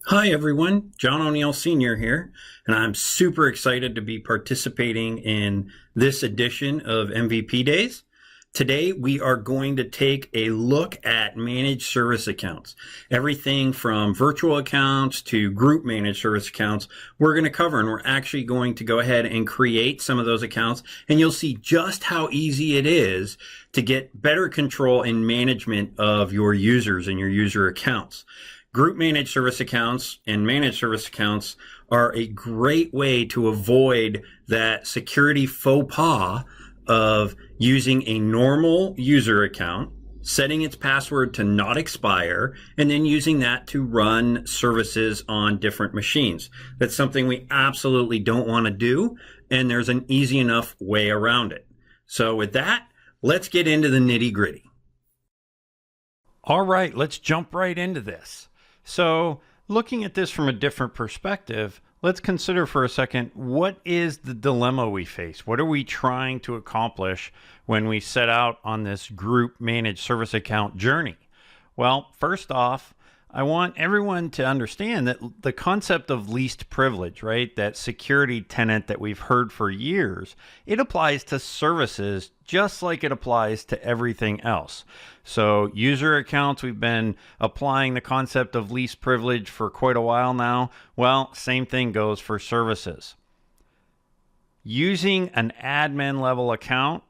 Hi, everyone. John O'Neill Sr. here, and I'm super excited to be participating in this edition of MVP Days. Today, we are going to take a look at managed service accounts. Everything from virtual accounts to group managed service accounts, we're going to cover, and we're actually going to go ahead and create some of those accounts, and you'll see just how easy it is to get better control and management of your users and your user accounts. Group managed service accounts and managed service accounts are a great way to avoid that security faux pas of using a normal user account, setting its password to not expire, and then using that to run services on different machines. That's something we absolutely don't want to do, and there's an easy enough way around it. So with that, let's get into the nitty-gritty. All right, let's jump right into this. So, looking at this from a different perspective, let's consider for a second, what is the dilemma we face? What are we trying to accomplish when we set out on this group managed service account journey? Well, first off, I want everyone to understand that the concept of least privilege, right? That security tenet that we've heard for years, it applies to services just like it applies to everything else. So user accounts, we've been applying the concept of least privilege for quite a while now. Well, same thing goes for services. Using an admin level account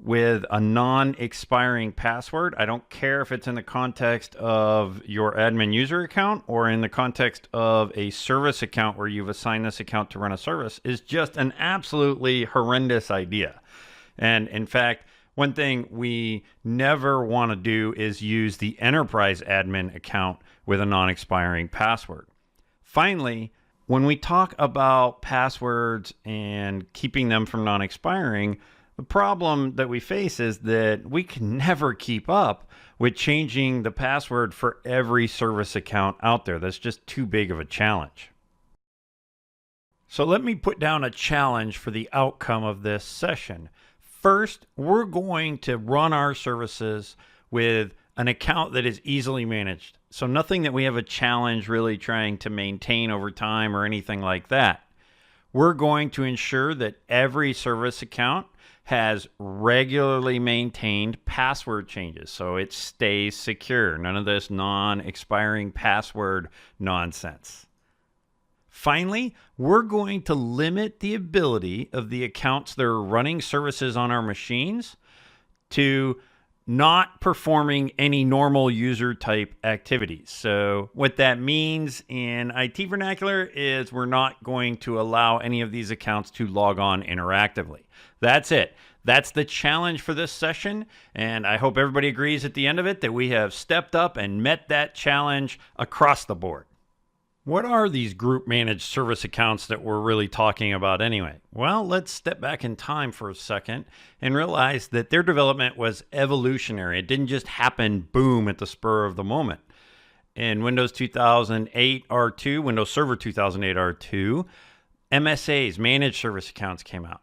with a non-expiring password, I don't care if it's in the context of your admin user account or in the context of a service account where you've assigned this account to run a service, is just an absolutely horrendous idea. And in fact, one thing we never want to do is use the enterprise admin account with a non-expiring password. Finally, when we talk about passwords and keeping them from non-expiring, the problem that we face is that we can never keep up with changing the password for every service account out there. That's just too big of a challenge. So let me put down a challenge for the outcome of this session. First, we're going to run our services with an account that is easily managed. So nothing that we have a challenge really trying to maintain over time or anything like that. We're going to ensure that every service account has regularly maintained password changes so it stays secure. None of this non-expiring password nonsense. Finally, we're going to limit the ability of the accounts that are running services on our machines to not performing any normal user type activities. So what that means in IT vernacular is we're not going to allow any of these accounts to log on interactively. That's it. That's the challenge for this session. And I hope everybody agrees at the end of it that we have stepped up and met that challenge across the board. What are these group managed service accounts that we're really talking about anyway? Well, let's step back in time for a second and realize that their development was evolutionary. It didn't just happen, boom, at the spur of the moment. In Windows 2008 R2, Windows Server 2008 R2, MSAs, managed service accounts, came out.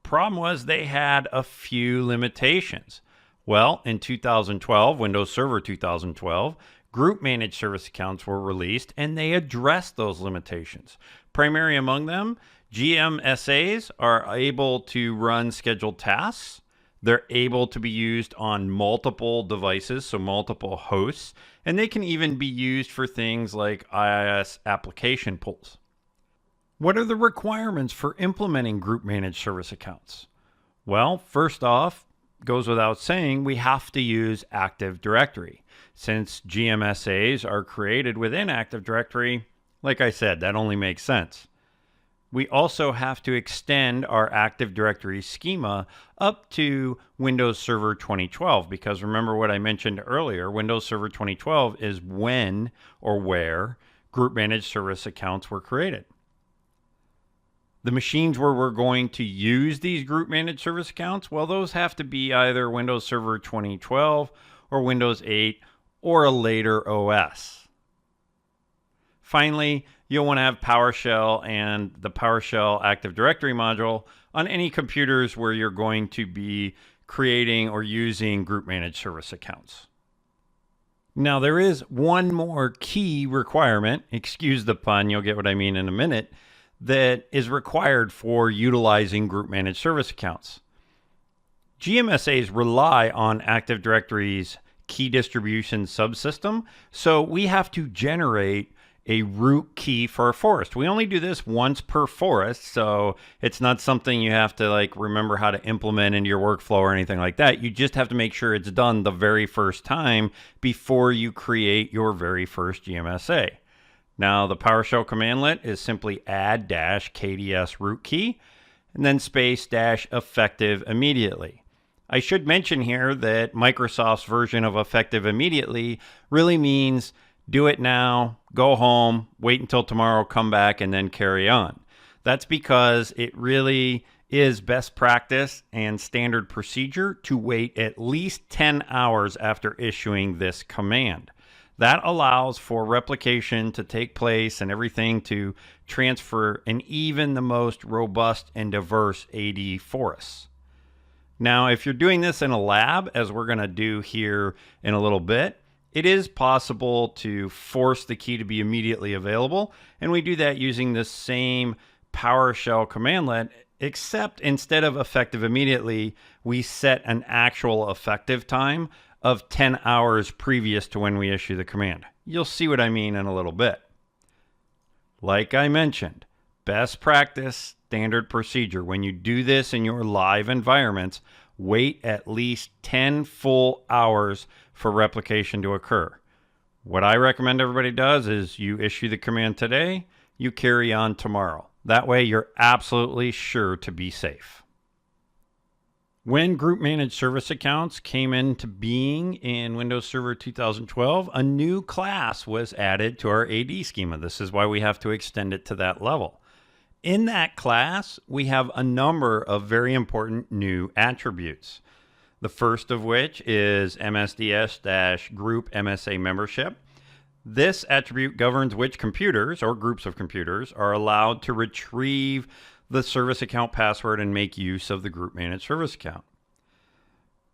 Problem was they had a few limitations. Well, in 2012, Windows Server 2012, group managed service accounts were released and they addressed those limitations. Primary among them, GMSAs are able to run scheduled tasks. They're able to be used on multiple devices, so multiple hosts, and they can even be used for things like IIS application pulls. What are the requirements for implementing group managed service accounts? Well, first off, goes without saying, we have to use Active Directory. Since GMSAs are created within Active Directory, like I said, that only makes sense. We also have to extend our Active Directory schema up to Windows Server 2012, because remember what I mentioned earlier, Windows Server 2012 is when or where group managed service accounts were created. The machines where we're going to use these group managed service accounts, well, those have to be either Windows Server 2012 or Windows 8 or a later OS. Finally, you'll want to have PowerShell and the PowerShell Active Directory module on any computers where you're going to be creating or using group managed service accounts. Now, there is one more key requirement, excuse the pun, you'll get what I mean in a minute, that is required for utilizing group managed service accounts. GMSAs rely on Active Directory's key distribution subsystem, so we have to generate a root key for a forest. We only do this once per forest, so it's not something you have to like remember how to implement into your workflow or anything like that. You just have to make sure it's done the very first time before you create your very first GMSA. Now, the PowerShell commandlet is simply add -KDS root key and then space -effective immediately. I should mention here that Microsoft's version of effective immediately really means do it now, go home, wait until tomorrow, come back, and then carry on. That's because it really is best practice and standard procedure to wait at least 10 hours after issuing this command. That allows for replication to take place and everything to transfer in even the most robust and diverse AD forests. Now, if you're doing this in a lab, as we're going to do here in a little bit, it is possible to force the key to be immediately available, and we do that using the same PowerShell commandlet, except instead of effective immediately, we set an actual effective time of 10 hours previous to when we issue the command. You'll see what I mean in a little bit. Like I mentioned, best practice, standard procedure. When you do this in your live environments, wait at least 10 full hours for replication to occur. What I recommend everybody does is you issue the command today, you carry on tomorrow. That way you're absolutely sure to be safe. When group managed service accounts came into being in Windows Server 2012, a new class was added to our AD schema. This is why we have to extend it to that level. In that class, we have a number of very important new attributes. The first of which is MSDS-group MSA membership. This attribute governs which computers or groups of computers are allowed to retrieve the service account password and make use of the group managed service account.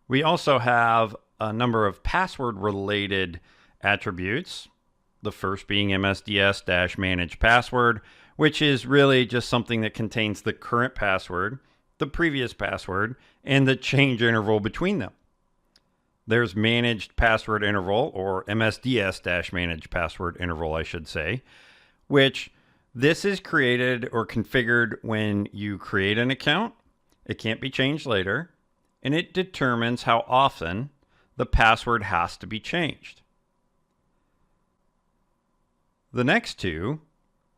We also have a number of password-related attributes. The first being MSDS-manage password, which is really just something that contains the current password, the previous password, and the change interval between them. There's managed password interval, or MSDS-managed password interval, I should say, which this is created or configured when you create an account. It can't be changed later, and it determines how often the password has to be changed. The next two,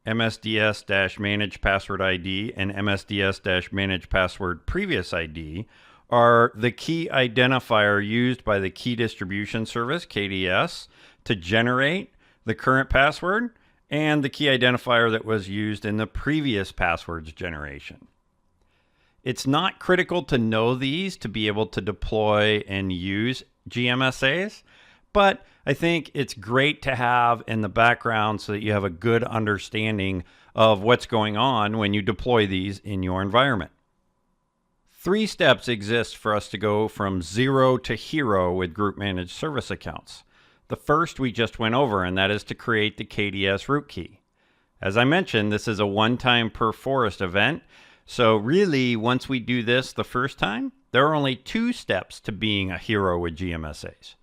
MSDS-manage password ID and MSDS-manage password previous ID, are the key identifier used by the key distribution service, KDS, to generate the current password and the key identifier that was used in the previous passwords generation. It's not critical to know these to be able to deploy and use GMSAs, but I think it's great to have in the background so that you have a good understanding of what's going on when you deploy these in your environment. 3 steps exist for us to go from 0 to hero with group managed service accounts. The first we just went over, and that is to create the KDS root key. As I mentioned, this is a one-time per forest event, so really once we do this the first time, there are only 2 steps to being a hero with GMSAs.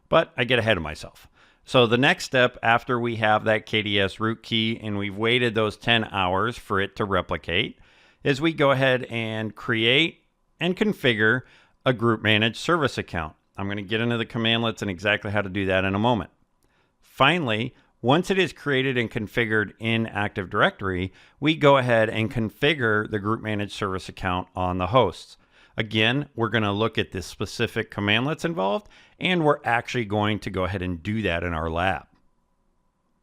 But I get ahead of myself. So the next step after we have that KDS root key and we've waited those 10 hours for it to replicate is we go ahead and create and configure a group managed service account. I'm going to get into the commandlets and exactly how to do that in a moment. Finally, once it is created and configured in Active Directory, we go ahead and configure the group managed service account on the hosts. Again, we're going to look at the specific commandlets involved, and we're actually going to go ahead and do that in our lab.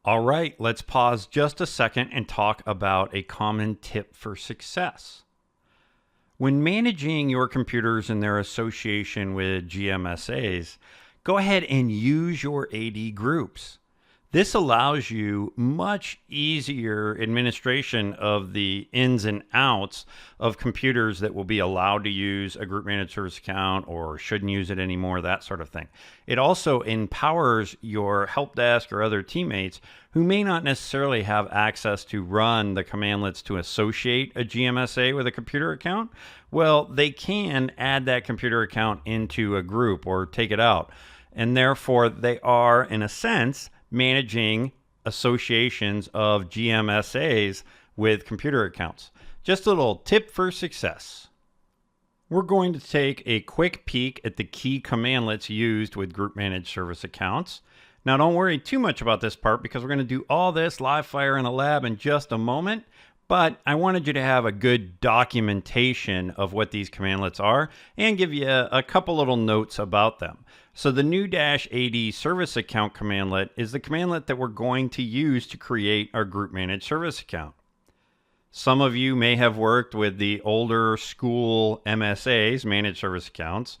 All right, let's pause just a second and talk about a common tip for success. When managing your computers and their association with GMSAs, go ahead and use your AD groups. This allows you much easier administration of the ins and outs of computers that will be allowed to use a group managed service account or shouldn't use it anymore, that sort of thing. It also empowers your help desk or other teammates who may not necessarily have access to run the commandlets to associate a GMSA with a computer account. Well, they can add that computer account into a group or take it out. And therefore, they are, in a sense, managing associations of GMSAs with computer accounts. Just a little tip for success. We're going to take a quick peek at the key commandlets used with group managed service accounts. Now, don't worry too much about this part because we're going to do all this live fire in a lab in just a moment. But I wanted you to have a good documentation of what these commandlets are and give you a couple little notes about them. So the new -AD service account commandlet is the commandlet that we're going to use to create our group managed service account. Some of you may have worked with the older school MSAs, managed service accounts.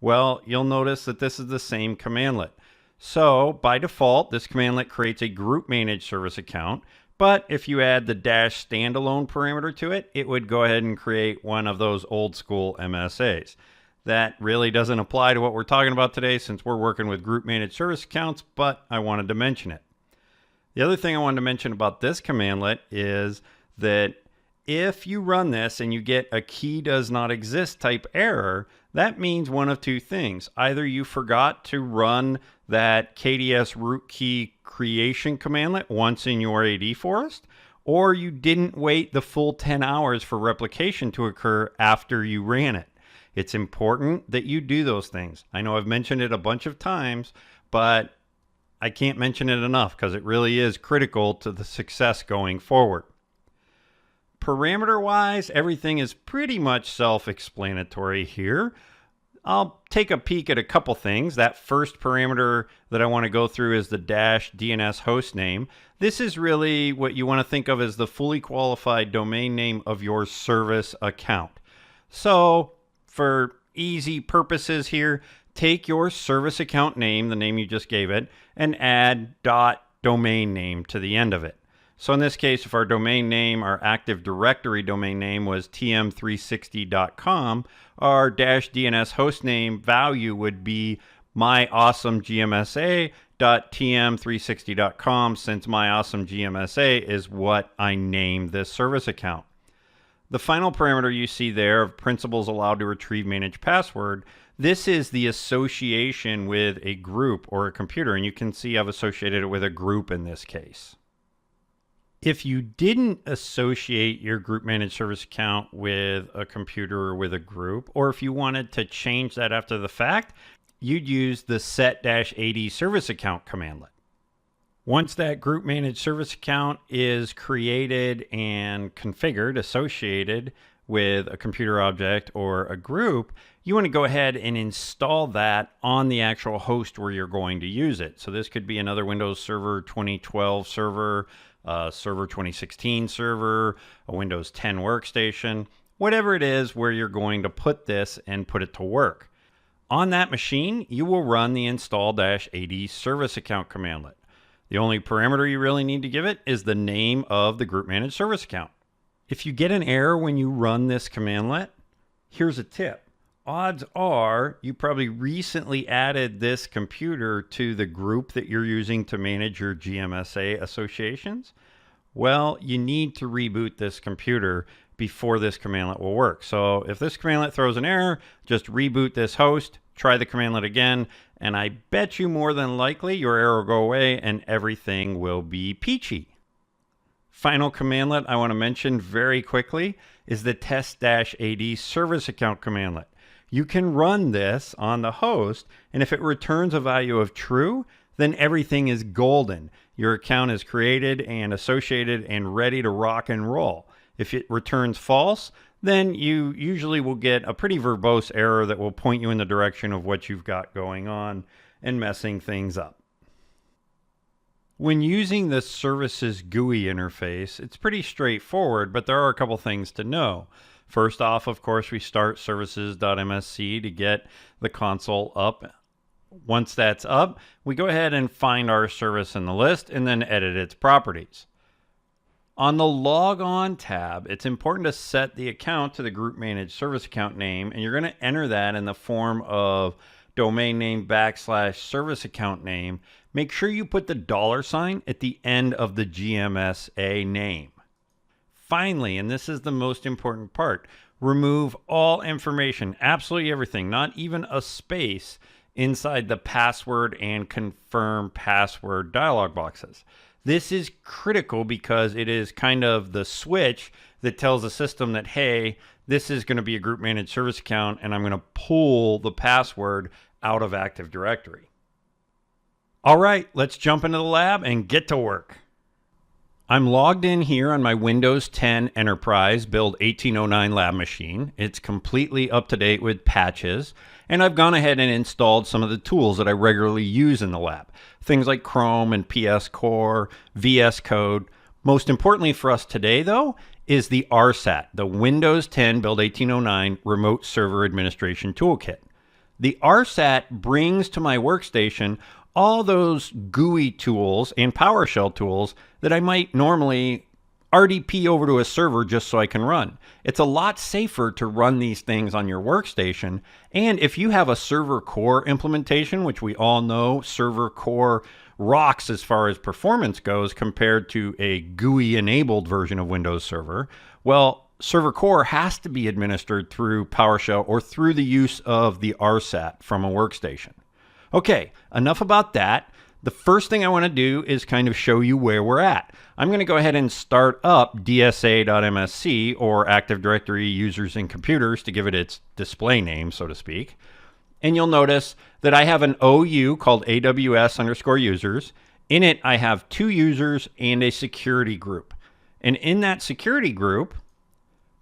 Well, you'll notice that this is the same commandlet. So by default, this commandlet creates a group managed service account. But if you add the -standalone parameter to it, it would go ahead and create one of those old school MSAs. That really doesn't apply to what we're talking about today since we're working with group managed service accounts, but I wanted to mention it. The other thing I wanted to mention about this commandlet is that if you run this and you get a key does not exist type error, that means one of two things. Either you forgot to run that KDS root key creation commandlet once in your AD forest, or you didn't wait the full 10 hours for replication to occur after you ran it. It's important that you do those things. I know I've mentioned it a bunch of times, but I can't mention it enough because it really is critical to the success going forward. Parameter-wise, everything is pretty much self-explanatory here. I'll take a peek at a couple things. That first parameter that I want to go through is the -DNS host name. This is really what you want to think of as the fully qualified domain name of your service account. So for easy purposes here, take your service account name, the name you just gave it, and add .domain name to the end of it. So in this case, if our domain name, our Active Directory domain name was tm360.com, our -DNS hostname value would be myawesomegmsa.tm360.com, since myawesomegmsa is what I named this service account. The final parameter you see there of principles allowed to retrieve managed password, this is the association with a group or a computer, and you can see I've associated it with a group in this case. If you didn't associate your group managed service account with a computer or with a group, or if you wanted to change that after the fact, you'd use the set-AD service account commandlet. Once that group managed service account is created and configured, associated with a computer object or a group, you want to go ahead and install that on the actual host where you're going to use it. So this could be another Windows Server 2012 server, Server 2016 server, a Windows 10 workstation, whatever it is where you're going to put this and put it to work. On that machine, you will run the install-AD service account commandlet. The only parameter you really need to give it is the name of the group managed service account. If you get an error when you run this commandlet, here's a tip. Odds are you probably recently added this computer to the group that you're using to manage your GMSA associations. Well, you need to reboot this computer before this commandlet will work. So if this commandlet throws an error, just reboot this host, try the commandlet again, and I bet you more than likely your error will go away and everything will be peachy. Final commandlet I want to mention very quickly is the test-AD service account commandlet. You can run this on the host, and if it returns a value of true, then everything is golden. Your account is created and associated and ready to rock and roll. If it returns false, then you usually will get a pretty verbose error that will point you in the direction of what you've got going on and messing things up. When using the services GUI interface, it's pretty straightforward, but there are a couple things to know. First off, of course, we start services.msc to get the console up. Once that's up, we go ahead and find our service in the list and then edit its properties. On the Log On tab, it's important to set the account to the group managed service account name, and you're going to enter that in the form of domain name / service account name. Make sure you put the $ at the end of the GMSA name. Finally, and this is the most important part, remove all information, absolutely everything, not even a space, inside the password and confirm password dialog boxes. This is critical because it is kind of the switch that tells the system that, hey, this is going to be a group managed service account and I'm going to pull the password out of Active Directory. All right, let's jump into the lab and get to work. I'm logged in here on my Windows 10 Enterprise Build 1809 lab machine. It's completely up to date with patches, and I've gone ahead and installed some of the tools that I regularly use in the lab. Things like Chrome and PS Core, VS Code. Most importantly for us today, though, is the RSAT, the Windows 10 Build 1809 Remote Server Administration Toolkit. The RSAT brings to my workstation all those GUI tools and PowerShell tools that I might normally RDP over to a server just so I can run. It's a lot safer to run these things on your workstation. And if you have a server core implementation, which we all know server core rocks as far as performance goes compared to a GUI enabled version of Windows Server, well, server core has to be administered through PowerShell or through the use of the RSAT from a workstation. Okay, enough about that. The first thing I want to do is kind of show you where we're at. I'm going to go ahead and start up dsa.msc, or Active Directory Users and Computers, to give it its display name, so to speak. And you'll notice that I have an OU called AWS_users. In it, I have 2 users and a security group. And in that security group,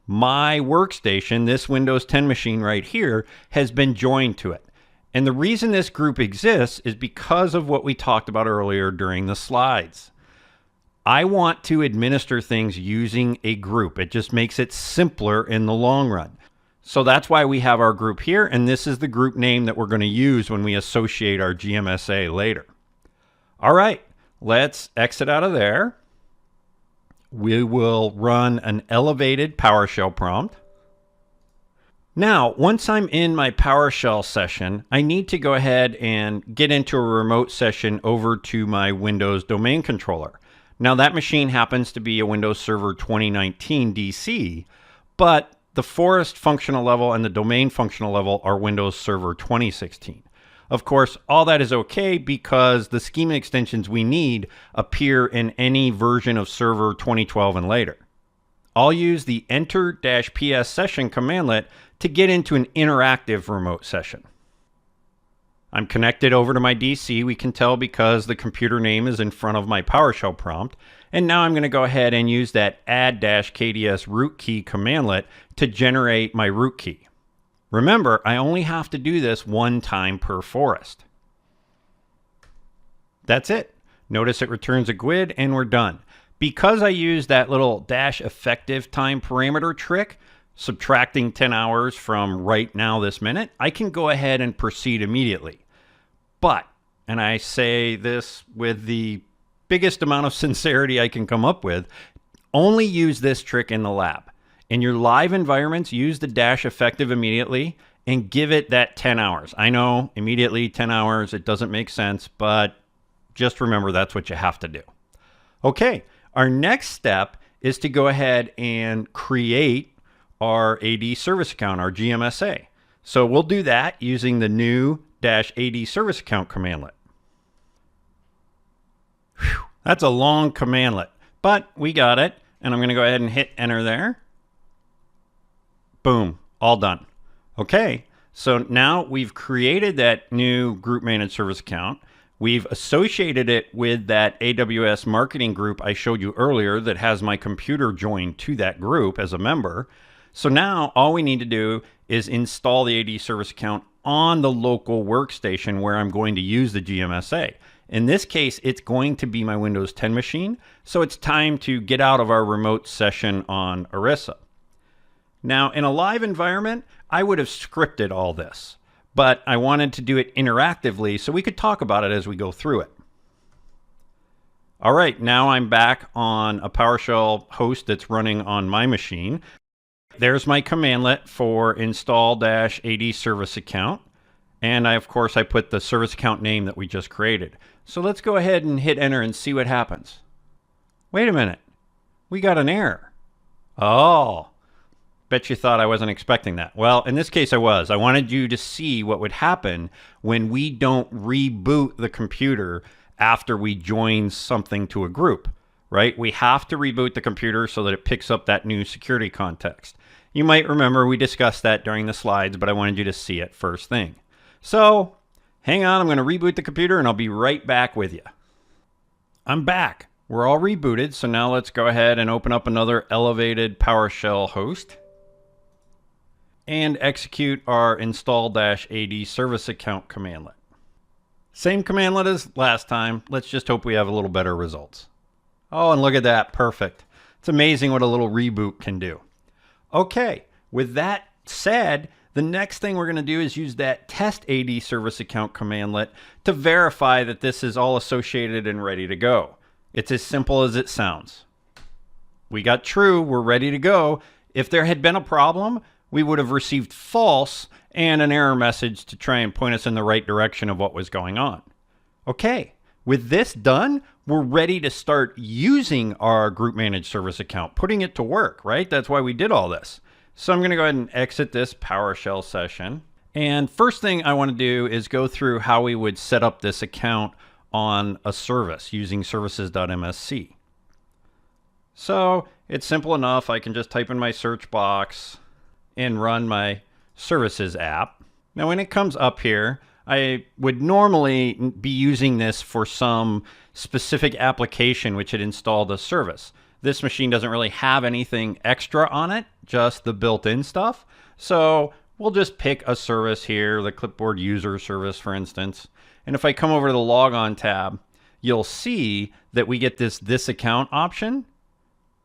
my workstation, this Windows 10 machine right here, has been joined to it. And the reason this group exists is because of what we talked about earlier during the slides. I want to administer things using a group. It just makes it simpler in the long run. So that's why we have our group here, and this is the group name that we're going to use when we associate our GMSA later. All right, let's exit out of there. We will run an elevated PowerShell prompt. Now, once I'm in my PowerShell session, I need to go ahead and get into a remote session over to my Windows domain controller. Now, that machine happens to be a Windows Server 2019 DC, but the forest functional level and the domain functional level are Windows Server 2016. Of course, all that is okay because the schema extensions we need appear in any version of Server 2012 and later. I'll use the enter-ps session commandlet to get into an interactive remote session. I'm connected over to my DC. We can tell because the computer name is in front of my PowerShell prompt. And now I'm going to go ahead and use that add-kds root key commandlet to generate my root key. Remember, I only have to do this one time per forest. That's it. Notice it returns a GUID and we're done. Because I use that little -effective time parameter trick, subtracting 10 hours from right now this minute, I can go ahead and proceed immediately. But, and I say this with the biggest amount of sincerity I can come up with, only use this trick in the lab. In your live environments, use the -effective immediately and give it that 10 hours. I know, immediately 10 hours, it doesn't make sense, but just remember that's what you have to do. Okay, our next step is to go ahead and create our AD service account, our GMSA. So we'll do that using the new -AD service account commandlet. Whew, that's a long commandlet, but we got it. And I'm going to go ahead and hit enter there. Boom, all done. Okay, so now we've created that new group managed service account. We've associated it with that AWS marketing group I showed you earlier that has my computer joined to that group as a member. So now all we need to do is install the AD service account on the local workstation where I'm going to use the GMSA. In this case, it's going to be my Windows 10 machine. So it's time to get out of our remote session on Arissa. Now, in a live environment, I would have scripted all this. but I wanted to do it interactively so we could talk about it as we go through it. All right, now I'm back on a PowerShell host that's running on my machine. There's my commandlet for install-AD service account. And of course, I put the service account name that we just created. So let's go ahead and hit enter and see what happens. Wait a minute, we got an error. Oh, bet you thought I wasn't expecting that. Well, in this case I was. I wanted you to see what would happen when we don't reboot the computer after we join something to a group, right? We have to reboot the computer so that it picks up that new security context. You might remember we discussed that during the slides, but I wanted you to see it first thing. So hang on, I'm going to reboot the computer and I'll be right back with you. I'm back. We're all rebooted, so now let's go ahead and open up another elevated PowerShell host and execute our install-AD service account commandlet. Same commandlet as last time. Let's just hope we have a little better results. Oh, and look at that. Perfect. It's amazing what a little reboot can do. Okay, with that said, the next thing we're going to do is use that test AD service account commandlet to verify that this is all associated and ready to go. It's as simple as it sounds. We got true, we're ready to go. If there had been a problem, we would have received false and an error message to try and point us in the right direction of what was going on. Okay, with this done, we're ready to start using our group managed service account, putting it to work, right? That's why we did all this. So I'm going to go ahead and exit this PowerShell session. And first thing I want to do is go through how we would set up this account on a service using services.msc. So it's simple enough. I can just type in my search box and run my services app. Now when it comes up here, I would normally be using this for some specific application which had installed a service. This machine doesn't really have anything extra on it, just the built-in stuff. So we'll just pick a service here, the clipboard user service, for instance. And if I come over to the logon tab, you'll see that we get this account option.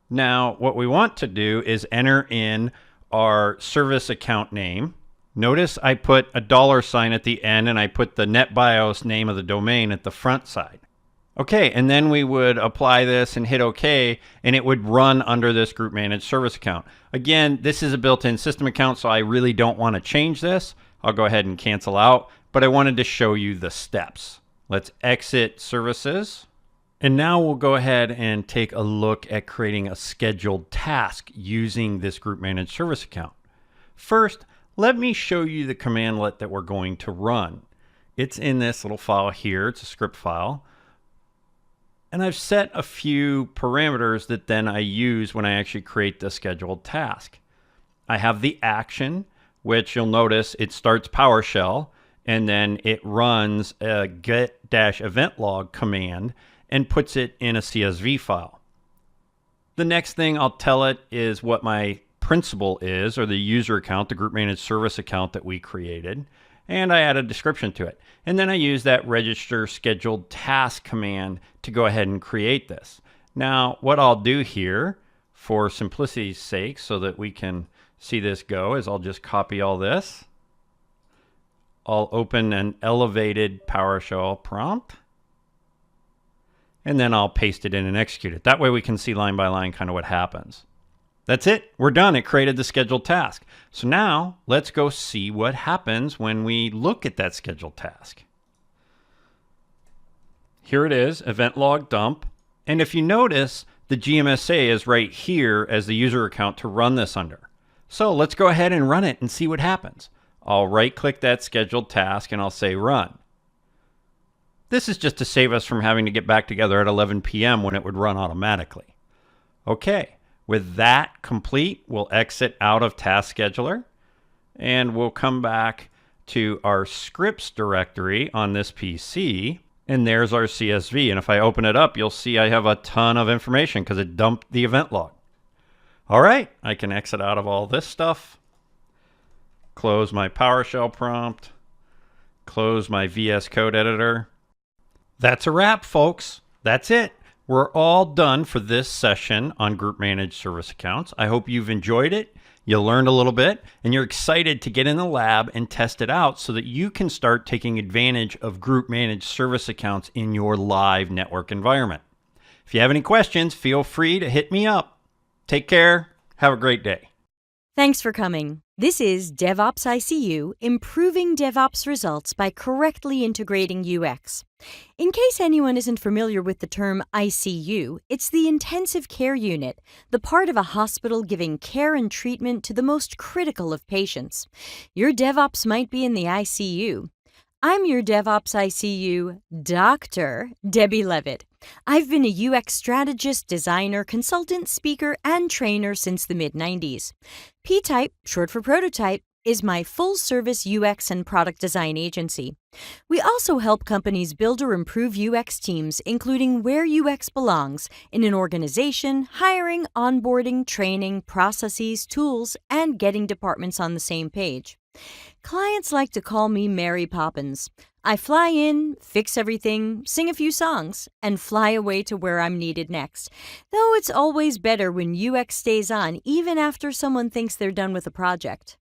Now, what we want to do is enter in our service account name. Notice I put a $sign at the end and I put the NetBIOS name of the domain at the front side. Okay, and then we would apply this and hit OK, and it would run under this group managed service account. Again, this is a built-in system account, so I really don't want to change this. I'll go ahead and cancel out, but I wanted to show you the steps. Let's exit services. And now we'll go ahead and take a look at creating a scheduled task using this group managed service account. First, let me show you the commandlet that we're going to run. It's in this little file here. It's a script file. And I've set a few parameters that then I use when I actually create the scheduled task. I have the action, which you'll notice it starts PowerShell, and then it runs a get-event log command and puts it in a CSV file. The next thing I'll tell it is what my principal is, or the user account, the group managed service account that we created, and I add a description to it. And then I use that register scheduled task command to go ahead and create this. Now, what I'll do here, for simplicity's sake, so that we can see this go, is I'll just copy all this. I'll open an elevated PowerShell prompt, and then I'll paste it in and execute it. That way we can see line by line kind of what happens. That's it. We're done. It created the scheduled task. So now let's go see what happens when we look at that scheduled task. Here it is, event log dump. And if you notice, the GMSA is right here as the user account to run this under. So let's go ahead and run it and see what happens. I'll right-click that scheduled task and I'll say run. This is just to save us from having to get back together at 11 p.m. when it would run automatically. Okay. With that complete, we'll exit out of Task Scheduler, and we'll come back to our scripts directory on this PC, and there's our CSV. And if I open it up, you'll see I have a ton of information because it dumped the event log. All right, I can exit out of all this stuff, close my PowerShell prompt, close my VS Code editor. That's a wrap, folks. That's it. We're all done for this session on group managed service accounts. I hope you've enjoyed it. You learned a little bit and you're excited to get in the lab and test it out so that you can start taking advantage of group managed service accounts in your live network environment. If you have any questions, feel free to hit me up. Take care. Have a great day. Thanks for coming. This is DevOps ICU, improving DevOps results by correctly integrating UX. In case anyone isn't familiar with the term ICU, it's the intensive care unit, the part of a hospital giving care and treatment to the most critical of patients. Your DevOps might be in the ICU. I'm your DevOps ICU Dr. Debbie Levitt. I've been a UX strategist, designer, consultant, speaker, and trainer since the mid-90s. P-Type, short for prototype, is my full-service UX and product design agency. We also help companies build or improve UX teams, including where UX belongs in an organization, hiring, onboarding, training, processes, tools, and getting departments on the same page. Clients like to call me Mary Poppins. I fly in, fix everything, sing a few songs, and fly away to where I'm needed next. Though it's always better when UX stays on even after someone thinks they're done with a project.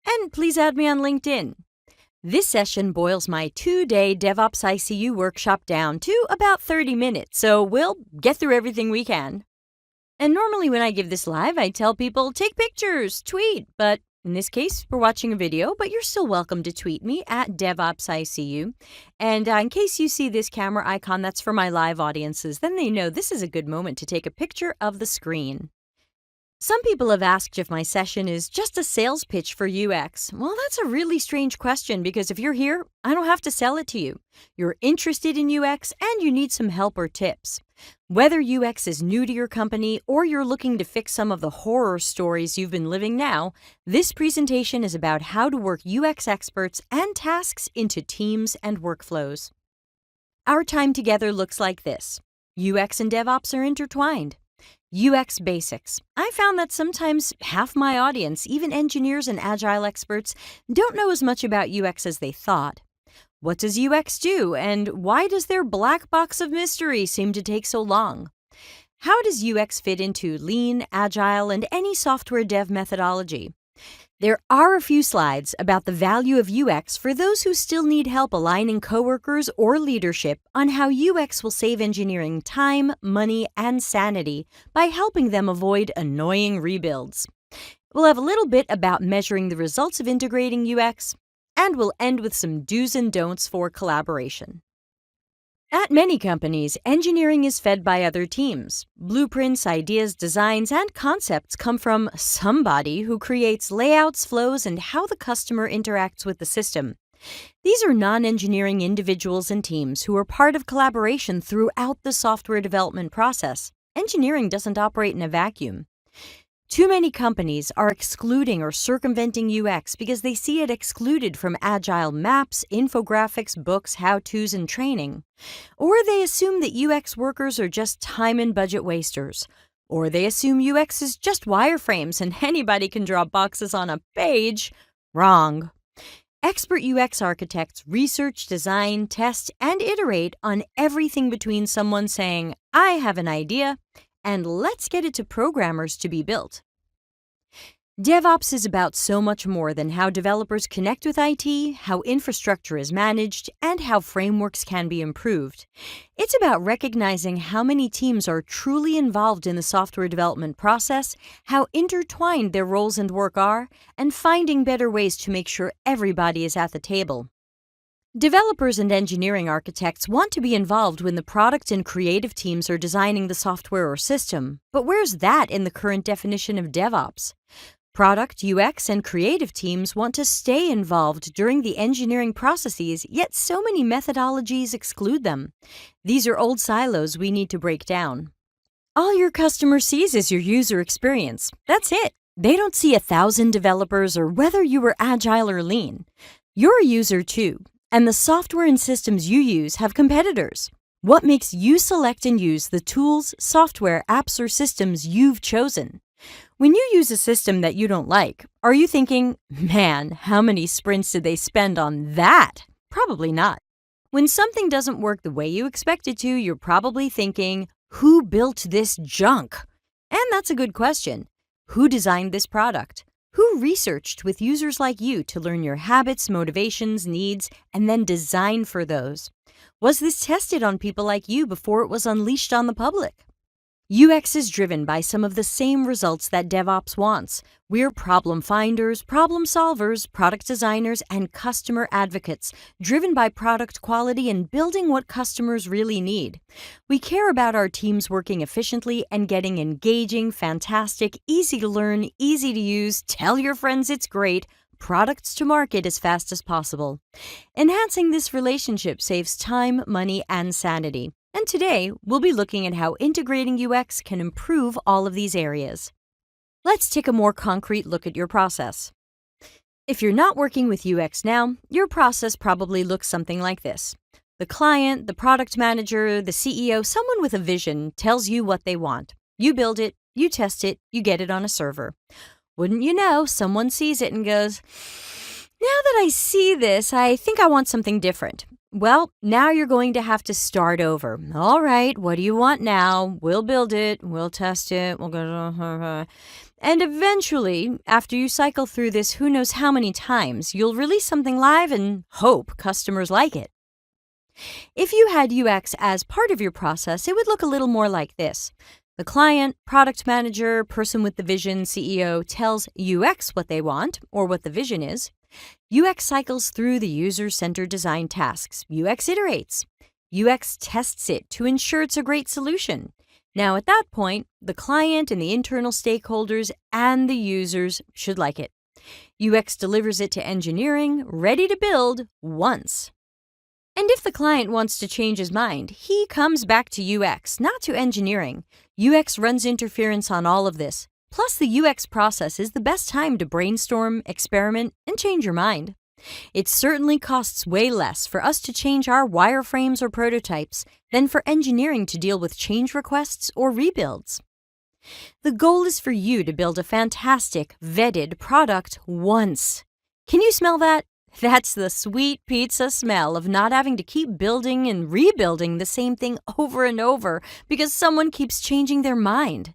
And please add me on LinkedIn. This session boils my 2-day DevOps ICU workshop down to about 30 minutes, so we'll get through everything we can. And normally when I give this live, I tell people, take pictures, tweet, but in this case, we're watching a video, but you're still welcome to tweet me at DevOpsICU. And in case you see this camera icon, that's for my live audiences. Then they know this is a good moment to take a picture of the screen. Some people have asked if my session is just a sales pitch for UX. Well, that's a really strange question because if you're here, I don't have to sell it to you. You're interested in UX and you need some help or tips. Whether UX is new to your company or you're looking to fix some of the horror stories you've been living now, this presentation is about how to work UX experts and tasks into teams and workflows. Our time together looks like this. UX and DevOps are intertwined. UX basics. I found that sometimes half my audience, even engineers and Agile experts, don't know as much about UX as they thought. What does UX do, and why does their black box of mystery seem to take so long? How does UX fit into Lean, Agile, and any software dev methodology? There are a few slides about the value of UX for those who still need help aligning coworkers or leadership on how UX will save engineering time, money, and sanity by helping them avoid annoying rebuilds. We'll have a little bit about measuring the results of integrating UX, and we'll end with some do's and don'ts for collaboration. At many companies, engineering is fed by other teams. Blueprints, ideas, designs, and concepts come from somebody who creates layouts, flows, and how the customer interacts with the system. These are non-engineering individuals and teams who are part of collaboration throughout the software development process. Engineering doesn't operate in a vacuum. Too many companies are excluding or circumventing UX because they see it excluded from Agile maps, infographics, books, how-tos, and training. Or they assume that UX workers are just time and budget wasters. Or they assume UX is just wireframes and anybody can draw boxes on a page. Wrong. Expert UX architects research, design, test, and iterate on everything between someone saying, I have an idea, and let's get it to programmers to be built. DevOps is about so much more than how developers connect with IT, how infrastructure is managed, and how frameworks can be improved. It's about recognizing how many teams are truly involved in the software development process, how intertwined their roles and work are, and finding better ways to make sure everybody is at the table. Developers and engineering architects want to be involved when the product and creative teams are designing the software or system, but where's that in the current definition of DevOps? Product, UX, and creative teams want to stay involved during the engineering processes, yet so many methodologies exclude them. These are old silos we need to break down. All your customer sees is your user experience. That's it. They don't see 1,000 developers or whether you were Agile or Lean. You're a user too, and the software and systems you use have competitors. What makes you select and use the tools, software, apps, or systems you've chosen? When you use a system that you don't like, are you thinking, man, how many sprints did they spend on that? Probably not. When something doesn't work the way you expect it to, you're probably thinking, Who built this junk? And that's a good question. Who designed this product? Who researched with users like you to learn your habits, motivations, needs, and then design for those? Was this tested on people like you before it was unleashed on the public? UX is driven by some of the same results that DevOps wants. We're problem finders, problem solvers, product designers, and customer advocates, driven by product quality and building what customers really need. We care about our teams working efficiently and getting engaging, fantastic, easy to learn, easy to use, tell your friends it's great, products to market as fast as possible. Enhancing this relationship saves time, money, and sanity. And today, we'll be looking at how integrating UX can improve all of these areas. Let's take a more concrete look at your process. If you're not working with UX now, your process probably looks something like this. The client, the product manager, the CEO, someone with a vision tells you what they want. You build it, you test it, you get it on a server. Wouldn't you know, someone sees it and goes, "Now that I see this, I think I want something different." Well, now you're going to have to start over. All right, what do you want now? We'll build it, we'll test it, we'll go. And eventually, after you cycle through this who knows how many times, you'll release something live and hope customers like it. If you had UX as part of your process, it would look a little more like this. The client, product manager, person with the vision, CEO, tells UX what they want or what the vision is. UX cycles through the user-centered design tasks. UX iterates. UX tests it to ensure it's a great solution. Now, at that point, the client and the internal stakeholders and the users should like it. UX delivers it to engineering, ready to build, once. And if the client wants to change his mind, he comes back to UX, not to engineering. UX runs interference on all of this. Plus, the UX process is the best time to brainstorm, experiment, and change your mind. It certainly costs way less for us to change our wireframes or prototypes than for engineering to deal with change requests or rebuilds. The goal is for you to build a fantastic, vetted product once. Can you smell that? That's the sweet pizza smell of not having to keep building and rebuilding the same thing over and over because someone keeps changing their mind.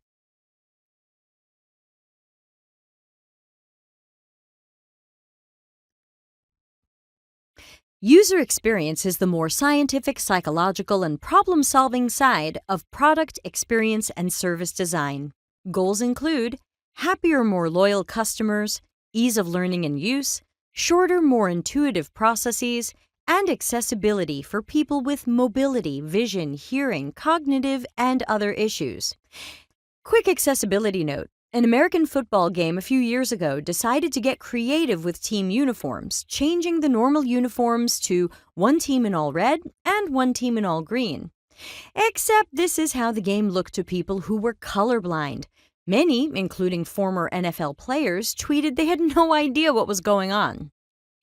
User experience is the more scientific, psychological, and problem-solving side of product experience and service design. Goals include happier, more loyal customers, ease of learning and use, shorter, more intuitive processes, and accessibility for people with mobility, vision, hearing, cognitive, and other issues. Quick accessibility note. An American football game a few years ago decided to get creative with team uniforms, changing the normal uniforms to one team in all red and one team in all green. Except this is how the game looked to people who were colorblind. Many, including former NFL players, tweeted they had no idea what was going on.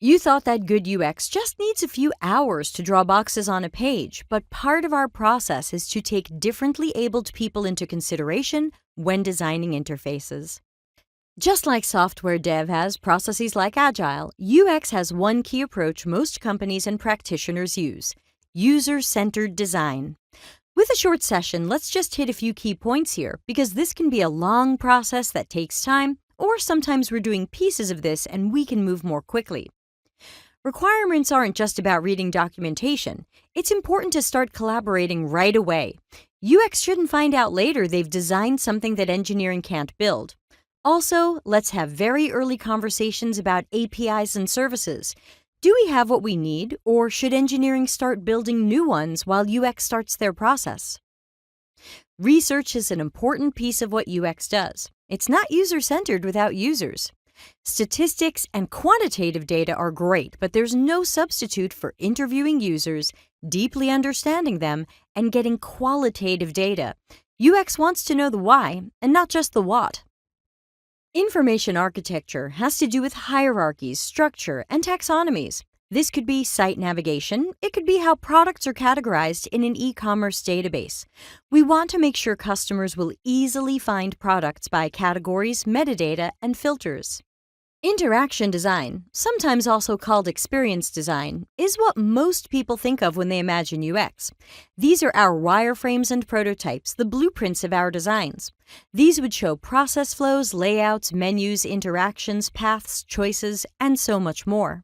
You thought that good UX just needs a few hours to draw boxes on a page, but part of our process is to take differently abled people into consideration when designing interfaces. Just like software dev has processes like Agile, UX has one key approach most companies and practitioners use: user-centered design. With a short session, let's just hit a few key points here, because this can be a long process that takes time, or sometimes we're doing pieces of this and we can move more quickly. Requirements aren't just about reading documentation. It's important to start collaborating right away. UX shouldn't find out later they've designed something that engineering can't build. Also, let's have very early conversations about APIs and services. Do we have what we need, or should engineering start building new ones while UX starts their process? Research is an important piece of what UX does. It's not user-centered without users. Statistics and quantitative data are great, but there's no substitute for interviewing users, deeply understanding them, and getting qualitative data. UX wants to know the why, and not just the what. Information architecture has to do with hierarchies, structure, and taxonomies. This could be site navigation. It could be how products are categorized in an e-commerce database. We want to make sure customers will easily find products by categories, metadata, and filters. Interaction design, sometimes also called experience design, is what most people think of when they imagine UX. These are our wireframes and prototypes, the blueprints of our designs. These would show process flows, layouts, menus, interactions, paths, choices, and so much more.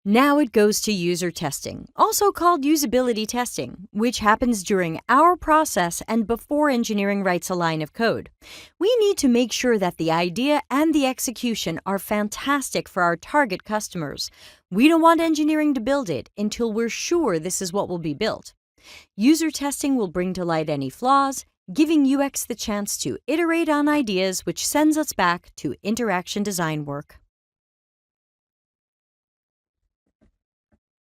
Now it goes to user testing, also called usability testing, which happens during our process and before engineering writes a line of code. We need to make sure that the idea and the execution are fantastic for our target customers. We don't want engineering to build it until we're sure this is what will be built. User testing will bring to light any flaws, giving UX the chance to iterate on ideas, which sends us back to interaction design work.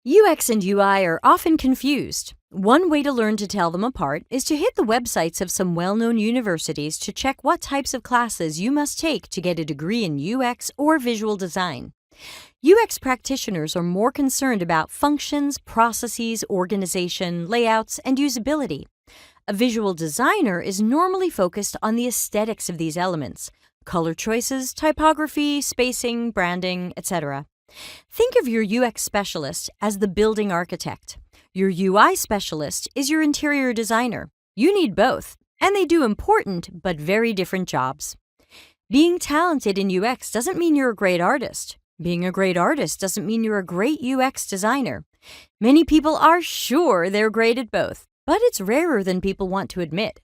UX and UI are often confused. One way to learn to tell them apart is to hit the websites of some well-known universities to check what types of classes you must take to get a degree in UX or visual design. UX practitioners are more concerned about functions, processes, organization, layouts, and usability. A visual designer is normally focused on the aesthetics of these elements: color choices, typography, spacing, branding, etc. Think of your UX specialist as the building architect. Your UI specialist is your interior designer. You need both, and they do important but very different jobs. Being talented in UX doesn't mean you're a great artist. Being a great artist doesn't mean you're a great UX designer. Many people are sure they're great at both, but it's rarer than people want to admit.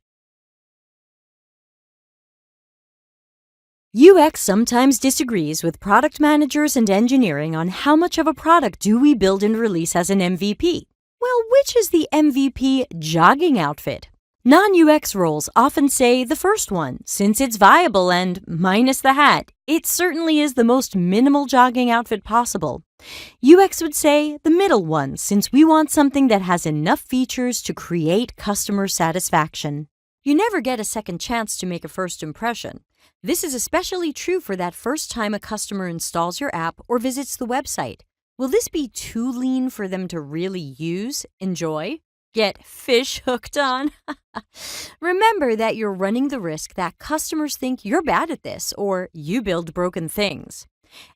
UX sometimes disagrees with product managers and engineering on how much of a product do we build and release as an MVP. Well, which is the MVP jogging outfit? Non-UX roles often say the first one, since it's viable and, minus the hat, it certainly is the most minimal jogging outfit possible. UX would say the middle one, since we want something that has enough features to create customer satisfaction. You never get a second chance to make a first impression. This is especially true for that first time a customer installs your app or visits the website. Will this be too lean for them to really use, enjoy, get fish hooked on? Remember that you're running the risk that customers think you're bad at this or you build broken things.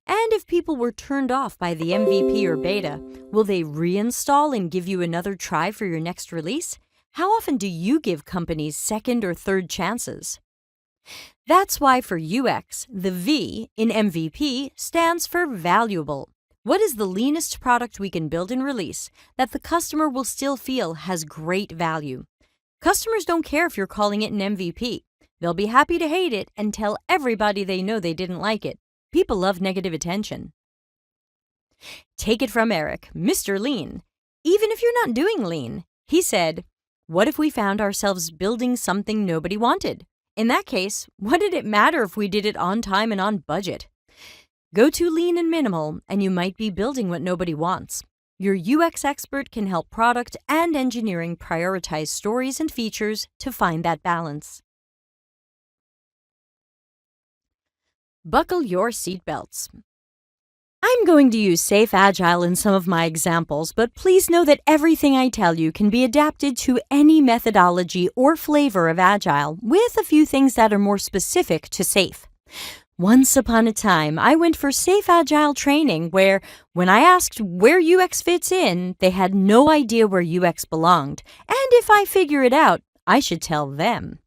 And if people were turned off by the MVP or beta, will they reinstall and give you another try for your next release? How often do you give companies second or third chances? That's why for UX, the V in MVP stands for valuable. What is the leanest product we can build and release that the customer will still feel has great value? Customers don't care if you're calling it an MVP. They'll be happy to hate it and tell everybody they know they didn't like it. People love negative attention. Take it from Eric, Mr. Lean. Even if you're not doing lean, he said, "What if we found ourselves building something nobody wanted? In that case, what did it matter if we did it on time and on budget?" Go too lean and minimal, and you might be building what nobody wants. Your UX expert can help product and engineering prioritize stories and features to find that balance. Buckle your seatbelts. I'm going to use Safe Agile in some of my examples, but please know that everything I tell you can be adapted to any methodology or flavor of Agile, with a few things that are more specific to Safe. Once upon a time, I went for Safe Agile training where, when I asked where UX fits in, they had no idea where UX belonged, and if I figure it out, I should tell them.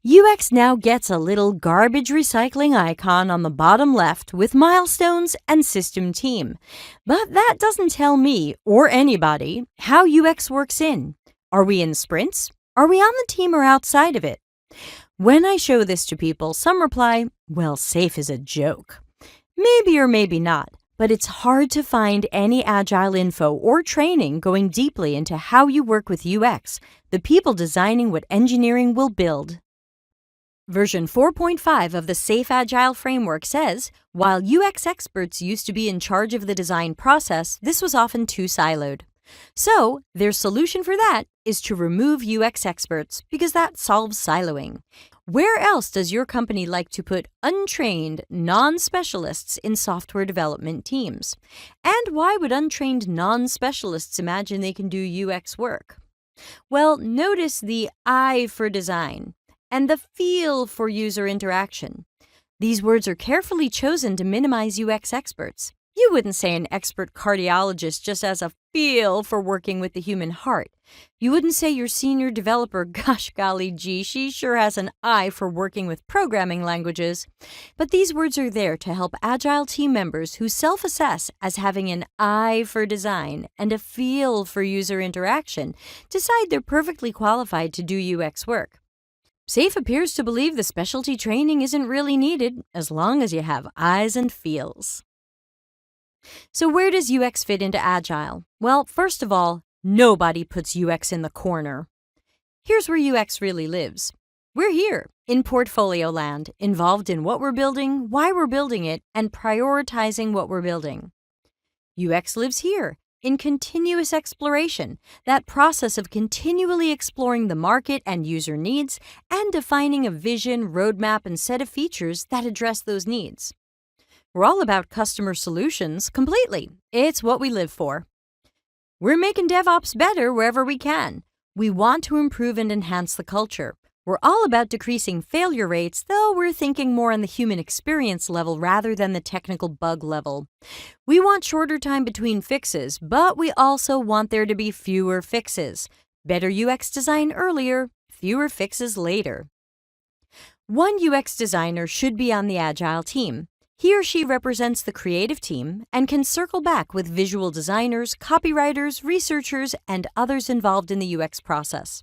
UX now gets a little garbage recycling icon on the bottom left with milestones and system team. But that doesn't tell me, or anybody, how UX works in. Are we in sprints? Are we on the team or outside of it? When I show this to people, some reply, "Well, Safe is a joke." Maybe or maybe not, but it's hard to find any Agile info or training going deeply into how you work with UX, the people designing what engineering will build. Version 4.5 of the Safe Agile framework says, while UX experts used to be in charge of the design process, this was often too siloed. So, their solution for that is to remove UX experts, because that solves siloing. Where else does your company like to put untrained, non-specialists in software development teams? And why would untrained non-specialists imagine they can do UX work? Well, notice the I for design and the feel for user interaction. These words are carefully chosen to minimize UX experts. You wouldn't say an expert cardiologist just has a feel for working with the human heart. You wouldn't say your senior developer, gosh golly gee, she sure has an eye for working with programming languages. But these words are there to help Agile team members who self-assess as having an eye for design and a feel for user interaction decide they're perfectly qualified to do UX work. SAFE appears to believe the specialty training isn't really needed as long as you have eyes and feels. So where does UX fit into Agile? Well, first of all, nobody puts UX in the corner. Here's where UX really lives. We're here, in portfolio land, involved in what we're building, why we're building it, and prioritizing what we're building. UX lives here, in continuous exploration, that process of continually exploring the market and user needs and defining a vision, roadmap, and set of features that address those needs. We're all about customer solutions completely. It's what we live for. We're making DevOps better wherever we can. We want to improve and enhance the culture. We're all about decreasing failure rates, though we're thinking more on the human experience level rather than the technical bug level. We want shorter time between fixes, but we also want there to be fewer fixes. Better UX design earlier, fewer fixes later. One UX designer should be on the Agile team. He or she represents the creative team and can circle back with visual designers, copywriters, researchers, and others involved in the UX process.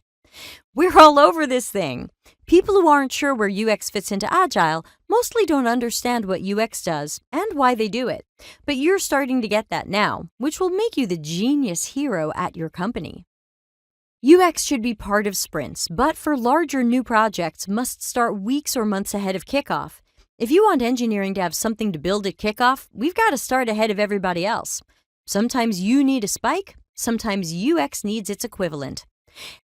We're all over this thing. People who aren't sure where UX fits into Agile mostly don't understand what UX does and why they do it. But you're starting to get that now, which will make you the genius hero at your company. UX should be part of sprints, but for larger new projects must start weeks or months ahead of kickoff. If you want engineering to have something to build at kickoff, we've got to start ahead of everybody else. Sometimes you need a spike, sometimes UX needs its equivalent.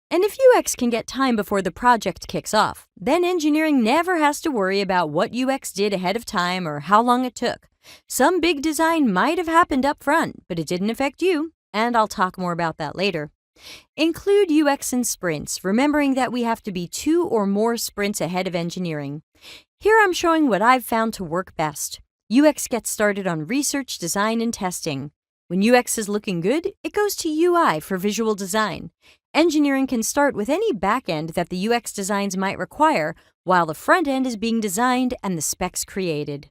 And if UX can get time before the project kicks off, then engineering never has to worry about what UX did ahead of time or how long it took. Some big design might have happened up front, but it didn't affect you, and I'll talk more about that later. Include UX in sprints, remembering that we have to be 2 or more sprints ahead of engineering. Here I'm showing what I've found to work best. UX gets started on research, design, and testing. When UX is looking good, it goes to UI for visual design. Engineering can start with any backend that the UX designs might require, while the front end is being designed and the specs created.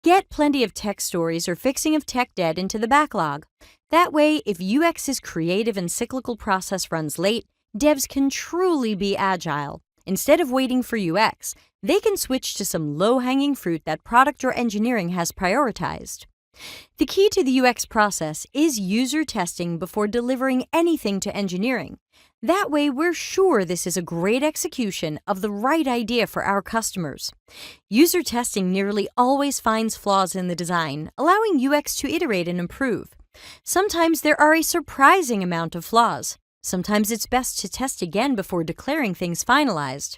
Get plenty of tech stories or fixing of tech debt into the backlog. That way, if UX's creative and cyclical process runs late, devs can truly be agile. Instead of waiting for UX, they can switch to some low-hanging fruit that product or engineering has prioritized. The key to the UX process is user testing before delivering anything to engineering. That way, we're sure this is a great execution of the right idea for our customers. User testing nearly always finds flaws in the design, allowing UX to iterate and improve. Sometimes there are a surprising amount of flaws. Sometimes it's best to test again before declaring things finalized.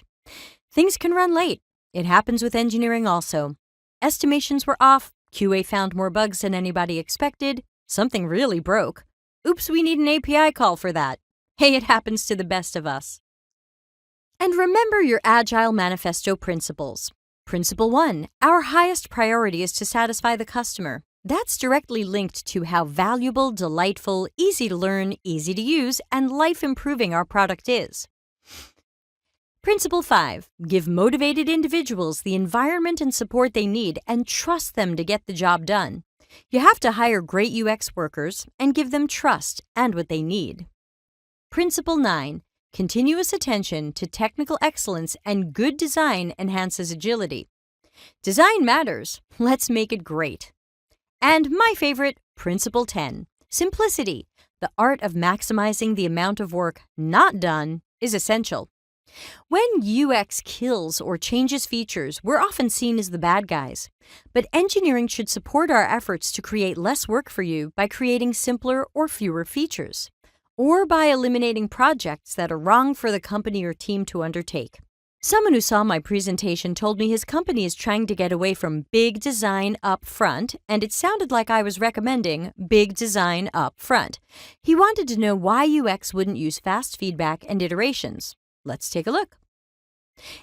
Things can run late. It happens with engineering also. Estimations were off. QA found more bugs than anybody expected. Something really broke. Oops, we need an API call for that. Hey, it happens to the best of us. And remember your Agile Manifesto Principles. Principle 1, our highest priority is to satisfy the customer. That's directly linked to how valuable, delightful, easy to learn, easy to use, and life-improving our product is. Principle 5, give motivated individuals the environment and support they need and trust them to get the job done. You have to hire great UX workers and give them trust and what they need. Principle 9, continuous attention to technical excellence and good design enhances agility. Design matters. Let's make it great. And my favorite, Principle 10, simplicity. The art of maximizing the amount of work not done is essential. When UX kills or changes features, we're often seen as the bad guys. But engineering should support our efforts to create less work for you by creating simpler or fewer features, or by eliminating projects that are wrong for the company or team to undertake. Someone who saw my presentation told me his company is trying to get away from big design up front, and it sounded like I was recommending big design up front. He wanted to know why UX wouldn't use fast feedback and iterations. Let's take a look.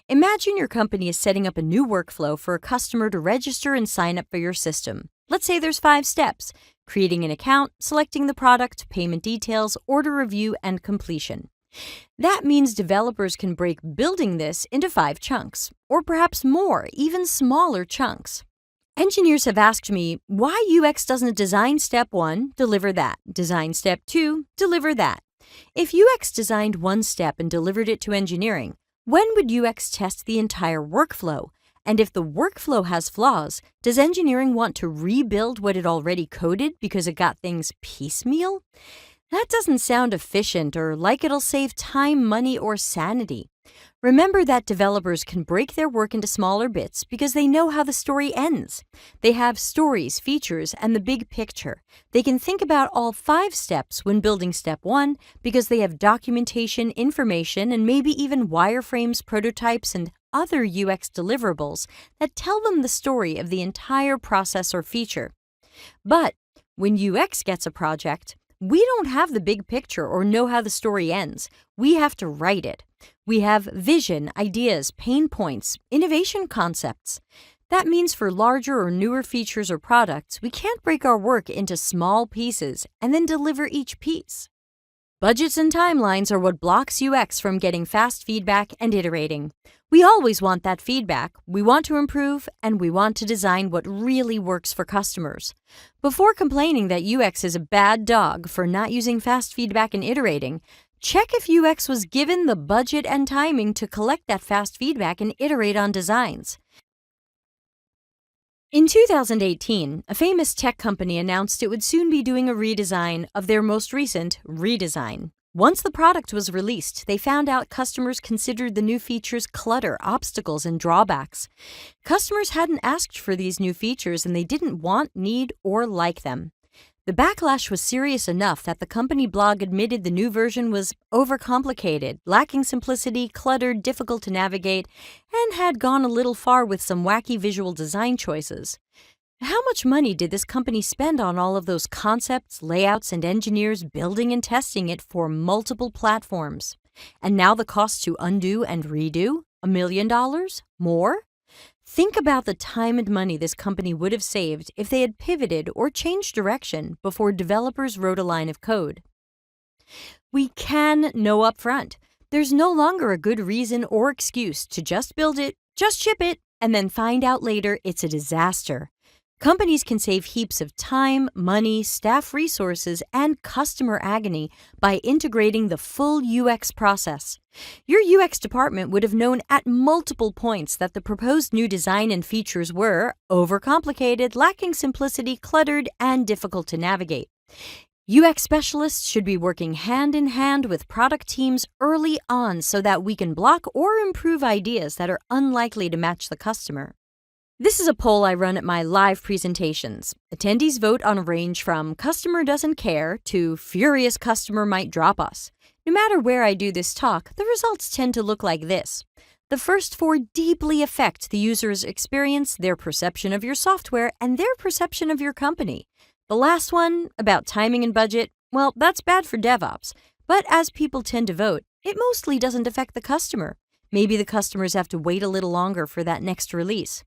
Imagine your company is setting up a new workflow for a customer to register and sign up for your system. Let's say there's 5 steps: creating an account, selecting the product, payment details, order review, and completion. That means developers can break building this into 5 chunks, or perhaps more, even smaller chunks. Engineers have asked me, why UX doesn't design step 1, deliver that, design step 2, deliver that? If UX designed one step and delivered it to engineering, when would UX test the entire workflow? And if the workflow has flaws, does engineering want to rebuild what it already coded because it got things piecemeal? That doesn't sound efficient or like it'll save time, money, or sanity. Remember that developers can break their work into smaller bits because they know how the story ends. They have stories, features, and the big picture. They can think about all 5 steps when building step 1 because they have documentation, information, and maybe even wireframes, prototypes, and other UX deliverables that tell them the story of the entire process or feature. But when UX gets a project, we don't have the big picture or know how the story ends. We have to write it. We have vision, ideas, pain points, innovation concepts. That means for larger or newer features or products, we can't break our work into small pieces and then deliver each piece. Budgets and timelines are what blocks UX from getting fast feedback and iterating. We always want that feedback, we want to improve, and we want to design what really works for customers. Before complaining that UX is a bad dog for not using fast feedback and iterating, check if UX was given the budget and timing to collect that fast feedback and iterate on designs. In 2018, a famous tech company announced it would soon be doing a redesign of their most recent redesign. Once the product was released, they found out customers considered the new features clutter, obstacles, and drawbacks. Customers hadn't asked for these new features and they didn't want, need, or like them. The backlash was serious enough that the company blog admitted the new version was overcomplicated, lacking simplicity, cluttered, difficult to navigate, and had gone a little far with some wacky visual design choices. How much money did this company spend on all of those concepts, layouts, and engineers building and testing it for multiple platforms? And now the cost to undo and redo? $1 million? More? Think about the time and money this company would have saved if they had pivoted or changed direction before developers wrote a line of code. We can know up front. There's no longer a good reason or excuse to just build it, just ship it, and then find out later it's a disaster. Companies can save heaps of time, money, staff resources, and customer agony by integrating the full UX process. Your UX department would have known at multiple points that the proposed new design and features were overcomplicated, lacking simplicity, cluttered, and difficult to navigate. UX specialists should be working hand in hand with product teams early on so that we can block or improve ideas that are unlikely to match the customer. This is a poll I run at my live presentations. Attendees vote on a range from customer doesn't care to furious customer might drop us. No matter where I do this talk, the results tend to look like this. The first 4 deeply affect the user's experience, their perception of your software, and their perception of your company. The last one, about timing and budget, well, that's bad for DevOps. But as people tend to vote, it mostly doesn't affect the customer. Maybe the customers have to wait a little longer for that next release.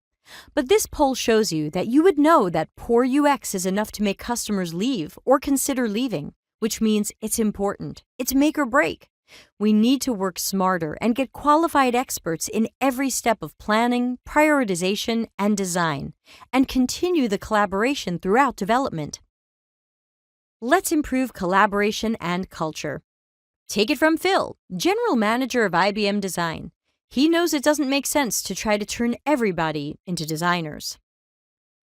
But this poll shows you that you would know that poor UX is enough to make customers leave or consider leaving, which means it's important. It's make or break. We need to work smarter and get qualified experts in every step of planning, prioritization, and design, and continue the collaboration throughout development. Let's improve collaboration and culture. Take it from Phil, General Manager of IBM Design. He knows it doesn't make sense to try to turn everybody into designers.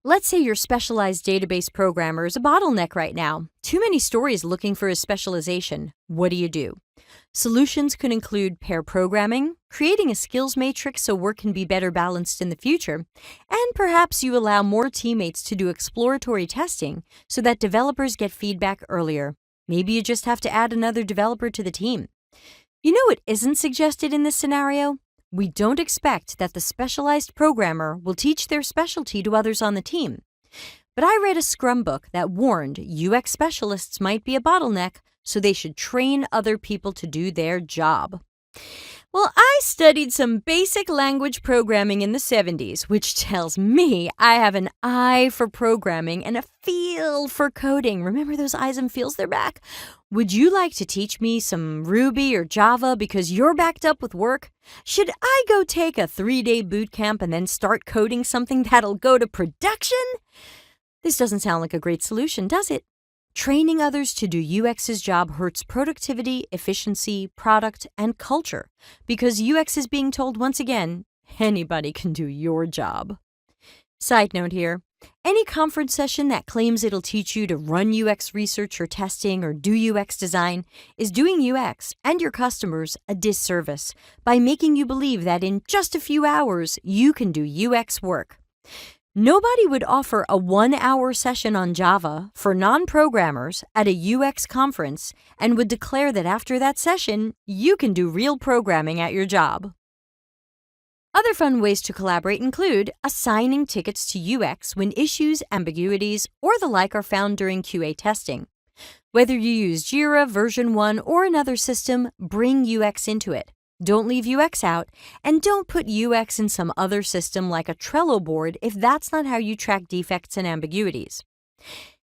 Let's say your specialized database programmer is a bottleneck right now. Too many stories looking for a specialization. What do? Solutions could include pair programming, creating a skills matrix so work can be better balanced in the future, and perhaps you allow more teammates to do exploratory testing so that developers get feedback earlier. Maybe you just have to add another developer to the team. You know what isn't suggested in this scenario? We don't expect that the specialized programmer will teach their specialty to others on the team. But I read a Scrum book that warned UX specialists might be a bottleneck, so they should train other people to do their job. Well, I studied some basic language programming in the 70s, which tells me I have an eye for programming and a feel for coding. Remember those eyes and feels? They're back. Would you like to teach me some Ruby or Java because you're backed up with work? Should I go take a 3-day boot camp and then start coding something that'll go to production? This doesn't sound like a great solution, does it? Training others to do UX's job hurts productivity, efficiency, product, and culture because UX is being told once again, anybody can do your job. Side note here, any conference session that claims it'll teach you to run UX research or testing or do UX design is doing UX and your customers a disservice by making you believe that in just a few hours you can do UX work. Nobody would offer a 1-hour session on Java for non-programmers at a UX conference and would declare that after that session, you can do real programming at your job. Other fun ways to collaborate include assigning tickets to UX when issues, ambiguities, or the like are found during QA testing. Whether you use Jira, version 1, or another system, bring UX into it. Don't leave UX out, and don't put UX in some other system like a Trello board if that's not how you track defects and ambiguities.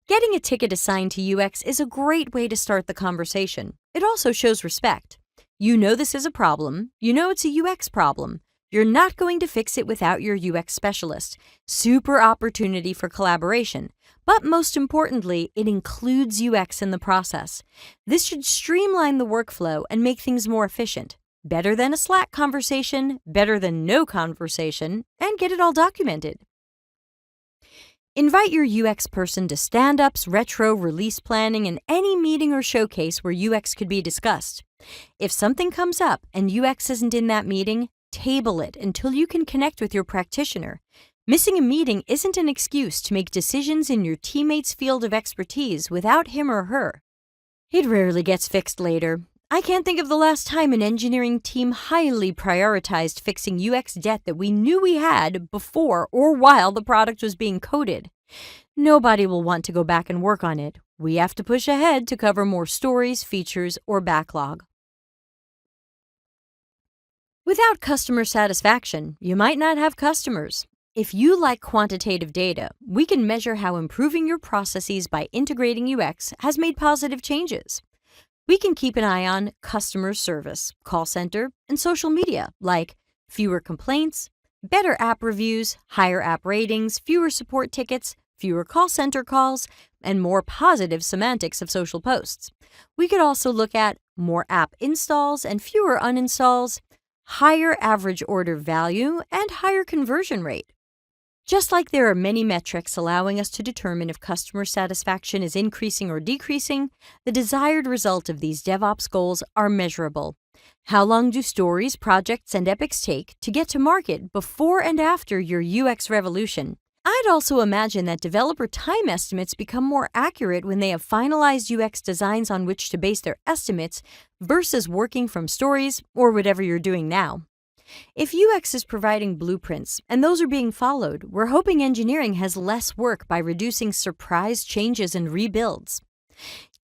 Getting a ticket assigned to UX is a great way to start the conversation. It also shows respect. You know this is a problem. You know it's a UX problem. You're not going to fix it without your UX specialist. Super opportunity for collaboration. But most importantly, it includes UX in the process. This should streamline the workflow and make things more efficient. Better than a Slack conversation, better than no conversation, and get it all documented. Invite your UX person to stand-ups, retro, release planning, and any meeting or showcase where UX could be discussed. If something comes up and UX isn't in that meeting, table it until you can connect with your practitioner. Missing a meeting isn't an excuse to make decisions in your teammate's field of expertise without him or her. It rarely gets fixed later. I can't think of the last time an engineering team highly prioritized fixing UX debt that we knew we had before or while the product was being coded. Nobody will want to go back and work on it. We have to push ahead to cover more stories, features, or backlog. Without customer satisfaction, you might not have customers. If you like quantitative data, we can measure how improving your processes by integrating UX has made positive changes. We can keep an eye on customer service, call center, and social media, like fewer complaints, better app reviews, higher app ratings, fewer support tickets, fewer call center calls, and more positive semantics of social posts. We could also look at more app installs and fewer uninstalls, higher average order value, and higher conversion rate. Just like there are many metrics allowing us to determine if customer satisfaction is increasing or decreasing, the desired result of these DevOps goals are measurable. How long do stories, projects, and epics take to get to market before and after your UX revolution? I'd also imagine that developer time estimates become more accurate when they have finalized UX designs on which to base their estimates versus working from stories or whatever you're doing now. If UX is providing blueprints and those are being followed, we're hoping engineering has less work by reducing surprise changes and rebuilds.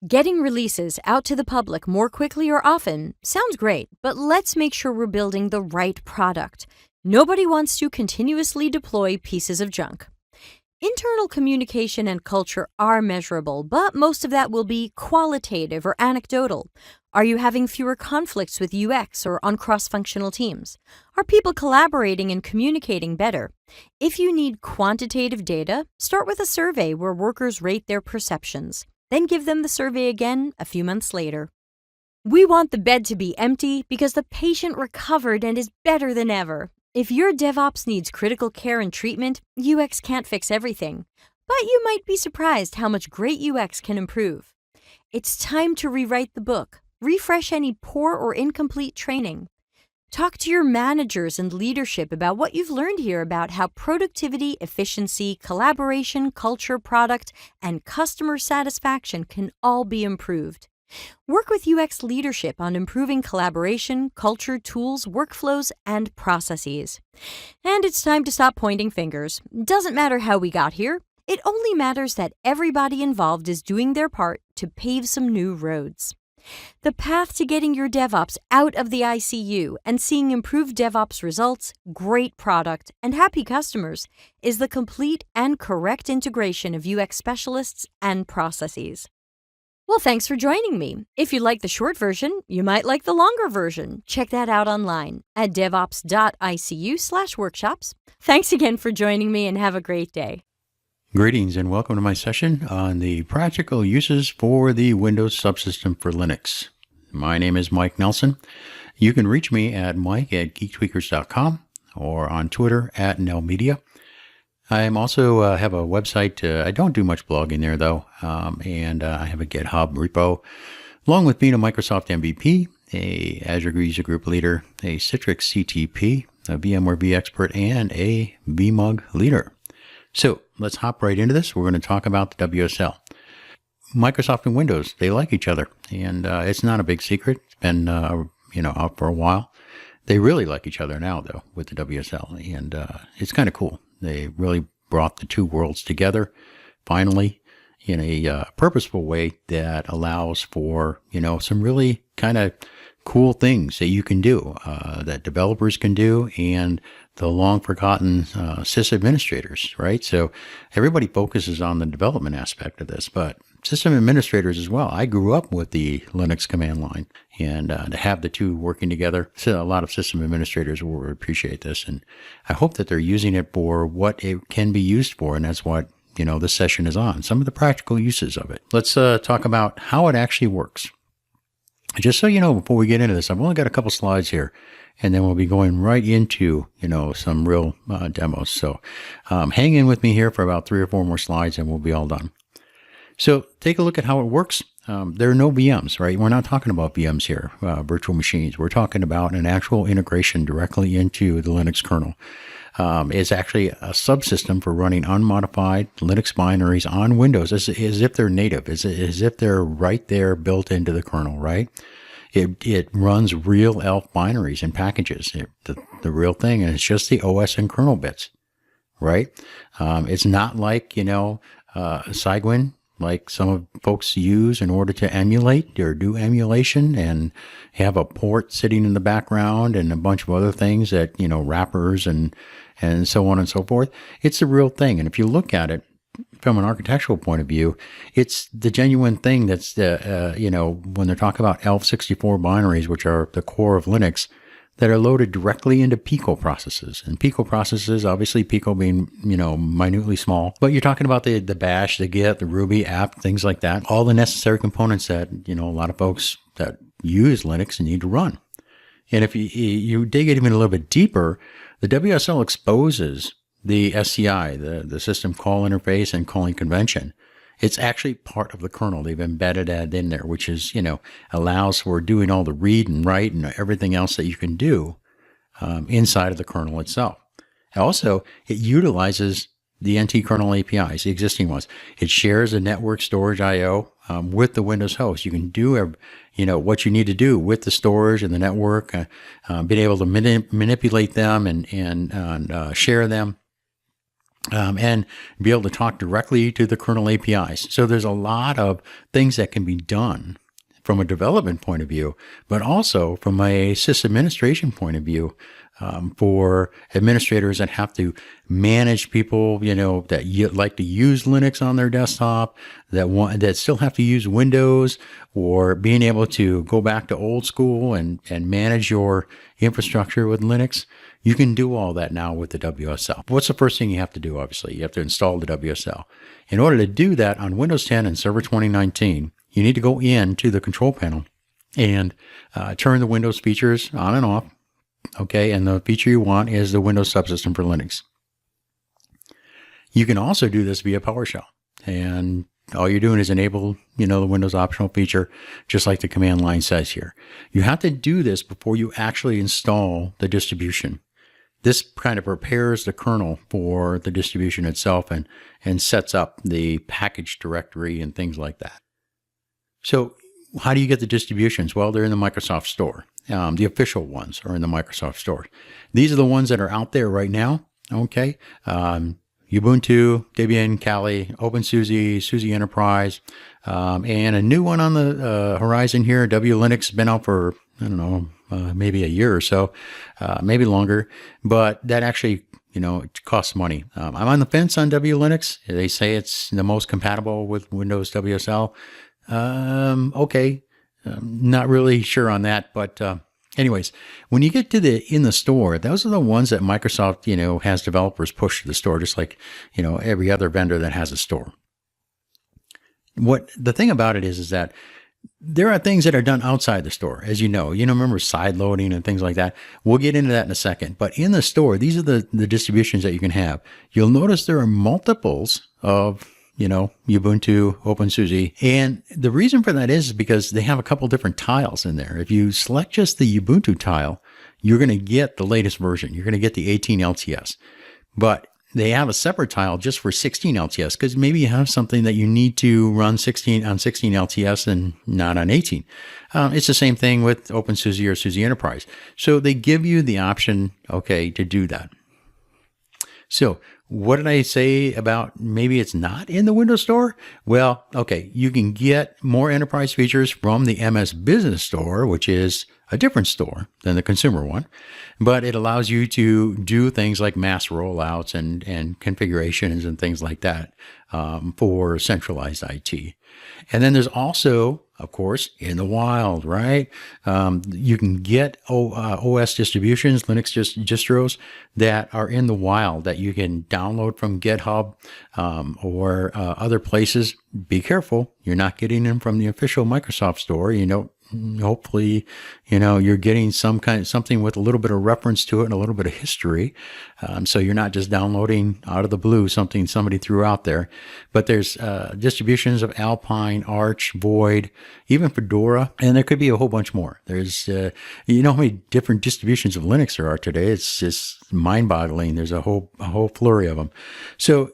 Getting releases out to the public more quickly or often sounds great, but let's make sure we're building the right product. Nobody wants to continuously deploy pieces of junk. Internal communication and culture are measurable, but most of that will be qualitative or anecdotal. Are you having fewer conflicts with UX or on cross-functional teams? Are people collaborating and communicating better? If you need quantitative data, start with a survey where workers rate their perceptions. Then give them the survey again a few months later. We want the bed to be empty because the patient recovered and is better than ever. If your DevOps needs critical care and treatment, UX can't fix everything. But you might be surprised how much great UX can improve. It's time to rewrite the book. Refresh any poor or incomplete training. Talk to your managers and leadership about what you've learned here about how productivity, efficiency, collaboration, culture, product, and customer satisfaction can all be improved. Work with UX leadership on improving collaboration, culture, tools, workflows, and processes. And it's time to stop pointing fingers. Doesn't matter how we got here. It only matters that everybody involved is doing their part to pave some new roads. The path to getting your DevOps out of the ICU and seeing improved DevOps results, great product, and happy customers is the complete and correct integration of UX specialists and processes. Well, thanks for joining me. If you like the short version, you might like the longer version. Check that out online at devops.icu/workshops. Thanks again for joining me and have a great day. Greetings and welcome to my session on the practical uses for the Windows subsystem for Linux. My name is Mike Nelson. You can reach me at mike@geektweakers.com or on Twitter at @NelMedia. I also have a website. I don't do much blogging there though, and I have a GitHub repo, along with being a Microsoft MVP, a Azure User Group leader, a Citrix CTP, a VMware vExpert, and a vMug leader. So let's hop right into this. We're going to talk about the WSL. Microsoft and Windows, they like each other, and it's not a big secret. It's been out for a while. They really like each other now, though, with the WSL, and it's kind of cool. They really brought the two worlds together, finally, in a purposeful way that allows for, some really kind of cool things that you can do, that developers can do, and the long-forgotten sys administrators, right? So everybody focuses on the development aspect of this, but system administrators as well. I grew up with the Linux command line, and to have the two working together, so a lot of system administrators will appreciate this, and I hope that they're using it for what it can be used for, and that's what this session is on, some of the practical uses of it. Let's talk about how it actually works. Just so you know, before we get into this, I've only got a couple slides here, and then we'll be going right into, some real demos. So hang in with me here for about 3 or 4 more slides, and we'll be all done. So take a look at how it works. There are no VMs, right? We're not talking about VMs here, virtual machines. We're talking about an actual integration directly into the Linux kernel. It's actually a subsystem for running unmodified Linux binaries on Windows as if they're native, as if they're right there built into the kernel, right? It runs real ELF binaries and packages, the real thing, and it's just the OS and kernel bits, right? It's not like, Cygwin, like some folks use in order to emulate or do emulation and have a port sitting in the background and a bunch of other things that, wrappers and so on and so forth. It's the real thing. And if you look at it from an architectural point of view, it's the genuine thing that's, when they're talking about ELF64 binaries, which are the core of Linux, that are loaded directly into Pico processes. And Pico processes, obviously Pico being, minutely small, but you're talking about the bash, the Git, the Ruby app, things like that, all the necessary components that, a lot of folks that use Linux need to run. And if you dig it even a little bit deeper, the WSL exposes the SCI, the system call interface and calling convention. It's actually part of the kernel. They've embedded that in there, which is, allows for doing all the read and write and everything else that you can do inside of the kernel itself. Also, it utilizes the NT kernel APIs, the existing ones. It shares a network storage I/O with the Windows host. You can do, what you need to do with the storage and the network, being able to manipulate them and share them. And be able to talk directly to the kernel APIs. So there's a lot of things that can be done from a development point of view, but also from a sysadministration point of view, for administrators that have to manage people, that like to use Linux on their desktop, that still have to use Windows, or being able to go back to old school and manage your infrastructure with Linux. You can do all that now with the WSL. What's the first thing you have to do? Obviously, you have to install the WSL. In order to do that on Windows 10 and Server 2019, you need to go into the control panel and turn the Windows features on and off. Okay, and the feature you want is the Windows subsystem for Linux. You can also do this via PowerShell, and all you're doing is enable, the Windows optional feature, just like the command line says here. You have to do this before you actually install the distribution. This kind of prepares the kernel for the distribution itself and sets up the package directory and things like that. So how do you get the distributions? Well, they're in the Microsoft Store. The official ones are in the Microsoft Store. These are the ones that are out there right now. Okay. Ubuntu, Debian, Kali, OpenSUSE, SUSE Enterprise, and a new one on the horizon here. WLinux, been out for, I don't know, maybe a year or so, maybe longer, but that actually, it costs money. I'm on the fence on WLinux. They say it's the most compatible with Windows WSL. Okay. Not really sure on that, but anyways, when you get to in the store, those are the ones that Microsoft, has developers push to the store, just like, every other vendor that has a store. What the thing about it is that there are things that are done outside the store, as you know. Remember side loading and things like that. We'll get into that in a second. But in the store, these are the distributions that you can have. You'll notice there are multiples of Ubuntu, OpenSUSE. And the reason for that is because they have a couple different tiles in there. If you select just the Ubuntu tile, you're going to get the latest version. You're going to get the 18 LTS. But they have a separate tile just for 16 LTS because maybe you have something that you need to run 16 LTS and not on 18. It's the same thing with OpenSUSE or SUSE Enterprise. So they give you the option, to do that. So what did I say about maybe it's not in the Windows Store? Well, you can get more enterprise features from the MS Business Store, which is a different store than the consumer one, but it allows you to do things like mass rollouts and configurations and things like that for centralized IT. And then there's also, of course, in the wild, right? You can get OS distributions, Linux distros that are in the wild that you can download from GitHub or other places. Be careful, you're not getting them from the official Microsoft store. Hopefully, you're getting something with a little bit of reference to it and a little bit of history. So you're not just downloading out of the blue something somebody threw out there. But there's distributions of Alpine, Arch, Void, even Fedora, and there could be a whole bunch more. There's, how many different distributions of Linux there are today? It's just mind-boggling. There's a whole flurry of them. So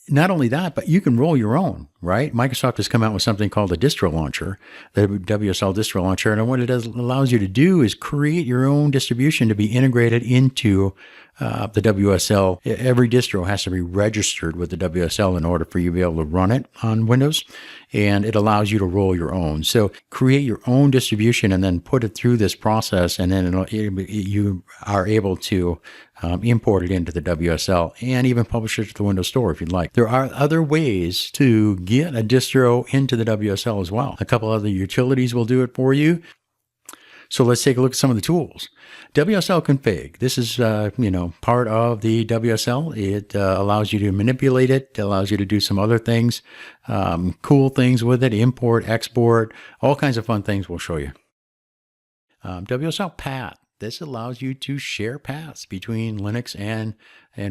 not only that, but you can roll your own, right? Microsoft has come out with something called a distro launcher, the WSL distro launcher. And what it allows you to do is create your own distribution to be integrated into the WSL. Every distro has to be registered with the WSL in order for you to be able to run it on Windows. And it allows you to roll your own. So create your own distribution and then put it through this process. And then you are able to import it into the WSL and even publish it to the Windows Store if you'd like. There are other ways to get a distro into the WSL as well. A couple other utilities will do it for you. So let's take a look at some of the tools. WSL config. This is, part of the WSL. It allows you to manipulate it. It allows you to do some other things, cool things with it, import, export, all kinds of fun things we'll show you. WSL path. This allows you to share paths between Linux and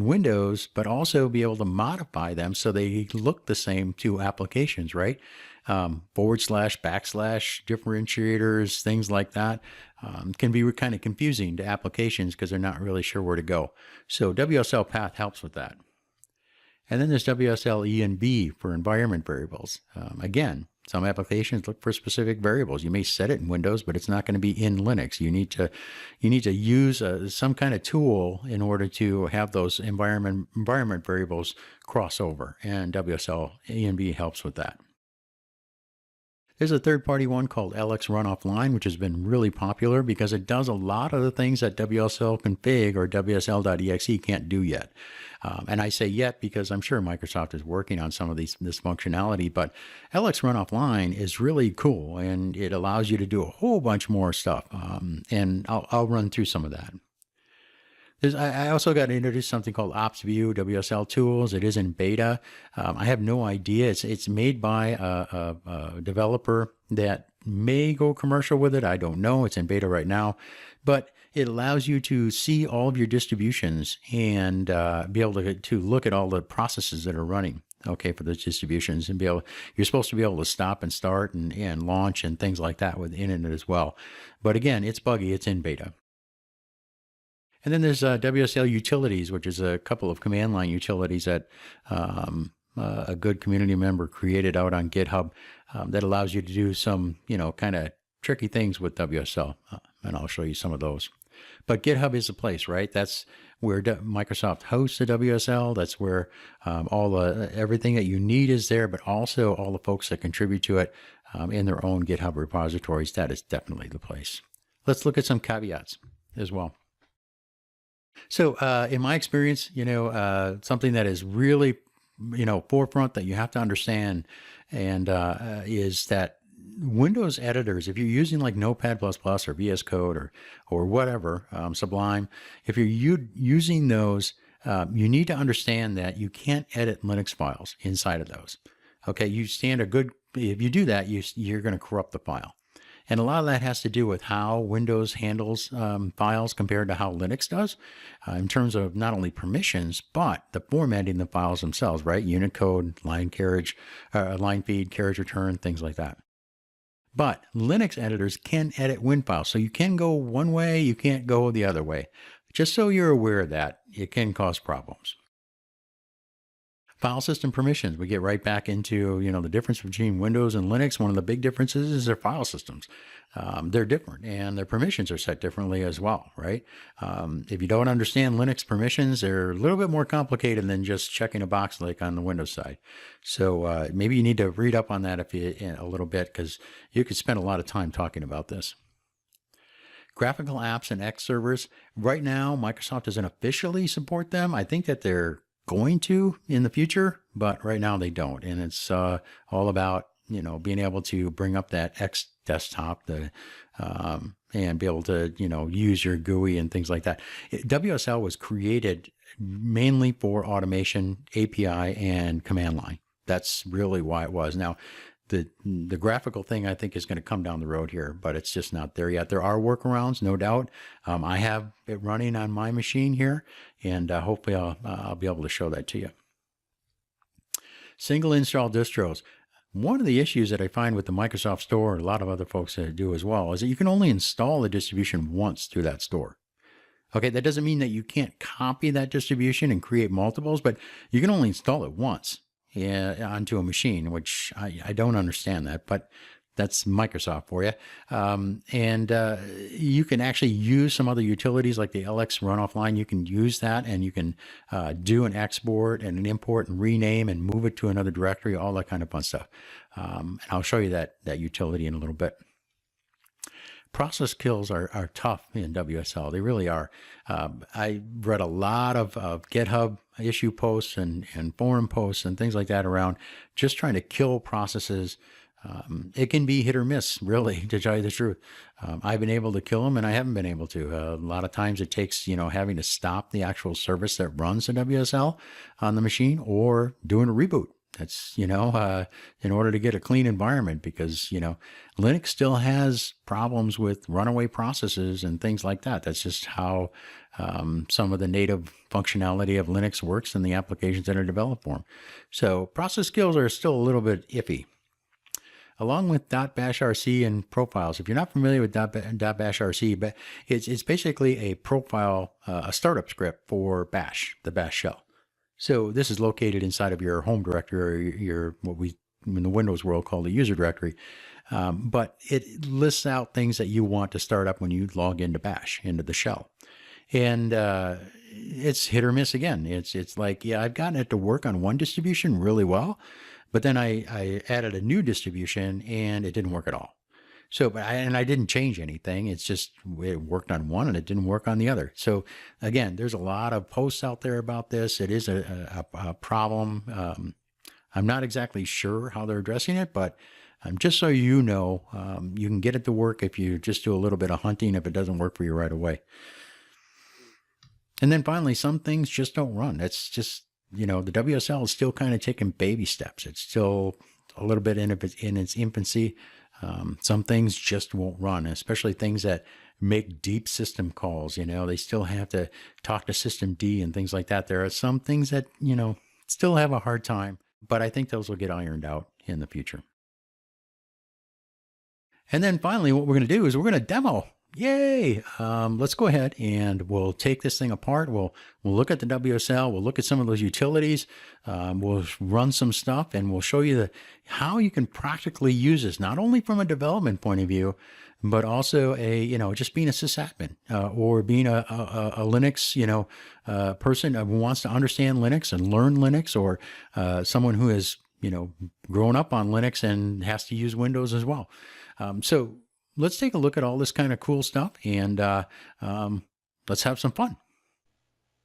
Windows, but also be able to modify them so they look the same to applications, right? / differentiators, things like that can be kind of confusing to applications because they're not really sure where to go. So WSL path helps with that. And then there's WSL E and B for environment variables. Again, some applications look for specific variables. You may set it in Windows, but it's not going to be in Linux. You need to use some kind of tool in order to have those environment variables cross over, and WSL E and B helps with that. There's a third-party one called LX Run Offline, which has been really popular because it does a lot of the things that WSL config or WSL.exe can't do yet. And I say yet because I'm sure Microsoft is working on some of this functionality, but LX Run Offline is really cool, and it allows you to do a whole bunch more stuff. And I'll run through some of that. I also got to introduce something called OpsView WSL Tools. It is in beta. I have no idea. It's made by a developer that may go commercial with it. I don't know. It's in beta right now. But it allows you to see all of your distributions and be able to look at all the processes that are running, for those distributions. And you're supposed to be able to stop and start and launch and things like that within it as well. But again, it's buggy. It's in beta. And then there's WSL Utilities, which is a couple of command line utilities that a good community member created out on GitHub that allows you to do some, kind of tricky things with WSL. And I'll show you some of those. But GitHub is the place, right? That's where Microsoft hosts the WSL. That's where everything that you need is there, but also all the folks that contribute to it in their own GitHub repositories. That is definitely the place. Let's look at some caveats as well. So in my experience, something that is really, forefront that you have to understand and is that Windows editors, if you're using like Notepad++ or VS Code or whatever, Sublime, if you're using those, you need to understand that you can't edit Linux files inside of those. Okay, if you do that, you're going to corrupt the file. And a lot of that has to do with how Windows handles files compared to how Linux does in terms of not only permissions, but the formatting of the files themselves, right? Unicode, line feed, carriage return, things like that. But Linux editors can edit Win files. So you can go one way, you can't go the other way. Just so you're aware of that, it can cause problems. File system permissions, we get right back into, the difference between Windows and Linux. One of the big differences is their file systems. They're different and their permissions are set differently as well, right? If you don't understand Linux permissions, they're a little bit more complicated than just checking a box like on the Windows side. So maybe you need to read up on that a little bit, because you could spend a lot of time talking about this. Graphical apps and X servers. Right now, Microsoft doesn't officially support them. I think that they're going to in the future, but right now they don't. And it's all about, being able to bring up that X desktop and be able to, use your GUI and things like that. WSL was created mainly for automation, API, and command line. That's really why it was. Now, the graphical thing I think is going to come down the road here, but it's just not there yet. There are workarounds, no doubt. I have it running on my machine here, and hopefully I'll be able to show that to you. Single install distros. One of the issues that I find with the Microsoft Store, and a lot of other folks that do as well, is that you can only install a distribution once through that store. Okay, that doesn't mean that you can't copy that distribution and create multiples, but you can only install it once onto a machine, which I don't understand that, but that's Microsoft for you. And you can actually use some other utilities like the LX runoff line. You can use that, and you can do an export and an import and rename and move it to another directory, all that kind of fun stuff. And I'll show you that utility in a little bit. Process kills are tough in WSL. They really are. I read a lot of GitHub issue posts and forum posts and things like that around just trying to kill processes. It can be hit or miss, really, to tell you the truth. I've been able to kill them, and I haven't been able to. A lot of times it takes, having to stop the actual service that runs the WSL on the machine, or doing a reboot. That's, in order to get a clean environment, because, Linux still has problems with runaway processes and things like that. That's just how some of the native functionality of Linux works in the applications that are developed for them. So process kills are still a little bit iffy. Along with .bashrc and profiles. If you're not familiar with .bashrc, but it's basically a profile, a startup script for Bash, the Bash shell. So this is located inside of your home directory, or what we in the Windows world call the user directory. But it lists out things that you want to start up when you log into Bash, into the shell. And it's hit or miss again. It's like, yeah, I've gotten it to work on one distribution really well, but then I added a new distribution and it didn't work at all. So, I didn't change anything. It's just, it worked on one and it didn't work on the other. So again, there's a lot of posts out there about this. It is a problem. I'm not exactly sure how they're addressing it, but just so you know, you can get it to work if you just do a little bit of hunting if it doesn't work for you right away. And then finally, some things just don't run. It's just, the WSL is still kind of taking baby steps. It's still a little bit in its infancy. Some things just won't run, especially things that make deep system calls. They still have to talk to system D and things like that. There are some things that, still have a hard time, but I think those will get ironed out in the future. And then finally, what we're going to do is we're going to demo. Yay! Let's go ahead and we'll take this thing apart. We'll look at the WSL. We'll look at some of those utilities. We'll run some stuff, and we'll show you how you can practically use this, not only from a development point of view, but also just being a sysadmin or being a Linux, person who wants to understand Linux and learn Linux, or someone who has, grown up on Linux and has to use Windows as well. So let's take a look at all this kind of cool stuff, and let's have some fun.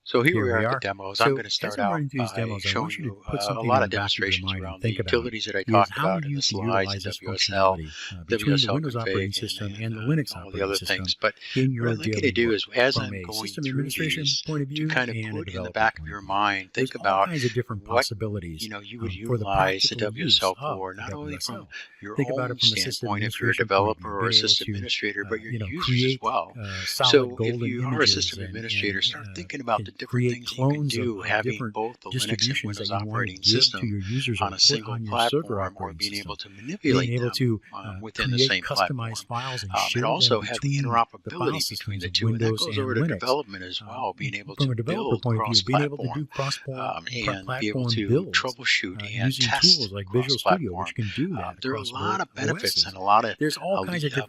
So here we are at the demos. I'm going to start out by showing you a lot of demonstrations around the utilities that I talked about in the slides, WSL, WSL Windows operating system and the Linux all the other operating things. system. But what I'd like you to do is, as I'm going through these, to kind of put in the back of your mind, think about what you would utilize the WSL for, not only from your own standpoint if you're a developer or a system administrator, but your users as well. So if you are a system administrator, start thinking about the different things you can do, having both the Linux and Windows operating system on a single platform, or being able to manipulate them within the same platform. And also have the interoperability between the two. And that goes over to development as well, being able to build cross-platform and be able to troubleshoot and test cross-platform. There are a lot of benefits and a lot of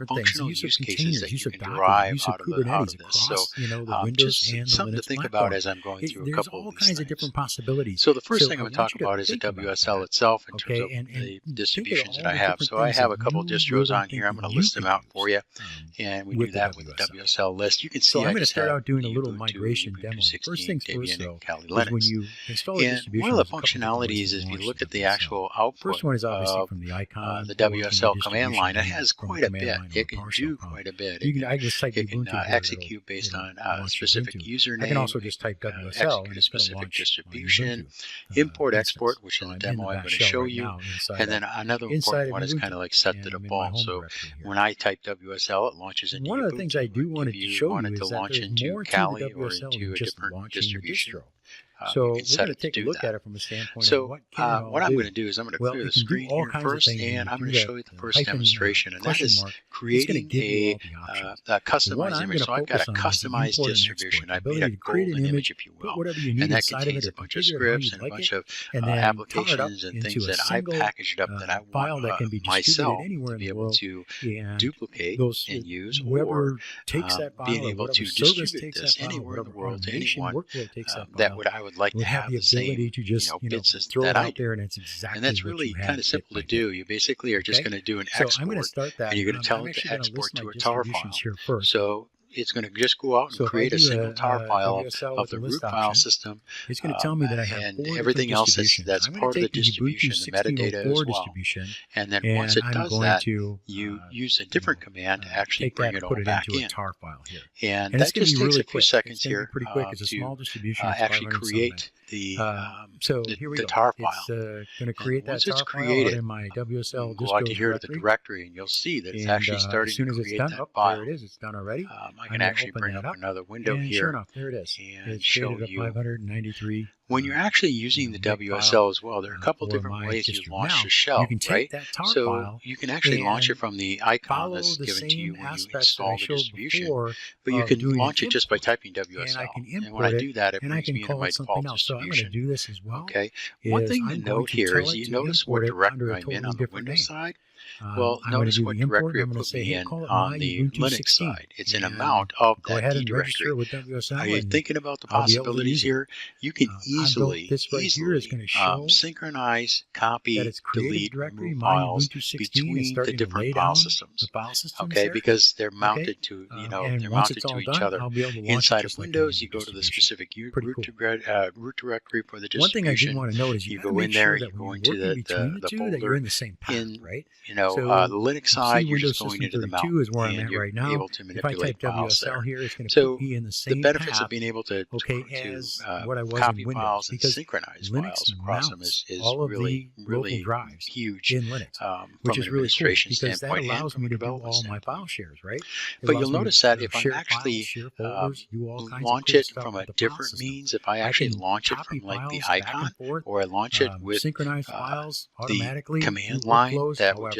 functional use cases that you can derive out of this. So just something to think about as I'm going through a couple of these things. So the first thing I'm going to talk about is the WSL itself in terms of the distributions that I have. So I have a couple distros on here. I'm going to list them out for you, and we do that with the WSL list. You can see I'm going to start out doing a little migration demo. First things first, though, is when you install a distribution, one of the functionalities is if you look at the actual output of the WSL command line, it has quite a bit. It can do quite a bit. It can execute based on a specific username. I can also just type WSL and a specific distribution, import export, which is a demo I'm going to show you, and then another important one is kind of like set to default. So when I type WSL, it launches into one of the things I do want to show you is to launch into Kali or into a different distribution. So we're going to take a look at it from a standpoint of what I'm going to do is I'm going to clear the screen here first, and I'm going to show you the first demonstration, and that is creating a customized image. So I've got a customized distribution. I've made a golden image, if you will, and that contains a bunch of scripts and a bunch of applications and things that I packaged up that I want myself to be able to duplicate and use, or being able to distribute this anywhere in the world to anyone that I would like to have the same bits as that I do. And that's really kind of simple to do. You basically are just going to do an export, and you're going to tell it to export to a tar file. So it's going to just go out and create a single tar file of the root file system. It's going to tell me that I have and everything else that's part of the distribution, the metadata as well. And then once it does that, you use a different command to actually bring it all back in. And that just takes a few seconds here to actually create the tar file. It's going to create that tar file in my WSL. Go out to here to the directory, and you'll see that it's actually starting to create that file. There it is. It's done already. I can actually bring up another window here. Sure enough, there it is. And show you 593. When you're actually using the WSL as well, there are a couple different ways you launch the shell, right? So you can actually launch it from the icon that's given to you when you install the distribution, but you can launch it just by typing WSL. And when I do that, it brings me into my default distribution. Okay. One thing to note here is you notice what directory I'm in on the Windows side. Well, notice what directory it put me in on the Linux side. It's an amount of that D directory. Are you thinking about the possibilities here? You can easily synchronize, copy, delete, remove files between the different file systems. Okay, because they're mounted to they're mounted to each other. Inside of Windows, you go to the specific root directory for the distribution. One thing I do want to note is you go in there, you go into the folder in the same path, right? The Linux side, you're just going into the mount, and you're able to manipulate files there. So the benefits of being able to copy files and synchronize files across them is really, really huge in Linux, from an administration standpoint and from a development standpoint. But you'll notice that if I actually launch it from a different means, if I actually launch it from like the icon, or I launch it with the command line that would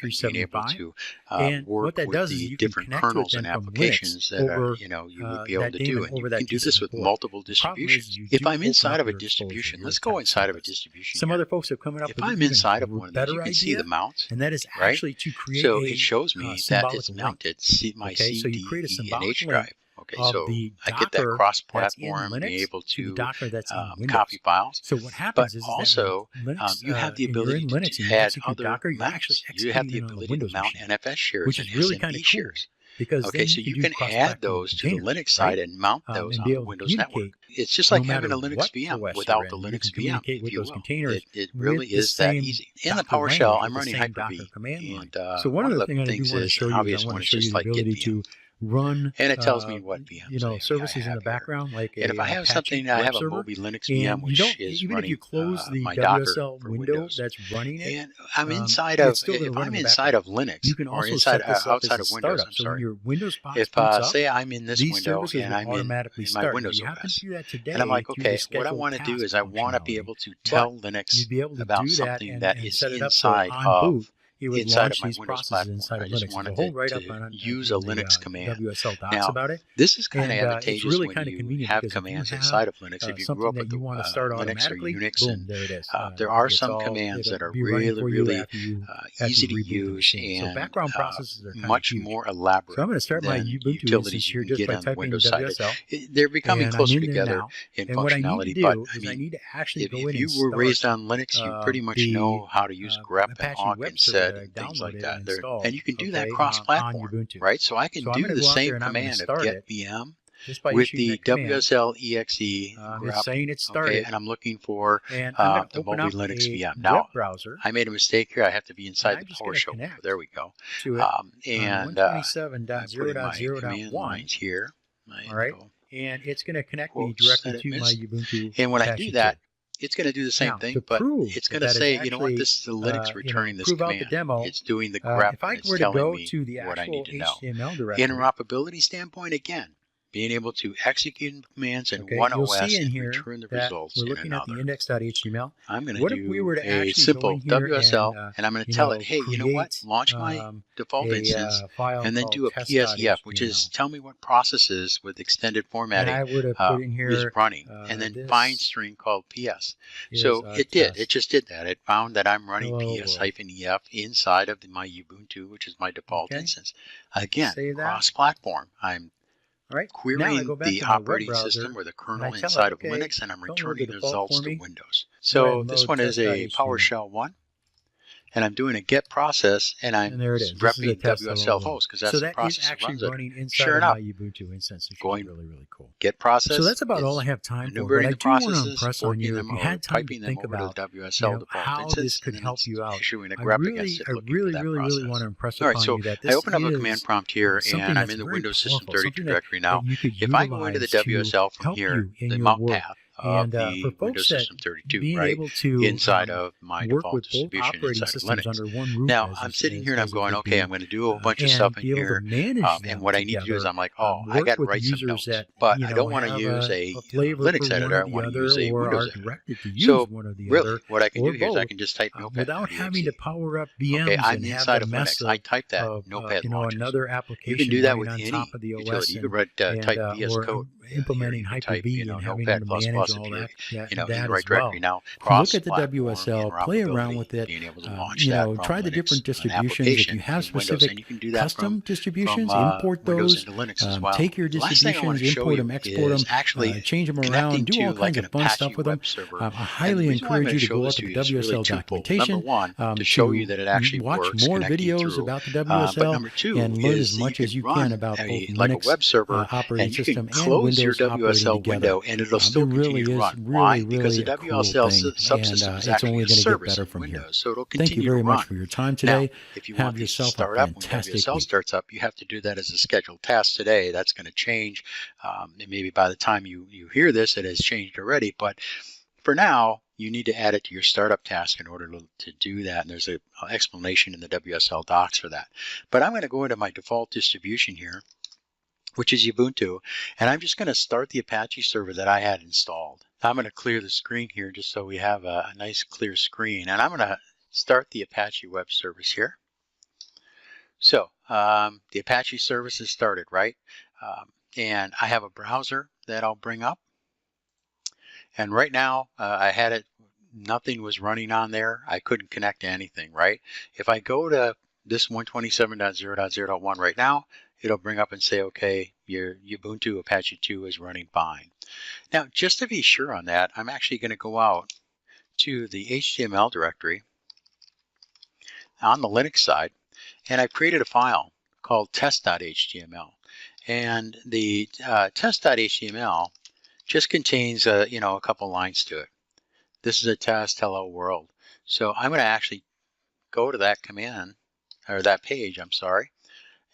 being able to work with the different kernels and applications that you would be able to do. And you can do this with multiple distributions. If I'm inside of a distribution, let's go inside of a distribution. Some other folks have come up with if I'm inside of one of these, you can see the mounts, and that is actually to create so it shows me that it's mounted my C, so D, you create a E, and symbolic H link drive. Okay, so I get that Docker cross-platform, that's in being Linux able to the to Docker that's in Windows. copy files. So what happens But is also, that Linux, you have the and you're ability in Linux to and you add execute other Docker, you're mounts. actually You have the executing on a ability to Windows mount machine, NFS shares which and is really SMB kind of cool. shares. Because Okay, then so you do can add cross-platform those to the containers, Linux side and mount those and on be the able to Windows network. communicate It's just no like having a matter Linux what VM OS without you're the in. You Linux can VM, communicate if with you those will. containers It with really the is that same easy. In the Docker PowerShell, language, I'm with the running same Docker Hyper-V, command line. and So one one of of the the things I do things want to is show an you is I obvious want one to is show you just the like Git ability VM. to run, and it tells me what VMs services in the background, like and if I have something, I have a Moby Linux VM, which is even running if you close the my WSL Docker window Windows. that's running it, and I'm inside of, if I'm inside of Linux, you can or also inside set this up outside as of a Windows, startup. I'm So sorry. when your Windows box If boots up, say I'm in this these window services and will I'm automatically in start. my Windows You happen OS, to do that today, and I'm like, through the okay, what I scheduled want to do task is I want to be functionality. able to But tell Linux you'd be able to about do that something and, that and is set it up so inside on of boot, it would inside launch of my these Windows processes platform. inside I of just Linux. There's wanted a whole write-up to on use in a the Linux command. WSL docs Now, about it. this is kind of And it's advantageous really when kind of you convenient have because commands if you have inside of Linux. If you grew something up with that the you want to start Linux or automatically, Unix, boom, and there it is. there are It's some all, commands it'll that are be running for you really after you easy to reboot the use machine. So and background processes are kind of much huge. more So elaborate I'm going to start my than Ubuntu utilities instance you here can just get by on the typing Windows side. WSL. They're becoming And closer I'm in there together now. in And what I need to functionality, do but is I I mean, need to actually go if in you and were start raised on Linux, you pretty much know how to use grep and Apache awk web and server sed that I and things like downloaded that. and installed, And you can do that on cross-platform, Ubuntu. right? So I can So I'm do going to the go out there same and I'm going to command of start get it VM just by with issuing the that command. WSL exe It's grep, saying it started. okay, and I'm looking for And I'm going to the open Moby up Linux a VM. web Now, browser. I made a mistake here. I have to be inside the I'm just going PowerShell. to connect There we go. to it And I put in my command 127.0.0.1. lines here. My All right. little And it's going to connect me quotes directly that it to my missed. Ubuntu And when I Apache do that, 2. it's going to do the same Now, thing, to but prove it's that going to that is say, you know what, actually, this is the Linux returning this prove out command. the demo, It's doing the grep if I and it's were to telling go me to the what I actual need to know. HTML directory, Interoperability standpoint, again, being able to execute commands in okay, one you'll OS see in and here return the that results we're in looking at the another. index.html. I'm going to What if we do were to a actually go simple in here WSL, and I'm going to tell it, hey, you know what? create, Launch my default instance, file and then called do a PSEF, which is tell me what processes with extended and formatting I would have put in is here running, and then find string called PS. So it did. It just did that. It found that I'm running PS-EF inside of my Ubuntu, which is my default instance. Again, cross-platform. I'm querying the operating system or the kernel inside of Linux, and I'm returning the results to Windows. So this one is a PowerShell 1. And I'm doing a get process, and I'm repping WSL host because that's the process that runs it. Sure enough, Ubuntu instance, which going is really cool. get process. So that's about all I have time for. But I do want to impress on you, if you had time to think about how this could help you out. I really want to impress upon you that this I open up a command prompt here, and I'm in the Windows System 32 directory now. If I go into the WSL from here, the mount path of the Windows System 32, right, inside of my default distribution inside of Linux. Now, I'm sitting here and I'm going, okay, I'm going to do a bunch of stuff in here, and what I need to do is I'm like, oh, I got to write some notes, but I don't want to use a Linux editor, I want to use a Windows editor. So, really, what I can do here is I can just type Notepad. Without having to power up VMs okay, I'm and inside have of the mess Linux. I type that Notepad launches. another application you can do that with on any top of the OS utility. You can write type VS Code. Implementing Hyper-V and having them Notepad++ manage if all you're, that, in the that right as well. directory now. Look at the WSL, play around with it, being able to launch that from try the Linux, different distributions. If you have specific custom distributions, import those, take your distributions, import them, export them, change them around, do all kinds of fun stuff with them. I highly encourage you to go up to the WSL documentation, to show you that it actually watch works, more videos about the WSL, and learn as much as you can about both Linux web server operating system and close your Windows WSL window, and it'll still continue to run. Why? Because the WSL subsystem is actually a service in Windows, so it'll continue to run. Thank you very much for your time today. Now, if you want these to start up, when WSL starts up, you have to do that as a scheduled task today. That's going to change, and maybe by the time you hear this, it has changed already. But for now, you need to add it to your startup task in order to do that. And there's an explanation in the WSL docs for that. But I'm going to go into my default distribution here, which is Ubuntu, and I'm just going to start the Apache server that I had installed. I'm going to clear the screen here just so we have a nice clear screen, and I'm going to start the Apache web service here. So the Apache service is started, right? And I have a browser that I'll bring up. And right now I had it, nothing was running on there. I couldn't connect to anything, right? If I go to this 127.0.0.1 right now, it'll bring up and say, okay, your Ubuntu Apache 2 is running fine. Now, just to be sure on that, I'm actually going to go out to the HTML directory on the Linux side, and I've created a file called test.html. And the test.html just contains a couple lines to it. This is a test, hello world. So I'm going to actually go to that command, or that page, I'm sorry,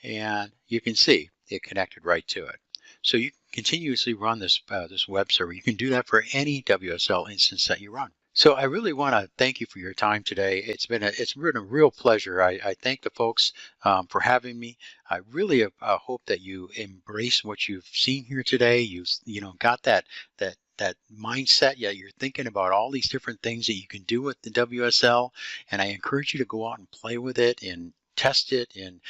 and you can see it connected right to it. So you can continuously run this web server. You can do that for any WSL instance that you run. So I really want to thank you for your time today. It's been a real pleasure. I thank the folks for having me. I really hope that you embrace what you've seen here today. You've got that mindset. Yeah, you're thinking about all these different things that you can do with the WSL, and I encourage you to go out and play with it and test it and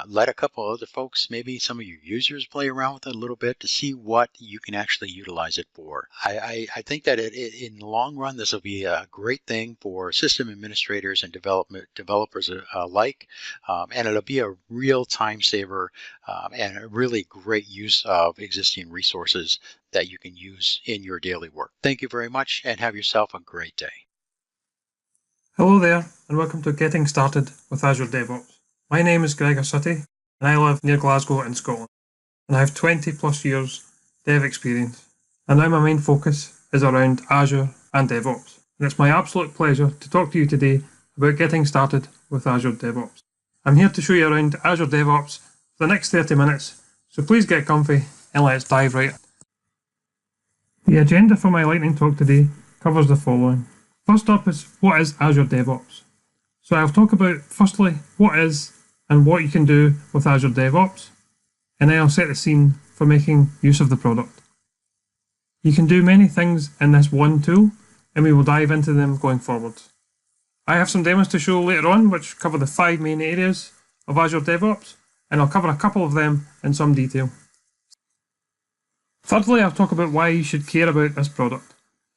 let a couple other folks, maybe some of your users, play around with it a little bit to see what you can actually utilize it for. I think that in the long run, this will be a great thing for system administrators and developers alike, and it'll be a real time saver and a really great use of existing resources that you can use in your daily work. Thank you very much, and have yourself a great day. Hello there, and welcome to Getting Started with Azure DevOps. My name is Gregor Sutty, and I live near Glasgow in Scotland, and I have 20 plus years dev experience. And now my main focus is around Azure and DevOps. And it's my absolute pleasure to talk to you today about getting started with Azure DevOps. I'm here to show you around Azure DevOps for the next 30 minutes, so please get comfy and let's dive right in. The agenda for my lightning talk today covers the following. First up is what is Azure DevOps. So I'll talk about firstly what is and what you can do with Azure DevOps, and then I'll set the scene for making use of the product. You can do many things in this one tool, and we will dive into them going forward. I have some demos to show later on which cover the 5 main areas of Azure DevOps, and I'll cover a couple of them in some detail. Thirdly, I'll talk about why you should care about this product.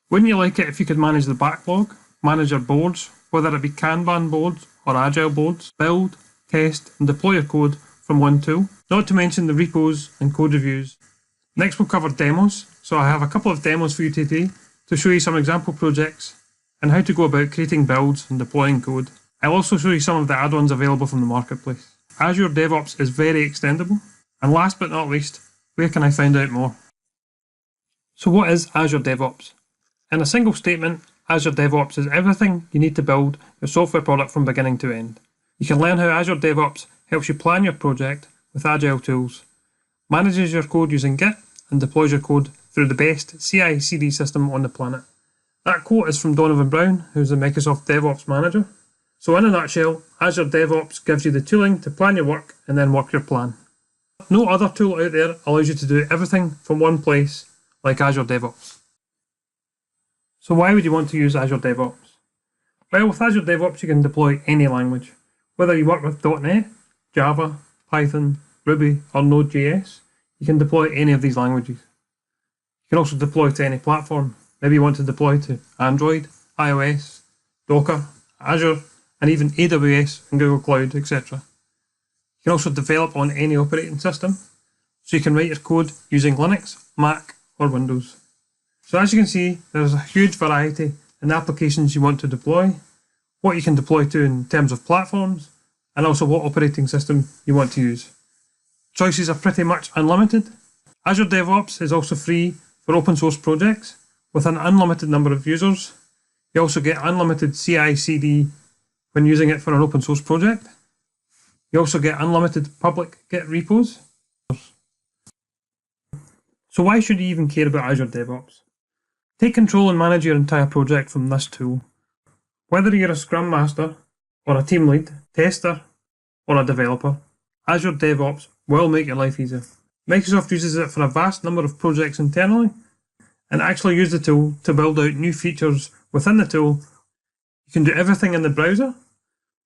Wouldn't you like it if you could manage the backlog, manage your boards, whether it be Kanban boards or Agile boards, build, test and deploy your code from one tool, not to mention the repos and code reviews. Next we'll cover demos, so I have a couple of demos for you today to show you some example projects and how to go about creating builds and deploying code. I'll also show you some of the add-ons available from the marketplace. Azure DevOps is very extendable, and last but not least, where can I find out more? So what is Azure DevOps? In a single statement, Azure DevOps is everything you need to build your software product from beginning to end. You can learn how Azure DevOps helps you plan your project with Agile tools, manages your code using Git, and deploys your code through the best CI/CD system on the planet. That quote is from Donovan Brown, who's the Microsoft DevOps manager. So in a nutshell, Azure DevOps gives you the tooling to plan your work and then work your plan. No other tool out there allows you to do everything from one place like Azure DevOps. So why would you want to use Azure DevOps? Well, with Azure DevOps you can deploy any language. Whether you work with .NET, Java, Python, Ruby or Node.js, you can deploy any of these languages. You can also deploy to any platform. Maybe you want to deploy to Android, iOS, Docker, Azure and even AWS and Google Cloud, etc. You can also develop on any operating system, so you can write your code using Linux, Mac or Windows. So as you can see, there's a huge variety in the applications you want to deploy, what you can deploy to in terms of platforms, and also what operating system you want to use. Choices are pretty much unlimited. Azure DevOps is also free for open source projects with an unlimited number of users. You also get unlimited CI/CD when using it for an open source project. You also get unlimited public Git repos. So why should you even care about Azure DevOps? Take control and manage your entire project from this tool. Whether you're a Scrum Master, or a team lead, tester, or a developer, Azure DevOps will make your life easier. Microsoft uses it for a vast number of projects internally, and actually use the tool to build out new features within the tool. You can do everything in the browser,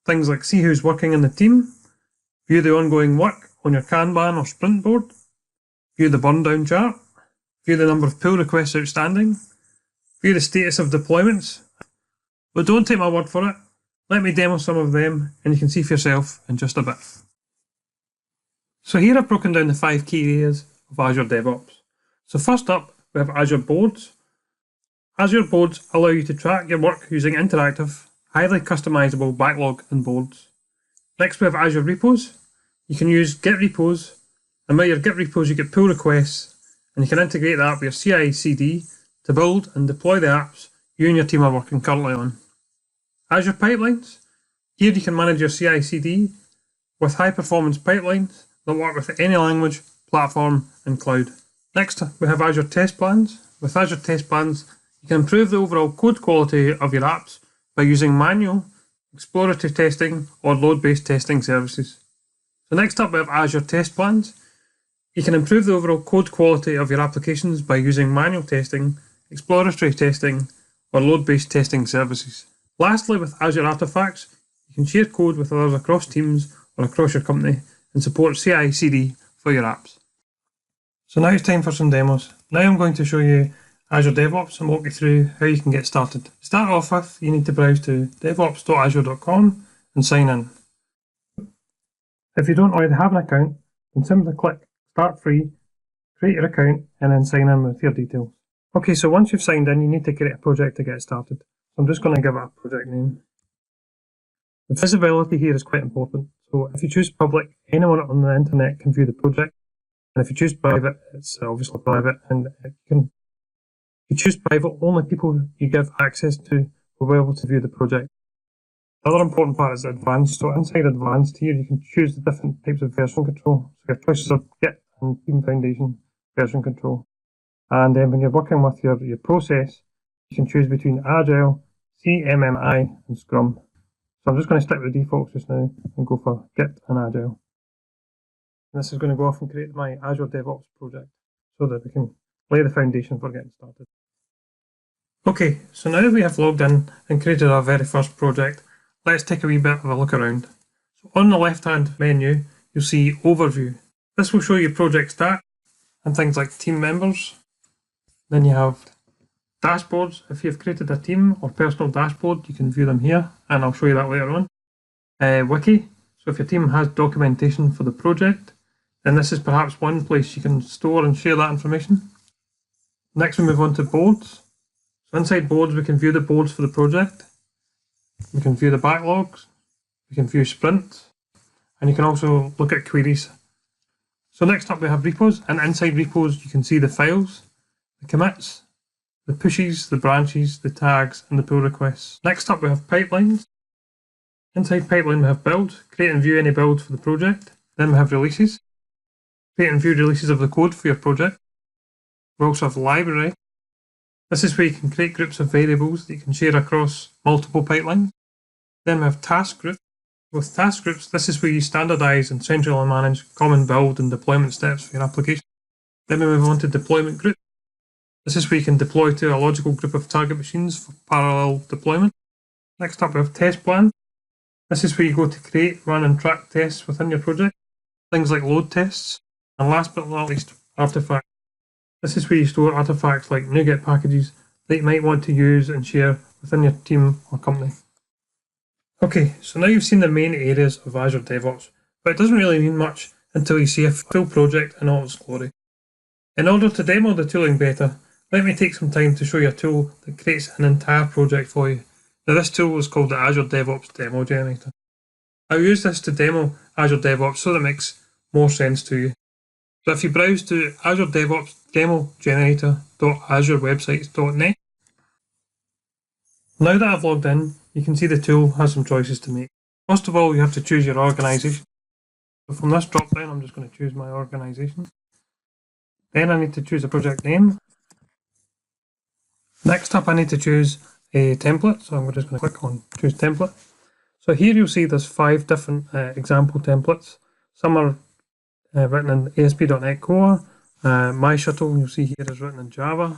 things like see who's working in the team, view the ongoing work on your Kanban or sprint board, view the burn down chart, view the number of pull requests outstanding, view the status of deployments. But don't take my word for it. Let me demo some of them and you can see for yourself in just a bit. So here I've broken down the 5 key areas of Azure DevOps. So first up, we have Azure Boards. Azure Boards allow you to track your work using interactive, highly customizable backlog and boards. Next we have Azure Repos. You can use Git repos, and with your Git repos you get pull requests, and you can integrate that with your CI/CD to build and deploy the apps you and your team are working currently on. Azure Pipelines. Here you can manage your CI/CD with high performance pipelines that work with any language platform, and cloud. Next, we have Azure Test Plans. With Azure Test Plans, you can improve the overall code quality of your apps by using manual, exploratory testing, or load-based testing services. So next up, we have Azure Test Plans. You can improve the overall code quality of your applications by using manual testing, exploratory testing, or load-based testing services. Lastly, with Azure Artifacts, you can share code with others across teams or across your company and support CI/CD for your apps. So now it's time for some demos. Now I'm going to show you Azure DevOps and walk you through how you can get started. To start off with, you need to browse to devops.azure.com and sign in. If you don't already have an account, then simply click Start Free, create your account, and then sign in with your details. Okay, so once you've signed in, you need to create a project to get started. So I'm just going to give it a project name. The visibility here is quite important. So if you choose public, anyone on the internet can view the project. And if you choose private, it's obviously private. And if you choose private, only people you give access to will be able to view the project. The other important part is advanced. So inside advanced here, you can choose the different types of version control. So your choices are Git and Team Foundation version control. And then when you're working with your process, you can choose between Agile, CMMI, and Scrum. So I'm just going to stick with the defaults just now and go for Git and Agile. And this is going to go off and create my Azure DevOps project so that we can lay the foundation for getting started. Okay, so now that we have logged in and created our very first project, let's take a wee bit of a look around. So on the left-hand menu, you'll see Overview. This will show you project stats and things like team members. Then you have dashboards. If you've created a team or personal dashboard, you can view them here, and I'll show you that later on. Wiki. So if your team has documentation for the project, then this is perhaps one place you can store and share that information. Next, we move on to boards. So inside boards, we can view the boards for the project. We can view the backlogs. We can view sprints. And you can also look at queries. So next up, we have repos. And inside repos, you can see the files, the commits, the pushes, the branches, the tags, and the pull requests. Next up, we have pipelines. Inside pipeline, we have build, create and view any build for the project. Then we have releases, create and view releases of the code for your project. We also have library. This is where you can create groups of variables that you can share across multiple pipelines. Then we have task groups. With task groups, this is where you standardize and centrally manage common build and deployment steps for your application. Then we move on to deployment groups. This is where you can deploy to a logical group of target machines for parallel deployment. Next up, we have test plan. This is where you go to create, run, and track tests within your project. Things like load tests. And last but not least, artifacts. This is where you store artifacts like NuGet packages that you might want to use and share within your team or company. Okay, so now you've seen the main areas of Azure DevOps, but it doesn't really mean much until you see a full project in all its glory. In order to demo the tooling better, let me take some time to show you a tool that creates an entire project for you. Now this tool is called the Azure DevOps Demo Generator. I'll use this to demo Azure DevOps so that it makes more sense to you. So if you browse to Azure DevOps Demo Generator.azurewebsites.net, now that I've logged in, you can see the tool has some choices to make. First of all, you have to choose your organisation. So from this drop down, I'm just going to choose my organisation. Then I need to choose a project name. Next up, I need to choose a template. So I'm just going to click on choose template. So here you'll see there's 5 different example templates. Some are written in ASP.NET Core. MyShuttle, you'll see here, is written in Java.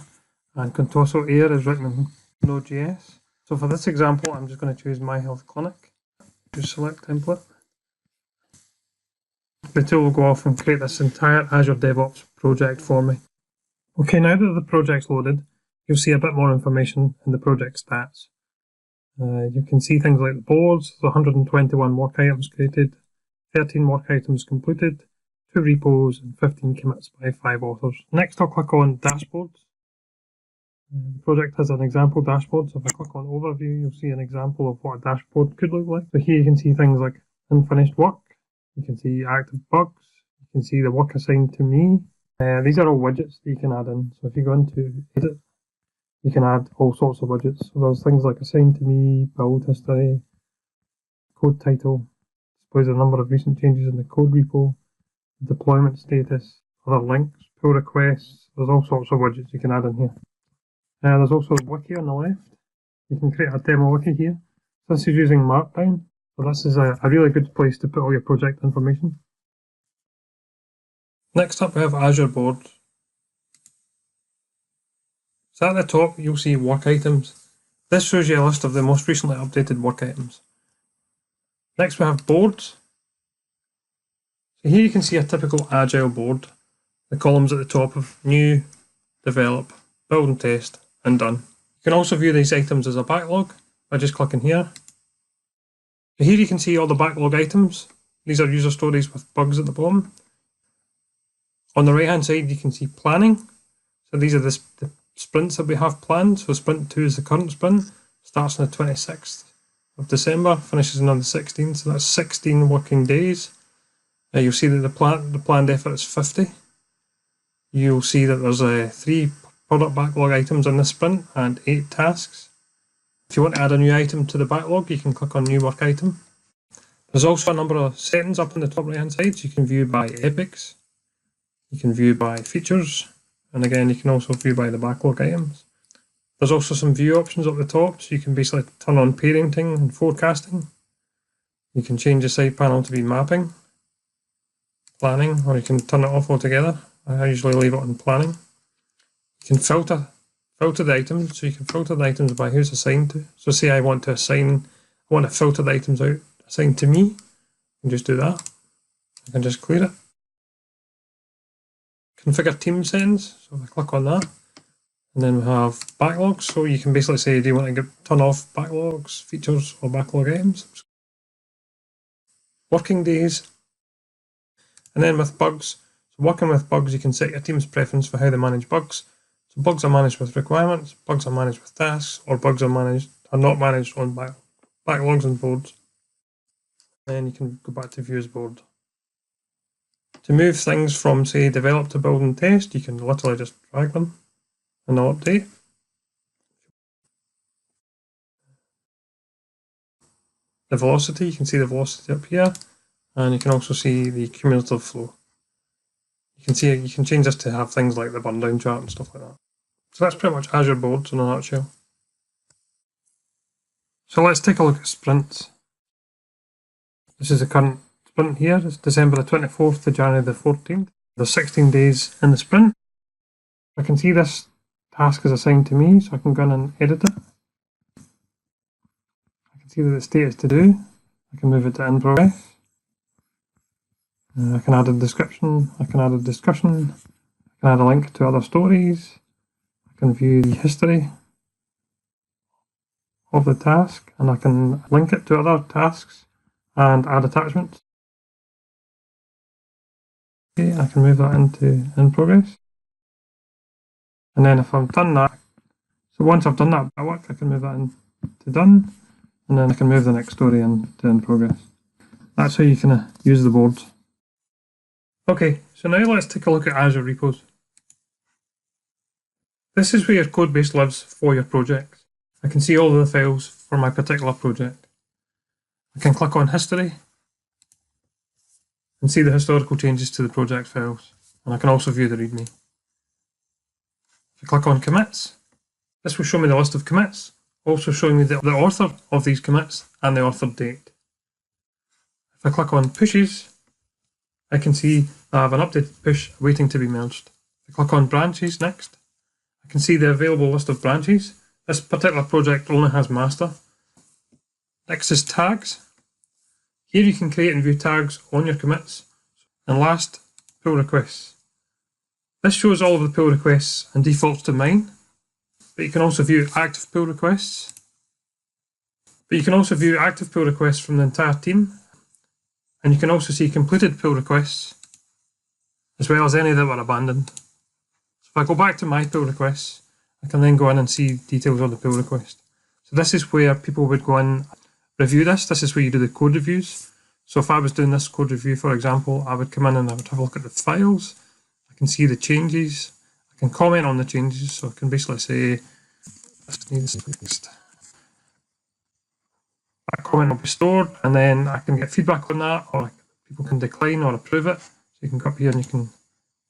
And Contoso Air is written in Node.js. So for this example, I'm just going to choose My Health Clinic. Just select template. The tool will go off and create this entire Azure DevOps project for me. Okay, now that the project's loaded, you'll see a bit more information in the project stats. You can see things like the boards, the 121 work items created, 13 work items completed, 2 repos, and 15 commits by 5 authors. Next, I'll click on dashboards. The project has an example dashboard, so if I click on overview, you'll see an example of what a dashboard could look like. So here you can see things like unfinished work, you can see active bugs, you can see the work assigned to me. These are all widgets that you can add in. So if you go into edit, you can add all sorts of widgets. So there's things like assigned to me, build history, code title, displays a number of recent changes in the code repo, deployment status, other links, pull requests. There's all sorts of widgets you can add in here. There's also the wiki on the left. You can create a demo wiki here. This is using Markdown, so this is a really good place to put all your project information. Next up we have Azure boards. So at the top you'll see work items. This shows you a list of the most recently updated work items. Next we have boards. So here you can see a typical Agile board. The columns at the top of new, develop, build and test, and done. You can also view these items as a backlog by just clicking here. So here you can see all the backlog items. These are user stories with bugs at the bottom. On the right hand side you can see planning. So these are the sprints that we have planned. So sprint 2 is the current sprint. Starts on the 26th of December, finishes on the 16th. So that's 16 working days. You'll see that the planned effort is 50. You'll see that there's 3 product backlog items in this sprint and 8 tasks. If you want to add a new item to the backlog, you can click on New Work Item. There's also a number of settings up on the top right hand side. So you can view by epics, you can view by features, and again you can also view by the backlog items. There's also some view options up the top, so you can basically turn on parenting and forecasting. You can change the side panel to be mapping, planning, or you can turn it off altogether. I usually leave it on planning. You can filter the items, so you can filter the items by who's assigned to. So say I want to filter the items out assigned to me, I can just do that. I can just clear it. Configure team settings, so I click on that. And then we have backlogs, so you can basically say, do you want to turn off backlogs, features, or backlog items? Working days. And then with bugs, so working with bugs, you can set your team's preference for how they manage bugs. So bugs are managed with requirements, bugs are managed with tasks, or bugs are not managed on backlogs and boards. Then you can go back to views board. To move things from, say, develop to build and test, you can literally just drag them and they'll update. The velocity, you can see the velocity up here, and you can also see the cumulative flow. You can change this to have things like the burn down chart and stuff like that. So that's pretty much Azure boards in a nutshell. So let's take a look at sprints. This is the current sprint here. It's December the 24th to January the 14th. There's 16 days in the sprint. I can see this task is assigned to me, so I can go in and edit it. I can see that the state is to do. I can move it to in progress. I can add a description. I can add a discussion. I can add a link to other stories. I can view the history of the task, and I can link it to other tasks and add attachments. Okay, I can move that into in progress. And then if I've done that, so once I've done that bit of work, I can move that into done, and then I can move the next story into in progress. That's how you can use the boards. Okay, so now let's take a look at Azure repos. This is where your code base lives for your project. I can see all of the files for my particular project. I can click on history and see the historical changes to the project files, and I can also view the README. If I click on commits, this will show me the list of commits, also showing me the author of these commits and the author date. If I click on pushes, I can see I have an updated push waiting to be merged. If I click on branches next, I can see the available list of branches. This particular project only has master. Next is tags. Here you can create and view tags on your commits. And last, pull requests. This shows all of the pull requests and defaults to mine, but you can also view active pull requests. From the entire team, and you can also see completed pull requests, as well as any that were abandoned. So if I go back to my pull requests, I can then go in and see details on the pull request. So this is where people would go in, review this. This is where you do the code reviews. So if I was doing this code review, for example, I would come in and I would have a look at the files. I can see the changes. I can comment on the changes. So I can basically say, this needs fixed. That comment will be stored, and then I can get feedback on that, or people can decline or approve it. So you can go up here and you can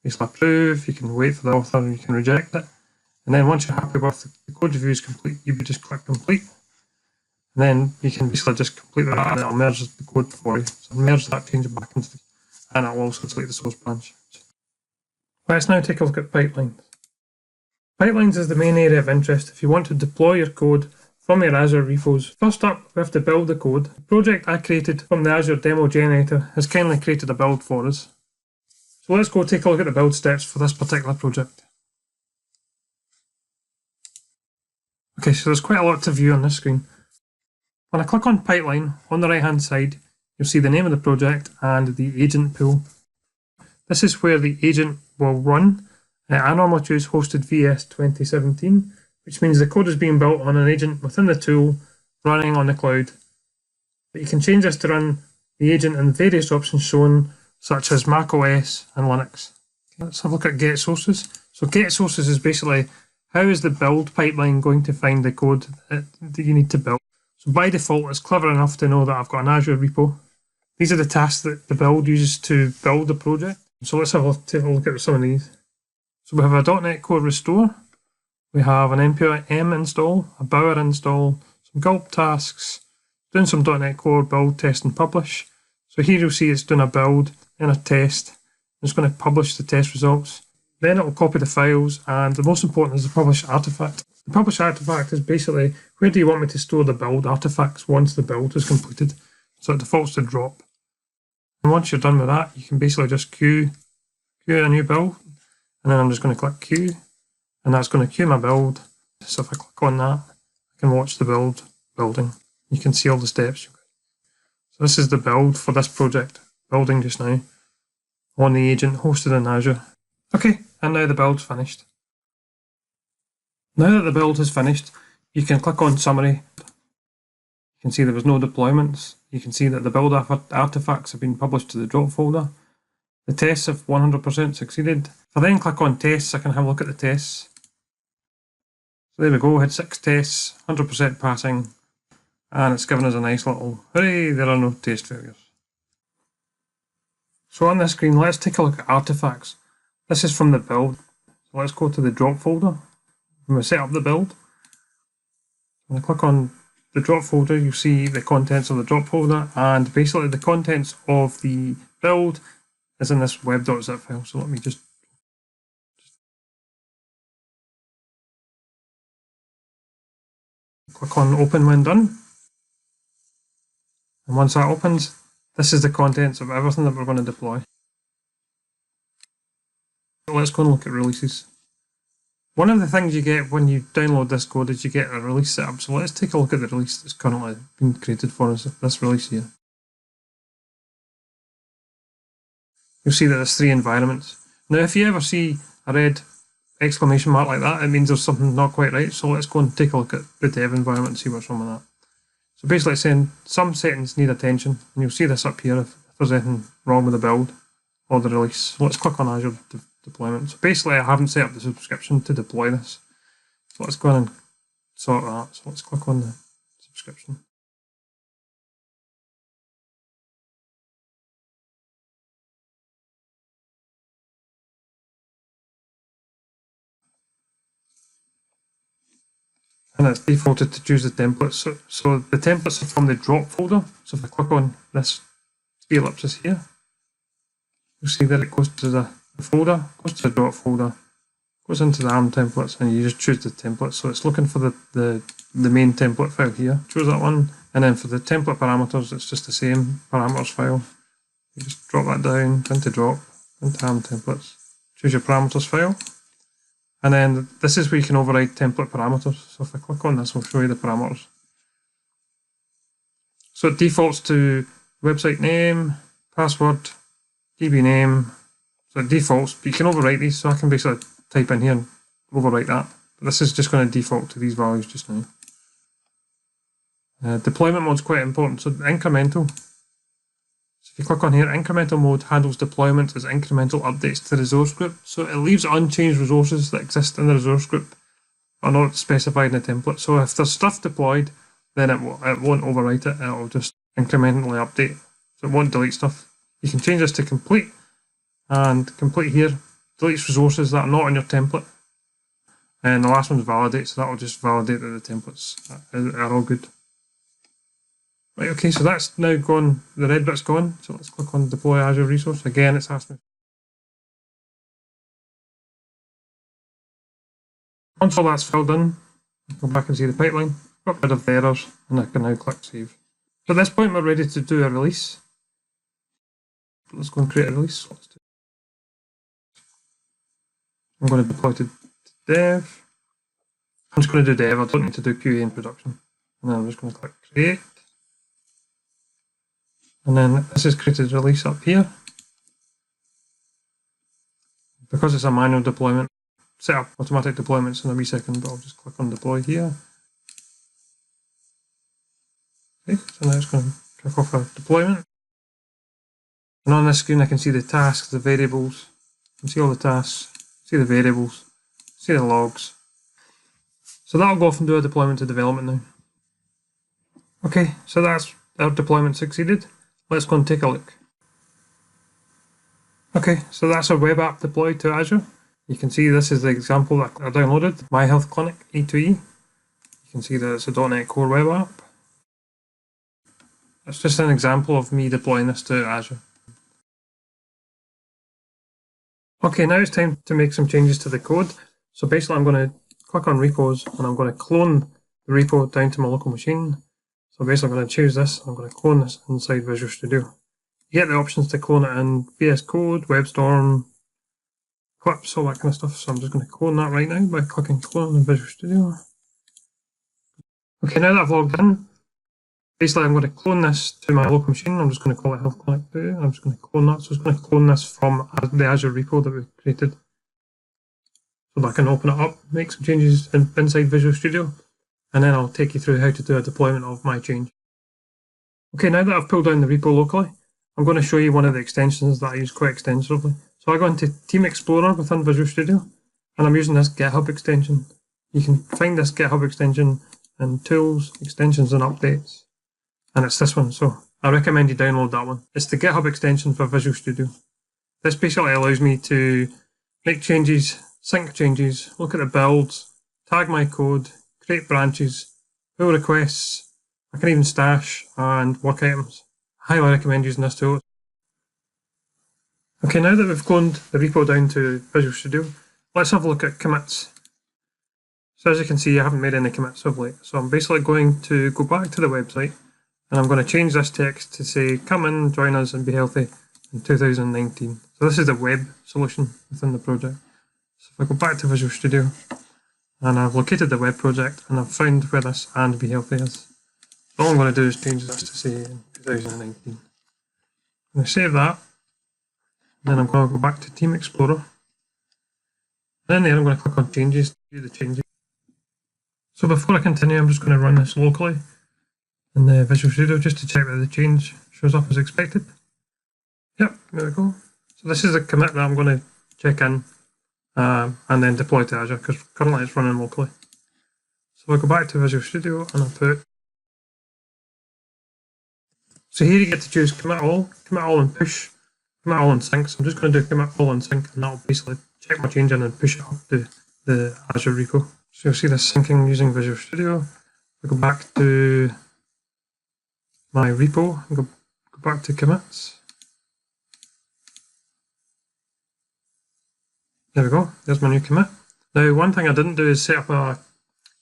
basically approve, you can wait for the author, and you can reject it. And then once you're happy with the code review is complete, you would just click complete. And then you can basically just complete that and it'll merge the code for you. So merge that, change it back into the, and it'll also select the source branch. Let's now take a look at pipelines. Pipelines is the main area of interest if you want to deploy your code from your Azure repos. First up, we have to build the code. The project I created from the Azure demo generator has kindly created a build for us. So let's go take a look at the build steps for this particular project. Okay, so there's quite a lot to view on this screen. When I click on Pipeline, on the right hand side, you'll see the name of the project and the agent pool. This is where the agent will run. I normally choose hosted VS 2017, which means the code is being built on an agent within the tool running on the cloud. But you can change this to run the agent in various options shown, such as macOS and Linux. Let's have a look at get sources. So get sources is basically how is the build pipeline going to find the code that you need to build. So by default, it's clever enough to know that I've got an Azure repo. These are the tasks that the build uses to build the project. So let's take a look at some of these. So we have a .NET Core restore, we have an npm install, a bower install, some gulp tasks, doing some .NET Core build, test and publish. So here you'll see it's doing a build and a test. It's going to publish the test results. Then it will copy the files, and the most important is the publish artifact. The publish artifact is basically where do you want me to store the build artifacts once the build is completed. So it defaults to drop. And once you're done with that, you can basically just queue a new build. And then I'm just going to click queue, and that's going to queue my build. So if I click on that, I can watch the building. You can see all the steps. So this is the build for this project, building just now, on the agent hosted in Azure. Okay, and now the build's finished. Now that the build is finished, you can click on summary. You can see there was no deployments. You can see that the build artifacts have been published to the drop folder. The tests have 100% succeeded. If I then click on tests, I can have a look at the tests. So there we go, had 6 tests, 100% passing, and it's given us a nice little, hooray, there are no test failures. So on this screen, let's take a look at artifacts. This is from the build. So let's go to the drop folder, and we set up the build. When I click on the drop folder, you see the contents of the drop folder, and basically the contents of the build is in this web.zip file. So let me just click on open when done. And once that opens, this is the contents of everything that we're going to deploy. So let's go and look at releases. One of the things you get when you download this code is you get a release setup. So let's take a look at the release that's currently been created for us, this release here. You'll see that there's 3 environments. Now if you ever see a red exclamation mark like that, it means there's something not quite right. So let's go and take a look at the dev environment and see what's wrong with that. So basically it's saying some settings need attention, and you'll see this up here if there's anything wrong with the build or the release. So let's click on Azure deployment. So basically I haven't set up the subscription to deploy this. So let's go in and sort that. So let's click on the subscription. And it's defaulted to choose the templates. So the templates are from the drop folder. So if I click on this ellipsis here, you'll see that it goes to the folder, goes to the drop folder, goes into the ARM templates, and you just choose the template. So it's looking for the main template file here. Choose that one, and then for the template parameters, it's just the same parameters file. You just drop that down into drop, into ARM templates. Choose your parameters file. And then this is where you can override template parameters. So if I click on this, I'll show you the parameters. So it defaults to website name, password, DB name. So it defaults, but you can overwrite these. So I can basically type in here and overwrite that. But this is just going to default to these values just now. Deployment mode is quite important. So incremental. So if you click on here, incremental mode handles deployment as incremental updates to the resource group. So it leaves unchanged resources that exist in the resource group are not specified in the template. So if there's stuff deployed, then it won't overwrite it. It will just incrementally update. So it won't delete stuff. You can change this to complete, and complete here deletes resources that are not in your template. And the last one's validate, so that will just validate that the templates are all good. Right, okay, so that's now gone, the red bit's gone, so let's click on deploy Azure resource. Again, it's asked me. Once all that's filled in, go back and see the pipeline, got rid of the errors, and I can now click save. So at this point, we're ready to do a release. Let's go and create a release. I'm going to deploy to dev. I'm just going to do dev, I don't need to do QA in production. And then I'm just going to click create. And then this is created release up here. Because it's a manual deployment, set up automatic deployments in a wee second, but I'll just click on deploy here. Okay, so now it's going to kick off a deployment. And on this screen I can see the tasks, the variables, I can see all the tasks, see the variables, see the logs. So that'll go off and do a deployment to development now. Okay, so that's our deployment succeeded. Let's go and take a look. Okay, so that's our web app deployed to Azure. You can see this is the example that I downloaded, My Health Clinic E2E. You can see that it's a .NET Core web app. That's just an example of me deploying this to Azure. Okay, now it's time to make some changes to the code. So basically I'm going to click on repos and I'm going to clone the repo down to my local machine. So basically I'm going to choose this, I'm going to clone this inside Visual Studio. You get the options to clone it in VS Code, WebStorm, Eclipse, all that kind of stuff. So I'm just going to clone that right now by clicking clone in Visual Studio. Okay, now that I've logged in, basically I'm going to clone this to my local machine. I'm just going to call it Health Clinic 2. I'm just going to clone that. So it's going to clone this from the Azure repo that we've created. So that I can open it up, make some changes inside Visual Studio, and then I'll take you through how to do a deployment of my change. Okay, now that I've pulled down the repo locally, I'm going to show you one of the extensions that I use quite extensively. So I go into Team Explorer within Visual Studio, and I'm using this GitHub extension. You can find this GitHub extension in Tools, Extensions and Updates, and it's this one, so I recommend you download that one. It's the GitHub extension for Visual Studio. This basically allows me to make changes, sync changes, look at the builds, tag my code, create branches, pull requests, I can even stash and work items. I highly recommend using this tool. Okay, now that we've cloned the repo down to Visual Studio, let's have a look at commits. So as you can see, I haven't made any commits of late. So I'm basically going to go back to the website and I'm going to change this text to say, come in, join us and be healthy in 2019. So this is the web solution within the project. So if I go back to Visual Studio and I've located the web project and I've found where this and be healthy is. So all I'm going to do is change this to say in 2019. I'm going to save that. Then I'm going to go back to Team Explorer. Then there I'm going to click on Changes to do the changes. So before I continue, I'm just going to run this locally in the Visual Studio just to check that the change shows up as expected. Yep, there we go. So this is a commit that I'm going to check in and then deploy to Azure because currently it's running locally. So I'll go back to Visual Studio and I'll put. So here you get to choose commit all and push, commit all and sync. So I'm just going to do commit all and sync and that'll basically check my change in and push it up to the Azure repo. So you'll see this syncing using Visual Studio. I go back to my repo and go back to commits. There we go, there's my new commit. Now one thing I didn't do is set up a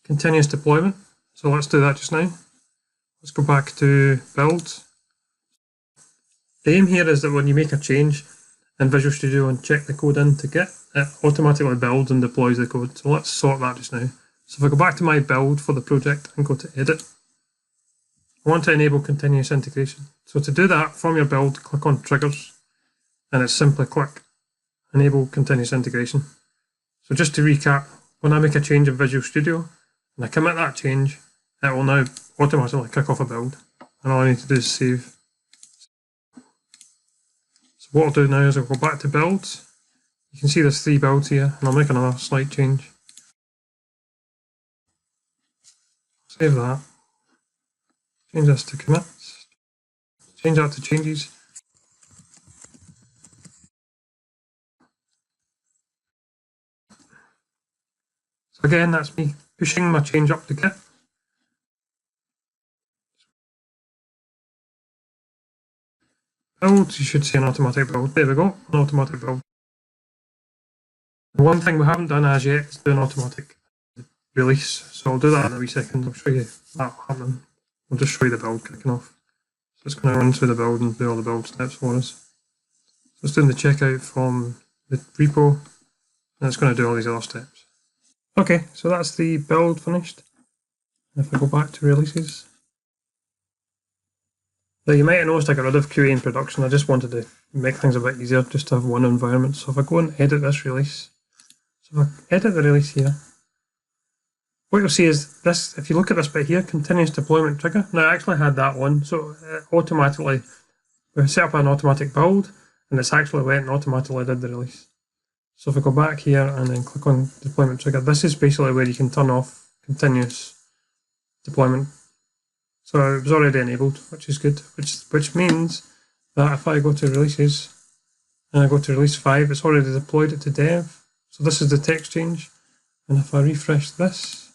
continuous deployment. So let's do that just now. Let's go back to builds. The aim here is that when you make a change in Visual Studio and check the code into Git, it automatically builds and deploys the code. So let's sort that just now. So if I go back to my build for the project and go to edit, I want to enable continuous integration. So to do that from your build, click on triggers and it's simply click enable continuous integration. So just to recap, when I make a change in Visual Studio and I commit that change, it will now automatically kick off a build. And all I need to do is save. So what I'll do now is I'll go back to builds. You can see there's 3 builds here and I'll make another slight change. Save that. Change this to commits. Change that to changes. Again, that's me pushing my change up to Git. Build, you should see an automatic build. There we go, an automatic build. One thing we haven't done as yet is do an automatic release. So I'll do that in a wee second. I'll show you that happening. I'll just show you the build kicking off. So it's going to run through the build and do all the build steps for us. So it's doing the checkout from the repo, and it's going to do all these other steps. Okay, so that's the build finished. If I go back to releases. Now you might have noticed I got rid of QA in production. I just wanted to make things a bit easier, just to have one environment. So if I go and edit this release, so if I edit the release here, what you'll see is this, if you look at this bit here, continuous deployment trigger. Now I actually had that one, so automatically, we set up an automatic build, and it's actually went and automatically did the release. So if I go back here and then click on deployment trigger, this is basically where you can turn off continuous deployment. So it was already enabled, which is good, which means that if I go to releases and I go to release 5, it's already deployed it to dev. So this is the text change. And if I refresh this,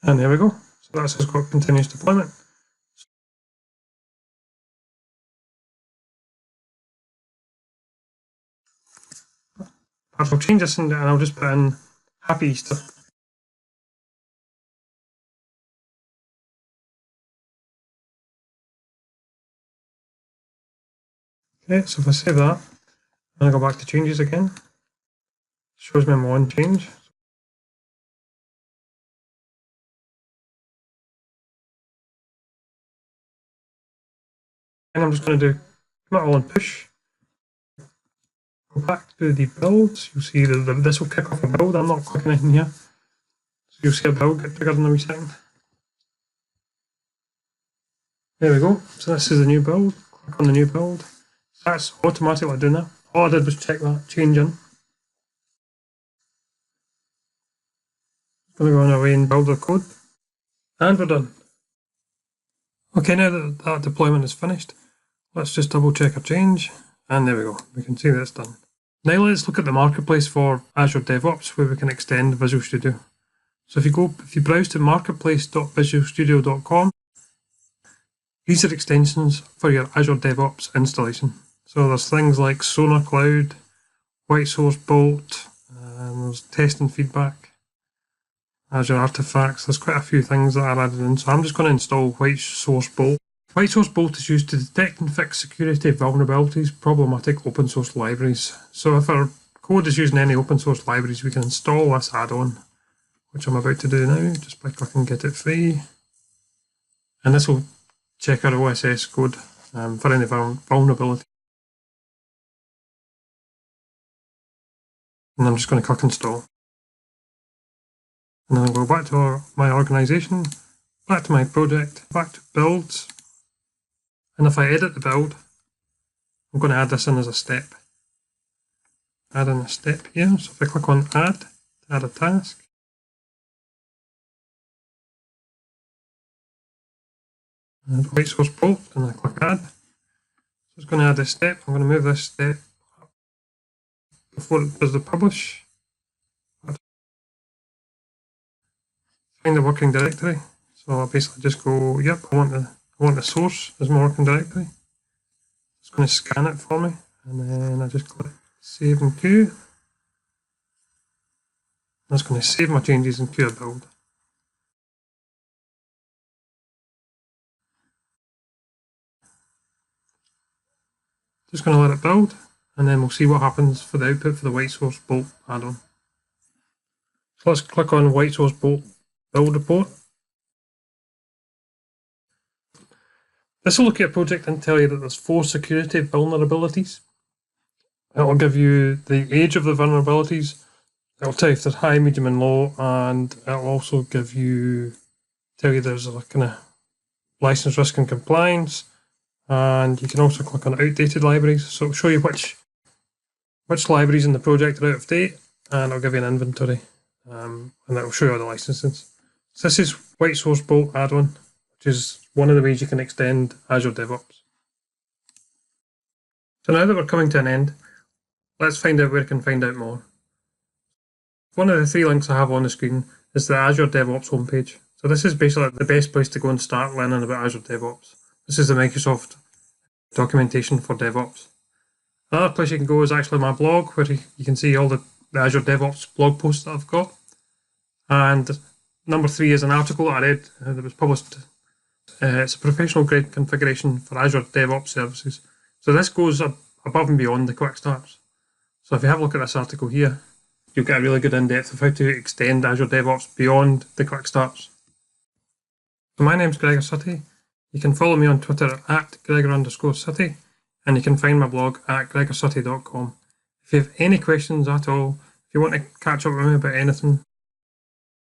and there we go. So that's just got continuous deployment. I'll change this and I'll just put in Happy Easter. Okay, so if I save that, and I go back to changes again, it shows me my one change. And I'm just going to do commit all and push. Go back to the builds. You'll see that this will kick off a build. I'm not clicking anything here. So you'll see a build get triggered in a wee second. There we go. So this is the new build. Click on the new build. So that's automatically doing that. All I did was check that change in. I'm going to go on away and build the code. And we're done. Okay, now that that deployment is finished, let's just double check our change. And there we go. We can see that it's done. Now let's look at the marketplace for Azure DevOps, where we can extend Visual Studio. So if you browse to marketplace.visualstudio.com, these are extensions for your Azure DevOps installation. So there's things like Sonar Cloud, White Source Bolt, and there's test and feedback, Azure Artifacts. There's quite a few things that are added in. So I'm just going to install White Source Bolt. White Source Bolt is used to detect and fix security vulnerabilities, problematic open source libraries. So if our code is using any open source libraries, we can install this add-on, which I'm about to do now, just by clicking Get It Free. And this will check our OSS code for any vulnerability. And I'm just going to click Install. And then I'll go back to my organization, back to my project, back to Builds. And if I edit the build, I'm going to add this in as a step. Add in a step here. So if I click on Add, to add a task. And White Source Bolt, and I click Add. So it's going to add a step. I'm going to move this step up before it does the publish. Find the working directory. So I'll basically just go, yep, I want the source as my working directory. It's going to scan it for me, and then I just click Save and Queue. That's going to save my changes and queue a build. Just going to let it build, and then we'll see what happens for the output for the White Source Bolt add-on. So let's click on White Source Bolt Build Report. This will look at your project and tell you that there's 4 security vulnerabilities. It will give you the age of the vulnerabilities. It will tell you if there's high, medium, and low, and it will also tell you there's a kind of license risk and compliance. And you can also click on outdated libraries. So it'll show you which libraries in the project are out of date, and it'll give you an inventory, and it'll show you all the licenses. So this is White Source Bolt add-on, which is one of the ways you can extend Azure DevOps. So now that we're coming to an end, let's find out where we can find out more. One of the 3 links I have on the screen is the Azure DevOps homepage. So this is basically the best place to go and start learning about Azure DevOps. This is the Microsoft documentation for DevOps. Another place you can go is actually my blog, where you can see all the Azure DevOps blog posts that I've got. And number 3 is an article that I read that was published. It's a professional grade configuration for Azure DevOps services. So this goes above and beyond the quick starts. So if you have a look at this article here, you'll get a really good in-depth of how to extend Azure DevOps beyond the quick starts. So my name's Gregor Sutty. You can follow me on Twitter at Gregor_Sutty, and you can find my blog at gregorsutty.com. If you have any questions at all, if you want to catch up with me about anything,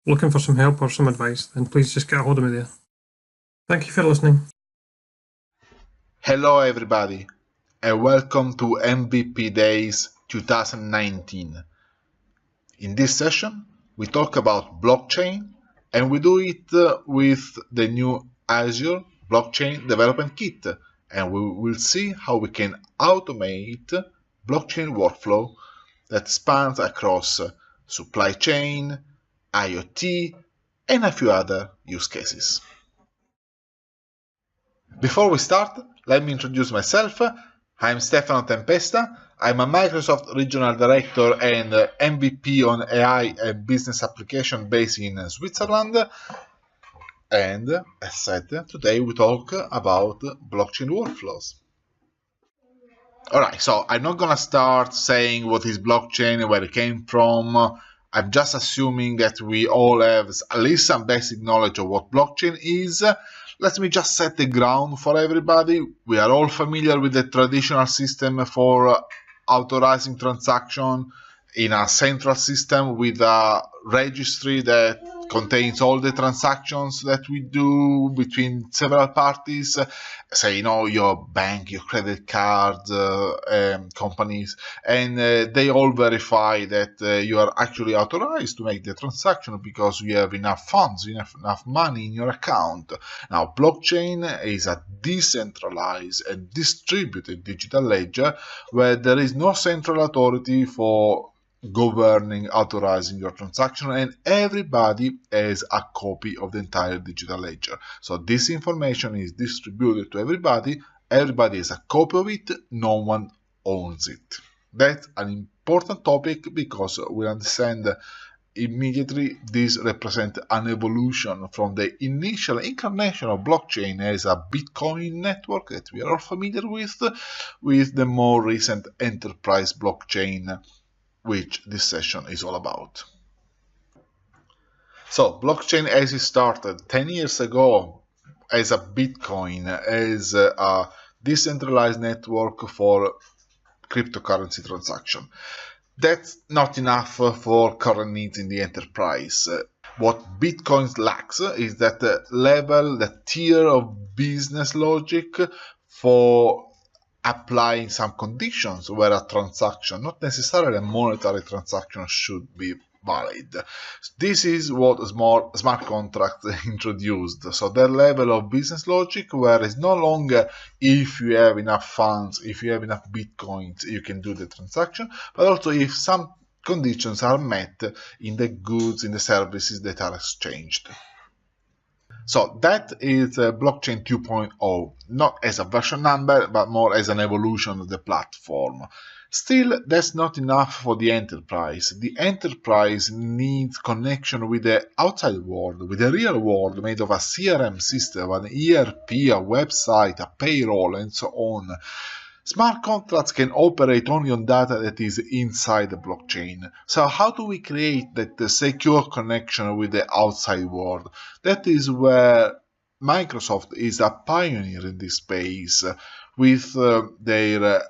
looking for some help or some advice, then please just get a hold of me there. Thank you for listening. Hello everybody, and welcome to MVP Days 2019. In this session, we talk about blockchain, and we do it with the new Azure Blockchain Development Kit, and we will see how we can automate blockchain workflow that spans across supply chain, IoT, and a few other use cases. Before we start, let me introduce myself. I'm Stefano Tempesta. I'm a Microsoft Regional Director and MVP on AI and Business Application based in Switzerland. And as said, today we talk about blockchain workflows. Alright, so I'm not gonna start saying what is blockchain and where it came from. I'm just assuming that we all have at least some basic knowledge of what blockchain is. Let me just set the ground for everybody. We are all familiar with the traditional system for authorizing transaction in a central system with a registry that contains all the transactions that we do between several parties, say, your bank, your credit card companies, and they all verify that you are actually authorized to make the transaction because you have enough funds, enough money in your account. Now, blockchain is a decentralized and distributed digital ledger where there is no central authority for governing, authorizing your transaction, and everybody has a copy of the entire digital ledger. So this information is distributed to everybody. Everybody has a copy of it. No one owns it. That's an important topic because we understand immediately this represents an evolution from the initial incarnation of blockchain as a Bitcoin network that we are all familiar with the more recent enterprise blockchain, which this session is all about. So, blockchain as it started 10 years ago as a Bitcoin, as a decentralized network for cryptocurrency transaction. That's not enough for current needs in the enterprise. What Bitcoin lacks is that level, that tier of business logic for applying some conditions where a transaction, not necessarily a monetary transaction, should be valid. This is what smart contracts introduced. So that level of business logic where it's no longer if you have enough funds, if you have enough bitcoins, you can do the transaction, but also if some conditions are met in the goods, in the services that are exchanged. So that is blockchain 2.0, not as a version number, but more as an evolution of the platform. Still, that's not enough for the enterprise. The enterprise needs connection with the outside world, with the real world made of a CRM system, an ERP, a website, a payroll, and so on. Smart contracts can operate only on data that is inside the blockchain. So how do we create that secure connection with the outside world? That is where Microsoft is a pioneer in this space with their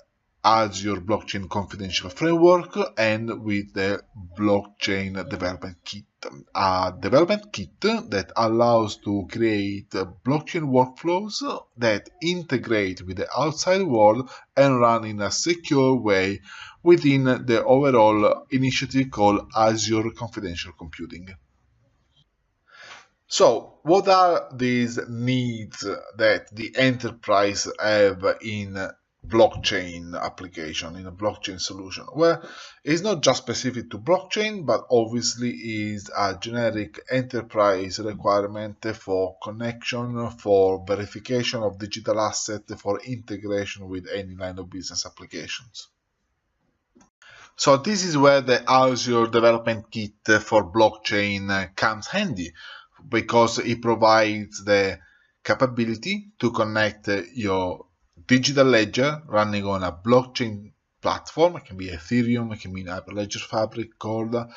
Azure Blockchain Confidential Framework and with the Blockchain Development Kit. A development kit that allows to create blockchain workflows that integrate with the outside world and run in a secure way within the overall initiative called Azure Confidential Computing. So, what are these needs that the enterprise have in blockchain application, in a blockchain solution, where it's not just specific to blockchain, but obviously is a generic enterprise requirement for connection, for verification of digital asset, for integration with any line of business applications. So this is where the Azure Development Kit for blockchain comes handy, because it provides the capability to connect your digital ledger running on a blockchain platform. It can be Ethereum, it can be Hyperledger Fabric, Corda,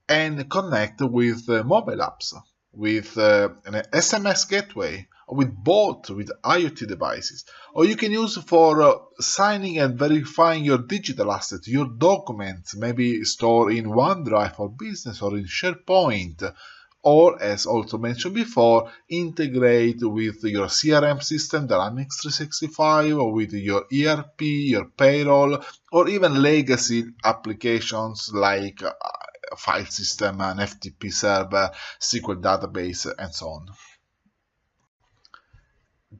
and connect with mobile apps, with an SMS gateway, or with bots, with IoT devices. Or you can use for signing and verifying your digital assets, your documents, maybe stored in OneDrive for business or in SharePoint. Or, as also mentioned before, integrate with your CRM system, Dynamics 365, or with your ERP, your payroll, or even legacy applications like file system, an FTP server, SQL database, and so on.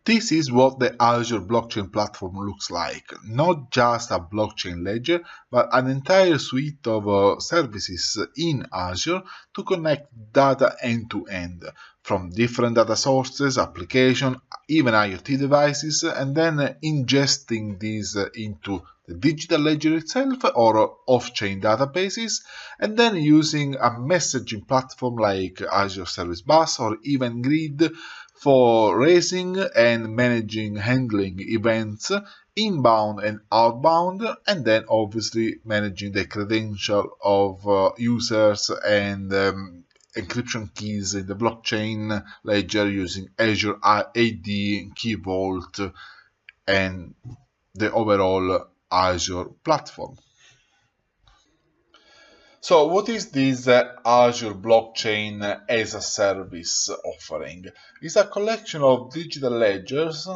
This is what the Azure blockchain platform looks like. Not just a blockchain ledger, but an entire suite of services in Azure to connect data end to end, from different data sources, applications, even IoT devices, and then ingesting these into the digital ledger itself or off-chain databases, and then using a messaging platform like Azure Service Bus or even Grid for raising and managing handling events inbound and outbound, and then obviously managing the credential of users and encryption keys in the blockchain ledger using Azure AD, Key Vault, and the overall Azure platform. So what is this Azure Blockchain as a Service offering? It's a collection of digital ledgers,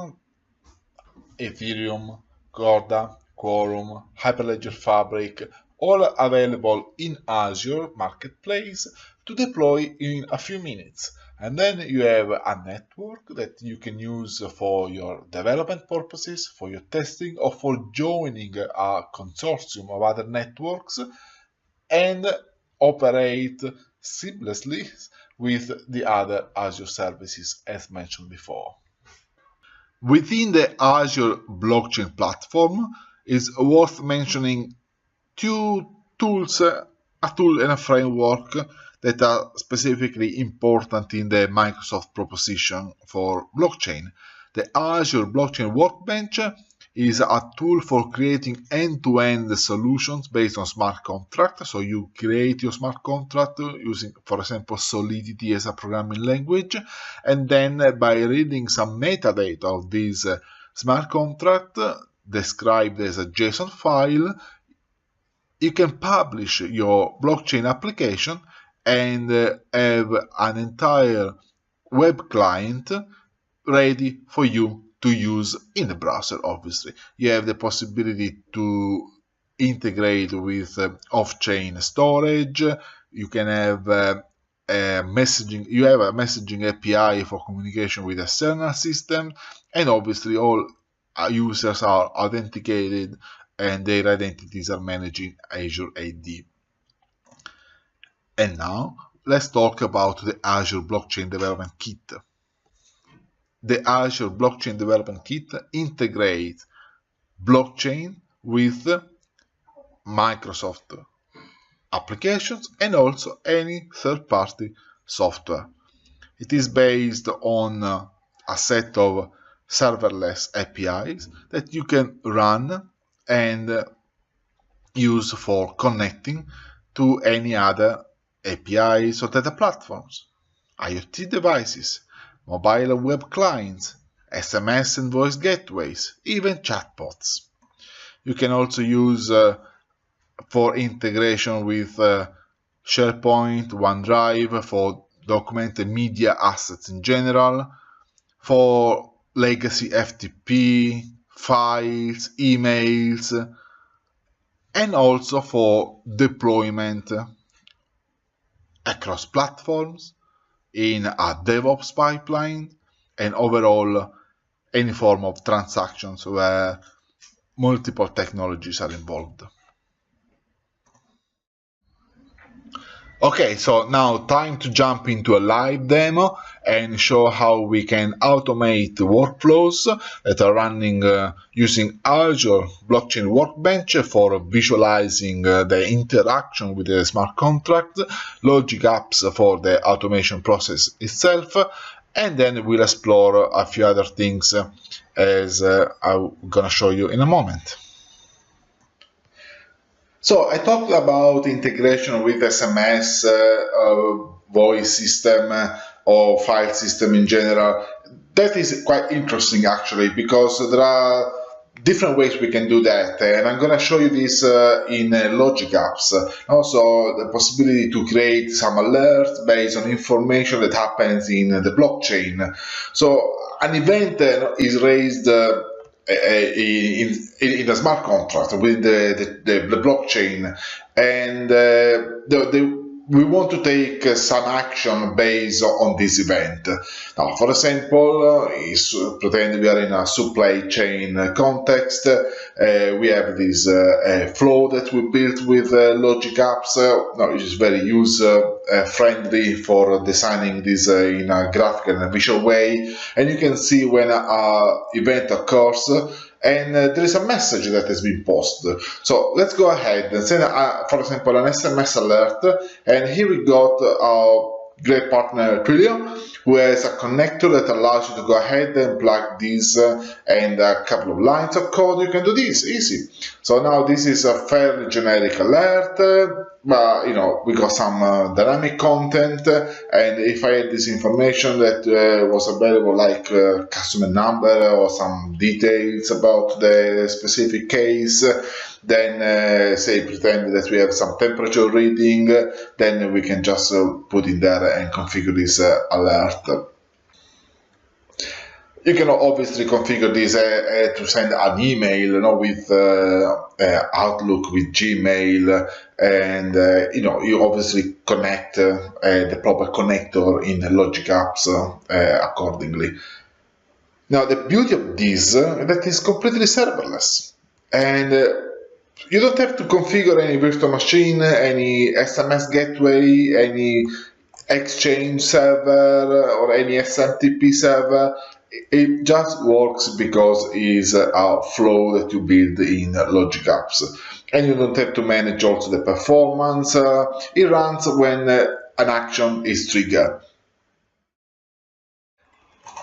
Ethereum, Corda, Quorum, Hyperledger Fabric, all available in Azure Marketplace to deploy in a few minutes. And then you have a network that you can use for your development purposes, for your testing, or for joining a consortium of other networks and operate seamlessly with the other Azure services as mentioned before. Within the Azure blockchain platform, it's worth mentioning two tools, a tool and a framework that are specifically important in the Microsoft proposition for blockchain. The Azure Blockchain Workbench is a tool for creating end-to-end solutions based on smart contract. So you create your smart contract using, for example, Solidity as a programming language, and then by reading some metadata of this smart contract described as a JSON file, you can publish your blockchain application and have an entire web client ready for you to use in the browser. Obviously, you have the possibility to integrate with off-chain storage. You can have messaging. You have a messaging API for communication with external systems, and obviously all users are authenticated and their identities are managed in Azure AD. And now let's talk about the Azure Blockchain Development Kit. The Azure Blockchain Development Kit integrates blockchain with Microsoft applications and also any third-party software. It is based on a set of serverless APIs that you can run and use for connecting to any other APIs or data platforms, IoT devices, mobile and web clients, SMS and voice gateways, even chatbots. You can also use for integration with SharePoint, OneDrive, for document and media assets in general, for legacy FTP, files, emails, and also for deployment across platforms, in a DevOps pipeline, and overall any form of transactions where multiple technologies are involved. Okay, so now time to jump into a live demo and show how we can automate workflows that are running using Azure Blockchain Workbench for visualizing the interaction with the smart contract, logic apps for the automation process itself, and then we'll explore a few other things as I'm gonna show you in a moment. So I talked about integration with SMS, voice system, or file system in general. That is quite interesting actually, because there are different ways we can do that, and I'm going to show you this in logic apps. Also the possibility to create some alerts based on information that happens in the blockchain. So an event is raised in a smart contract with the blockchain, and we want to take some action based on this event. Now, for example, pretend we are in a supply chain context. We have this flow that we built with logic apps. Now, it is very user friendly for designing this in a graphical and visual way. And you can see when an event occurs, and there is a message that has been posted. So let's go ahead and send, for example, an SMS alert. And here we got our great partner Twilio, who has a connector that allows you to go ahead and plug this and a couple of lines of code. You can do this easy. So now this is a fairly generic alert, but we got some dynamic content, and if I had this information that was available, like customer number or some details about the specific case, then say pretend that we have some temperature reading, then we can just put in there and configure this alert. You can obviously configure this to send an email, with Outlook, with Gmail, and you obviously connect the proper connector in the logic apps accordingly. Now the beauty of this that is completely serverless, and you don't have to configure any virtual machine, any SMS gateway, any Exchange server, or any SMTP server. It just works because it's a flow that you build in logic apps, and you don't have to manage also the performance. It runs when an action is triggered.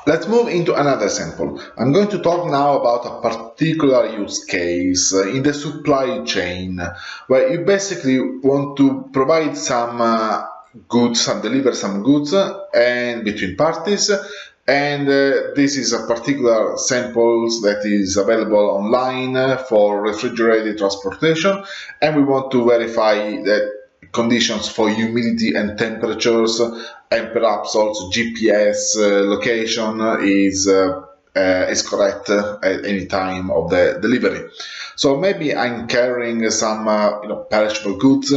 Let's move into another example. I'm going to talk now about a particular use case in the supply chain, where you basically want to provide some goods and deliver some goods and between parties. And this is a particular samples that is available online for refrigerated transportation, and we want to verify that conditions for humidity and temperatures, and perhaps also GPS location is correct at any time of the delivery. So maybe I'm carrying some perishable goods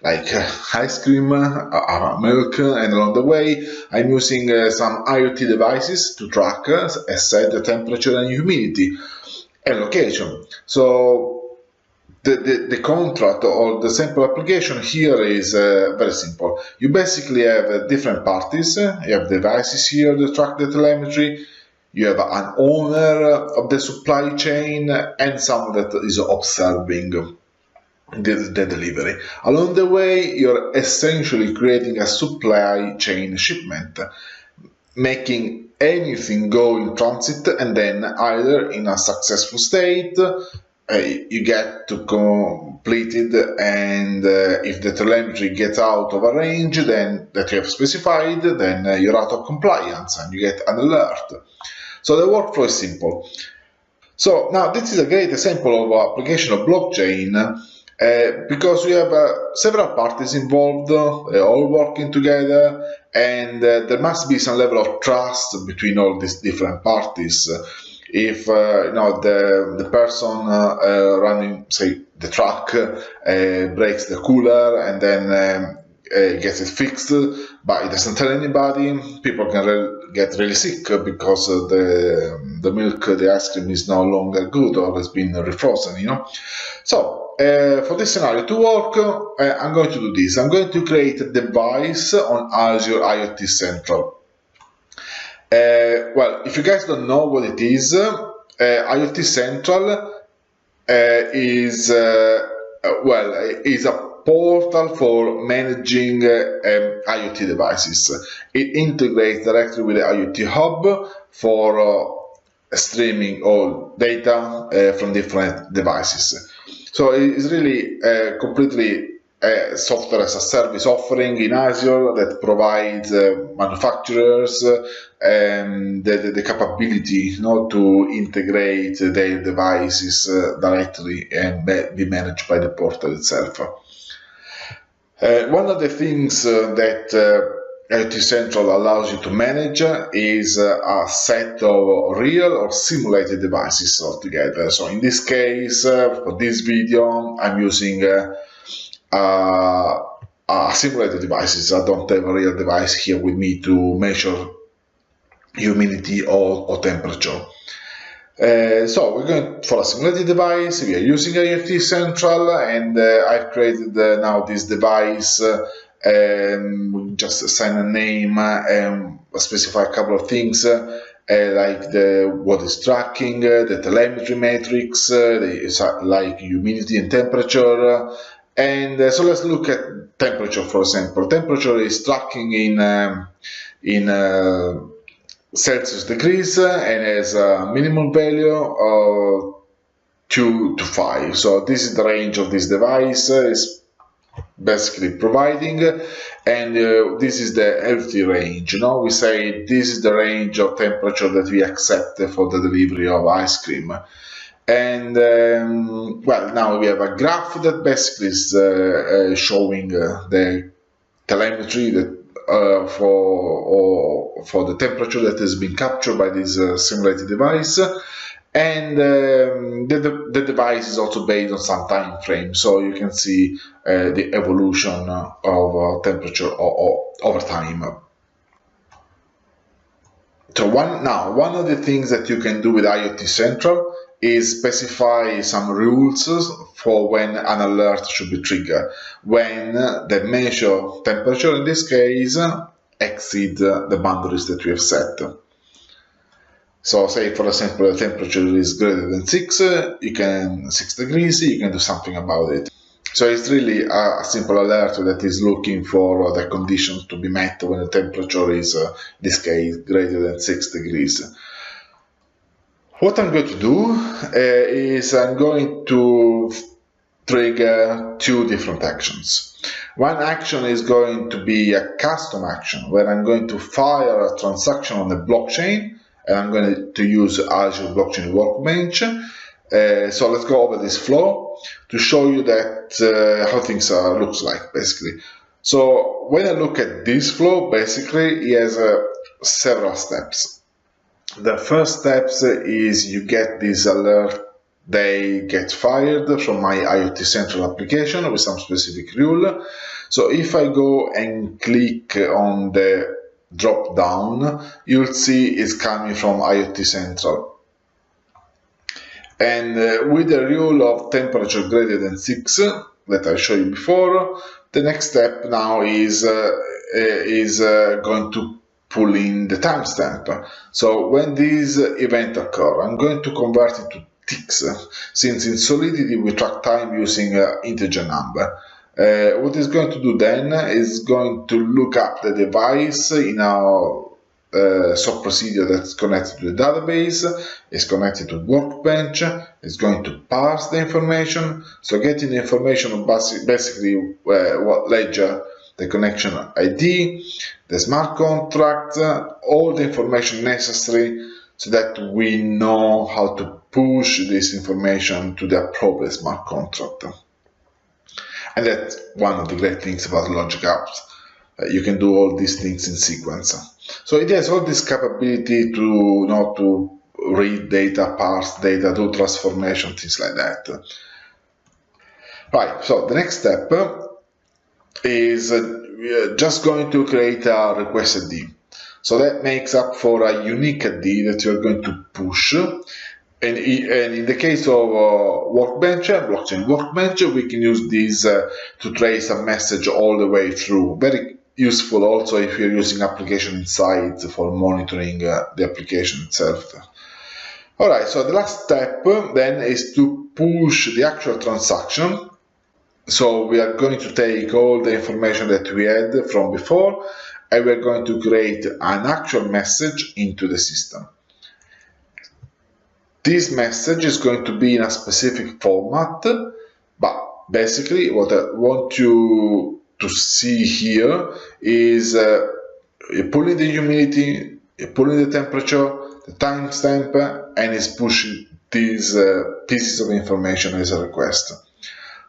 like ice cream, milk, and along the way I'm using some IoT devices to track, as said, the temperature and humidity and location. So the contract or the sample application here is very simple. You basically have different parties. You have devices here that track the telemetry. You have an owner of the supply chain and someone that is observing the delivery. Along the way, you're essentially creating a supply chain shipment, making anything go in transit, and then either in a successful state, you get to complete it, and if the telemetry gets out of a range then that you have specified, then you're out of compliance and you get an alert. So the workflow is simple. So now this is a great example of application of blockchain because we have several parties involved, all working together, and there must be some level of trust between all these different parties. If the person running, say, the truck breaks the cooler, and then gets it fixed, but it doesn't tell anybody. People can get really sick because the milk, the ice cream is no longer good or has been refrozen, So for this scenario to work, I'm going to do this. I'm going to create a device on Azure IoT Central. Well, if you guys don't know what it is, IoT Central is a portal for managing IoT devices. It integrates directly with the IoT Hub for streaming all data from different devices. So it's really completely software as a service offering in Azure that provides manufacturers the capability to integrate their devices directly and be managed by the portal itself. One of the things that IoT Central allows you to manage is a set of real or simulated devices altogether. So in this case, for this video, I'm using simulated devices. I don't have a real device here with me to measure humidity or temperature. So we're going for a simulated device. We are using IoT Central, and I've created now this device. Just assign a name and specify a couple of things like what is tracking, the telemetry metrics, like humidity and temperature. And so let's look at temperature, for example. Temperature is tracking in Celsius degrees and has a minimum value of 2 to 5. So this is the range of this device. It's basically providing, and this is the healthy range. We say this is the range of temperature that we accept for the delivery of ice cream. And well, now we have a graph that basically is showing the telemetry that for the temperature that has been captured by this simulated device. And the device is also based on some time frame, so you can see the evolution of temperature over time. So one of the things that you can do with IoT Central is specify some rules for when an alert should be triggered, when the measured temperature, in this case, exceed the boundaries that we have set. So say, for example, the temperature is greater than 6 degrees, you can do something about it. So it's really a simple alert that is looking for the conditions to be met when the temperature is, in this case, greater than 6 degrees. What I'm going to do is I'm going to trigger 2 different actions. One action is going to be a custom action where I'm going to fire a transaction on the blockchain, and I'm going to use Azure Blockchain Workbench. So let's go over this flow to show you that how things looks like, basically. So when I look at this flow, basically it has several steps. The first steps is you get this alert, they get fired from my IoT Central application with some specific rule. So if I go and click on the drop down, you'll see it's coming from IoT Central. And with the rule of temperature greater than 6 that I showed you before, the next step now is going to pull in the timestamp. So when this event occurs, I'm going to convert it to ticks, since in Solidity we track time using integer number. What it's going to do then is going to look up the device in our SOAP procedure that's connected to the database, is connected to Workbench, it's going to parse the information, so getting the information of basically what ledger, the connection ID, the smart contract, all the information necessary so that we know how to push this information to the appropriate smart contract. And that's one of the great things about Logic Apps. You can do all these things in sequence. So it has all this capability to read data, parse data, do transformation, things like that. Right, so the next step is we are just going to create a request ID. So that makes up for a unique ID that you're going to push. And in the case of Workbench, blockchain Workbench, we can use this to trace a message all the way through. Very useful also if you're using application insights for monitoring the application itself. All right, so the last step then is to push the actual transaction. So we are going to take all the information that we had from before, and we're going to create an actual message into the system. This message is going to be in a specific format, but basically what I want you to see here is you're pulling the humidity, you're pulling the temperature, the timestamp, and it's pushing these pieces of information as a request.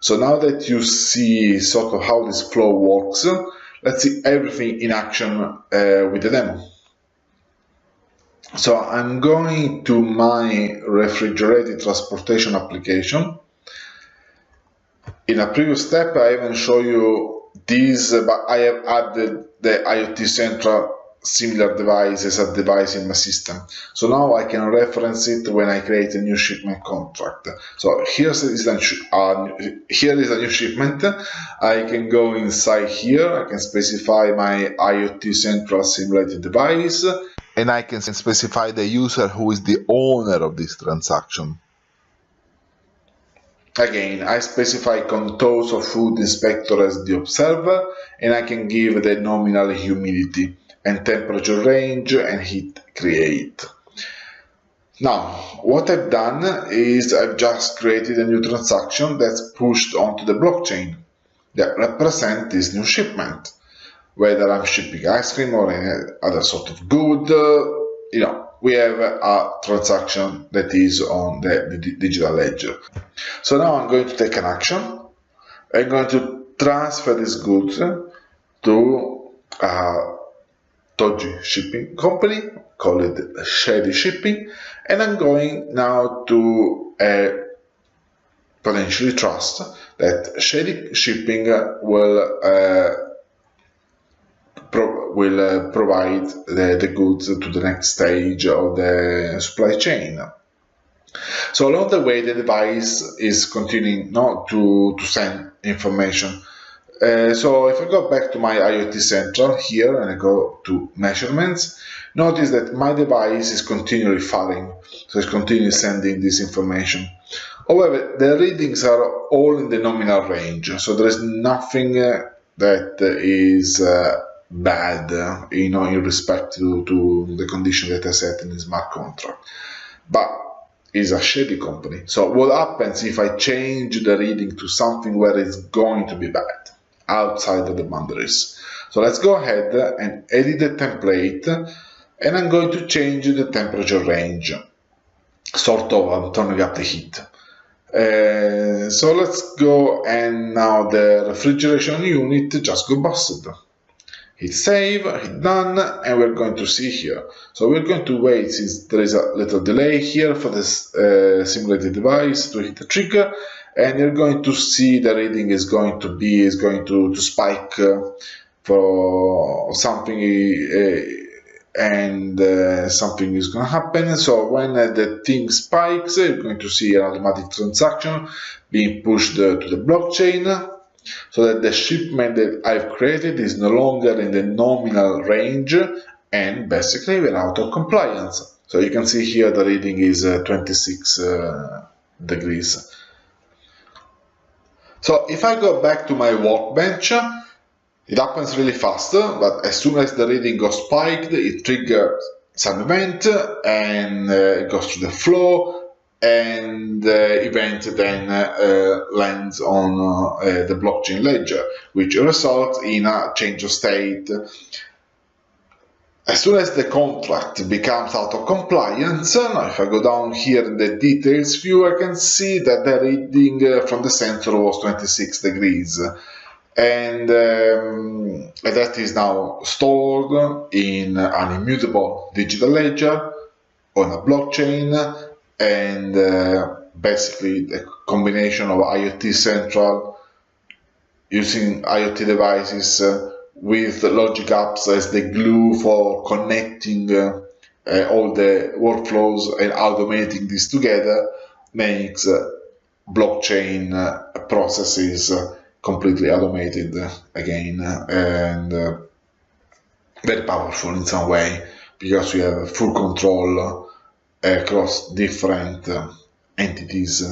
So now that you see sort of how this flow works, let's see everything in action with the demo. So I'm going to my refrigerated transportation application. In a previous step, I haven't shown you these, but I have added the IoT Central similar device as a device in my system. So now I can reference it when I create a new shipment contract. So here is a new shipment. I can go inside here. I can specify my IoT Central simulated device, and I can specify the user who is the owner of this transaction. Again, I specify contours of food inspector as the observer, and I can give the nominal humidity and temperature range and hit create. Now, what I've done is I've just created a new transaction that's pushed onto the blockchain that represents this new shipment. Whether I'm shipping ice cream or any other sort of good, we have a transaction that is on the digital ledger. So now I'm going to take an action. I'm going to transfer this goods to Toji shipping company, call it Shady Shipping, and I'm going now to potentially trust that Shady Shipping will provide the goods to the next stage of the supply chain. So along the way, the device is continuing not to send information. So if I go back to my IoT Central here and I go to measurements, notice that my device is continually firing, so it's continually sending this information. However, the readings are all in the nominal range, so there is nothing that is bad, in respect to the condition that I set in the smart contract. But it's a shady company. So what happens if I change the reading to something where it's going to be bad, outside of the boundaries? So let's go ahead and edit the template, and I'm going to change the temperature range. Sort of, I'm turning up the heat. So let's go, and now the refrigeration unit just got busted. Hit save, hit done, and we're going to see here. So we're going to wait, since there is a little delay here for this simulated device to hit the trigger, and you're going to see the reading is going to spike for something, and something is going to happen. So when the thing spikes, you're going to see an automatic transaction being pushed to the blockchain, so that the shipment that I've created is no longer in the nominal range, and basically we're out of compliance. So you can see here the reading is 26 degrees. So if I go back to my workbench, it happens really fast, but as soon as the reading goes spiked, it triggers some event, and it goes through the flow, and the event then lands on the blockchain ledger, which results in a change of state. As soon as the contract becomes out of compliance, now if I go down here in the details view, I can see that the reading from the sensor was 26 degrees. And that is now stored in an immutable digital ledger on a blockchain, and basically the combination of IoT Central using IoT devices with logic apps as the glue for connecting all the workflows and automating this together makes blockchain processes completely automated again, and very powerful in some way, because we have full control across different entities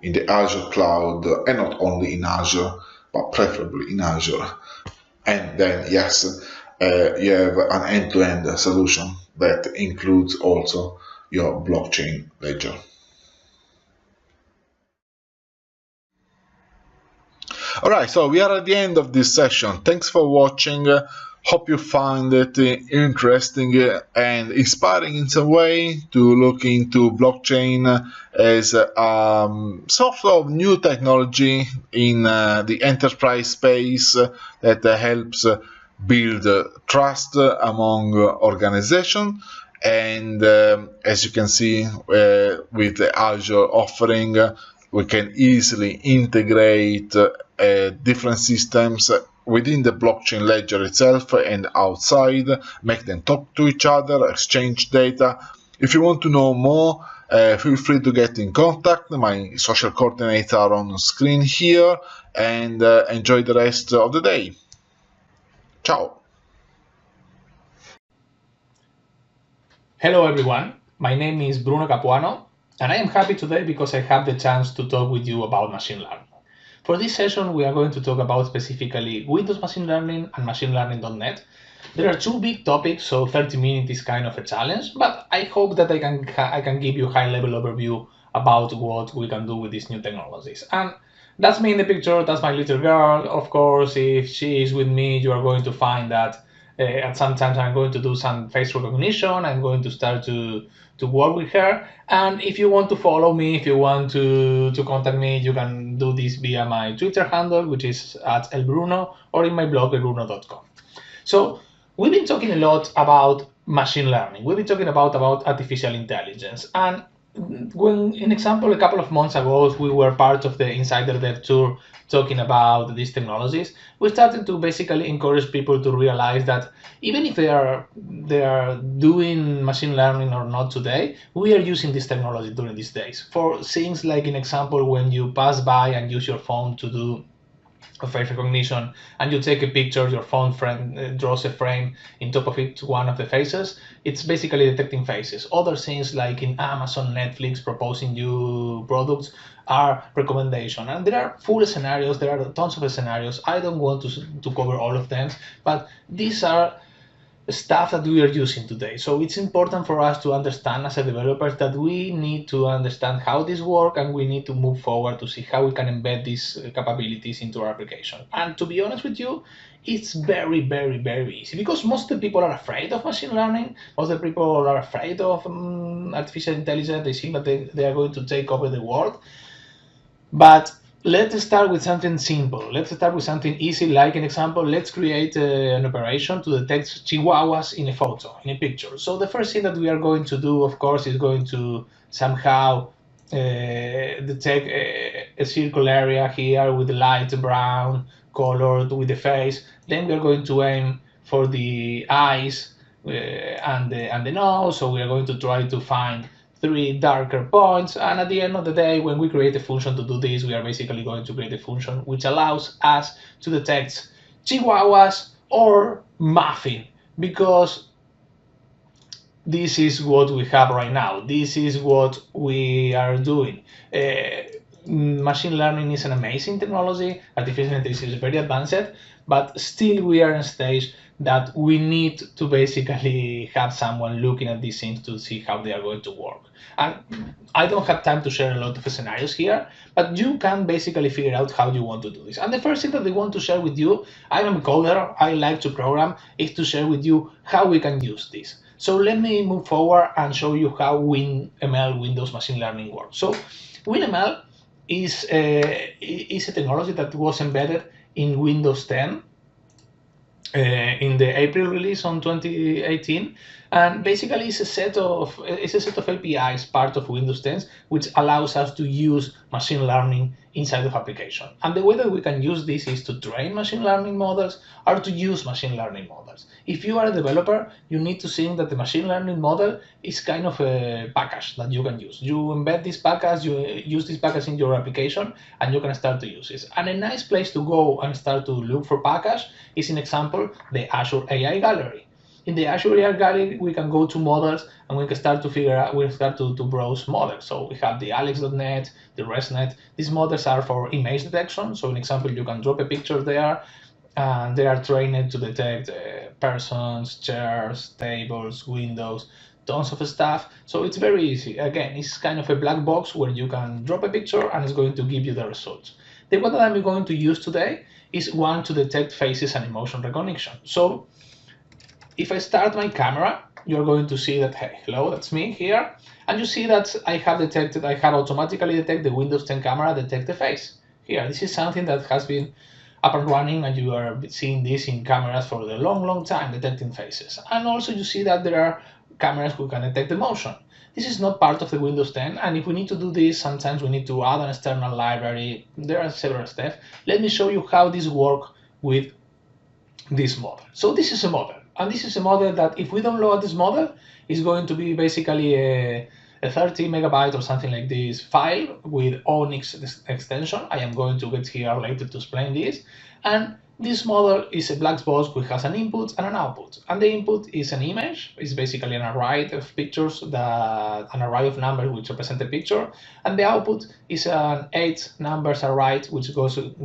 in the Azure cloud, and not only in Azure, but preferably in Azure. And then, yes, you have an end-to-end solution that includes also your blockchain ledger. All right, so we are at the end of this session. Thanks for watching. Hope you find it interesting and inspiring in some way to look into blockchain as sort of new technology in the enterprise space that helps build trust among organizations. And as you can see with the Azure offering, we can easily integrate different systems within the blockchain ledger itself and outside, make them talk to each other, exchange data. If you want to know more, feel free to get in contact. My social coordinates are on screen here, and enjoy the rest of the day. Ciao. Hello everyone, my name is Bruno Capuano, and I am happy today because I have the chance to talk with you about machine learning. For this session, we are going to talk about specifically Windows machine learning and machinelearning.net. There are two big topics, so 30 minutes is kind of a challenge, but I hope that I can give you a high-level overview about what we can do with these new technologies. And that's me in the picture, that's my little girl. Of course, if she is with me, you are going to find that at some times I'm going to do some face recognition. I'm going to start to work with her. And if you want to follow me, if you want to contact me, you can do this via my Twitter handle, which is @elbruno, or in my blog, elbruno.com. So we've been talking a lot about machine learning. We've been talking about artificial intelligence. And when, in example, a couple of months ago, we were part of the Insider Dev Tour talking about these technologies, we started to basically encourage people to realize that even if they are doing machine learning or not today, we are using this technology during these days. For things like, in example, when you pass by and use your phone to do a face recognition and you take a picture, your phone draws a frame in top of it, one of the faces, it's basically detecting faces. Other things like in Amazon, Netflix proposing you products are recommendation. And there are full scenarios, there are tons of scenarios. I don't want to cover all of them, but these are stuff that we are using today. So it's important for us to understand as a developers that we need to understand how this works, and we need to move forward to see how we can embed these capabilities into our application. And to be honest with you, it's very, very, very easy, because most of the people are afraid of machine learning. Most of the people are afraid of artificial intelligence. They think that they are going to take over the world. But let's start with something simple. Let's start with something easy, like an example. Let's create an operation to detect chihuahuas in a photo, in a picture. So the first thing that we are going to do, of course, is going to somehow detect a circle area here with the light brown colored with the face. Then we are going to aim for the eyes and the nose. So we are going to try to find 3 darker points, and at the end of the day, when we create a function to do this, we are basically going to create a function which allows us to detect chihuahuas or muffin, because this is what we have right now. This is what we are doing. Machine learning is an amazing technology. Artificial intelligence is very advanced, but still we are in a stage that we need to basically have someone looking at these things to see how they are going to work. And I don't have time to share a lot of scenarios here, but you can basically figure out how you want to do this. And the first thing that I want to share with you, I'm a coder, I like to program, is to share with you how we can use this. So let me move forward and show you how WinML, Windows Machine Learning, works. So WinML is a technology that was embedded in Windows 10 in the April release on 2018, And basically, it's a set of APIs, part of Windows 10, which allows us to use machine learning inside of application. And the way that we can use this is to train machine learning models or to use machine learning models. If you are a developer, you need to think that the machine learning model is kind of a package that you can use. You embed this package, you use this package in your application, and you can start to use it. And a nice place to go and start to look for package is, in example, the Azure AI Gallery. In the Azure AI Gallery, we can go to models and we can start to figure out, we start to browse models. So we have the Alex.net, the ResNet. These models are for image detection. So in example, you can drop a picture there and they are trained to detect persons, chairs, tables, windows, tons of stuff. So it's very easy. Again, it's kind of a black box where you can drop a picture and it's going to give you the results. The one that I'm going to use today is one to detect faces and emotion recognition. So if I start my camera, you're going to see that, hey, hello, that's me here. And you see that I have automatically detected the Windows 10 camera detect the face. Here, this is something that has been up and running, and you are seeing this in cameras for a long, long time, detecting faces. And also you see that there are cameras who can detect the motion. This is not part of the Windows 10, and if we need to do this, sometimes we need to add an external library. There are several steps. Let me show you how this works with this model. So this is a model. And this is a model that if we download this model, is going to be basically a 30 megabyte or something like this file with Onyx extension. I am going to get here later to explain this. And this model is a black box which has an input and an output. And the input is an image. It's basically an array of pictures, an array of numbers which represent the picture. And the output is an 8 numbers array, which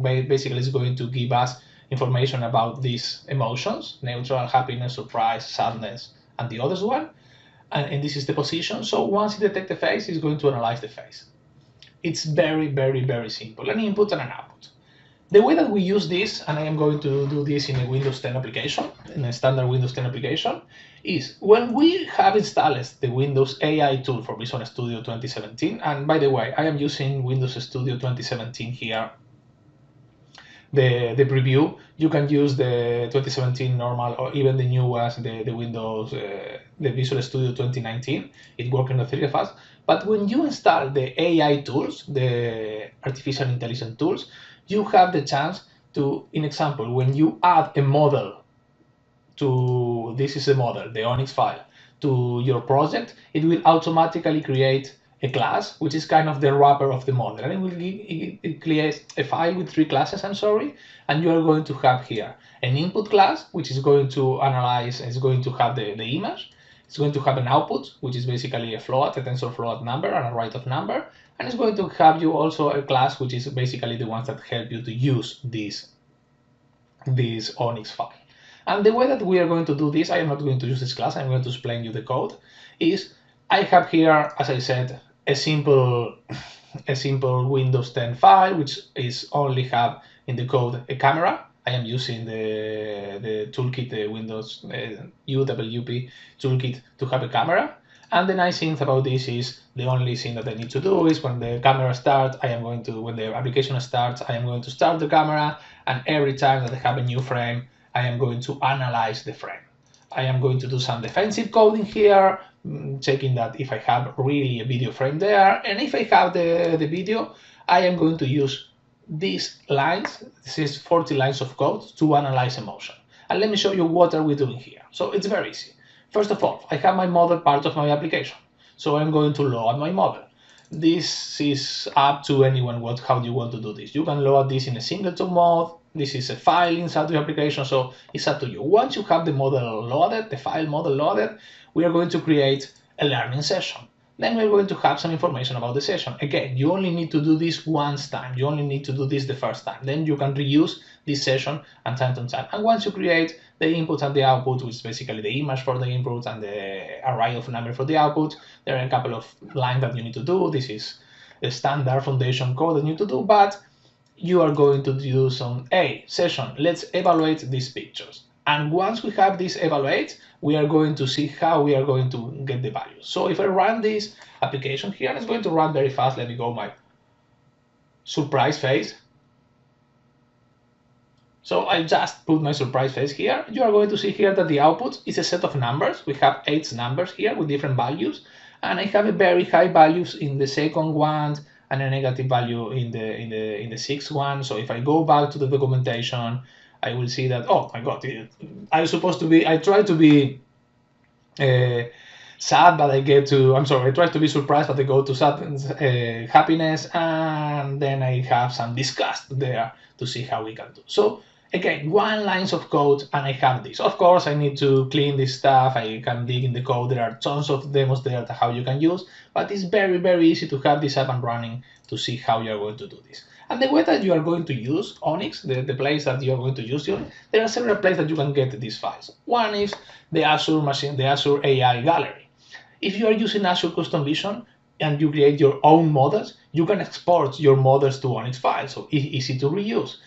basically is going to give us information about these emotions: neutral, happiness, surprise, sadness, and the others one. And this is the position. So once it detects the face, it's going to analyze the face. It's very, very, very simple, an input and an output. The way that we use this, and I am going to do this in a Windows 10 application, in a standard Windows 10 application, is when we have installed the Windows AI tool for Visual Studio 2017, and by the way, I am using Windows Studio 2017 here, the preview. You can use the 2017 normal or even the new ones, the Windows, the Visual Studio 2019. It works not very fast. But when you install the AI tools, the artificial intelligence tools, you have the chance to, in example, when you add a model to, this is a model, the Onyx file, to your project, it will automatically create a class, which is kind of the wrapper of the model. And it creates a file with 3 classes, and you are going to have here an input class, which is going to analyze, it's going to have the image. It's going to have an output, which is basically a float, a tensor float number, and a write-off number. And it's going to have you also a class, which is basically the ones that help you to use this Onyx file. And the way that we are going to do this, I am not going to use this class, I'm going to explain you the code, is I have here, as I said, a simple Windows 10 file, which is only have in the code a camera. I am using the toolkit, the Windows UWP toolkit to have a camera. And the nice thing about this is the only thing that I need to do is when the camera starts, when the application starts, I am going to start the camera. And every time that I have a new frame, I am going to analyze the frame. I am going to do some defensive coding here, checking that if I have really a video frame there. And if I have the video, I am going to use these lines, this is 40 lines of code to analyze emotion. And let me show you what are we doing here. So it's very easy. First of all, I have my model part of my application. So I'm going to load my model. This is up to anyone how do you want to do this. You can load this in a singleton mode. This is a file inside the application, so it's up to you. Once you have the model loaded, the file model loaded, we are going to create a learning session. Then we're going to have some information about the session. Again, you only need to do this once time. You only need to do this the first time. Then you can reuse this session and time to time. And once you create the input and the output, which is basically the image for the input and the array of number for the output, there are a couple of lines that you need to do. This is the standard foundation code that you need to do, but you are going to do some session. Let's evaluate these pictures. And once we have this evaluate, we are going to see how we are going to get the values. So if I run this application here, it's going to run very fast. Let me go my surprise face. So I just put my surprise face here. You are going to see here that the output is a set of numbers. We have 8 numbers here with different values, and I have a very high values in the second one and a negative value in the sixth one. So if I go back to the documentation, I will see that, oh my god, I try to be sad, but I try to be surprised, but I go to sadness, happiness, and then I have some disgust there to see how we can do. So again, 1 lines of code, and I have this. Of course, I need to clean this stuff. I can dig in the code. There are tons of demos there to how you can use, but it's very, very easy to have this up and running to see how you're going to do this. And the way that you are going to use Onyx, the place that you are going to use it, there are several places that you can get these files. One is the Azure AI gallery. If you are using Azure Custom Vision and you create your own models, you can export your models to Onyx files, so easy to reuse.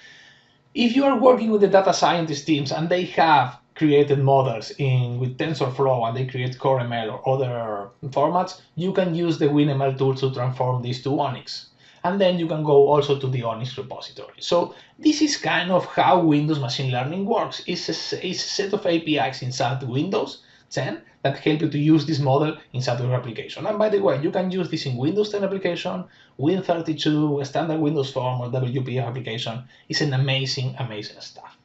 If you are working with the data scientist teams and they have created models with TensorFlow and they create CoreML or other formats, you can use the WinML tool to transform these to Onyx. And then you can go also to the Onyx repository. So this is kind of how Windows machine learning works. It's a set of APIs inside Windows 10 that help you to use this model inside your application. And by the way, you can use this in Windows 10 application, Win32, a standard Windows Form or WPF application. It's an amazing, amazing stuff.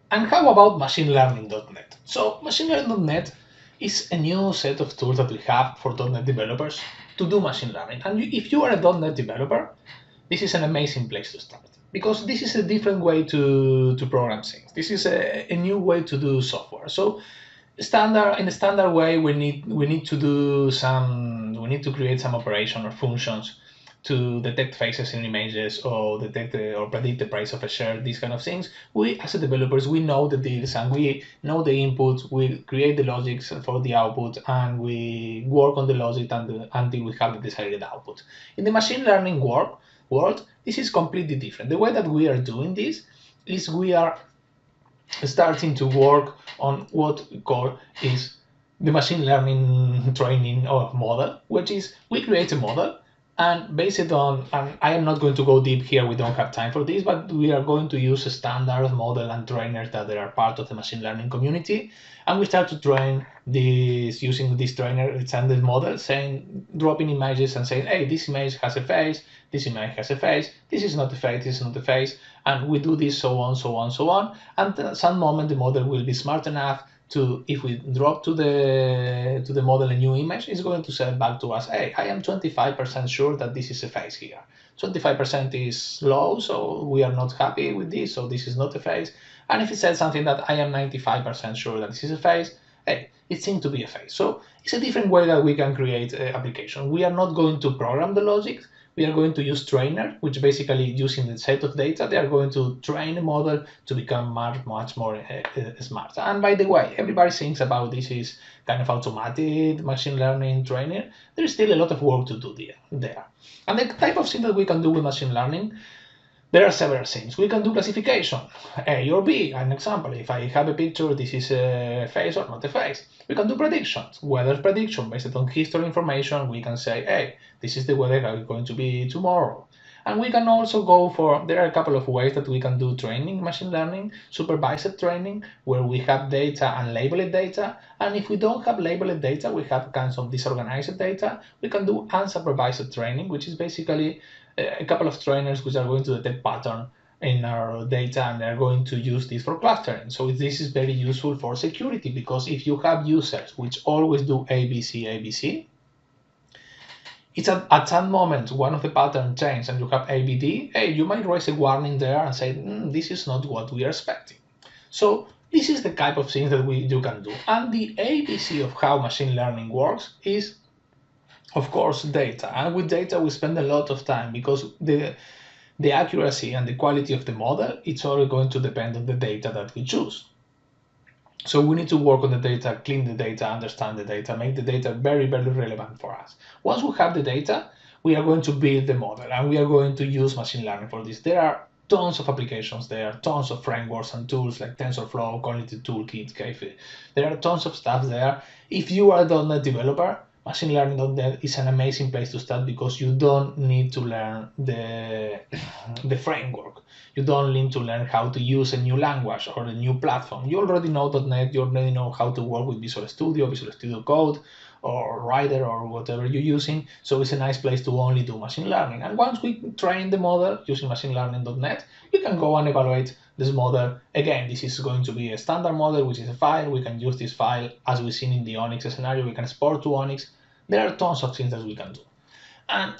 And how about machinelearning.net? So machinelearning.net is a new set of tools that we have for .NET developers to do machine learning. And if you are a .NET developer, this is an amazing place to start, because this is a different way to program things. This is a new way to do software. So in a standard way, we need to create some operation or functions to detect faces in images or detect or predict the price of a share, these kind of things. We, as developers, we know the deals and we know the inputs, we create the logics for the output, and we work on the logic until we have the desired output. In the machine learning world, this is completely different. The way that we are doing this is we are starting to work on what we call is the machine learning training or model, which is we create a model, and based on, and I am not going to go deep here, we don't have time for this, but we are going to use a standard model and trainers that are part of the machine learning community. And we start to train this using this trainer standard model, dropping images and saying, hey, this image has a face, this image has a face, this is not a face, this is not a face. And we do this so on, so on, so on. And at some moment, the model will be smart enough to, if we drop to the model a new image, it's going to say back to us, hey, I am 25% sure that this is a face here. 25% is low, so we are not happy with this, so this is not a face. And if it says something that I am 95% sure that this is a face, hey, it seems to be a face. So it's a different way that we can create an application. We are not going to program the logic. We are going to use trainer, which basically using the set of data, they are going to train a model to become much more smart. And by the way, everybody thinks about this is kind of automated machine learning training. There is still a lot of work to do there. And the type of thing that we can do with machine learning, there are several things. We can do classification, A or B. An example, if I have a picture, this is a face or not a face. We can do predictions, weather prediction based on history information. We can say, hey, this is the weather is going to be tomorrow. And we can also go for, there are a couple of ways that we can do training, machine learning, supervised training, where we have data and labeled data. And if we don't have labeled data, we have kinds of disorganized data. We can do unsupervised training, which is basically a couple of trainers which are going to detect pattern in our data, and they're going to use this for clustering. So this is very useful for security, because if you have users which always do ABC, it's at some moment one of the patterns changes and you have ABD, hey, you might raise a warning there and say, this is not what we are expecting. So this is the type of things that you can do. And the ABC of how machine learning works is, of course, data. And with data, we spend a lot of time, because the accuracy and the quality of the model, it's all going to depend on the data that we choose. So we need to work on the data, clean the data, understand the data, make the data very, very relevant for us. Once we have the data, we are going to build the model, and we are going to use machine learning for this. There are tons of applications there, tons of frameworks and tools like TensorFlow, Cognitive Toolkit, Kefi. There are tons of stuff there. If you are a .NET developer, machine learning.net is an amazing place to start because you don't need to learn the framework. You don't need to learn how to use a new language or a new platform. You already know .NET, you already know how to work with Visual Studio Code, or Rider, or whatever you're using. So it's a nice place to only do machine learning. And once we train the model using machine learning.net, we can go and evaluate this model. Again, this is going to be a standard model, which is a file. We can use this file as we've seen in the Onyx scenario. We can export to Onyx. There are tons of things that we can do. And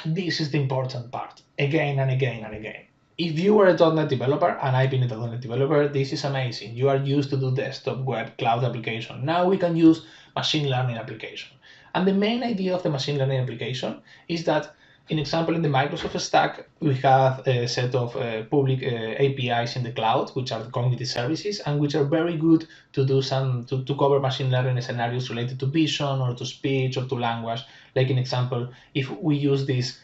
this is the important part, again and again and again. If you are a .NET developer, and I've been a .NET developer, this is amazing. You are used to do desktop, web, cloud application. Now we can use machine learning application. And the main idea of the machine learning application is that, in example, in the Microsoft stack, we have a set of public APIs in the cloud, which are the community services, and which are very good to do to cover machine learning scenarios related to vision or to speech or to language. Like an example, if we use these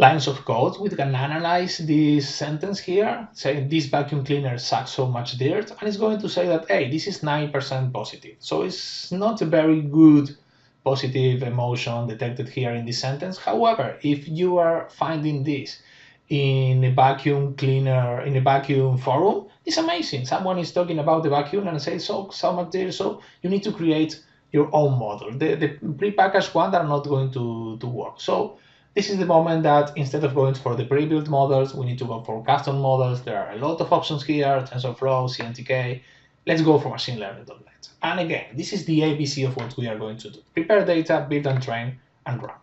lines of code, we can analyze this sentence here, say this vacuum cleaner sucks so much dirt, and it's going to say that, hey, this is 9% positive. So it's not a very good positive emotion detected here in this sentence. Much. If you are finding this in a vacuum cleaner, in a vacuum forum, it's amazing. Someone is talking about the vacuum and says so much dirt, so you need to create your own model. The prepackaged ones are not going to work. So this is the moment that instead of going for the pre-built models, we need to go for custom models. There are a lot of options here, TensorFlow, CNTK. Let's go for machine learning.net. And again, this is the ABC of what we are going to do. Prepare data, build and train, and run.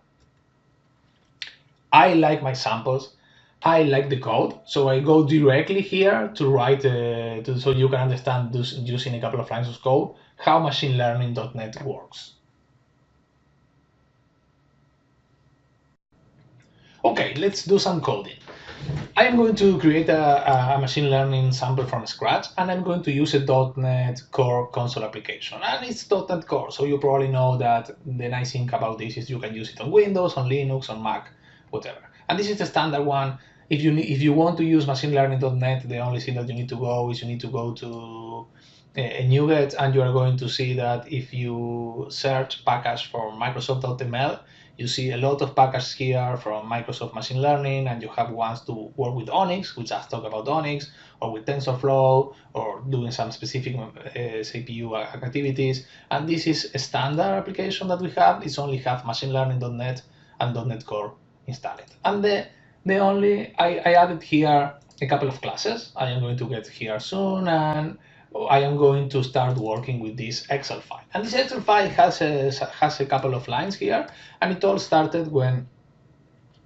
I like my samples. I like the code. So I go directly here to write, so you can understand using a couple of lines of code, how machine learning.net works. Okay, let's do some coding. I am going to create a machine learning sample from scratch, and I'm going to use a .NET Core console application. And it's .NET Core, so you probably know that the nice thing about this is you can use it on Windows, on Linux, on Mac, whatever. And this is the standard one. If you want to use machine learning.net, the only thing that you need to go is you need to go to a NuGet, and you are going to see that if you search package for Microsoft.ml, you see a lot of packages here from Microsoft Machine Learning, and you have ones to work with Onyx, which just talk about Onyx, or with TensorFlow, or doing some specific CPU activities. And this is a standard application that we have. It's only have machine learning.net and .NET Core installed. And I added here a couple of classes. I am going to get here soon, and I am going to start working with this Excel file. And this Excel file has a couple of lines here, and it all started when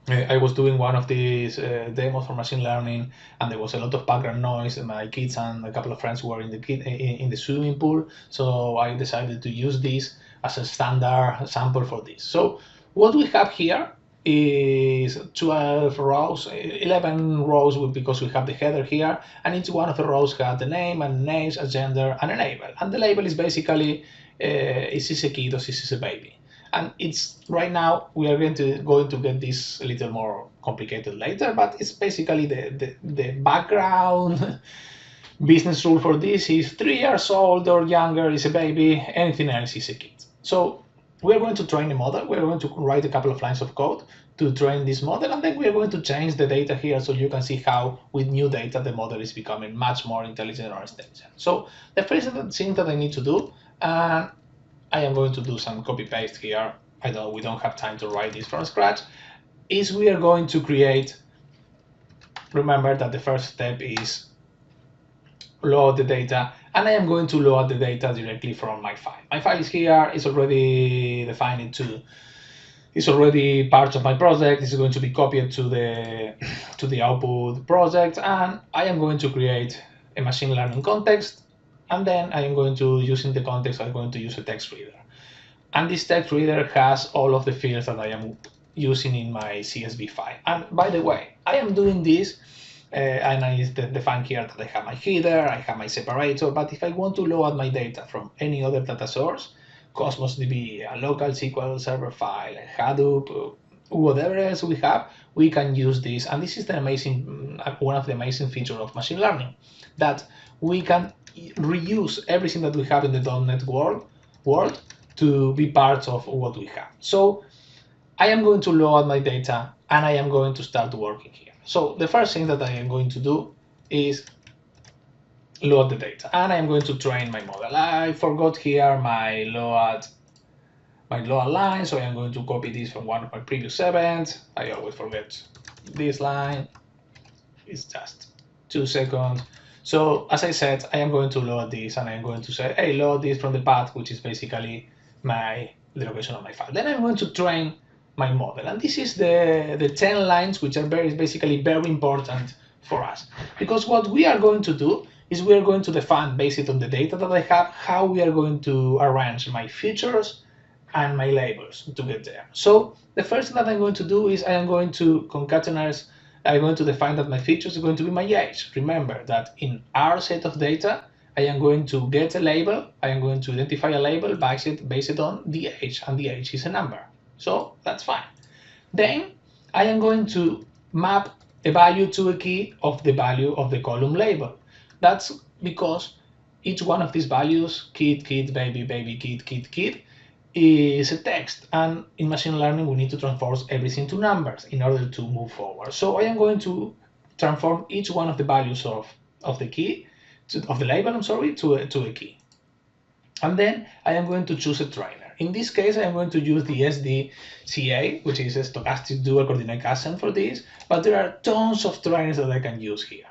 I was doing one of these demos for machine learning, and there was a lot of background noise, and my kids and a couple of friends were in the swimming pool, so I decided to use this as a standard sample for this. So what we have here is 12 rows, 11 rows because we have the header here, and each one of the rows has the name and names, a gender, and a label. And the label is basically, is this a kid or is this a baby? And it's right now, we are going to get this a little more complicated later, but it's basically the background business rule for this is 3 years old or younger is a baby, anything else is a kid. So we're going to train a model. We're going to write a couple of lines of code to train this model, and then we're going to change the data here so you can see how with new data the model is becoming much more intelligent or intelligent. So the first thing that I need to do, and I am going to do some copy paste here, we don't have time to write this from scratch, is we are going to create, remember that the first step is load the data, and I am going to load the data directly from my file. My file is here, it's already defined into, it's already part of my project, it's going to be copied to the output project, and I am going to create a machine learning context, and then I am going to, using the context, I'm going to use a text reader. And this text reader has all of the fields that I am using in my CSV file. And by the way, I am doing this and I define here that I have my header, I have my separator, but if I want to load my data from any other data source, Cosmos DB, a local SQL Server file, Hadoop, whatever else we have, we can use this. And this is the amazing, one of the amazing features of machine learning, that we can reuse everything that we have in the .NET world to be part of what we have. So I am going to load my data and I am going to start working here. So the first thing that I am going to do is load the data, and I'm going to train my model. I forgot here my load line, so I'm going to copy this from one of my previous events. I always forget this line. It's just 2 seconds. So as I said, I am going to load this, and I'm going to say, hey, load this from the path, which is basically the location of my file. Then I'm going to train my model, and this is the 10 lines which are basically very important for us, because what we are going to do is we are going to define, based on the data that I have, how we are going to arrange my features and my labels to get there. So the first thing that I'm going to do is I am going to concatenate. I'm going to define that my features are going to be my age. Remember that in our set of data, I am going to get a label. I am going to identify a label based on the age, and the age is a number. So that's fine. Then I am going to map a value to a key of the value of the column label. That's because each one of these values, kid, baby, kid, is a text. And in machine learning, we need to transform everything to numbers in order to move forward. So I am going to transform each one of the values of the key, of the label, to a key. And then I am going to choose a trainer. In this case, I am going to use the SDCA, which is a stochastic dual coordinate Gaussian for this, but there are tons of trainers that I can use here.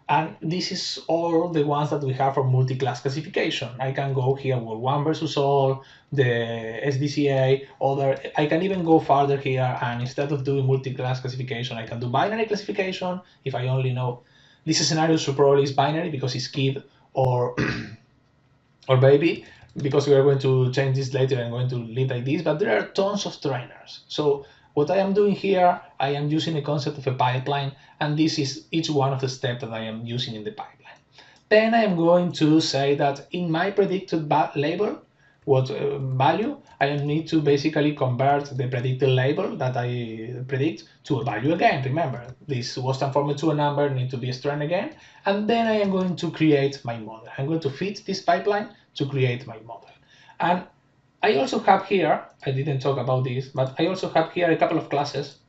And this is all the ones that we have for multi-class classification. I can go here with one versus all, the SDCA, I can even go farther here, and instead of doing multi-class classification, I can do binary classification. If I only know this scenario, so probably is binary because it's kid or or baby, because we are going to change this later. I'm going to leave like this, but there are tons of trainers. So what I am doing here, I am using the concept of a pipeline, and this is each one of the steps that I am using in the pipeline. Then I am going to say that in my predicted label, what value, I need to basically convert the predicted label that I predict to a value again. Remember, this was transformed to a number, need to be a string again, and then I am going to create my model. I'm going to feed this pipeline to create my model. And I also have here, I didn't talk about this, but I also have here a couple of classes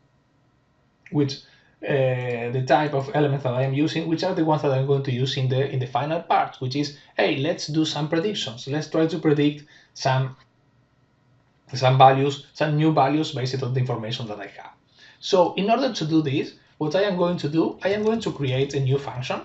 which the type of elements that I am using, which are the ones that I'm going to use in the final part, which is, hey, let's do some predictions. Let's try to predict some values, some new values based on the information that I have. So in order to do this, what I am going to do, I am going to create a new function.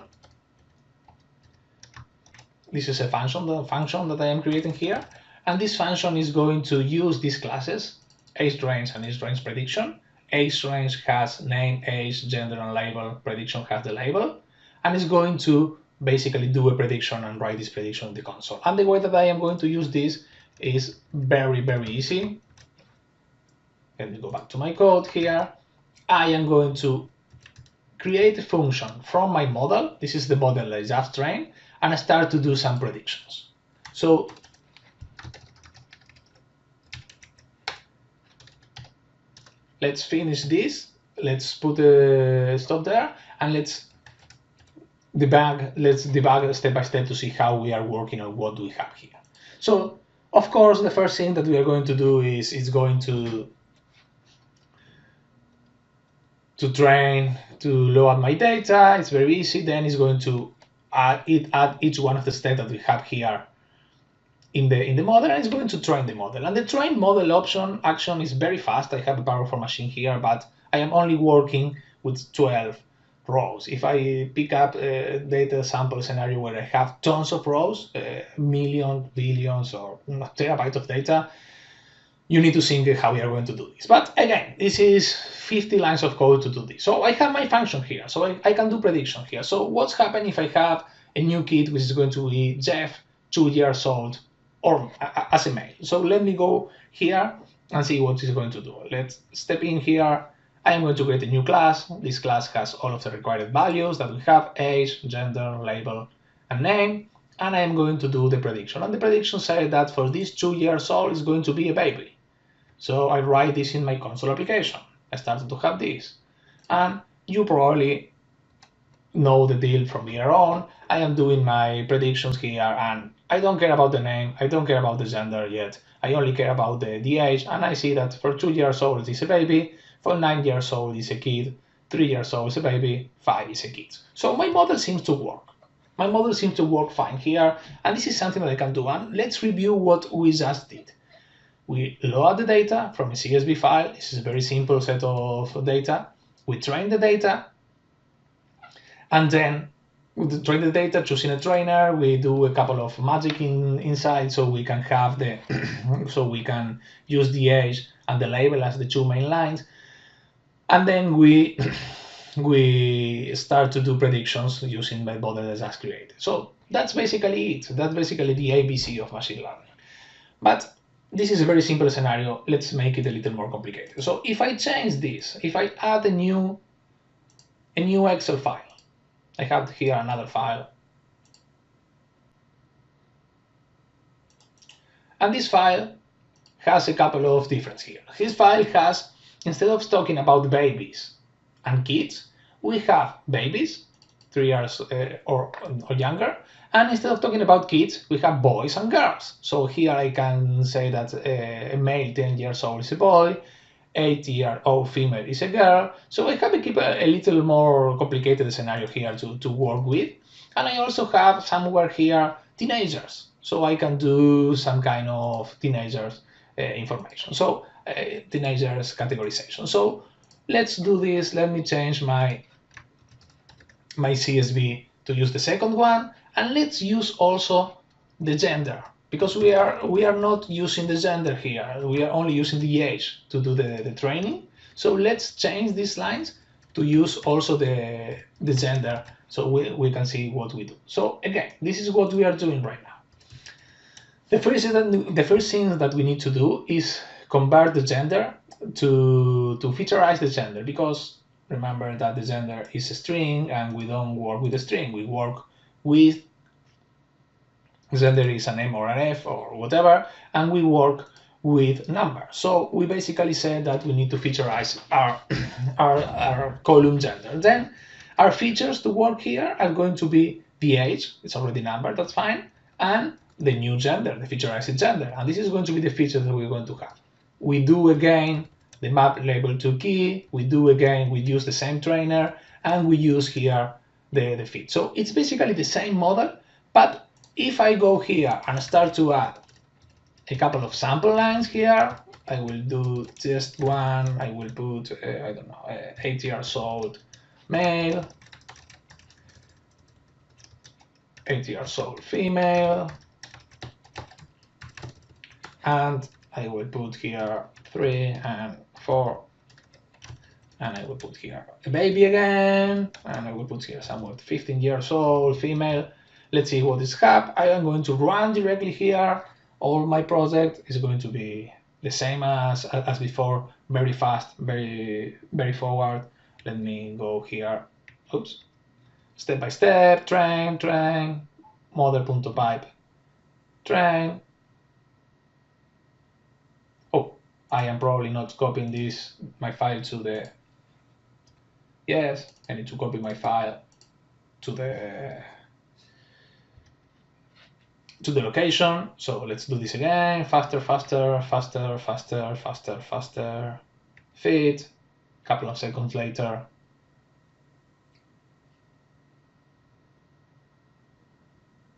This is a function, the function that I am creating here. And this function is going to use these classes, age range and age range prediction. Age range has name, age, gender, and label. Prediction has the label. And it's going to basically do a prediction and write this prediction in the console. And the way that I am going to use this is very, very easy. Let me go back to my code here. I am going to create a function from my model. This is the model that I just trained, and I start to do some predictions. So let's finish this. Let's put a stop there, and let's debug step by step to see how we are working on what we have here. So of course, the first thing that we are going to do is it's going to train, to load my data. It's very easy. Then it's going to add each one of the steps that we have here in the model, and it's going to train the model. And the train model action is very fast. I have a powerful machine here, but I am only working with 12 rows. If I pick up a data sample scenario where I have tons of rows, millions, billions, or terabytes of data, you need to think how we are going to do this. But again, this is 50 lines of code to do this. So I have my function here, so I can do prediction here. So what's happening if I have a new kid, which is going to be Jeff, 2 years old, or as a male? So let me go here and see what it's going to do. Let's step in here. I am going to create a new class. This class has all of the required values that we have: age, gender, label, and name. And I am going to do the prediction. And the prediction says that for this 2 years old is going to be a baby. So I write this in my console application. I started to have this. And you probably know the deal from here on. I am doing my predictions here, and I don't care about the name, I don't care about the gender yet. I only care about the age, and I see that for 2 years old is a baby, for 9 years old is a kid, 3 years old is a baby, 5 is a kid. So my model seems to work. My model seems to work fine here, and this is something that I can do. And let's review what we just did. We load the data from a CSV file. This is a very simple set of data. We train the data, and then we train the data, choosing a trainer. We do a couple of magic inside, so we can have the, so we can use the age and the label as the two main lines, and then we we start to do predictions using the model that's just created. So that's basically it. That's basically the ABC of machine learning. But this is a very simple scenario. Let's make it a little more complicated. So if I change this, if I add a new Excel file, I have here another file. And this file has a couple of differences here. This file has, instead of talking about babies and kids, we have babies, 3 years or younger, and instead of talking about kids, we have boys and girls. So here I can say that a male 10 years old is a boy, 8-year-old female is a girl. So I have to keep a little more complicated scenario here to work with. And I also have somewhere here teenagers. So I can do some kind of teenagers information. So teenagers categorization. So let's do this. Let me change my CSV to use the second one, and let's use also the gender, because we are not using the gender here. We are only using the age to do the training. So let's change these lines to use also the gender, so we can see what we do. So again, this is what we are doing right now. The first thing that we need to do is convert the gender to featureize the gender, because remember that the gender is a string, and we don't work with a string. We work with gender is an M or an F or whatever, and we work with numbers. So we basically said that we need to featureize our column gender. Then our features to work here are going to be the age, it's already numbered, that's fine, and the new gender, the featureized gender. And this is going to be the feature that we're going to have. We do again the map label to key, we use the same trainer, and we use here the fit. So it's basically the same model, but if I go here and start to add a couple of sample lines here, I will do just one. I will put, I don't know, 8 years old male, 8 years old female, and I will put here 3 and 4, and I will put here a baby again, and I will put here somewhat 15 years old female. Let's see what is happening. I am going to run directly here. All my project is going to be the same as before, very fast, very forward. Let me go here. Oops. Step by step, train, model.pipe, train. Oh, I am probably not copying my file to the, yes, I need to copy my file to the location. So let's do this again. Faster. Fit. Couple of seconds later.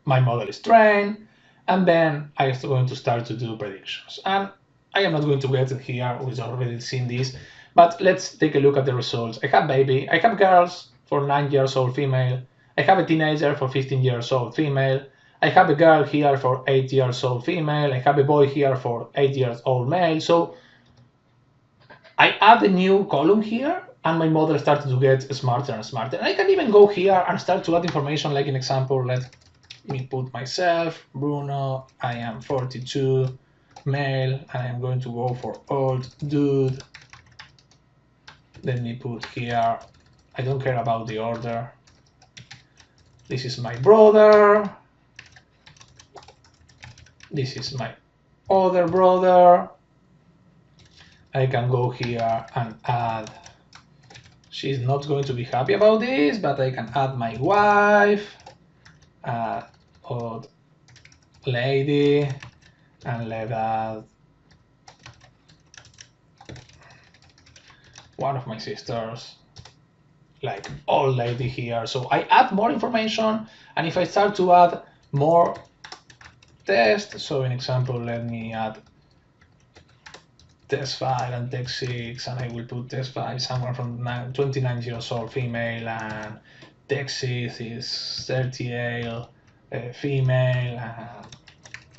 My model is trained, and then I'm going to start to do predictions. And I am not going to get it here, we've already seen this, but let's take a look at the results. I have baby, I have girls for 9 years old female, I have a teenager for 15 years old female, I have a girl here for 8 years old female, I have a boy here for 8 years old male. So I add a new column here, and my model started to get smarter and smarter. And I can even go here and start to add information, like an example. Let me put myself, Bruno, I am 42, male, I am going to go for old dude. Let me put here, I don't care about the order. This is my brother. This is my other brother. I can go here and add She's not going to be happy about this, but I can add my wife, old lady, and let that one of my sisters, like old lady here. So I add more information, and if I start to add more tests, so in example, let me add test 5 and text 6, and I will put test 5 somewhere from 29 years old female, and text 6 is 38 female, and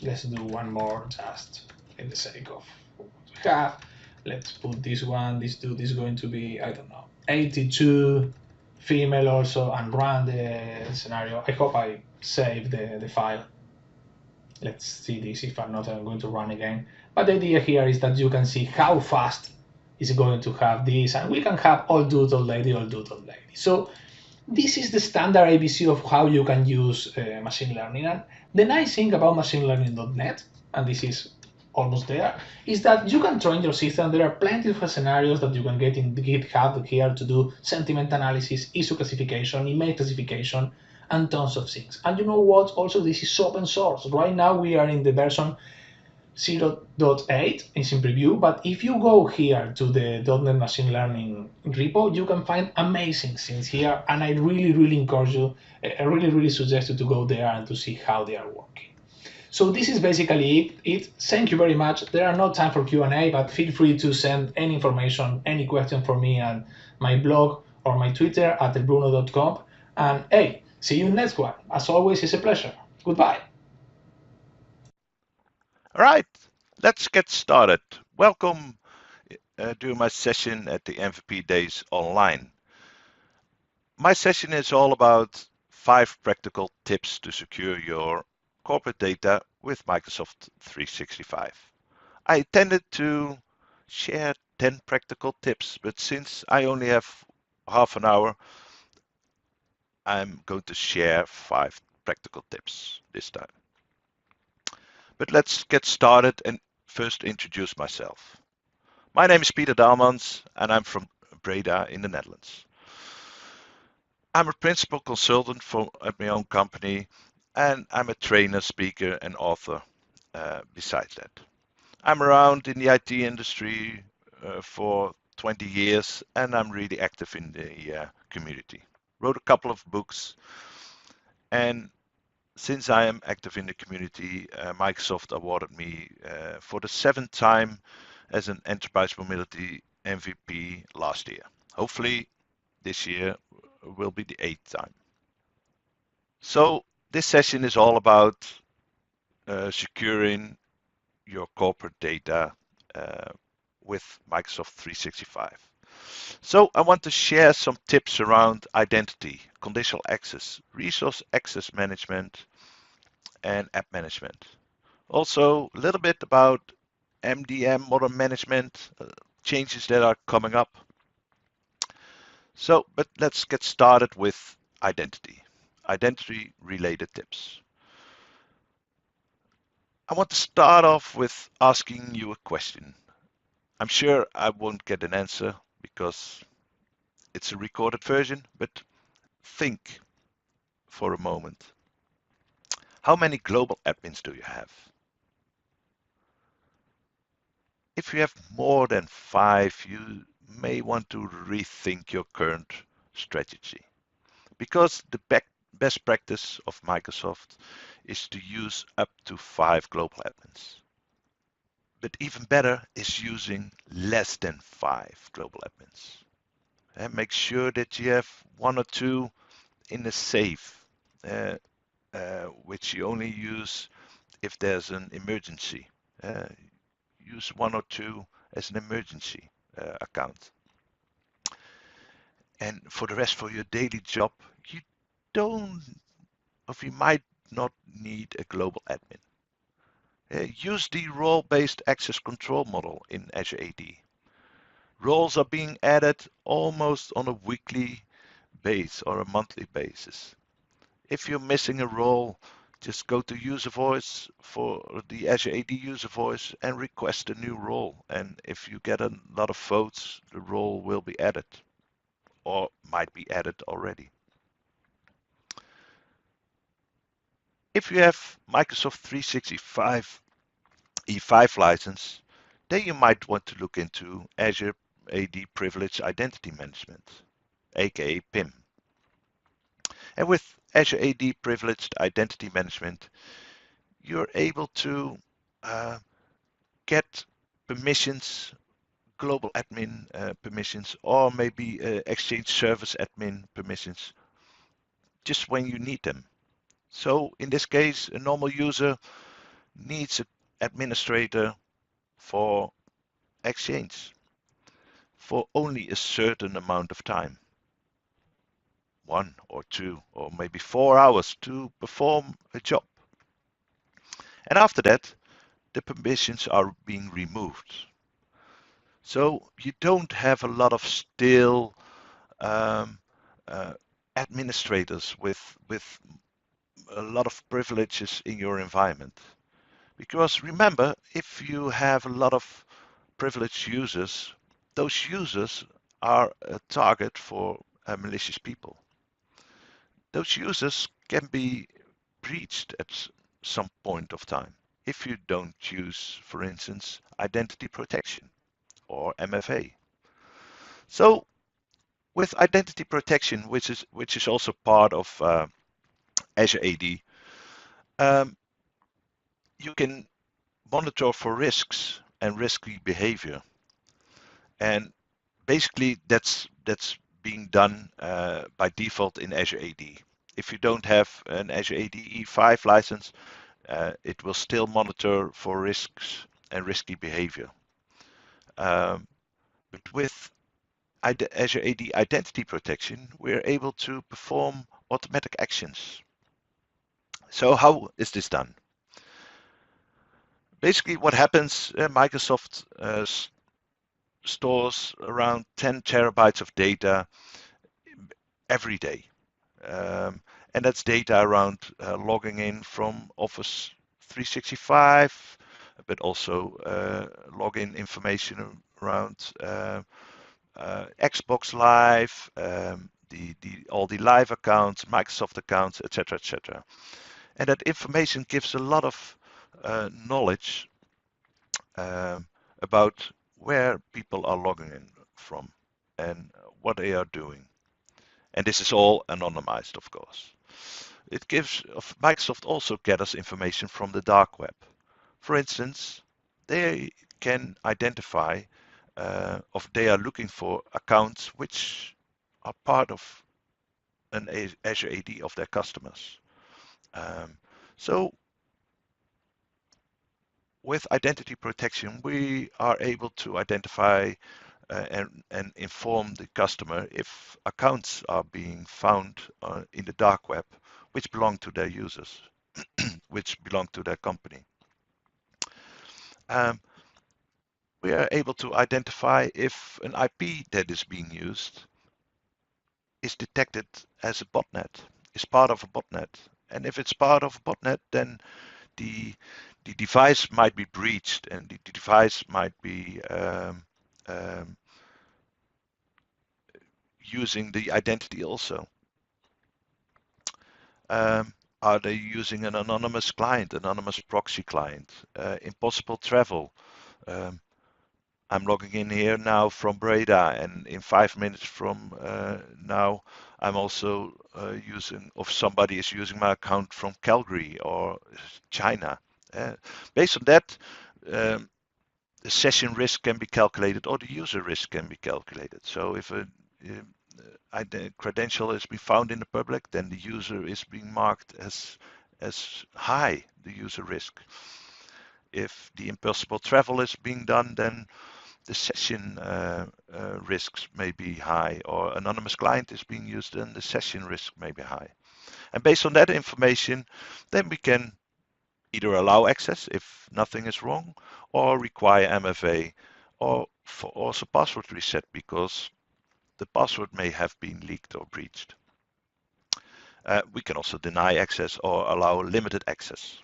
let's do one more just in the sake of what we have. Let's put this one, this dude is going to be, I don't know, 82 female also, and run the scenario. I hope I saved the file. Let's see this. If I'm not, I'm going to run again. But the idea here is that you can see how fast is going to have this, and we can have all dude, old lady, all dude, old lady. So this is the standard ABC of how you can use machine learning. And the nice thing about machine learning.net, and this is almost there, is that you can train your system. There are plenty of scenarios that you can get in GitHub here to do sentiment analysis, issue classification, image classification, and tons of things. And you know what? Also, this is open source. Right now, we are in the version 0.8, it's in preview, but if you go here to the .NET Machine Learning repo, you can find amazing things here, and I really encourage you, I really suggest you to go there and to see how they are working. So this is basically it. Thank you very much. There are no time for Q&A, but feel free to send any information, any question for me on my blog or my Twitter at elbruno.com. And hey, see you in the next one. As always, it's a pleasure. Goodbye. All right, let's get started. Welcome to my session at the MVP Days online. My session is all about 5 practical tips to secure your corporate data with Microsoft 365. I intended to share 10 practical tips, but since I only have half an hour, I'm going to share 5 practical tips this time. But let's get started and first introduce myself. My name is Peter Daalmans and I'm from Breda in the Netherlands. I'm a principal consultant at my own company, and I'm a trainer, speaker and author besides that. I'm around in the IT industry for 20 years and I'm really active in the community. Wrote a couple of books, and since I am active in the community, Microsoft awarded me for the 7th time as an Enterprise Mobility MVP last year. Hopefully this year will be the 8th time. So this session is all about securing your corporate data with Microsoft 365. So I want to share some tips around identity, conditional access, resource access management, and app management. Also a little bit about MDM, modern management, changes that are coming up. So, but let's get started with identity related tips. I want to start off with asking you a question. I'm sure I won't get an answer because it's a recorded version, but think for a moment. How many global admins do you have? If you have more than 5, you may want to rethink your current strategy, because the best practice of Microsoft is to use up to 5 global admins. But even better is using less than 5 global admins. And make sure that you have 1 or 2 in a safe, which you only use if there's an emergency. Use 1 or 2 as an emergency account. And for the rest, for your daily job, you might not need a global admin. Use the role-based access control model in Azure AD. Roles are being added almost on a weekly basis or a monthly basis. If you're missing a role, just go to user voice for the Azure AD user voice and request a new role. And if you get a lot of votes, the role will be added. or might be added already. If you have Microsoft 365 E5 license, then you might want to look into Azure AD Privileged Identity Management, aka PIM. And with Azure AD Privileged Identity Management, you're able to get permissions, global admin permissions, or maybe Exchange Service admin permissions, just when you need them. So in this case, a normal user needs an administrator for Exchange for only a certain amount of time, 1 or 2 or maybe 4 hours to perform a job. And after that, the permissions are being removed. So you don't have a lot of still administrators with a lot of privileges in your environment. Because remember, if you have a lot of privileged users, those users are a target for malicious people. Those users can be breached at some point of time if you don't use, for instance, identity protection or MFA. So with identity protection, which is also part of Azure AD, you can monitor for risks and risky behavior. And basically that's being done by default in Azure AD. If you don't have an Azure AD E5 license, it will still monitor for risks and risky behavior. But with Azure AD Identity Protection, we're able to perform automatic actions. So how is this done? Basically what happens, Microsoft stores around 10 terabytes of data every day. And that's data around logging in from Office 365, but also login information around Xbox Live, all the live accounts, Microsoft accounts, etc., etc. And that information gives a lot of knowledge about where people are logging in from and what they are doing. And this is all anonymized, of course. It gives Microsoft also gathers information from the dark web. For instance, they can identify if they are looking for accounts which are part of an Azure AD of their customers. So with identity protection, we are able to identify and inform the customer if accounts are being found in the dark web which belong to their users, which belong to their company. We are able to identify if an IP that is being used is detected as a botnet, is part of a botnet. And if it's part of a botnet, then the device might be breached and the device might be using the identity also. Are they using an anonymous client, anonymous proxy client? Impossible travel. I'm logging in here now from Breda, and in 5 minutes from now, I'm also using, if somebody is using my account from Calgary or China. Based on that, the session risk can be calculated or the user risk can be calculated. So if a credential is being found in the public, then the user is being marked as high, the user risk. If the impossible travel is being done, then the session risks may be high, or anonymous client is being used, then the session risk may be high. And based on that information, then we can either allow access if nothing is wrong, or require MFA, or for also password reset because the password may have been leaked or breached. We can also deny access or allow limited access.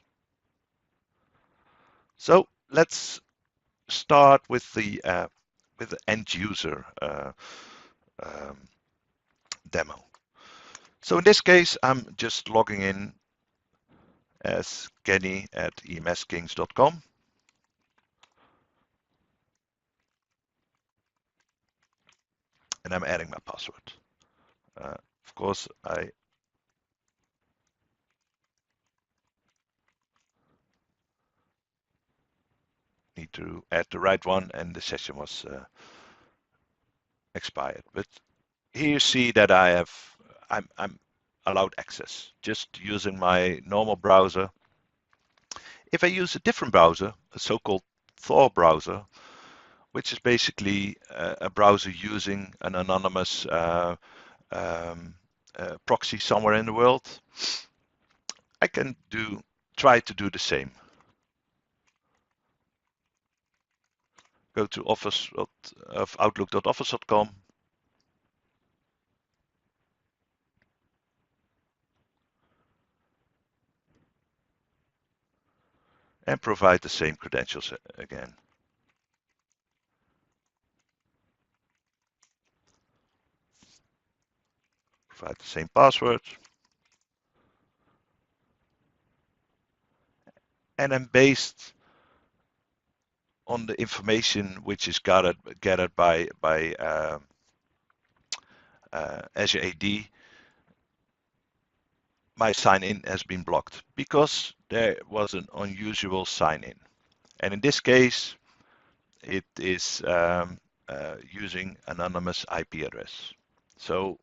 So let's start with the end user demo. So in this case, I'm just logging in as Kenny at emskings.com. And I'm adding my password. Of course, I need to add the right one, and the session was expired. But here you see that I'm allowed access just using my normal browser. If I use a different browser, a so-called Tor browser, which is basically a browser using an anonymous proxy somewhere in the world, I can try to do the same. Go to office of outlook.office.com. And provide the same credentials again. Provide the same password. And then based on the information which is gathered by Azure AD, my sign-in has been blocked because there was an unusual sign-in. And in this case, it is using anonymous IP address. So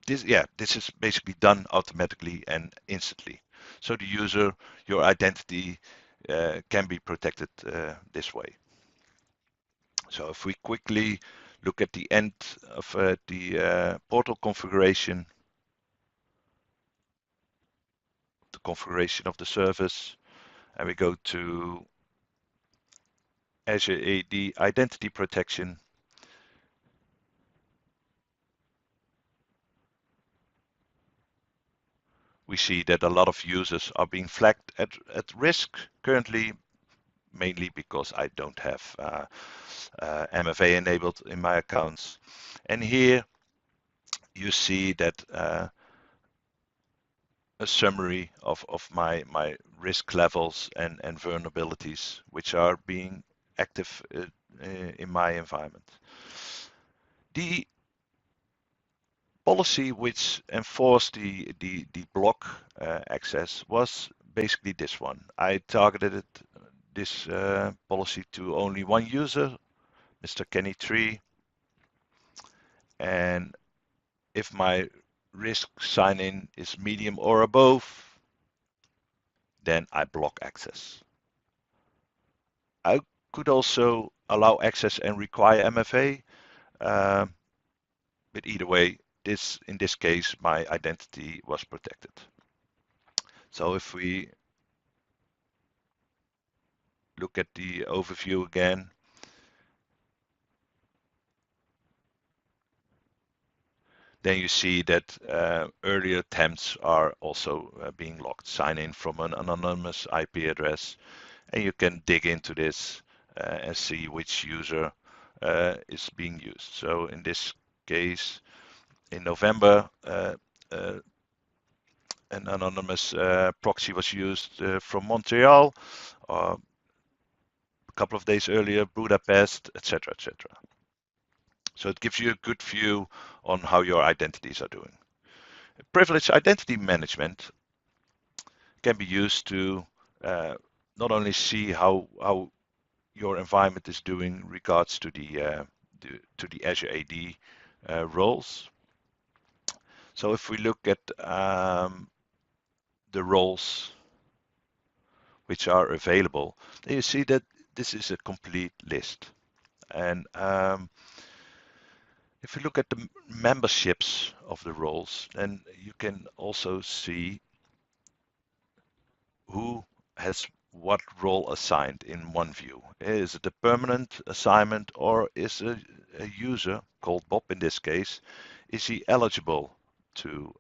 this is basically done automatically and instantly. So the user, your identity can be protected this way. So if we quickly look at the end of the portal configuration, the configuration of the service, and we go to Azure AD Identity Protection, we see that a lot of users are being flagged at risk currently, mainly because I don't have MFA enabled in my accounts. And here you see that a summary of my risk levels and vulnerabilities which are being active in my environment. The policy which enforced the block access was basically this one. I targeted this policy to only one user, Mr. Kenny 3, and if my risk sign-in is medium or above, then I block access. I could also allow access and require MFA, but either way, in this case, my identity was protected. So if we look at the overview again, then you see that earlier attempts are also being locked. Sign in from an anonymous IP address, and you can dig into this and see which user is being used. So in this case, in November, an anonymous proxy was used from Montreal, a couple of days earlier, Budapest, etc., etc. So it gives you a good view on how your identities are doing. Privileged identity management can be used to not only see how your environment is doing in regards to the Azure AD roles. So if we look at the roles which are available, then you see that this is a complete list. And if you look at the memberships of the roles, then you can also see who has what role assigned in one view. Is it a permanent assignment, or is a user called Bob in this case, is he eligible to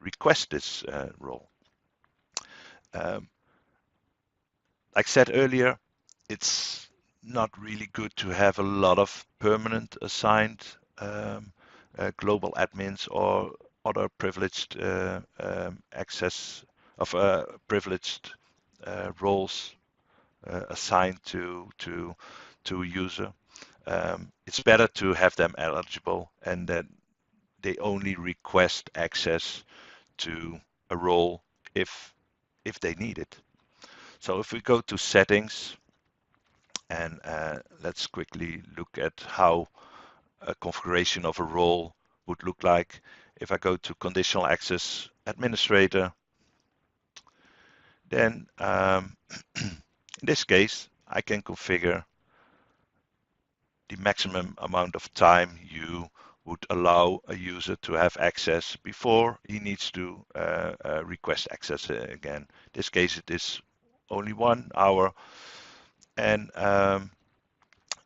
request this role? Like I said earlier, it's not really good to have a lot of permanent assigned global admins or other privileged access of privileged roles assigned to a user. It's better to have them eligible and that they only request access to a role if they need it. So if we go to settings and let's quickly look at how a configuration of a role would look like. If I go to conditional access administrator, then in this case, I can configure the maximum amount of time you would allow a user to have access before he needs to request access again. In this case, it is only 1 hour, and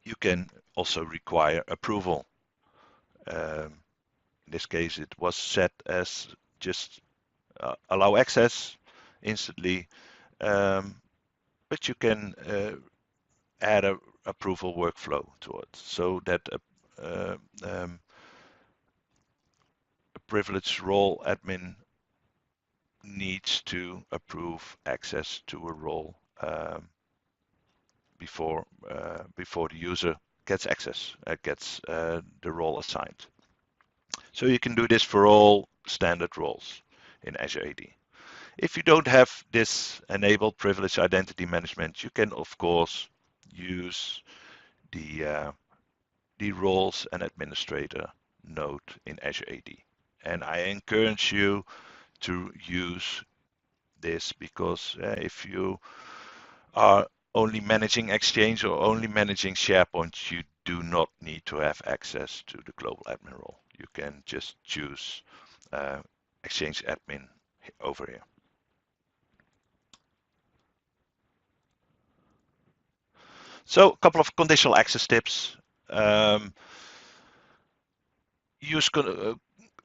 you can also require approval. In this case, it was set as just allow access instantly, but you can add a approval workflow to it so that a privileged role admin needs to approve access to a role before the user gets access, gets the role assigned. So you can do this for all standard roles in Azure AD. If you don't have this enabled privileged identity management, you can of course use the roles and administrator node in Azure AD. And I encourage you to use this because if you are only managing Exchange or only managing SharePoint, you do not need to have access to the global admin role. You can just choose Exchange admin over here. So a couple of conditional access tips. Use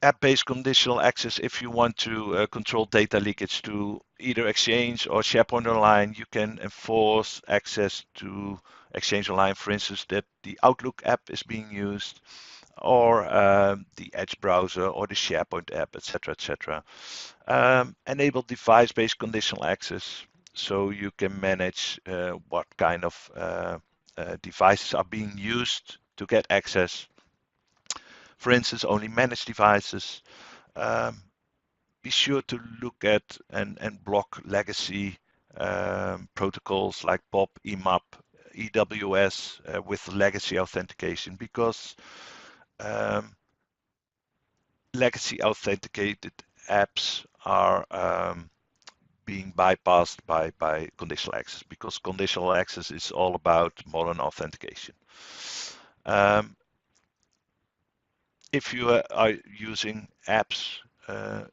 app-based conditional access if you want to control data leakage to either Exchange or SharePoint Online. You can enforce access to Exchange Online, for instance, that the Outlook app is being used, or the Edge browser, or the SharePoint app, etc., etc. Enable device-based conditional access, so you can manage what kind of devices are being used to get access. For instance, only managed devices. Be sure to look at and block legacy protocols like POP, EMAP, EWS with legacy authentication, because legacy authenticated apps are being bypassed by conditional access, because conditional access is all about modern authentication. If you are using apps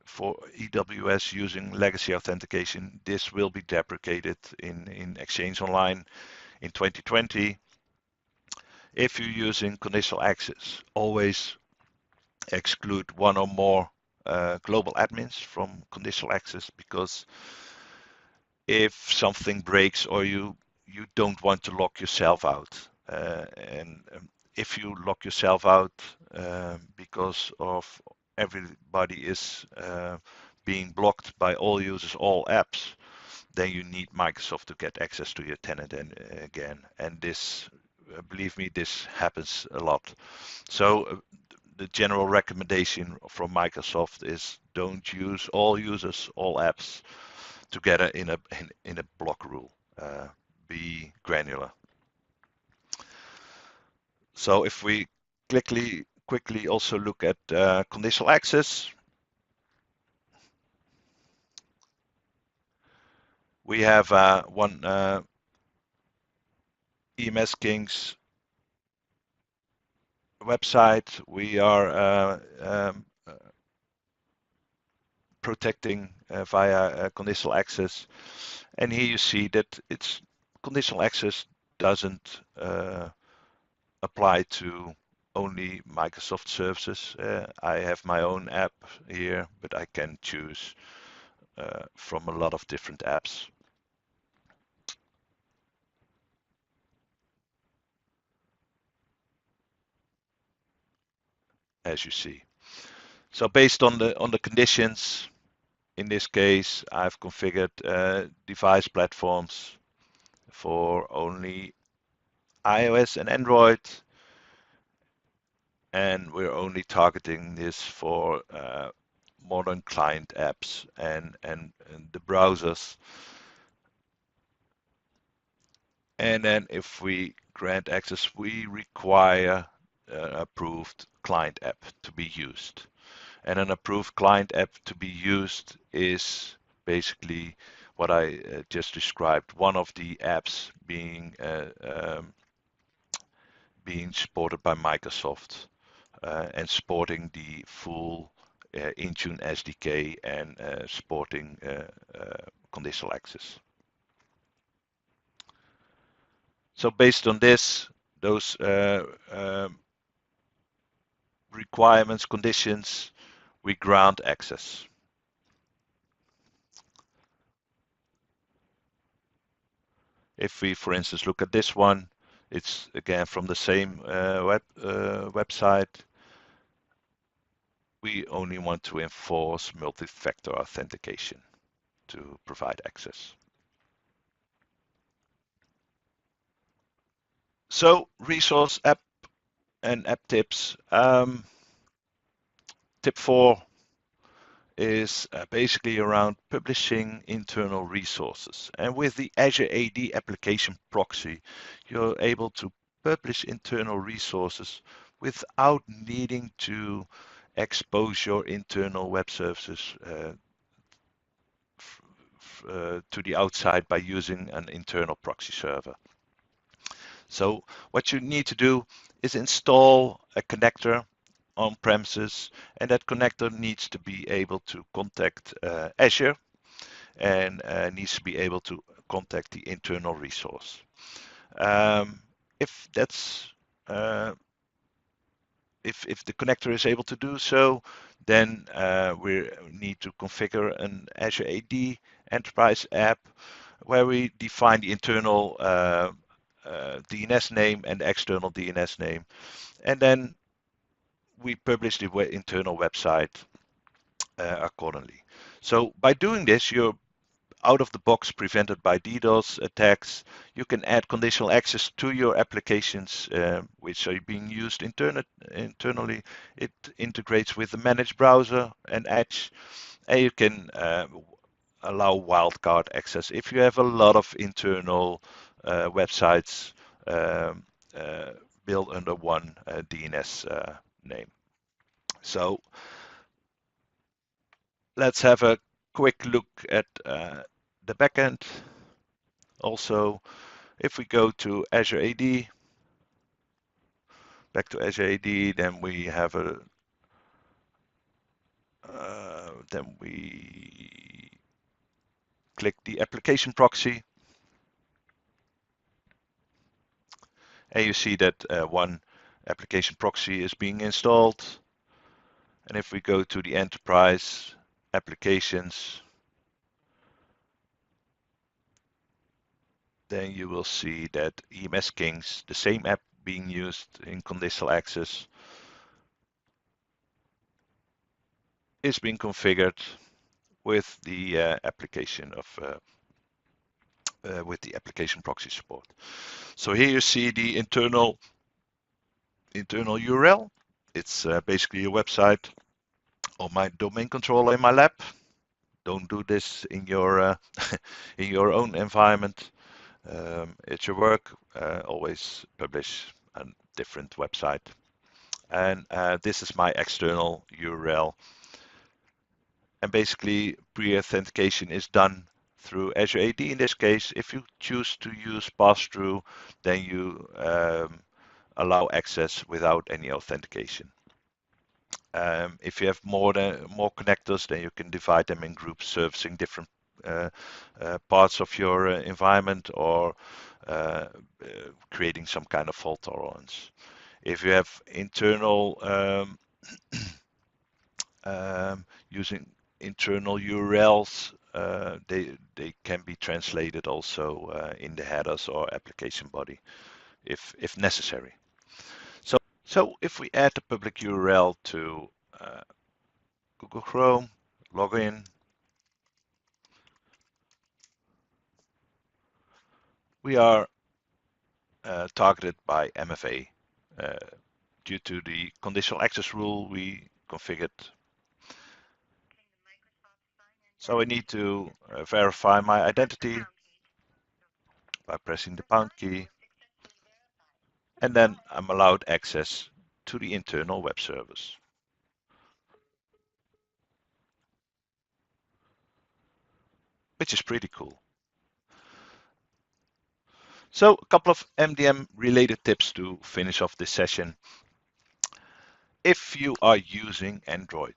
for EWS using legacy authentication, this will be deprecated in Exchange Online in 2020. If you're using conditional access, always exclude one or more global admins from conditional access, because if something breaks or you don't want to lock yourself out, and if you lock yourself out because of everybody is being blocked by all users, all apps, then you need Microsoft to get access to your tenant again. And this, believe me, this happens a lot. So the general recommendation from Microsoft is don't use all users, all apps together in a block rule. Be granular. So if we quickly also look at conditional access, we have one EMS Kings website. We are protecting via conditional access, and here you see that it's conditional access doesn't apply to only Microsoft services. I have my own app here, but I can choose from a lot of different apps. as you see. So based on the conditions, in this case, I've configured device platforms for only iOS and Android, and we're only targeting this for modern client apps and the browsers. And then if we grant access, we require an approved client app to be used. And an approved client app to be used is basically what I just described. One of the apps being supported by Microsoft and supporting the full Intune SDK and supporting conditional access. So based on this, those requirements, conditions, we grant access. If we, for instance, look at this one, it's again from the same website. We only want to enforce multi-factor authentication to provide access. So resource app and app tips. Tip 4 is basically around publishing internal resources. And with the Azure AD application proxy, you're able to publish internal resources without needing to expose your internal web services to the outside by using an internal proxy server. So what you need to do is install a connector on premises, and that connector needs to be able to contact Azure and needs to be able to contact the internal resource. If that's if the connector is able to do so, then we need to configure an Azure AD Enterprise app where we define the internal DNS name and the external DNS name, and then we publish the internal website accordingly. So by doing this, you're out of the box prevented by DDoS attacks. You can add conditional access to your applications which are being used internally. It integrates with the managed browser and Edge, and you can allow wildcard access if you have a lot of internal websites built under one DNS name. So let's have a quick look at the backend. Also, if we go to Azure AD, back to Azure AD, then we have a then we click the application proxy, and you see that one application proxy is being installed. And if we go to the enterprise applications, then you will see that EMS Kings, the same app being used in conditional access, is being configured with the application proxy support. So here you see the internal URL. It's basically a website on my domain controller in my lab. Don't do this in your in your own environment. It's your work. Always publish a different website. And this is my external URL. And basically, pre-authentication is done through Azure AD in this case. If you choose to use pass-through, then you allow access without any authentication. If you have more connectors, then you can divide them in groups servicing different parts of your environment, or creating some kind of fault tolerance. If you have internal using internal URLs, they can be translated also in the headers or application body if necessary. So if we add the public URL to Google Chrome, log in, we are targeted by MFA due to the conditional access rule we configured. So I need to verify my identity by pressing the pound key, and then I'm allowed access to the internal web service. Which is pretty cool. So a couple of MDM related tips to finish off this session. If you are using Android,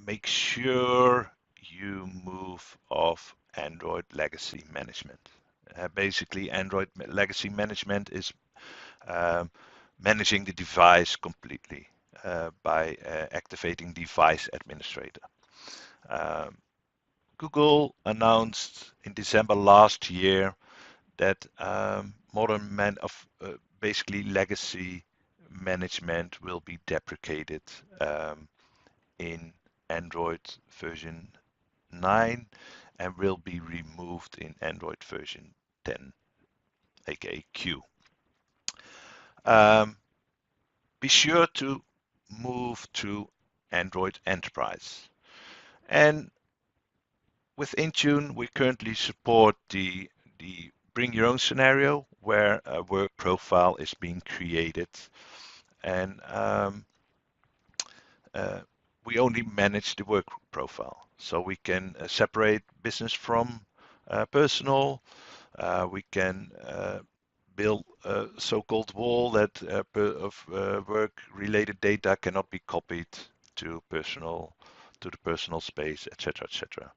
make sure you move off Android legacy management. Basically, Android legacy management is managing the device completely by activating device administrator. Google announced in December last year that basically legacy management will be deprecated in Android version 9 and will be removed in Android version 10, aka Q. Be sure to move to Android Enterprise. And with Intune, we currently support the bring your own scenario where a work profile is being created, and we only manage the work profile, so we can separate business from personal. We can build a so-called wall that work-related data cannot be copied to the personal space, etc., etc.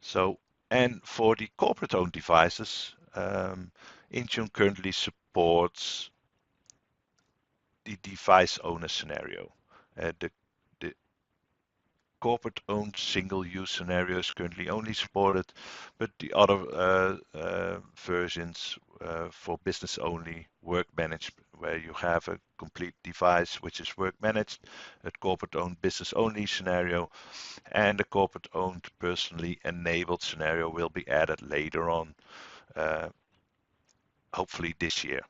So, and for the corporate-owned devices, Intune currently supports the device owner scenario. The corporate-owned single-use scenario is currently only supported, but the other versions for business-only, work managed, where you have a complete device which is work managed, a corporate-owned business-only scenario, and the corporate-owned personally enabled scenario will be added later on, hopefully this year.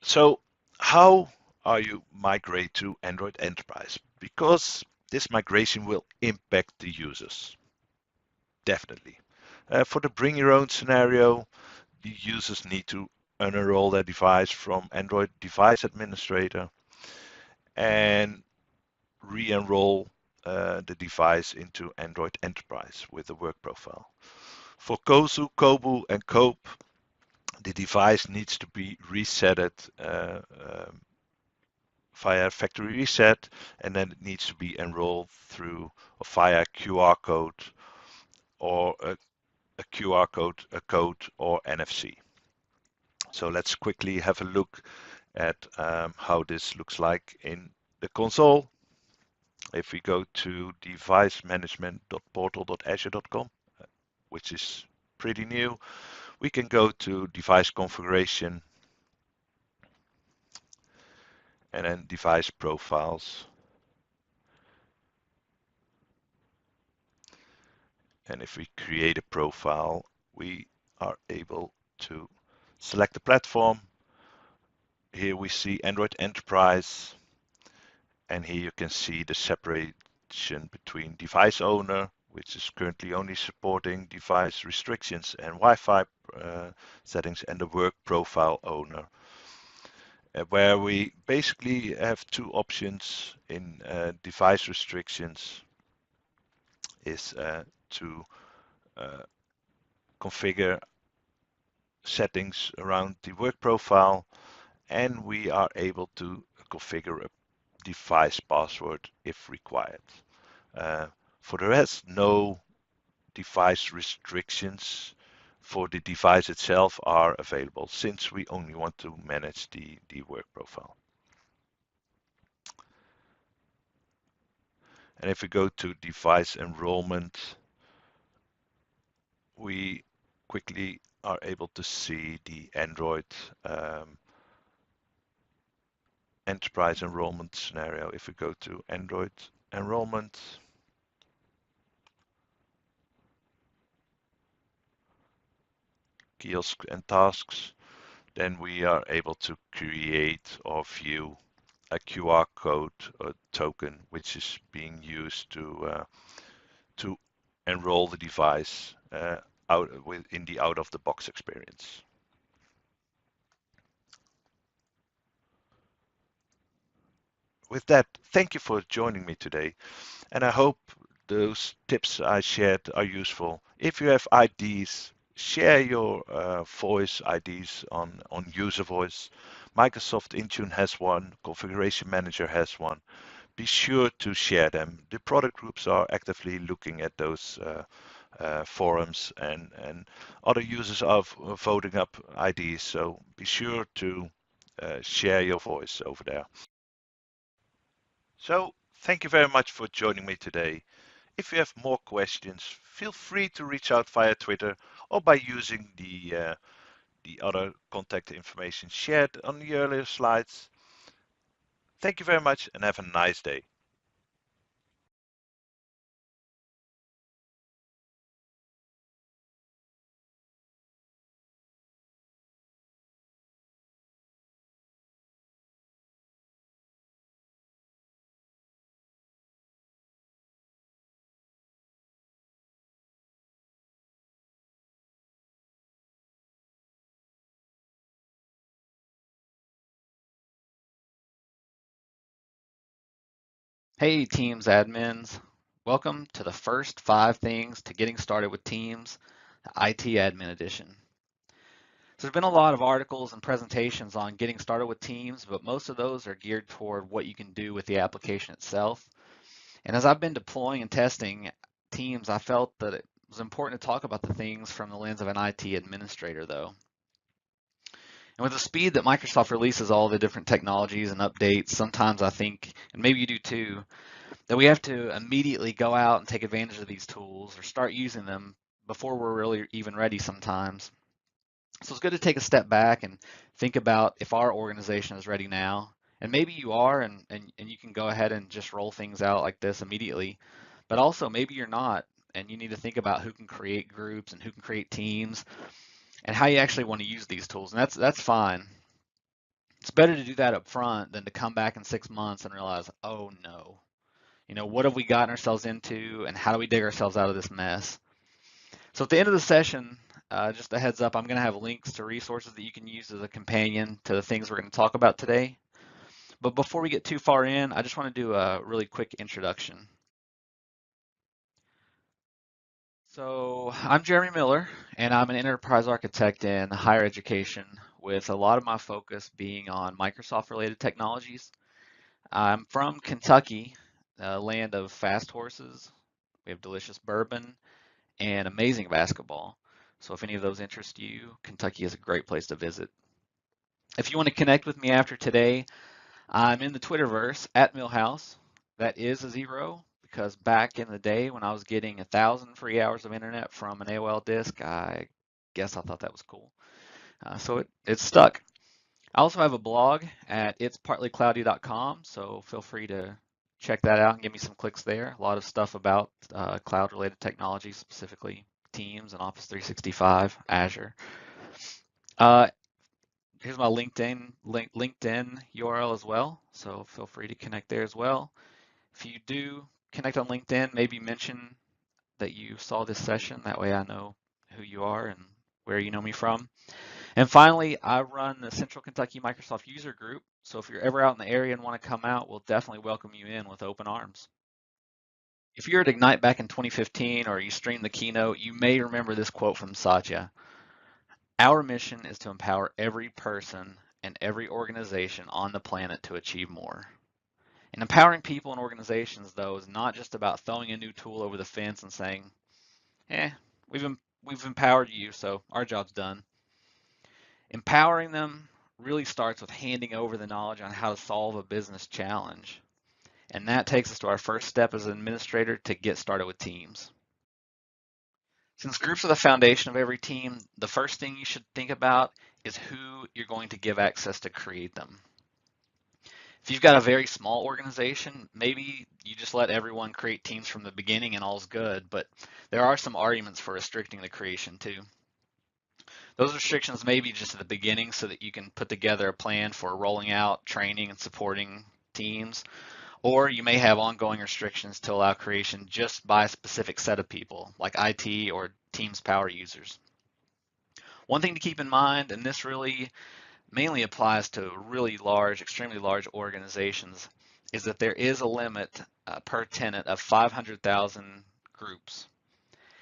So how are you migrate to Android Enterprise? Because this migration will impact the users. Definitely. For the bring your own scenario, the users need to unenroll their device from Android Device Administrator and re-enroll the device into Android Enterprise with the work profile. For Kozu, Kobu, and Cope, the device needs to be resetted via factory reset, and then it needs to be enrolled through or via QR code or a QR code, a code, or NFC. So let's quickly have a look at how this looks like in the console. If we go to devicemanagement.portal.azure.com, which is pretty new, we can go to device configuration and then device profiles. And if we create a profile, we are able to select the platform. Here we see Android Enterprise, and here you can see the separation between device owner, which is currently only supporting device restrictions and Wi-Fi settings, and the work profile owner, where we basically have two options in device restrictions is to configure settings around the work profile, and we are able to configure a device password if required. For the rest, no device restrictions for the device itself are available, since we only want to manage the work profile. And if we go to device enrollment, we quickly are able to see the Android enterprise enrollment scenario. If we go to Android enrollment, kiosk and tasks, then we are able to create or view a QR code or token, which is being used to enroll the device in the out-of-the-box experience. With that, thank you for joining me today, and I hope those tips I shared are useful. If you have IDs, share your voice IDs on user voice. Microsoft Intune has one, Configuration Manager has one. Be sure to share them. The product groups are actively looking at those forums, and other users are voting up IDs, so be sure to share your voice over there. So thank you very much for joining me today. If you have more questions, feel free to reach out via Twitter or by using the other contact information shared on the earlier slides. Thank you very much and have a nice day. Hey Teams admins, welcome to the first 5 things to getting started with Teams, the IT Admin Edition. So there's been a lot of articles and presentations on getting started with Teams, but most of those are geared toward what you can do with the application itself. And as I've been deploying and testing Teams, I felt that it was important to talk about the things from the lens of an IT administrator though. And with the speed that Microsoft releases all the different technologies and updates, sometimes I think, and maybe you do too, that we have to immediately go out and take advantage of these tools or start using them before we're really even ready sometimes. So it's good to take a step back and think about if our organization is ready now. And maybe you are, and you can go ahead and just roll things out like this immediately. But also maybe you're not, and you need to think about who can create groups and who can create teams and how you actually want to use these tools. And that's fine. It's better to do that up front than to come back in 6 months and realize, oh no, what have we gotten ourselves into and how do we dig ourselves out of this mess? So at the end of the session, just a heads up, I'm going to have links to resources that you can use as a companion to the things we're going to talk about today. But before we get too far in, I just want to do a really quick introduction. So I'm Jeremy Miller, and I'm an enterprise architect in higher education with a lot of my focus being on Microsoft-related technologies. I'm from Kentucky, land of fast horses. We have delicious bourbon and amazing basketball. So if any of those interest you, Kentucky is a great place to visit. If you want to connect with me after today, I'm in the Twitterverse at Millhouse. That is a 0 because back in the day when I was getting 1,000 free hours of internet from an AOL disk, I guess I thought that was cool. So it stuck. I also have a blog at itspartlycloudy.com, so feel free to check that out and give me some clicks there. A lot of stuff about cloud-related technology, specifically Teams and Office 365, Azure. Here's my LinkedIn URL as well, so feel free to connect there as well. If you do connect on LinkedIn, maybe mention that you saw this session. That way I know who you are and where you know me from. And finally, I run the Central Kentucky Microsoft user group. So if you're ever out in the area and want to come out, we'll definitely welcome you in with open arms. If you're at Ignite back in 2015 or you streamed the keynote, you may remember this quote from Satya. Our mission is to empower every person and every organization on the planet to achieve more. And empowering people and organizations, though, is not just about throwing a new tool over the fence and saying, we've empowered you, so our job's done. Empowering them really starts with handing over the knowledge on how to solve a business challenge. And that takes us to our first step as an administrator to get started with Teams. Since groups are the foundation of every team, the first thing you should think about is who you're going to give access to create them. If you've got a very small organization, maybe you just let everyone create teams from the beginning and all's good, but there are some arguments for restricting the creation too. Those restrictions may be just at the beginning so that you can put together a plan for rolling out, training, and supporting teams, or you may have ongoing restrictions to allow creation just by a specific set of people, like IT or Teams power users. One thing to keep in mind, and this really mainly applies to really large, extremely large organizations, is that there is a limit per tenant of 500,000 groups.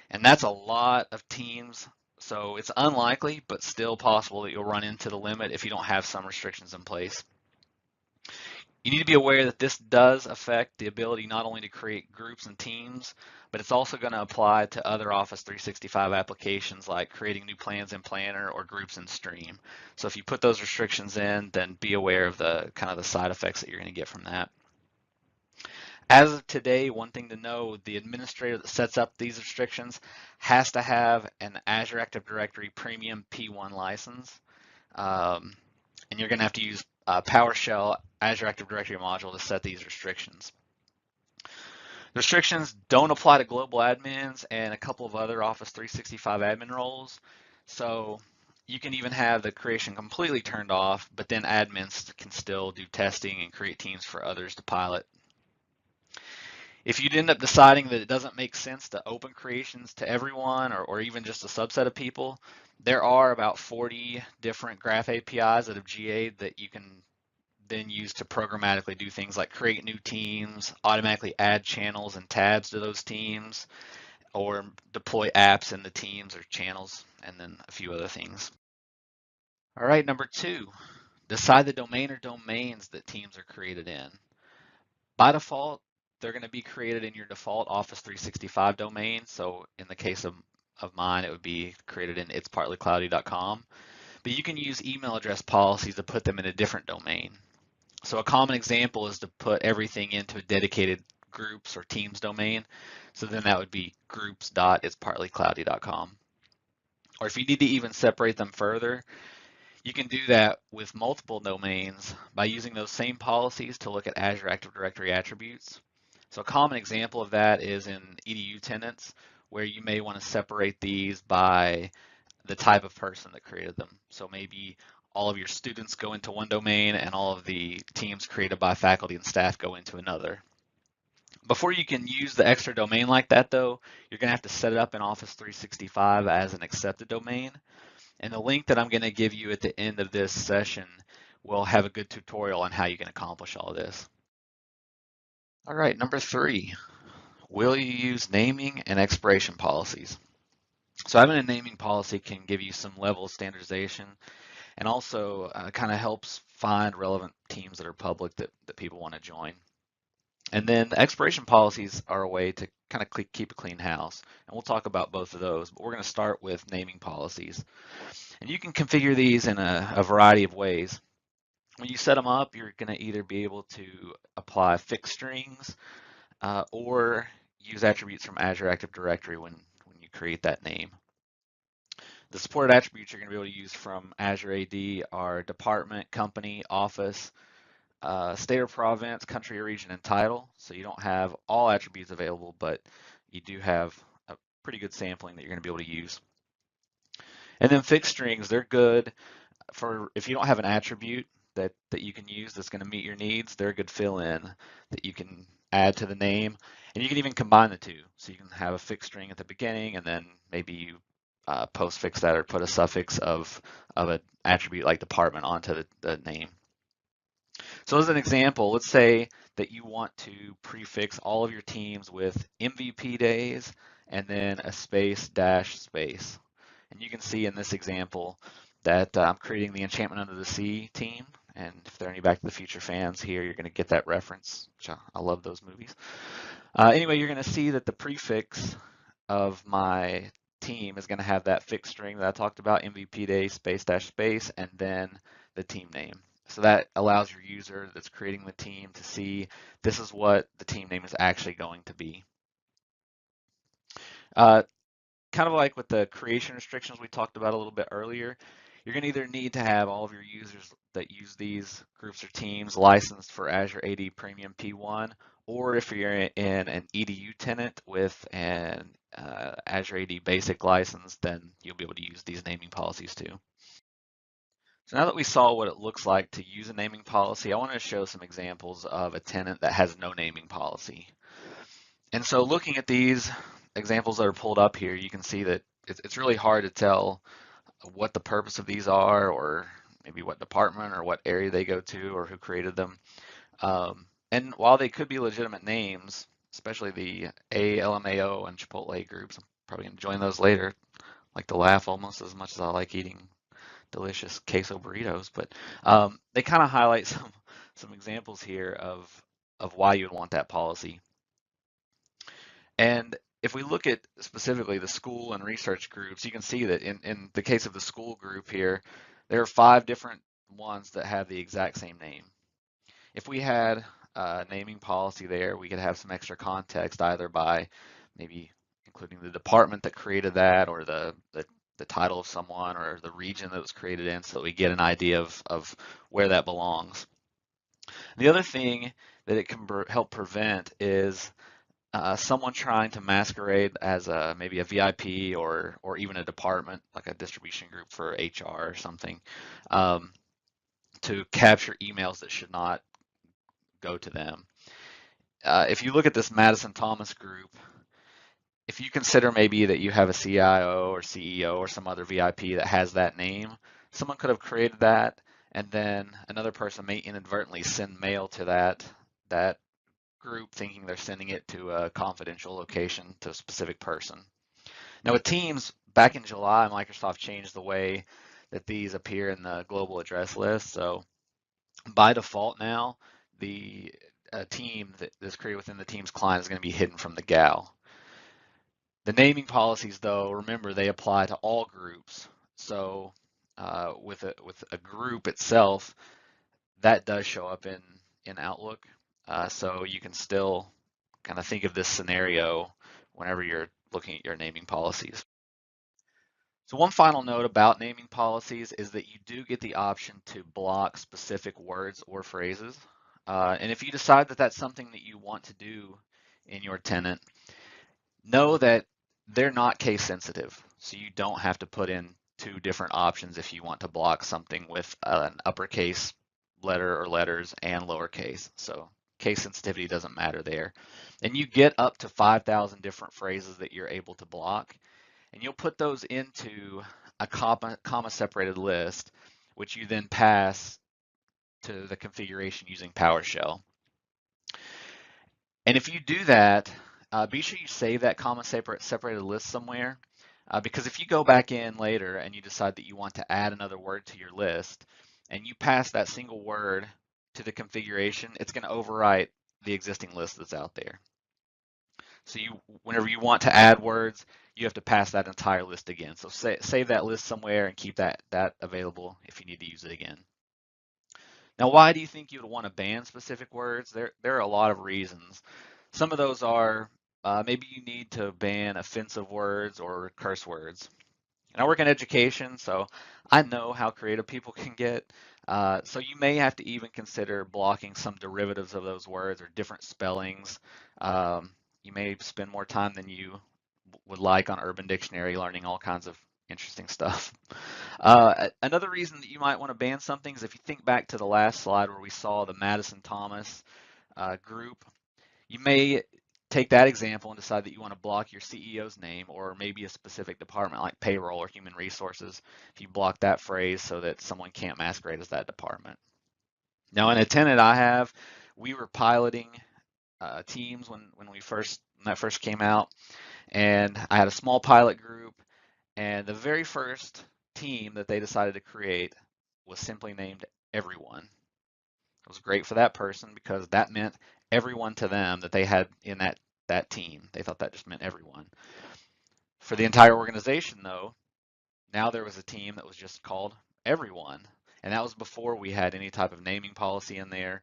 And that's a lot of teams, so it's unlikely, but still possible that you'll run into the limit if you don't have some restrictions in place. You need to be aware that this does affect the ability not only to create groups and teams, but it's also going to apply to other Office 365 applications like creating new plans in Planner or groups in Stream. So if you put those restrictions in, then be aware of the kind of the side effects that you're going to get from that. As of today, one thing to know, the administrator that sets up these restrictions has to have an Azure Active Directory Premium P1 license. And you're going to have to use PowerShell Azure Active Directory module to set these restrictions. The restrictions don't apply to global admins and a couple of other Office 365 admin roles. So you can even have the creation completely turned off, but then admins can still do testing and create teams for others to pilot. If you'd end up deciding that it doesn't make sense to open creations to everyone or even just a subset of people, there are about 40 different graph APIs that have GA'd that you can then use to programmatically do things like create new teams, automatically add channels and tabs to those teams, or deploy apps in the teams or channels, and then a few other things. All right, number 2, decide the domain or domains that teams are created in. By default, they're going to be created in your default Office 365 domain. So in the case of mine, it would be created in itspartlycloudy.com. But you can use email address policies to put them in a different domain. So a common example is to put everything into a dedicated groups or teams domain. So then that would be groups.itspartlycloudy.com. Or if you need to even separate them further, you can do that with multiple domains by using those same policies to look at Azure Active Directory attributes. So a common example of that is in EDU tenants, where you may want to separate these by the type of person that created them. So maybe all of your students go into one domain and all of the teams created by faculty and staff go into another. Before you can use the extra domain like that though, you're going to have to set it up in Office 365 as an accepted domain. And the link that I'm going to give you at the end of this session will have a good tutorial on how you can accomplish all this. All right, number 3, will you use naming and expiration policies? So having a naming policy can give you some level of standardization and also kind of helps find relevant teams that are public that people want to join. And then the expiration policies are a way to kind of keep a clean house. And we'll talk about both of those, but we're going to start with naming policies. And you can configure these in a variety of ways. When you set them up, you're going to either be able to apply fixed strings or use attributes from Azure Active Directory when you create that name. The supported attributes you're going to be able to use from Azure AD are department, company, office, state or province, country or region, and title. So you don't have all attributes available, but you do have a pretty good sampling that you're going to be able to use. And then fixed strings, they're good for if you don't have an attribute that you can use that's going to meet your needs. They're a good fill-in that you can add to the name, and you can even combine the two. So you can have a fixed string at the beginning, and then maybe you postfix that or put a suffix of an attribute like department onto the name. So as an example, let's say that you want to prefix all of your teams with MVPDays and then a space dash space. And you can see in this example that I'm creating the Enchantment Under the Sea team. And if there are any Back to the Future fans here, you're going to get that reference, which I love those movies. Anyway, you're going to see that the prefix of my team is going to have that fixed string that I talked about, MVPDays space dash space, and then the team name. So that allows your user that's creating the team to see this is what the team name is actually going to be. kind of like with the creation restrictions we talked about a little bit earlier, you're going to either need to have all of your users that use these groups or teams licensed for Azure AD Premium P1, or if you're in an EDU tenant with an Azure AD Basic license, then you'll be able to use these naming policies too. So now that we saw what it looks like to use a naming policy, I want to show some examples of a tenant that has no naming policy. And so looking at these examples that are pulled up here, you can see that it's really hard to tell what the purpose of these are, or maybe what department or what area they go to, or who created them. And while they could be legitimate names, especially the ALMAO and Chipotle groups, I'm probably going to join those later. I like to laugh almost as much as I like eating delicious queso burritos, but they kind of highlight some examples here of why you would want that policy. And if we look at specifically the school and research groups, you can see that in the case of the school group here, there are 5 different ones that have the exact same name. If we had a naming policy there, we could have some extra context, either by maybe including the department that created that, or the title of someone, or the region that was created in, so that we get an idea of where that belongs. The other thing that it can help prevent is someone trying to masquerade as maybe a VIP or even a department, like a distribution group for HR or something, to capture emails that should not go to them. If you look at this Madison Thomas group, if you consider maybe that you have a CIO or CEO or some other VIP that has that name, someone could have created that, and then another person may inadvertently send mail to that group thinking they're sending it to a confidential location to a specific person. Now with Teams, back in July, Microsoft changed the way that these appear in the global address list. So by default now, the team that is created within the Teams client is going to be hidden from the GAL. The naming policies, though, remember, they apply to all groups. So with a group itself, that does show up in Outlook. So you can still kind of think of this scenario whenever you're looking at your naming policies. So one final note about naming policies is that you do get the option to block specific words or phrases. And if you decide that that's something that you want to do in your tenant, know that they're not case sensitive. So you don't have to put in 2 different options if you want to block something with an uppercase letter or letters and lowercase. So case sensitivity doesn't matter there. And you get up to 5,000 different phrases that you're able to block. And you'll put those into a comma separated list, which you then pass to the configuration using PowerShell. And if you do that, be sure you save that comma separated list somewhere, because if you go back in later and you decide that you want to add another word to your list, and you pass that single word to the configuration, it's going to overwrite the existing list that's out there. So whenever you want to add words, you have to pass that entire list again. So save that list somewhere and keep that available if you need to use it again. Now, why do you think you would want to ban specific words? There are a lot of reasons. Some of those are maybe you need to ban offensive words or curse words. And I work in education, so I know how creative people can get. So you may have to even consider blocking some derivatives of those words or different spellings. You may spend more time than you would like on Urban Dictionary learning all kinds of interesting stuff. Another reason that you might want to ban something is if you think back to the last slide where we saw the Madison Thomas group, you may take that example and decide that you want to block your CEO's name, or maybe a specific department like payroll or human resources. If you block that phrase so that someone can't masquerade as that department. Now in a tenant I have, we were piloting Teams when that first came out, and I had a small pilot group, and the very first team that they decided to create was simply named Everyone. It was great for that person because that meant everyone to them that they had in that team. They thought that just meant everyone. For the entire organization, though, now there was a team that was just called Everyone, and that was before we had any type of naming policy in there.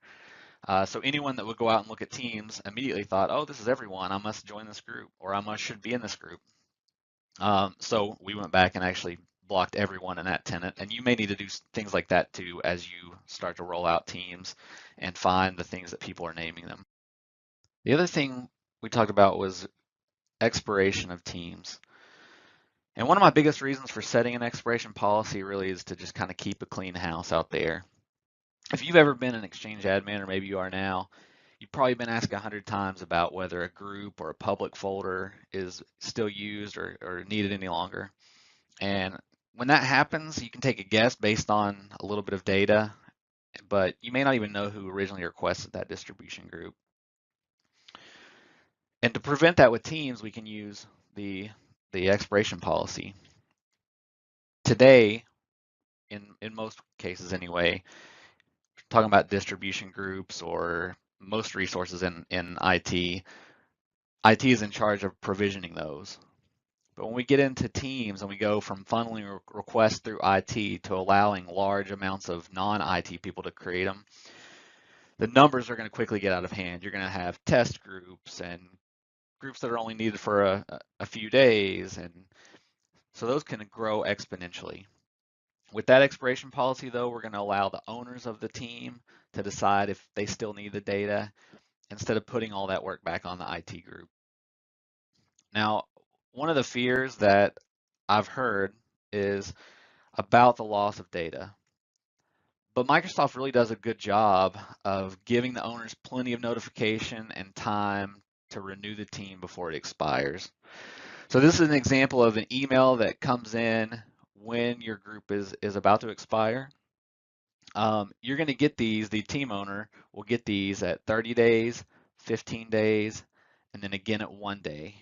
So anyone that would go out and look at Teams immediately thought, oh, this is Everyone, I must join this group, or should be in this group. So we went back and actually blocked everyone in that tenant. And you may need to do things like that too as you start to roll out teams and find the things that people are naming them. The other thing we talked about was expiration of teams. And one of my biggest reasons for setting an expiration policy really is to just kind of keep a clean house out there. If you've ever been an Exchange admin, or maybe you are now, you've probably been asked 100 times about whether a group or a public folder is still used or needed any longer. And when that happens, you can take a guess based on a little bit of data, but you may not even know who originally requested that distribution group. And to prevent that with teams, we can use the expiration policy. Today, in most cases anyway, talking about distribution groups or most resources in IT is in charge of provisioning those. But when we get into teams and we go from funneling requests through IT to allowing large amounts of non-IT people to create them, the numbers are going to quickly get out of hand. You're going to have test groups and groups that are only needed for a few days, and so those can grow exponentially. With that expiration policy, though, we're going to allow the owners of the team to decide if they still need the data instead of putting all that work back on the IT group. Now, one of the fears that I've heard is about the loss of data. But Microsoft really does a good job of giving the owners plenty of notification and time to renew the team before it expires. So this is an example of an email that comes in when your group is about to expire. You're going to get these, the team owner will get these at 30 days, 15 days, and then again at 1 day.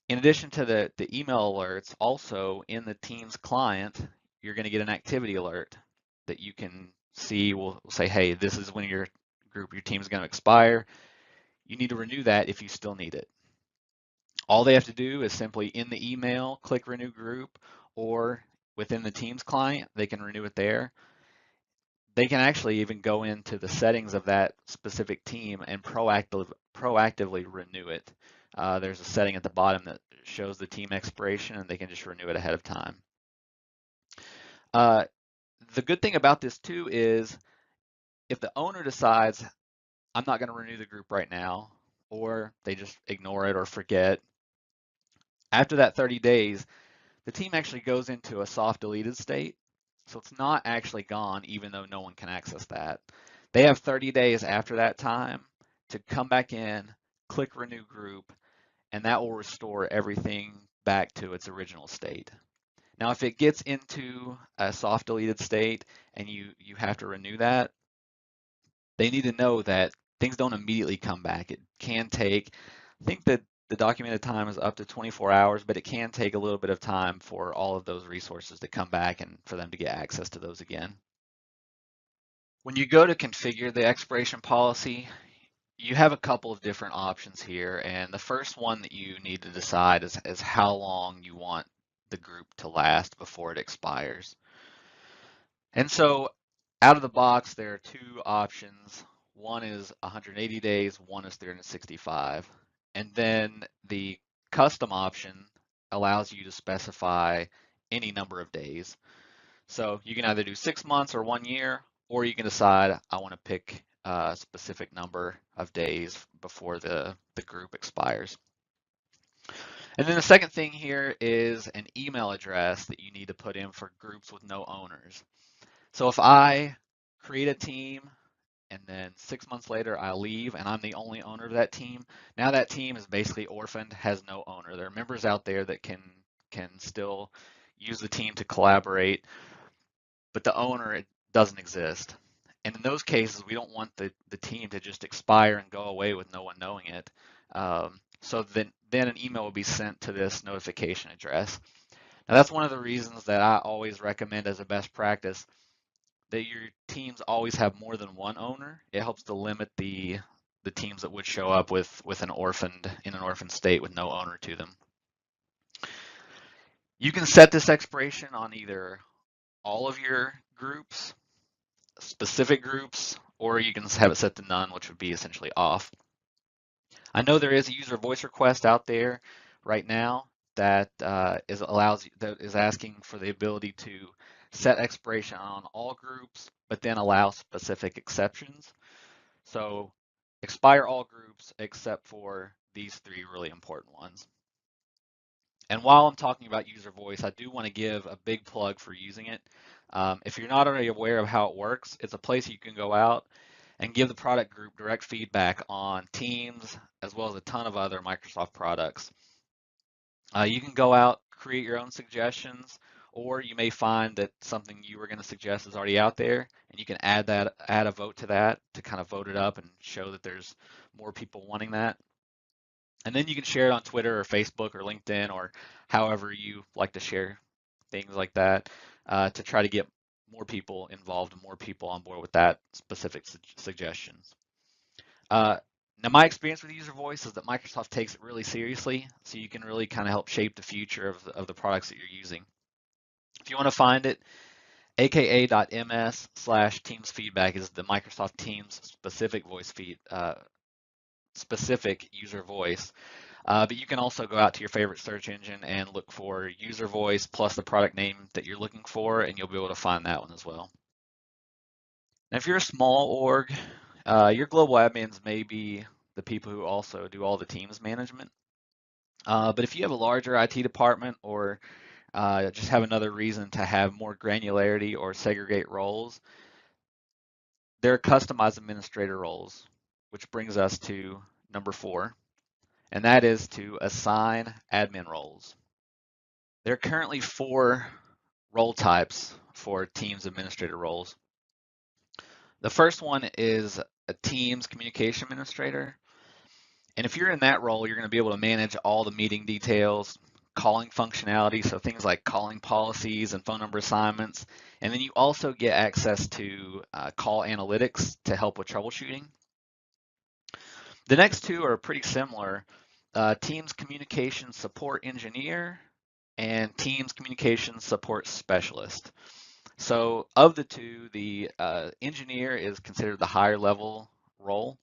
In addition to the email alerts, also in the Teams client, you're going to get an activity alert that you can see will say, hey, this is when your team is going to expire. You need to renew that if you still need it. All they have to do is simply in the email, click renew group, or within the Teams client, they can renew it there. They can actually even go into the settings of that specific team and proactively renew it. There's a setting at the bottom that shows the team expiration, and they can just renew it ahead of time. The good thing about this too is if the owner decides, I'm not going to renew the group right now, or they just ignore it or forget, after that 30 days, the team actually goes into a soft deleted state. So it's not actually gone, even though no one can access that. They have 30 days after that time to come back in, click renew group, and that will restore everything back to its original state. Now, if it gets into a soft deleted state and you have to renew that, they need to know that things don't immediately come back. It can take, I think that the documented time is up to 24 hours, but it can take a little bit of time for all of those resources to come back and for them to get access to those again. When you go to configure the expiration policy, you have a couple of different options here, and the first one that you need to decide is how long you want the group to last before it expires. And so out of the box, there are two options. One is 180 days, one is 365. And then the custom option allows you to specify any number of days. So you can either do 6 months or 1 year, or you can decide I want to pick a specific number of days before the group expires. And then the second thing here is an email address that you need to put in for groups with no owners. So if I create a team and then 6 months later I leave and I'm the only owner of that team, now that team is basically orphaned, has no owner. There are members out there that can still use the team to collaborate, but the owner, it doesn't exist. And in those cases, we don't want the team to just expire and go away with no one knowing it. So then an email will be sent to this notification address. Now that's one of the reasons that I always recommend as a best practice that your teams always have more than one owner. It helps to limit the teams that would show up with in an orphaned state with no owner to them. You can set this expiration on either all of your groups, specific groups, or you can have it set to none, which would be essentially off. I know there is a user voice request out there right now that is asking for the ability to set expiration on all groups, but then allow specific exceptions. So expire all groups except for these three really important ones. And while I'm talking about user voice, I do want to give a big plug for using it. If you're not already aware of how it works, it's a place you can go out and give the product group direct feedback on Teams, as well as a ton of other Microsoft products. You can go out, create your own suggestions, or you may find that something you were going to suggest is already out there, and you can add a vote to that to kind of vote it up and show that there's more people wanting that. And then you can share it on Twitter or Facebook or LinkedIn or however you like to share things like that to try to get more people involved and more people on board with that specific suggestions. Now, my experience with user voice is that Microsoft takes it really seriously, so you can really kind of help shape the future of the products that you're using. If you want to find it, aka.ms/teamsfeedback is the Microsoft Teams specific voice feed, specific user voice. But you can also go out to your favorite search engine and look for user voice plus the product name that you're looking for, and you'll be able to find that one as well. Now, if you're a small org, your global admins may be the people who also do all the Teams management. But if you have a larger IT department or just have another reason to have more granularity or segregate roles, there are customized administrator roles, which brings us to number 4, and that is to assign admin roles. There are currently 4 role types for Teams administrator roles. The first one is a Teams communication administrator. And if you're in that role, you're going to be able to manage all the meeting details, calling functionality, so things like calling policies and phone number assignments. And then you also get access to call analytics to help with troubleshooting. The next 2 are pretty similar. Teams communication support engineer and Teams communication support specialist. So of the 2, the engineer is considered the higher level role.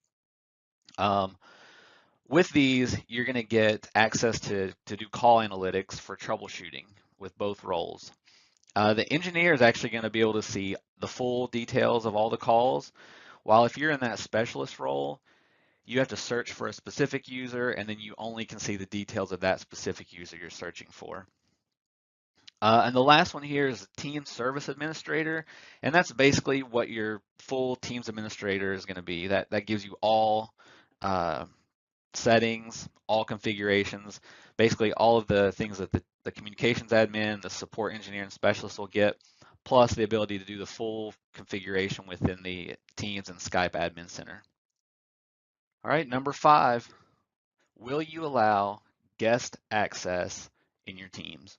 With these, you're going to get access to do call analytics for troubleshooting with both roles. The engineer is actually going to be able to see the full details of all the calls, while if you're in that specialist role, you have to search for a specific user, and then you only can see the details of that specific user you're searching for. And the last one here is Team Service Administrator, and that's basically what your full Teams Administrator is going to be. That gives you all settings, all configurations, basically all of the things that the communications admin, the support engineer, and specialist will get, plus the ability to do the full configuration within the Teams and Skype admin center. All right, number 5, will you allow guest access in your teams?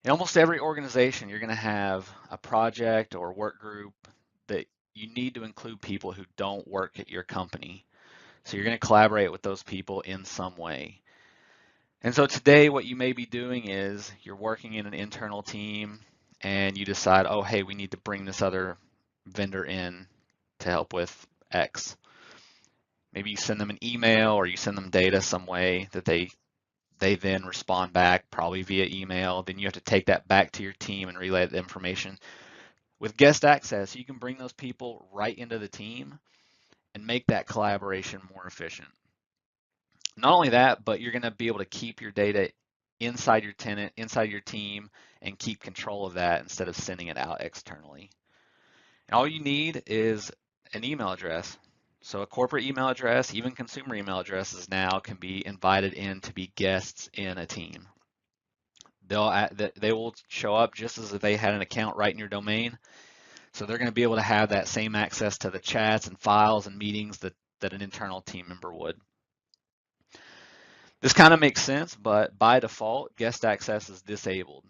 In almost every organization, you're going to have a project or work group that you need to include people who don't work at your company. So you're going to collaborate with those people in some way. And so today what you may be doing is you're working in an internal team and you decide, oh, hey, we need to bring this other vendor in to help with X. Maybe you send them an email or you send them data some way that they then respond back, probably via email. Then you have to take that back to your team and relay the information. With guest access, you can bring those people right into the team and make that collaboration more efficient. Not only that, but you're going to be able to keep your data inside your tenant, inside your team, and keep control of that instead of sending it out externally. And all you need is an email address. So a corporate email address, even consumer email addresses now can be invited in to be guests in a team. They will show up just as if they had an account right in your domain. So they're going to be able to have that same access to the chats and files and meetings that an internal team member would. This kind of makes sense, but by default, guest access is disabled.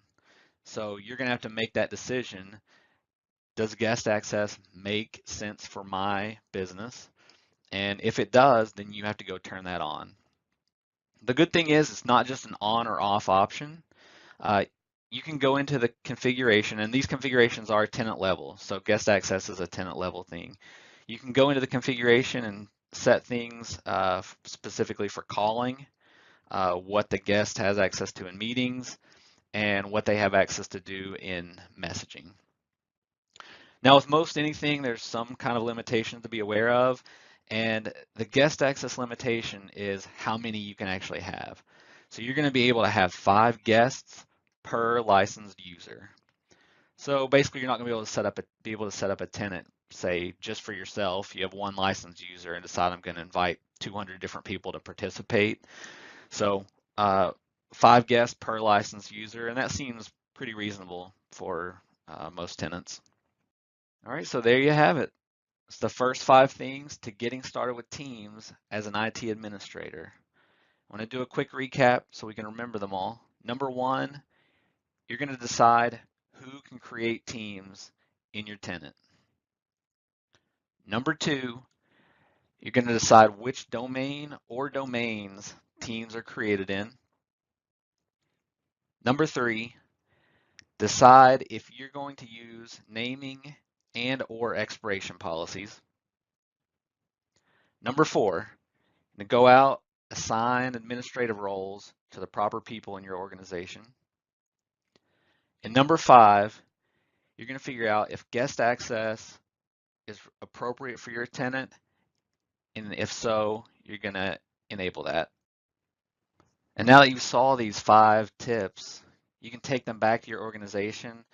So you're going to have to make that decision. Does guest access make sense for my business? And if it does, then you have to go turn that on. The good thing is it's not just an on or off option. You can go into the configuration, and these configurations are tenant level. So guest access is a tenant level thing. You can go into the configuration and set things specifically for calling. what the guest has access to in meetings, and what they have access to do in messaging. Now, with most anything, there's some kind of limitation to be aware of, and the guest access limitation is how many you can actually have. So you're going to be able to have 5 guests per licensed user. So basically, you're not going to be able to set up a tenant, say, just for yourself. You have 1 licensed user and decide I'm going to invite 200 different people to participate. So 5 guests per licensed user, and that seems pretty reasonable for most tenants. All right, so there you have it. It's the first 5 things to getting started with teams as an IT administrator. I want to do a quick recap so we can remember them all. Number 1, you're going to decide who can create teams in your tenant. Number 2, you're going to decide which domain or domains teams are created in. Number 3, decide if you're going to use naming and or expiration policies. Number 4, to go out, assign administrative roles to the proper people in your organization. And number 5, you're going to figure out if guest access is appropriate for your tenant, and if so, you're going to enable that. And now that you saw these 5 tips, you can take them back to your organization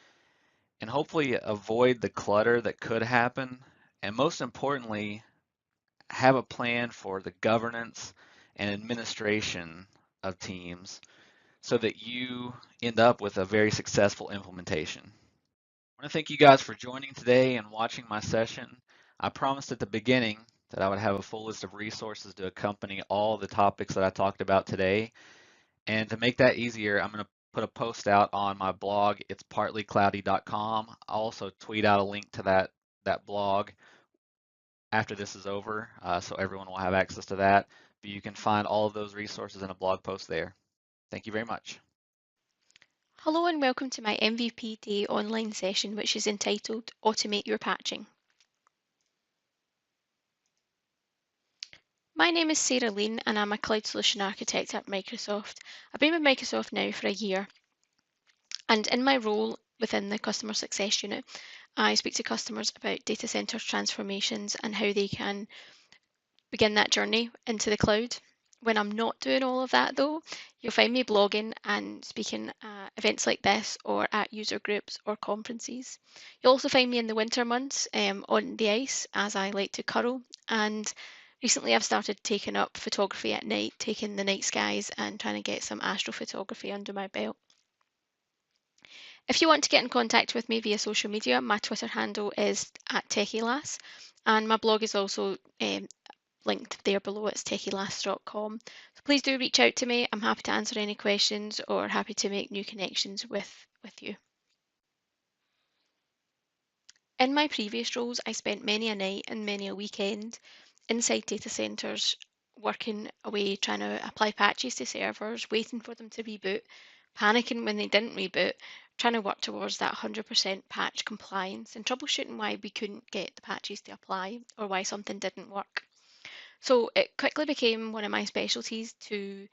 and hopefully avoid the clutter that could happen, and most importantly, have a plan for the governance and administration of teams so that you end up with a very successful implementation. I want to thank you guys for joining today and watching my session. I promised at the beginning that I would have a full list of resources to accompany all the topics that I talked about today. And to make that easier, I'm going to put a post out on my blog, itspartlycloudy.com. I'll also tweet out a link to that blog after this is over, so everyone will have access to that. But you can find all of those resources in a blog post there. Thank you very much. Hello and welcome to my MVP Day online session, which is entitled Automate Your Patching. My name is Sarah Lane and I'm a Cloud Solution Architect at Microsoft. I've been with Microsoft now for a year, and in my role within the Customer Success Unit, I speak to customers about data center transformations and how they can begin that journey into the cloud. When I'm not doing all of that though, you'll find me blogging and speaking at events like this or at user groups or conferences. You'll also find me in the winter months on the ice as I like to curl, and recently I've started taking up photography at night, taking the night skies and trying to get some astrophotography under my belt. If you want to get in contact with me via social media, my Twitter handle is @techieLass, and my blog is also linked there below. It's techieLass.com. So please do reach out to me. I'm happy to answer any questions or happy to make new connections with you. In my previous roles, I spent many a night and many a weekend inside data centers working away, trying to apply patches to servers, waiting for them to reboot, panicking when they didn't reboot, trying to work towards that 100% patch compliance and troubleshooting why we couldn't get the patches to apply or why something didn't work. So it quickly became one of my specialties to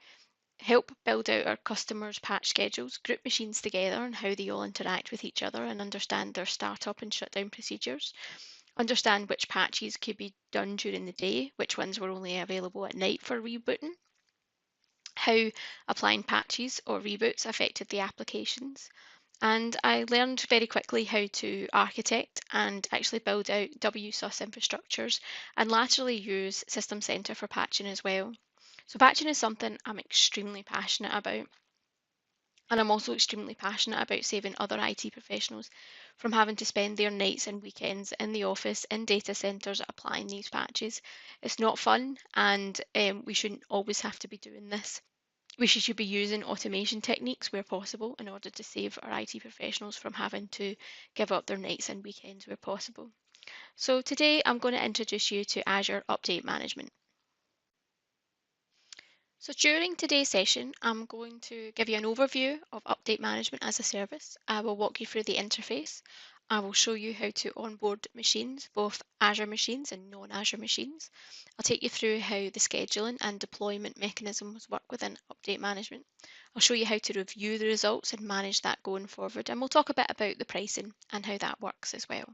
help build out our customers' patch schedules, group machines together and how they all interact with each other, and understand their startup and shutdown procedures, understand which patches could be done during the day, which ones were only available at night for rebooting, how applying patches or reboots affected the applications. And I learned very quickly how to architect and actually build out WSUS infrastructures, and laterally use System Center for patching as well. So patching is something I'm extremely passionate about. And I'm also extremely passionate about saving other IT professionals from having to spend their nights and weekends in the office, in data centers, applying these patches. It's not fun, and we shouldn't always have to be doing this. We should be using automation techniques where possible in order to save our IT professionals from having to give up their nights and weekends where possible. So today I'm going to introduce you to Azure Update Management. So during today's session, I'm going to give you an overview of Update Management as a service. I will walk you through the interface. I will show you how to onboard machines, both Azure machines and non-Azure machines. I'll take you through how the scheduling and deployment mechanisms work within update management. I'll show you how to review the results and manage that going forward, and we'll talk a bit about the pricing and how that works as well.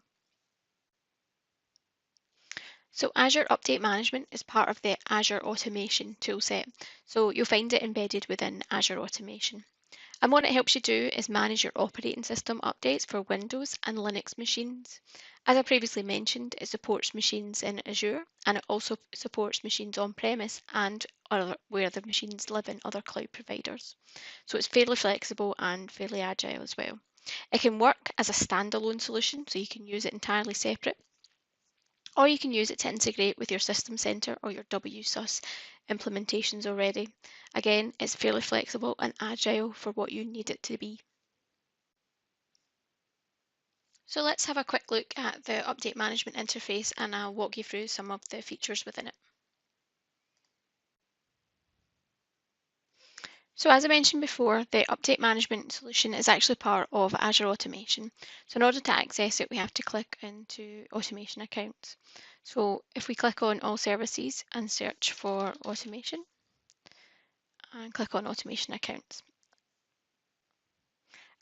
So Azure Update Management is part of the Azure Automation toolset, so you'll find it embedded within Azure Automation. And what it helps you do is manage your operating system updates for Windows and Linux machines. As I previously mentioned, it supports machines in Azure, and it also supports machines on-premise and where the machines live in other cloud providers. So it's fairly flexible and fairly agile as well. It can work as a standalone solution, so you can use it entirely separate, or you can use it to integrate with your System Center or your WSUS implementations already. Again, it's fairly flexible and agile for what you need it to be. So let's have a quick look at the update management interface, and I'll walk you through some of the features within it. So as I mentioned before, the update management solution is actually part of Azure Automation. So in order to access it, we have to click into Automation Accounts. So if we click on All Services and search for Automation, and click on Automation Accounts.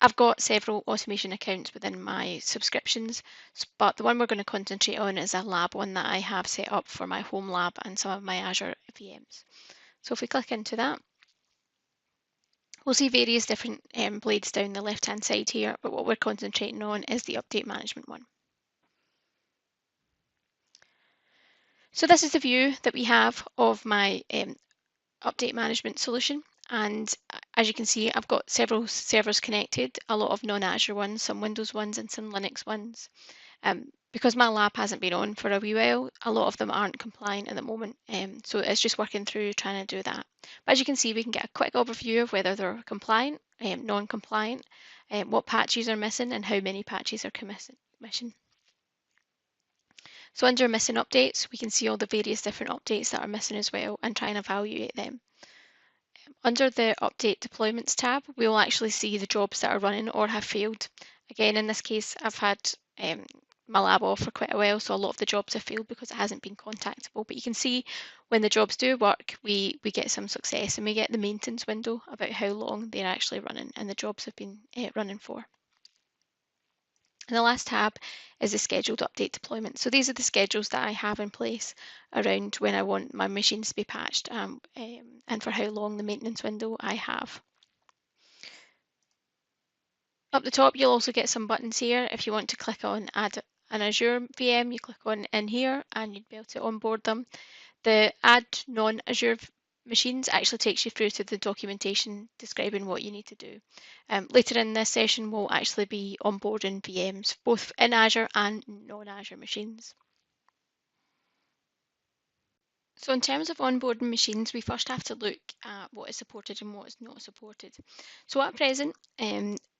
I've got several automation accounts within my subscriptions, but the one we're going to concentrate on is a lab one that I have set up for my home lab and some of my Azure VMs. So if we click into that, we'll see various different blades down the left-hand side here, but what we're concentrating on is the update management one. So this is the view that we have of my update management solution. And as you can see, I've got several servers connected, a lot of non-Azure ones, some Windows ones and some Linux ones. Because my lab hasn't been on for a wee while, a lot of them aren't compliant at the moment. So it's just working through trying to do that. But as you can see, we can get a quick overview of whether they're compliant, non-compliant, what patches are missing and how many patches are missing. So under missing updates, we can see all the various different updates that are missing as well and try and evaluate them. Under the Update Deployments tab, we will actually see the jobs that are running or have failed. Again, in this case, I've had my lab off for quite a while, so a lot of the jobs have failed because it hasn't been contactable. But you can see when the jobs do work, we get some success, and we get the maintenance window about how long they're actually running and the jobs have been running for. And the last tab is the scheduled update deployment. So these are the schedules that I have in place around when I want my machines to be patched and for how long the maintenance window I have. Up the top, you'll also get some buttons here. If you want to click on Add an Azure VM, you click on in here and you'd be able to onboard them. The Add Non-Azure Machines actually takes you through to the documentation describing what you need to do. Later in this session, we'll actually be onboarding VMs, both in Azure and non-Azure machines. So in terms of onboarding machines, we first have to look at what is supported and what is not supported. So at present,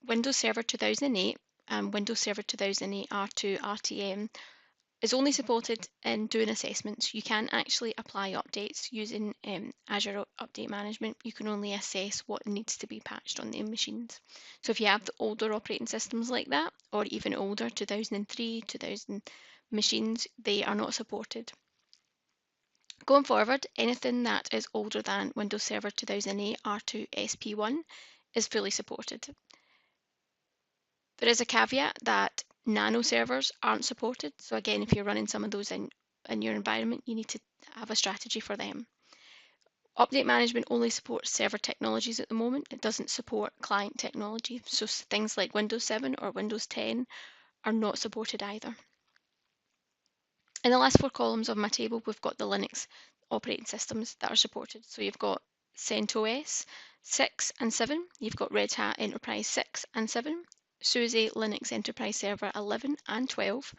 Windows Server 2008 and Windows Server 2008 R2 RTM is only supported in doing assessments. You can't actually apply updates using Azure Update Management. You can only assess what needs to be patched on the machines. So if you have the older operating systems like that, or even older 2003, 2000 machines, they are not supported. Going forward, anything that is older than Windows Server 2008 R2 SP1 is fully supported. There is a caveat that nano servers aren't supported. So again, if you're running some of those in your environment, you need to have a strategy for them. Update management only supports server technologies at the moment. It doesn't support client technology. So things like Windows 7 or Windows 10 are not supported either. In the last four columns of my table, we've got the Linux operating systems that are supported. So you've got CentOS 6 and 7. You've got Red Hat Enterprise 6 and 7. SUSE Linux Enterprise Server 11 and 12,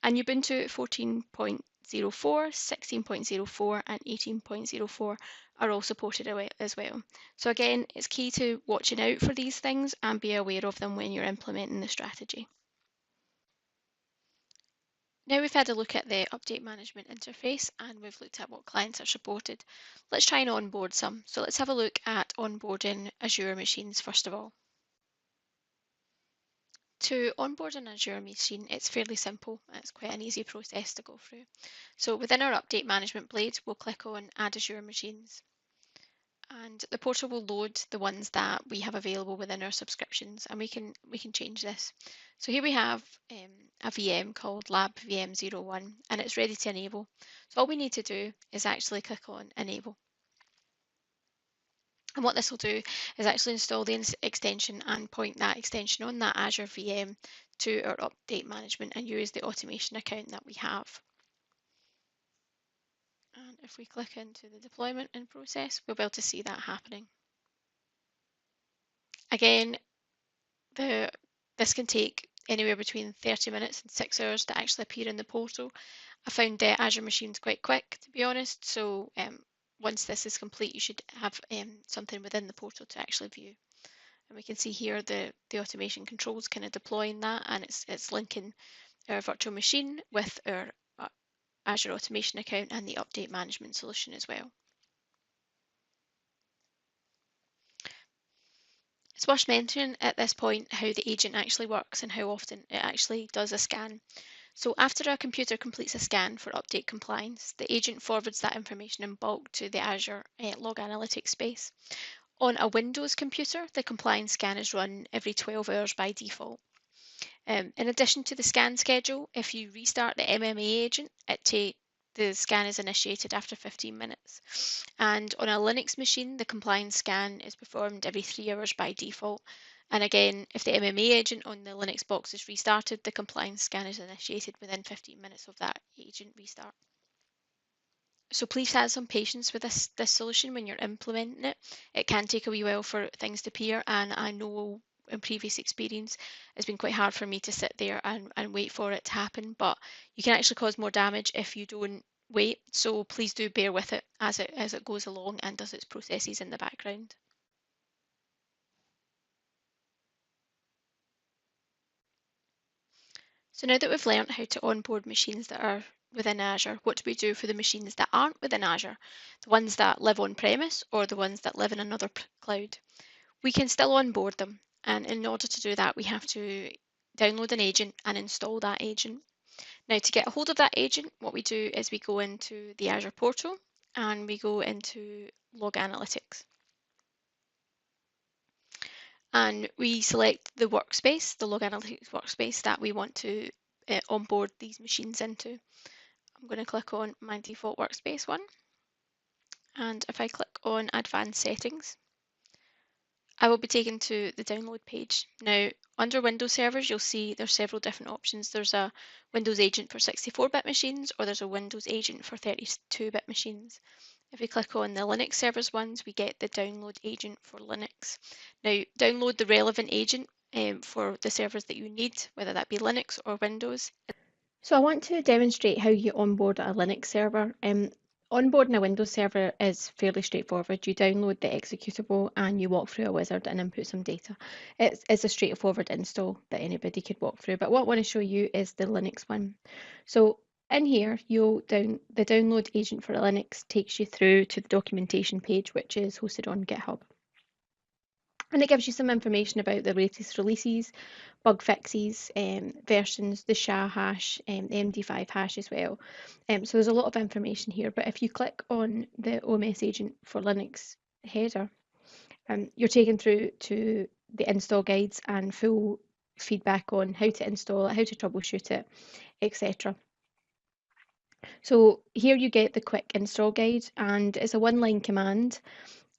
and Ubuntu 14.04, 16.04 and 18.04 are all supported as well. So again, it's key to watching out for these things and be aware of them when you're implementing the strategy. Now we've had a look at the update management interface and we've looked at what clients are supported. Let's try and onboard some. So let's have a look at onboarding Azure machines first of all. To onboard an Azure machine, it's fairly simple. It's quite an easy process to go through. So within our update management blade, we'll click on Add Azure Machines. And the portal will load the ones that we have available within our subscriptions, and we can change this. So here we have a VM called Lab VM01, and it's ready to enable. So all we need to do is actually click on Enable. And what this will do is actually install the extension and point that extension on that Azure VM to our update management and use the automation account that we have. And if we click into the deployment in process, we'll be able to see that happening. Again, this can take anywhere between 30 minutes and 6 hours to actually appear in the portal. I found Azure Machines quite quick, to be honest, so once this is complete, you should have something within the portal to actually view. And we can see here the automation controls kind of deploying that, and it's linking our virtual machine with our Azure automation account and the update management solution as well. It's worth mentioning at this point how the agent actually works and how often it actually does a scan. So after a computer completes a scan for update compliance, the agent forwards that information in bulk to the Azure Log Analytics space. On a Windows computer, the compliance scan is run every 12 hours by default. In addition to the scan schedule, if you restart the MMA agent, the scan is initiated after 15 minutes. And on a Linux machine, the compliance scan is performed every 3 hours by default. And again, if the MMA agent on the Linux box is restarted, the compliance scan is initiated within 15 minutes of that agent restart. So please have some patience with this solution when you're implementing it. It can take a wee while for things to appear, and I know in previous experience it's been quite hard for me to sit there and wait for it to happen, but you can actually cause more damage if you don't wait. So please do bear with it as it goes along and does its processes in the background. So now that we've learned how to onboard machines that are within Azure, what do we do for the machines that aren't within Azure? The ones that live on premise or the ones that live in another cloud? We can still onboard them, and in order to do that we have to download an agent and install that agent. Now to get a hold of that agent, what we do is we go into the Azure portal and we go into Log Analytics. And we select the workspace, the Log Analytics workspace that we want to onboard these machines into. I'm going to click on my default workspace one. And if I click on Advanced Settings, I will be taken to the download page. Now, under Windows servers, you'll see there's several different options. There's a Windows agent for 64-bit machines, or there's a Windows agent for 32-bit machines. If we click on the Linux servers ones, we get the download agent for Linux. Now, download the relevant agent for the servers that you need, whether that be Linux or Windows. So I want to demonstrate how you onboard a Linux server. Onboarding a Windows server is fairly straightforward. You download the executable and you walk through a wizard and input some data. It's a straightforward install that anybody could walk through. But what I want to show you is the Linux one. So in here, the download agent for Linux takes you through to the documentation page, which is hosted on GitHub. And it gives you some information about the latest releases, bug fixes, versions, the SHA hash, the MD5 hash as well. So there's a lot of information here, but if you click on the OMS agent for Linux header, you're taken through to the install guides and full feedback on how to install it, how to troubleshoot it, etc. So here you get the quick install guide, and it's a one-line command,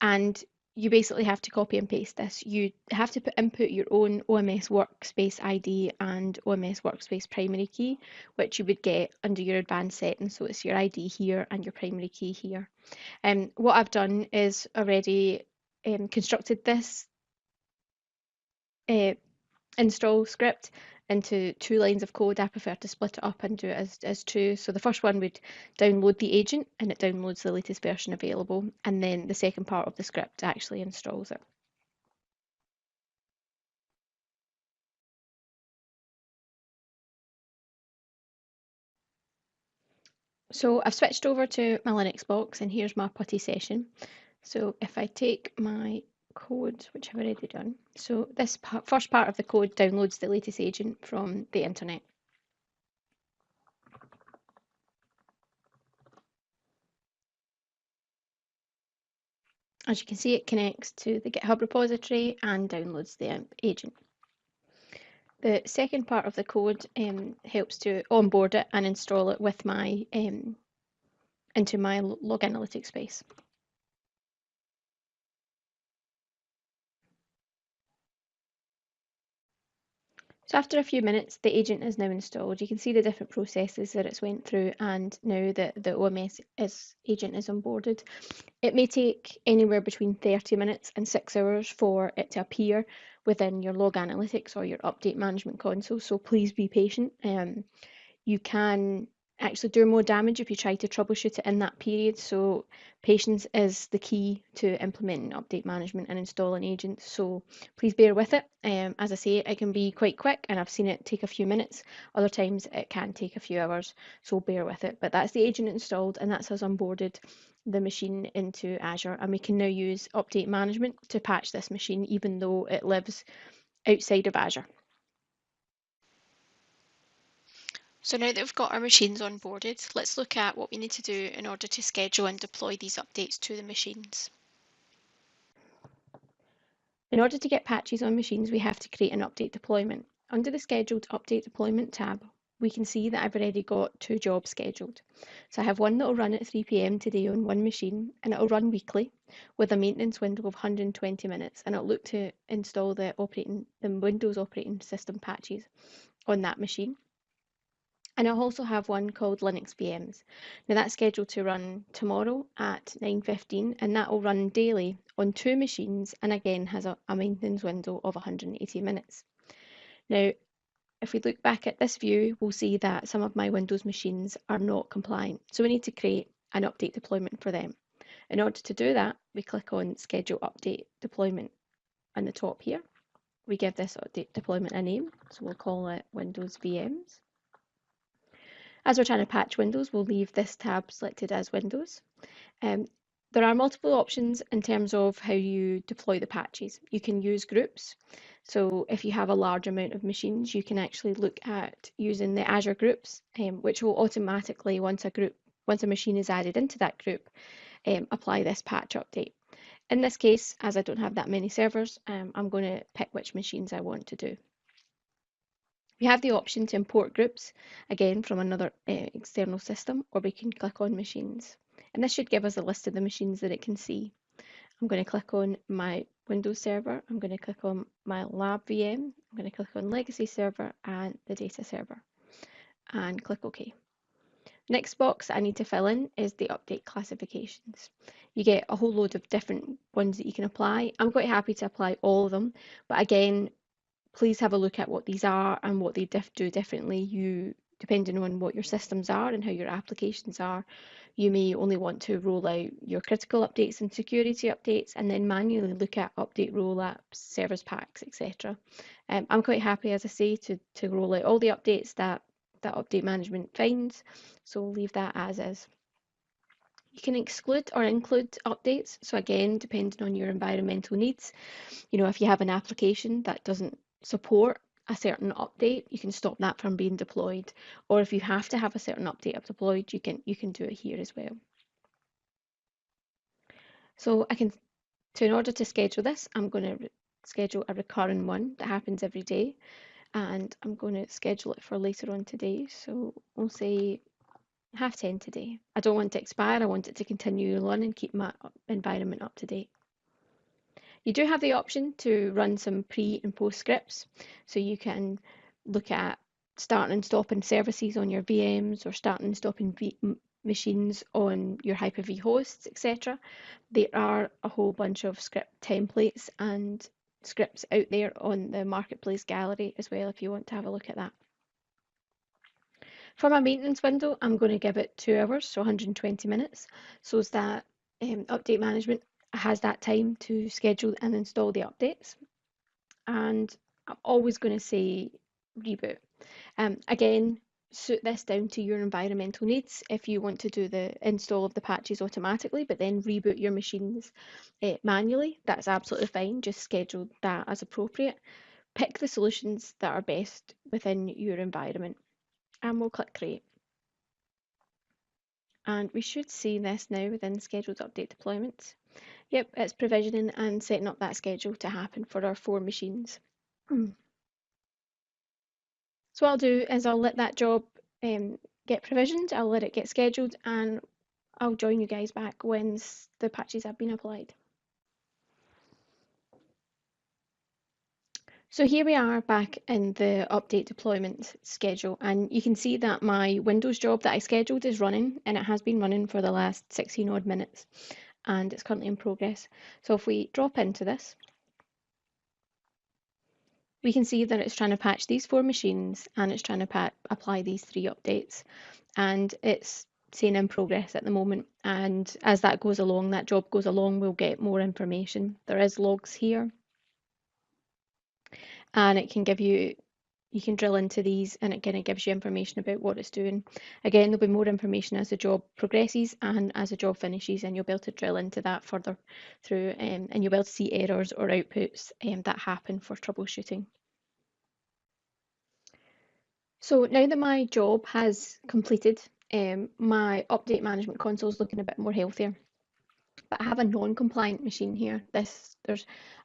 and you basically have to copy and paste this. You have to input your own OMS workspace ID and OMS workspace primary key, which you would get under your advanced settings. So it's your ID here and your primary key here. What I've done is already constructed this install script into 2 lines of code. I prefer to split it up and do it as 2. So the first one would download the agent, and it downloads the latest version available, and then the second part of the script actually installs it. So I've switched over to my Linux box, and here's my putty session. So if I take my code, which I've already done. So this first part of the code downloads the latest agent from the internet. As you can see, it connects to the GitHub repository and downloads the agent. The second part of the code helps to onboard it and install it with my into my log analytics space. So after a few minutes, the agent is now installed. You can see the different processes that it's went through, and now that the OMS agent is onboarded. It may take anywhere between 30 minutes and 6 hours for it to appear within your log analytics or your update management console, so please be patient. You can actually do more damage if you try to troubleshoot it in that period, so patience is the key to implementing update management and installing agents, so please bear with it. As I say, it can be quite quick, and I've seen it take a few minutes. Other times it can take a few hours, so bear with it. But that's the agent installed, and that's us onboarded the machine into Azure, and we can now use update management to patch this machine even though it lives outside of Azure. So now that we've got our machines onboarded, let's look at what we need to do in order to schedule and deploy these updates to the machines. In order to get patches on machines, we have to create an update deployment. Under the Scheduled Update Deployment tab, we can see that I've already got 2 jobs scheduled. So I have one that will run at 3 PM today on one machine, and it will run weekly with a maintenance window of 120 minutes, and it'll look to install the Windows operating system patches on that machine. And I'll also have one called Linux VMs. Now that's scheduled to run tomorrow at 9:15, and that will run daily on 2 machines, and again has a maintenance window of 180 minutes. Now, if we look back at this view, we'll see that some of my Windows machines are not compliant. So we need to create an update deployment for them. In order to do that, we click on Schedule Update Deployment on the top here. We give this update deployment a name, so we'll call it Windows VMs. As we're trying to patch Windows, we'll leave this tab selected as Windows. There are multiple options in terms of how you deploy the patches. You can use groups. So if you have a large amount of machines, you can actually look at using the Azure groups, which will automatically, once a machine is added into that group, apply this patch update. In this case, as I don't have that many servers, I'm going to pick which machines I want to do. We have the option to import groups, again from another external system, or we can click on machines. And this should give us a list of the machines that it can see. I'm going to click on my Windows server, I'm going to click on my lab VM, I'm going to click on legacy server and the data server, and click OK. Next box I need to fill in is the update classifications. You get a whole load of different ones that you can apply. I'm quite happy to apply all of them, but again, please have a look at what these are and what they do differently. Depending on what your systems are and how your applications are, you may only want to roll out your critical updates and security updates, and then manually look at update roll-ups, service packs, etc. I'm quite happy, as I say, to roll out all the updates that update management finds, so we'll leave that as is. You can exclude or include updates. So again, depending on your environmental needs, if you have an application that doesn't support a certain update, you can stop that from being deployed. Or if you have to have a certain update deployed, you can do it here as well. So in order to schedule this, I'm going to schedule a recurring one that happens every day, and I'm going to schedule it for later on today. So we'll say 10:30 today. I don't want it to expire. I want it to continue on and keep my environment up to date. You do have the option to run some pre and post scripts, so you can look at starting and stopping services on your VMs, or starting and stopping machines on your Hyper-V hosts, etc. There are a whole bunch of script templates and scripts out there on the Marketplace gallery as well, if you want to have a look at that. For my maintenance window, I'm going to give it 2 hours, so 120 minutes, so as that update management has that time to schedule and install the updates. And I'm always going to say reboot. Again, suit this down to your environmental needs. If you want to do the install of the patches automatically, but then reboot your machines manually, that's absolutely fine. Just schedule that as appropriate. Pick the solutions that are best within your environment, and we'll click create. And we should see this now within scheduled update deployments. Yep, it's provisioning and setting up that schedule to happen for our 4 machines. So what I'll do is I'll let that job get provisioned, I'll let it get scheduled, and I'll join you guys back once the patches have been applied. So here we are back in the update deployment schedule, and you can see that my Windows job that I scheduled is running, and it has been running for the last 16 odd minutes, and it's currently in progress. So if we drop into this, we can see that it's trying to patch these 4 machines, and it's trying to apply these 3 updates, and it's saying in progress at the moment. And as that goes along, that job goes along, we'll get more information. There is logs here, and it can give you can drill into these, and it kind of gives you information about what it's doing. Again, there'll be more information as the job progresses and as the job finishes, and you'll be able to drill into that further through, and you'll be able to see errors or outputs that happen for troubleshooting. So now that my job has completed, my update management console is looking a bit more healthier. But I have a non-compliant machine here. There's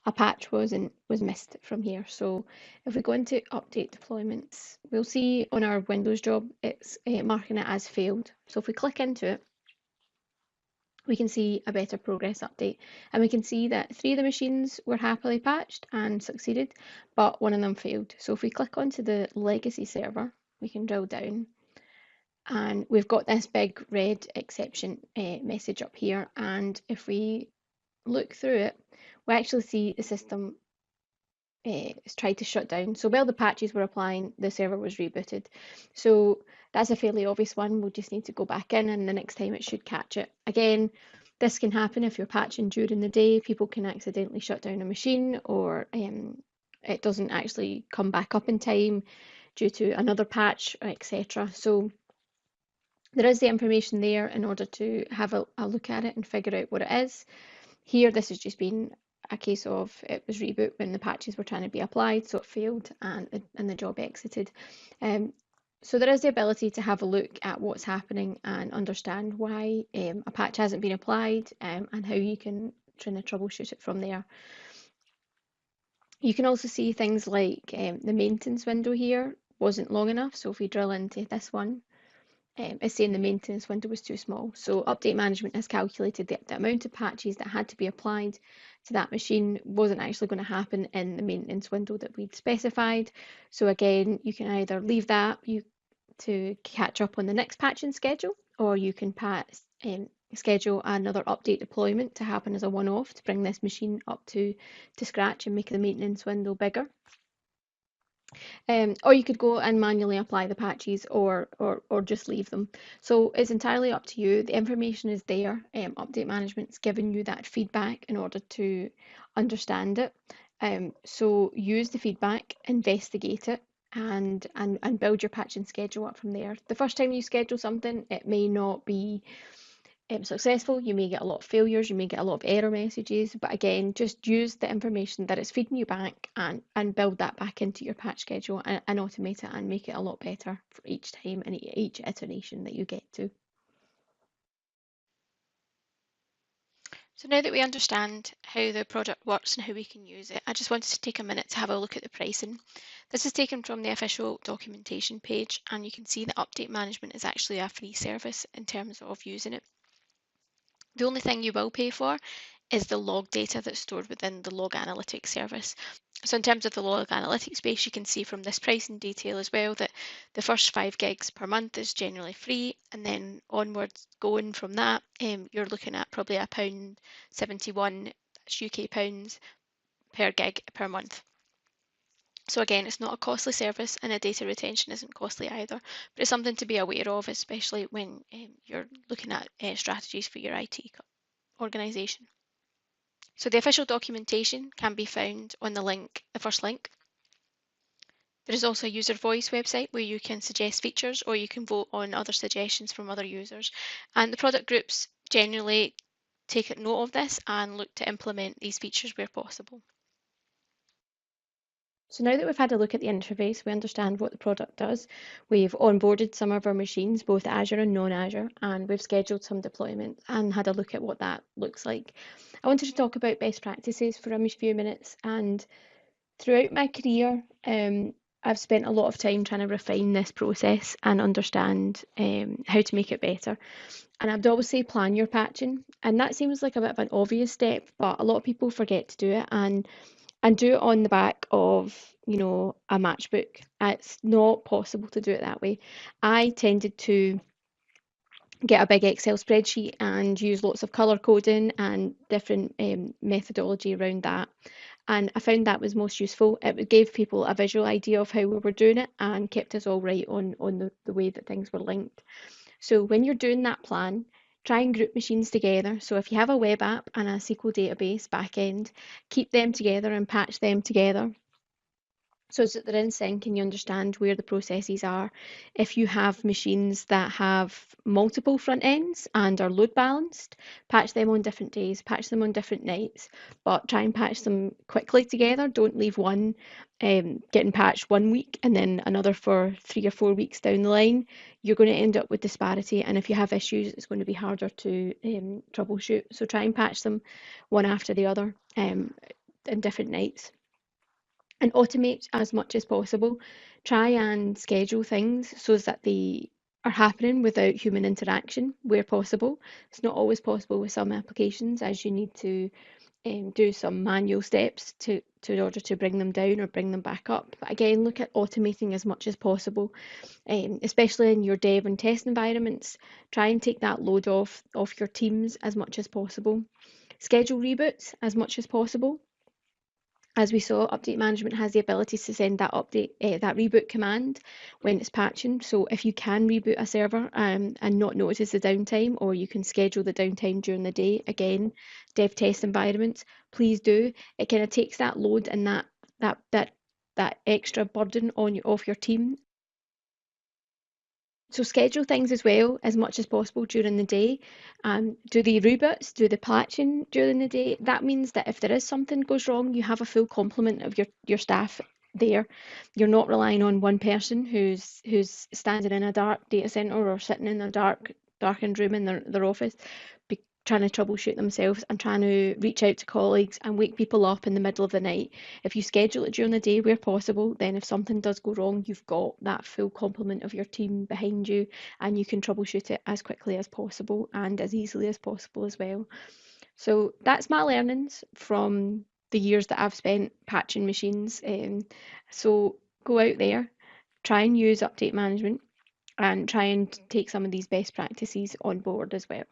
a patch was missed from here. So if we go into update deployments, we'll see on our Windows job it's marking it as failed. So if we click into it, we can see a better progress update, and we can see that 3 of the machines were happily patched and succeeded, but 1 of them failed. So if we click onto the legacy server, we can drill down, and we've got this big red exception message up here, and if we look through it, we actually see the system has tried to shut down. So while the patches were applying, the server was rebooted. So that's a fairly obvious one. We'll just need to go back in, and the next time it should catch it. Again, this can happen if you're patching during the day. People can accidentally shut down a machine, or it doesn't actually come back up in time due to another patch, etc. So there is the information there in order to have a look at it and figure out what it is. Here, this has just been a case of it was reboot when the patches were trying to be applied, so it failed and the job exited. So there is the ability to have a look at what's happening and understand why a patch hasn't been applied, and how you can try to troubleshoot it from there. You can also see things like the maintenance window here wasn't long enough, so if we drill into this one, it's saying the maintenance window was too small. So update management has calculated that the amount of patches that had to be applied to that machine wasn't actually going to happen in the maintenance window that we'd specified. So again, you can either leave that to catch up on the next patching schedule, or you can schedule another update deployment to happen as a one-off to bring this machine up to scratch and make the maintenance window bigger. Or you could go and manually apply the patches, or just leave them. So it's entirely up to you. The information is there. Update management's giving you that feedback in order to understand it. So use the feedback, investigate it, and build your patching schedule up from there. The first time you schedule something, it may not be successful. You may get a lot of failures, you may get a lot of error messages, but again, just use the information that it's feeding you back and build that back into your patch schedule and automate it and make it a lot better for each time and each iteration that you get to. So now that we understand how the product works and how we can use it, I just wanted to take a minute to have a look at the pricing. This is taken from the official documentation page, and you can see that update management is actually a free service in terms of using it. The only thing you will pay for is the log data that's stored within the log analytics service. So in terms of the log analytics space, you can see from this pricing detail as well that the first 5 gigs per month is generally free, and then onwards going from that, you're looking at probably £1.71, that's UK pounds, per gig per month. So again, it's not a costly service, and a data retention isn't costly either, but it's something to be aware of, especially when you're looking at strategies for your IT organisation. So the official documentation can be found on the first link. There is also a user voice website where you can suggest features or you can vote on other suggestions from other users. And the product groups generally take note of this and look to implement these features where possible. So now that we've had a look at the interface, we understand what the product does. We've onboarded some of our machines, both Azure and non-Azure, and we've scheduled some deployment and had a look at what that looks like. I wanted to talk about best practices for a few minutes. And throughout my career, I've spent a lot of time trying to refine this process and understand how to make it better. And I'd always say plan your patching. And that seems like a bit of an obvious step, but a lot of people forget to do it and do it on the back of, you know, a matchbook. It's not possible to do it that way. I tended to get a big Excel spreadsheet and use lots of color coding and different methodology around that. And I found that was most useful. It gave people a visual idea of how we were doing it and kept us all right on the way that things were linked. So when you're doing that plan, try and group machines together. So if you have a web app and a SQL database backend, keep them together and patch them together so that they're in sync and you understand where the processes are. If you have machines that have multiple front ends and are load balanced, patch them on different days, patch them on different nights, but try and patch them quickly together. Don't leave one getting patched 1 week and then another for 3 or 4 weeks down the line. You're going to end up with disparity, and if you have issues, it's going to be harder to troubleshoot. So try and patch them one after the other in different nights. And automate as much as possible. Try and schedule things so that they are happening without human interaction where possible. It's not always possible with some applications, as you need to do some manual steps in order to bring them down or bring them back up. But again, look at automating as much as possible, especially in your dev and test environments. Try and take that load off your teams as much as possible. Schedule reboots as much as possible. As we saw, update management has the ability to send that that reboot command when it's patching. So if you can reboot a server and not notice the downtime, or you can schedule the downtime during the day, again, dev test environments, please do. It kind of takes that load and that extra burden off your team. So schedule things as well as much as possible during the day. Do the reboots, do the patching during the day. That means that if there is something goes wrong, you have a full complement of your staff there. You're not relying on one person who's standing in a dark data center or sitting in a darkened room in their office, trying to troubleshoot themselves and trying to reach out to colleagues and wake people up in the middle of the night. If you schedule it during the day where possible, then if something does go wrong, you've got that full complement of your team behind you and you can troubleshoot it as quickly as possible and as easily as possible as well. So that's my learnings from the years that I've spent patching machines. So go out there, try and use update management and try and take some of these best practices on board as well.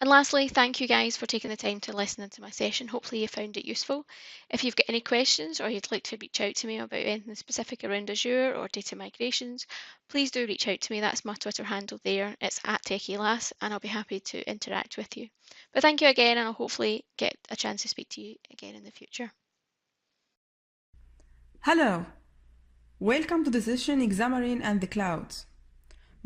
And lastly, thank you guys for taking the time to listen into my session. Hopefully you found it useful. If you've got any questions or you'd like to reach out to me about anything specific around Azure or data migrations, please do reach out to me. That's my Twitter handle there. It's @techielas, and I'll be happy to interact with you. But thank you again, and I'll hopefully get a chance to speak to you again in the future. Hello. Welcome to the session Xamarin and the Cloud.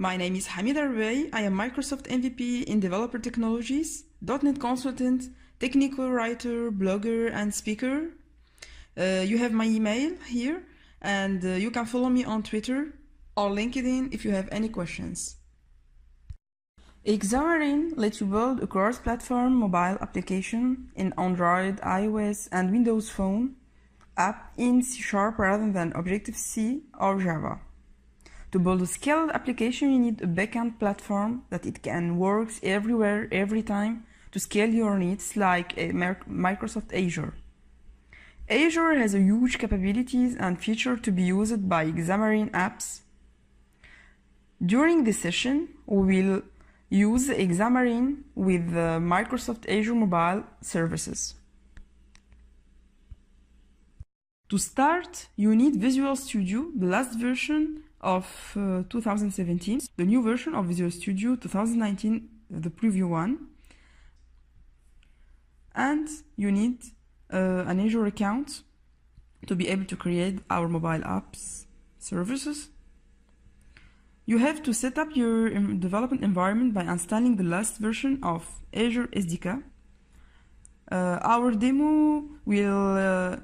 My name is Hamida Rbey. I am Microsoft MVP in Developer Technologies, .NET Consultant, Technical Writer, Blogger, and Speaker. You have my email here, and you can follow me on Twitter or LinkedIn if you have any questions. Xamarin lets you build a cross-platform mobile application in Android, iOS, and Windows Phone app in C# rather than Objective-C or Java. To build a scaled application, you need a backend platform that it can work everywhere, every time, to scale your needs, like Microsoft Azure. Azure has a huge capabilities and features to be used by Xamarin apps. During this session, we will use Xamarin with Microsoft Azure Mobile Services. To start, you need Visual Studio, the last version of 2017, the new version of Visual Studio 2019, the preview one, and you need an Azure account to be able to create our mobile apps services. You have to set up your development environment by installing the last version of Azure SDK. Our demo will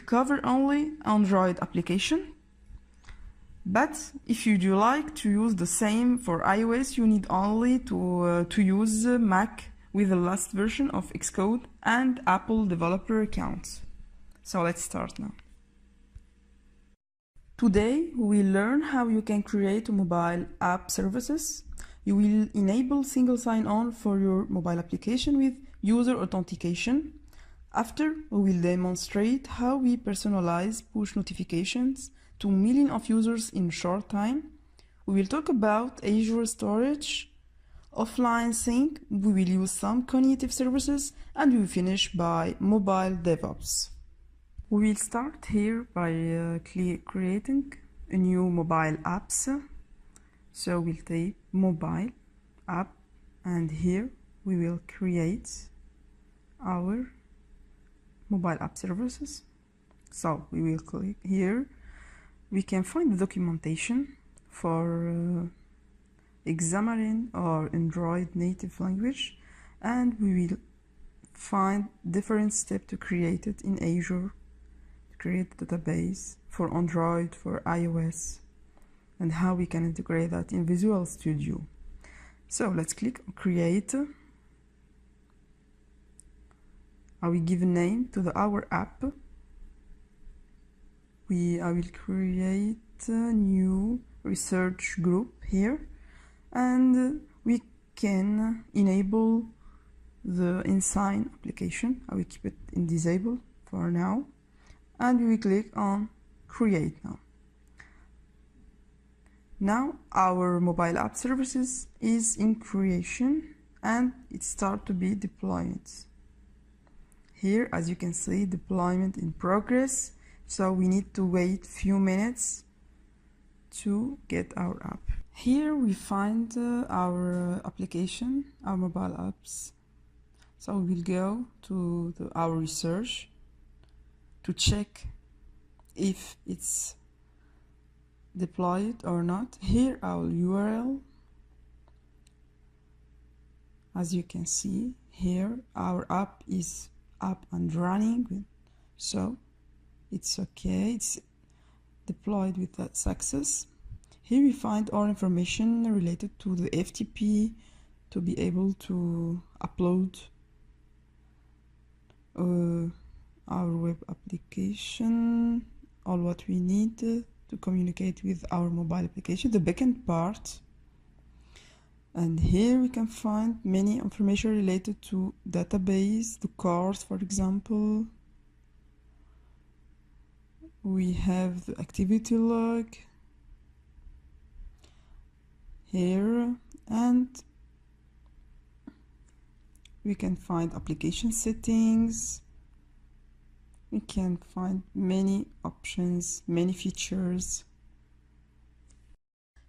cover only Android application. But if you do like to use the same for iOS, you need only to use Mac with the last version of Xcode and Apple developer accounts. So let's start now. Today we will learn how you can create mobile app services. You will enable single sign-on for your mobile application with user authentication. After, we will demonstrate how we personalize push notifications to millions of users in short time. We will talk about Azure storage, offline sync, we will use some cognitive services, and we will finish by mobile DevOps. We will start here by creating a new mobile apps. So we'll type mobile app, and here we will create our mobile app services. So we will click here. We can find the documentation for Xamarin or Android native language, and we will find different steps to create it in Azure, to create the database for Android, for iOS, and how we can integrate that in Visual Studio. So let's click on create. I will give a name to our app. I will create a new research group here, and we can enable the InSign application. I will keep it in disable for now, and we will click on create now. Now our mobile app services is in creation and it starts to be deployed. Here, as you can see, deployment in progress. So we need to wait few minutes to get our app. Here we find our application, our mobile apps. So we will go to our research to check if it's deployed or not. Here our URL. As you can see here, our app is up and running, so it's okay, it's deployed with that success. Here we find all information related to the FTP to be able to upload our web application, all what we need to communicate with our mobile application, the backend part. And here we can find many information related to database, the course, for example. We have the activity log here, and we can find application settings. We can find many options, many features.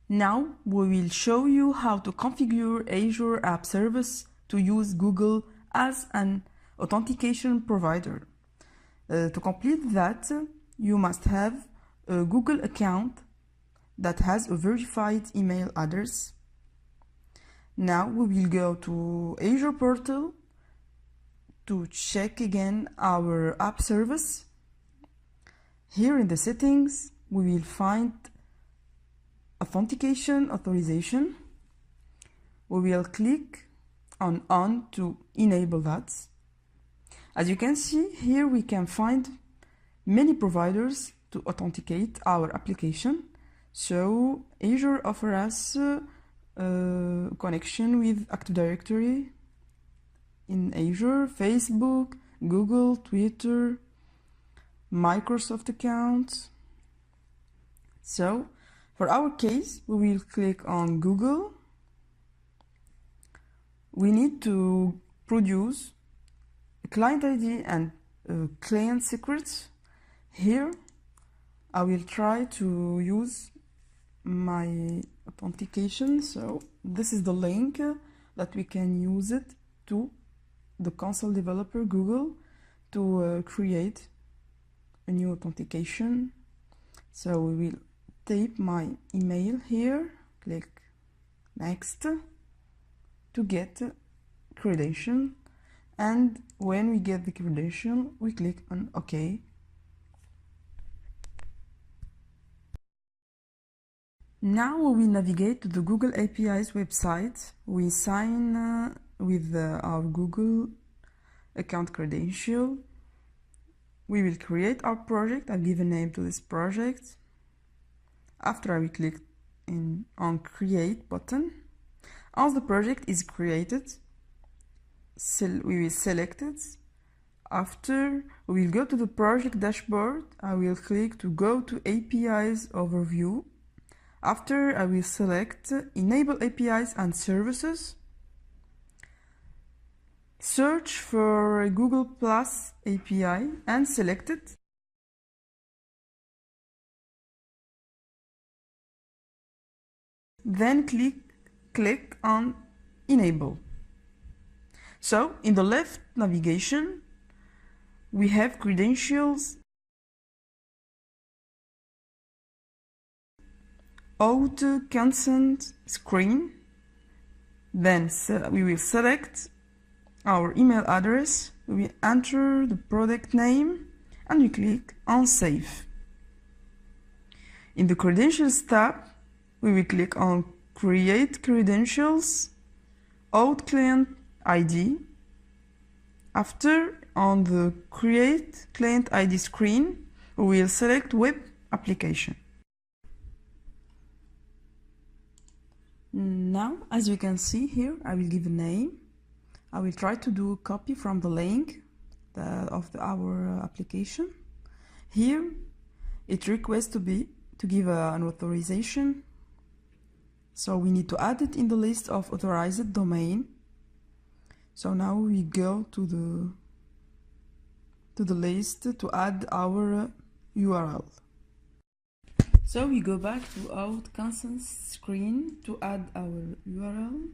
Now we will show you how to configure Azure App Service to use Google as an authentication provider. To complete that, you must have a Google account that has a verified email address. Now we will go to Azure portal to check again our app service. Here in the settings, we will find authentication authorization. We will click on to enable that. As you can see here, we can find many providers to authenticate our application. So Azure offers us connection with Active Directory in Azure, Facebook, Google, Twitter, Microsoft account. So for our case, we will click on Google. We need to produce a client ID and a client secret. Here, I will try to use my authentication. So this is the link that we can use it to the console developer Google to create a new authentication. So we will type my email here, click next to get credential, and when we get the credential we click on OK. Now we will navigate to the Google API's website. We sign with our Google account credential. We will create our project. I'll give a name to this project. After I will click on Create button. Once the project is created, we will select it. After, we will go to the project dashboard. I will click to go to APIs overview. After, I will select Enable APIs and Services. Search for Google Plus API and select it. Then click on Enable. So in the left navigation, we have credentials, auto consent screen. Then we will select our email address, we will enter the product name, and we click on Save. In the Credentials tab, we will click on Create Credentials, Auth Client ID. After, on the Create Client ID screen, we will select Web Application. Now, as you can see here, I will give a name. I will try to do a copy from the link of our application. Here, it requests to give an authorization. So we need to add it in the list of authorized domain. So now we go to the list to add our URL. So we go back to Auth Consent screen to add our URL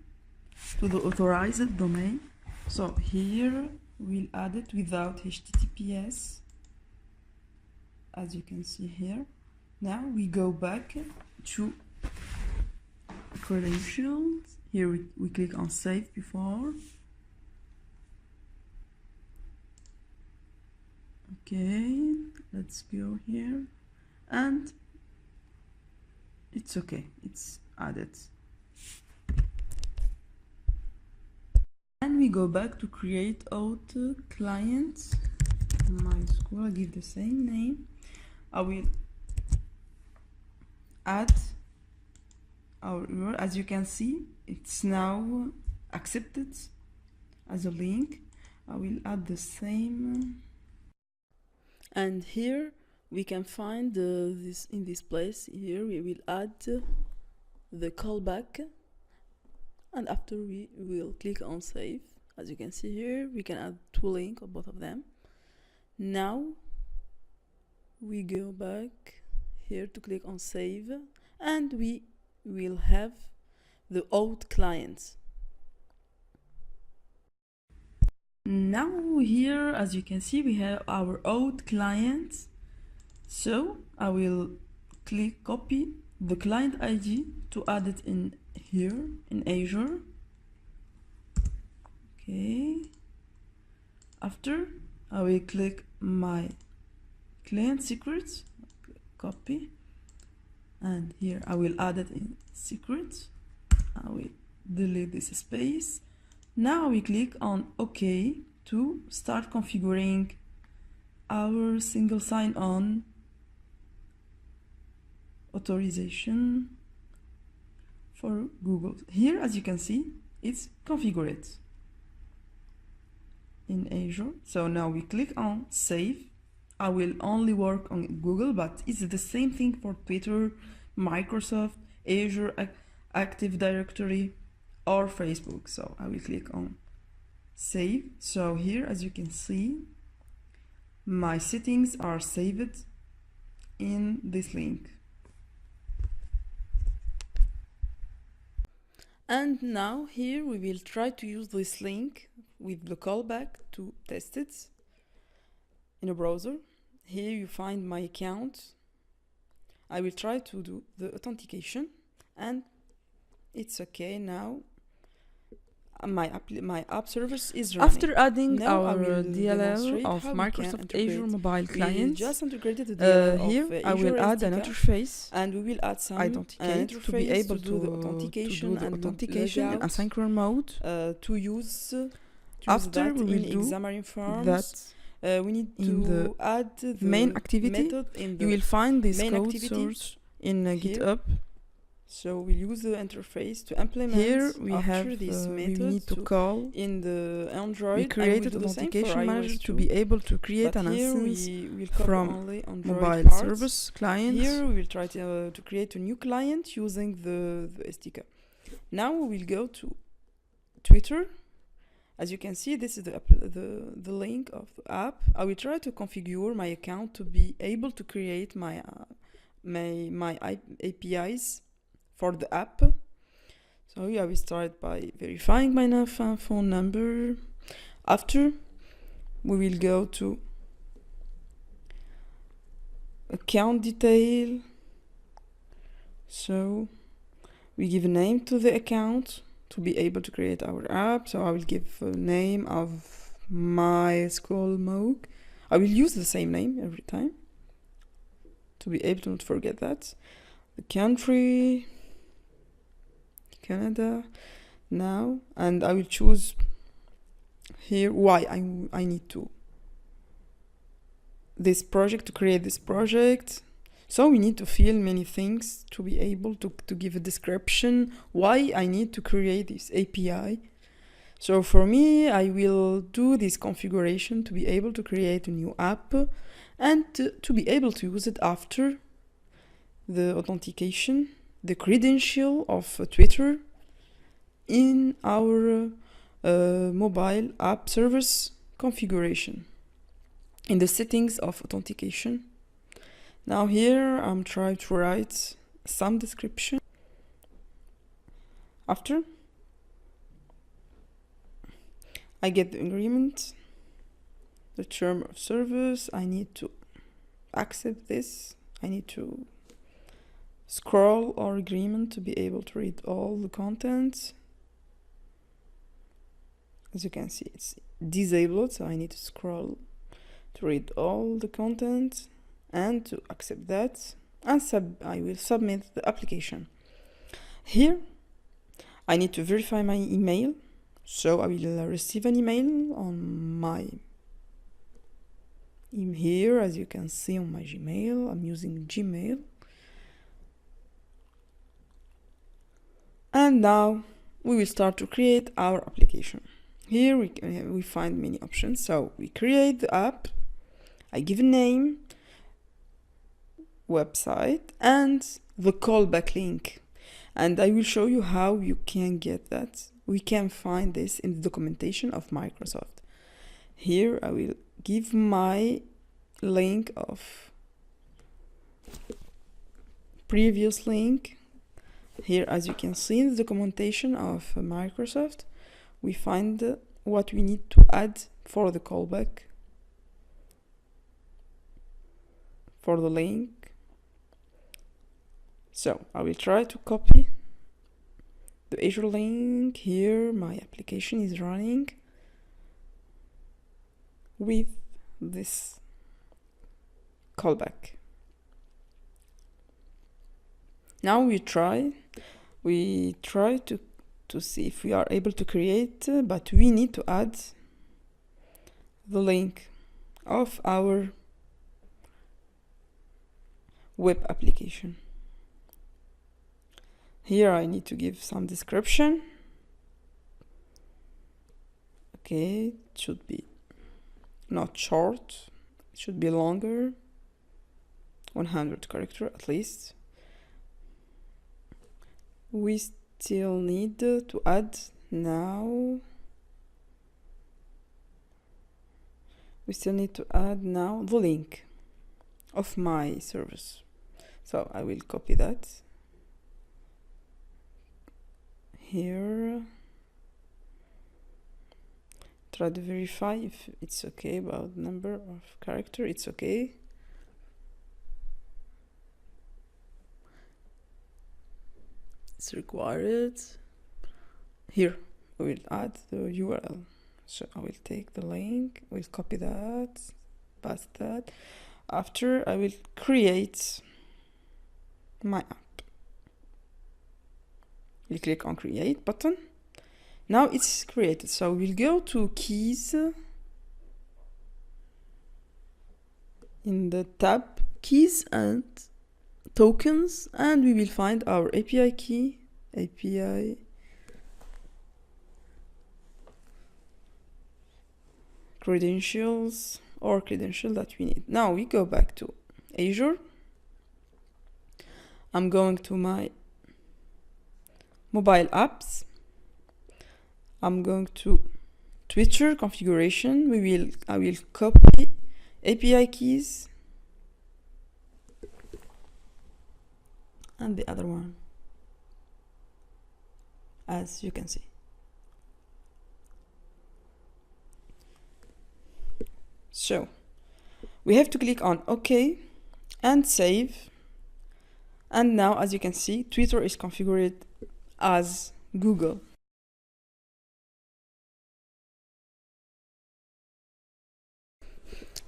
to the authorized domain. So here we'll add it without HTTPS, as you can see here. Now we go back to credentials. Here we click on Save before. Okay, let's go here, and it's okay, it's added. And we go back to create auto client. My school, I'll give the same name. I will add our URL. As you can see, it's now accepted as a link. I will add the same. And here we can find this in this place. Here we will add the callback, and after we will click on Save. As you can see here, we can add two links of both of them. Now we go back here to click on Save, and we will have the Auth client. Now here, as you can see, we have our Auth client. So I will copy the client ID to add it in here in Azure. Okay. After, I will click my client secrets, copy, and here I will add it in secrets. I will delete this space. Now we click on OK to start configuring our single sign-on authorization for Google. Here, as you can see, it's configured in Azure. So now we click on Save. I will only work on Google, but it's the same thing for Twitter, Microsoft, Azure Active Directory, or Facebook. So I will click on Save. So here, as you can see, my settings are saved in this link. And now here we will try to use this link with the callback to test it in a browser. Here you find my account. I will try to do the authentication, and it's okay now. My app service is running. After adding Now our DLL of Microsoft Azure Mobile Client, just integrated the DLL here of I will add an interface, and we will add some Authenticate to be able to do the authentication in and asynchronous mode. To use After we will do Xamarin Forms, that, we need in to add the main activity, method in the you will find this main code activity source in here. GitHub. So we'll use the interface to implement. Here we after have this we method need to call. in the Android. We created an authentication manager to be able to create an instance from mobile parts. service client. Here we will try to create a new client using the SDK. Now we will go to Twitter. As you can see, this is the link of the app. I will try to configure my account to be able to create my APIs for the app. So I will start by verifying my phone number. After, we will go to account detail. So we give a name to the account to be able to create our app. So I will give a name of my school MOOC. I will use the same name every time to be able to not forget that. The country, Canada now, and I will choose here why I need to this project to create this project. So we need to fill many things to be able to give a description why I need to create this API. So for me, I will do this configuration to be able to create a new app and to be able to use it after the authentication, the credential of Twitter in our mobile app service configuration in the settings of authentication. Now here I'm trying to write some description. After I get the agreement, the term of service, I need to accept this. I need to scroll our agreement to be able to read all the content. As you can see, it's disabled, so I need to scroll to read all the content and to accept that, and I will submit the application. Here I need to verify my email, so I will receive an email on my here, as you can see on my Gmail. I'm using Gmail. And now we will start to create our application. Here we find many options. So we create the app, I give a name, website, and the callback link. And I will show you how you can get that. We can find this in the documentation of Microsoft. Here I will give my link of previous link. Here, as you can see in the documentation of Microsoft, we find what we need to add for the callback, for the link. So I will try to copy the Azure link. Here my application is running with this callback. Now we try to see if we are able to create, but we need to add the link of our web application. Here I need to give some description. Okay, it should be not short, it should be longer, 100 character at least. We still need to add now. We still need to add now the link of my service. So I will copy that. Here, try to verify if it's okay about number of character. It's okay. it's required. Here we will add the URL. So I will take the link, we'll copy that, paste that. After I will create my app. We'll click on create button. Now it's created. So we'll go to keys in the tab keys and tokens, and we will find our API key, API credentials or credential that we need. Now we go back to Azure. I'm going to my mobile apps. I'm going to Twitter configuration. I will copy API keys and the other one, as you can see. So we have to click on OK and save. And now, as you can see, Twitter is configured as Google.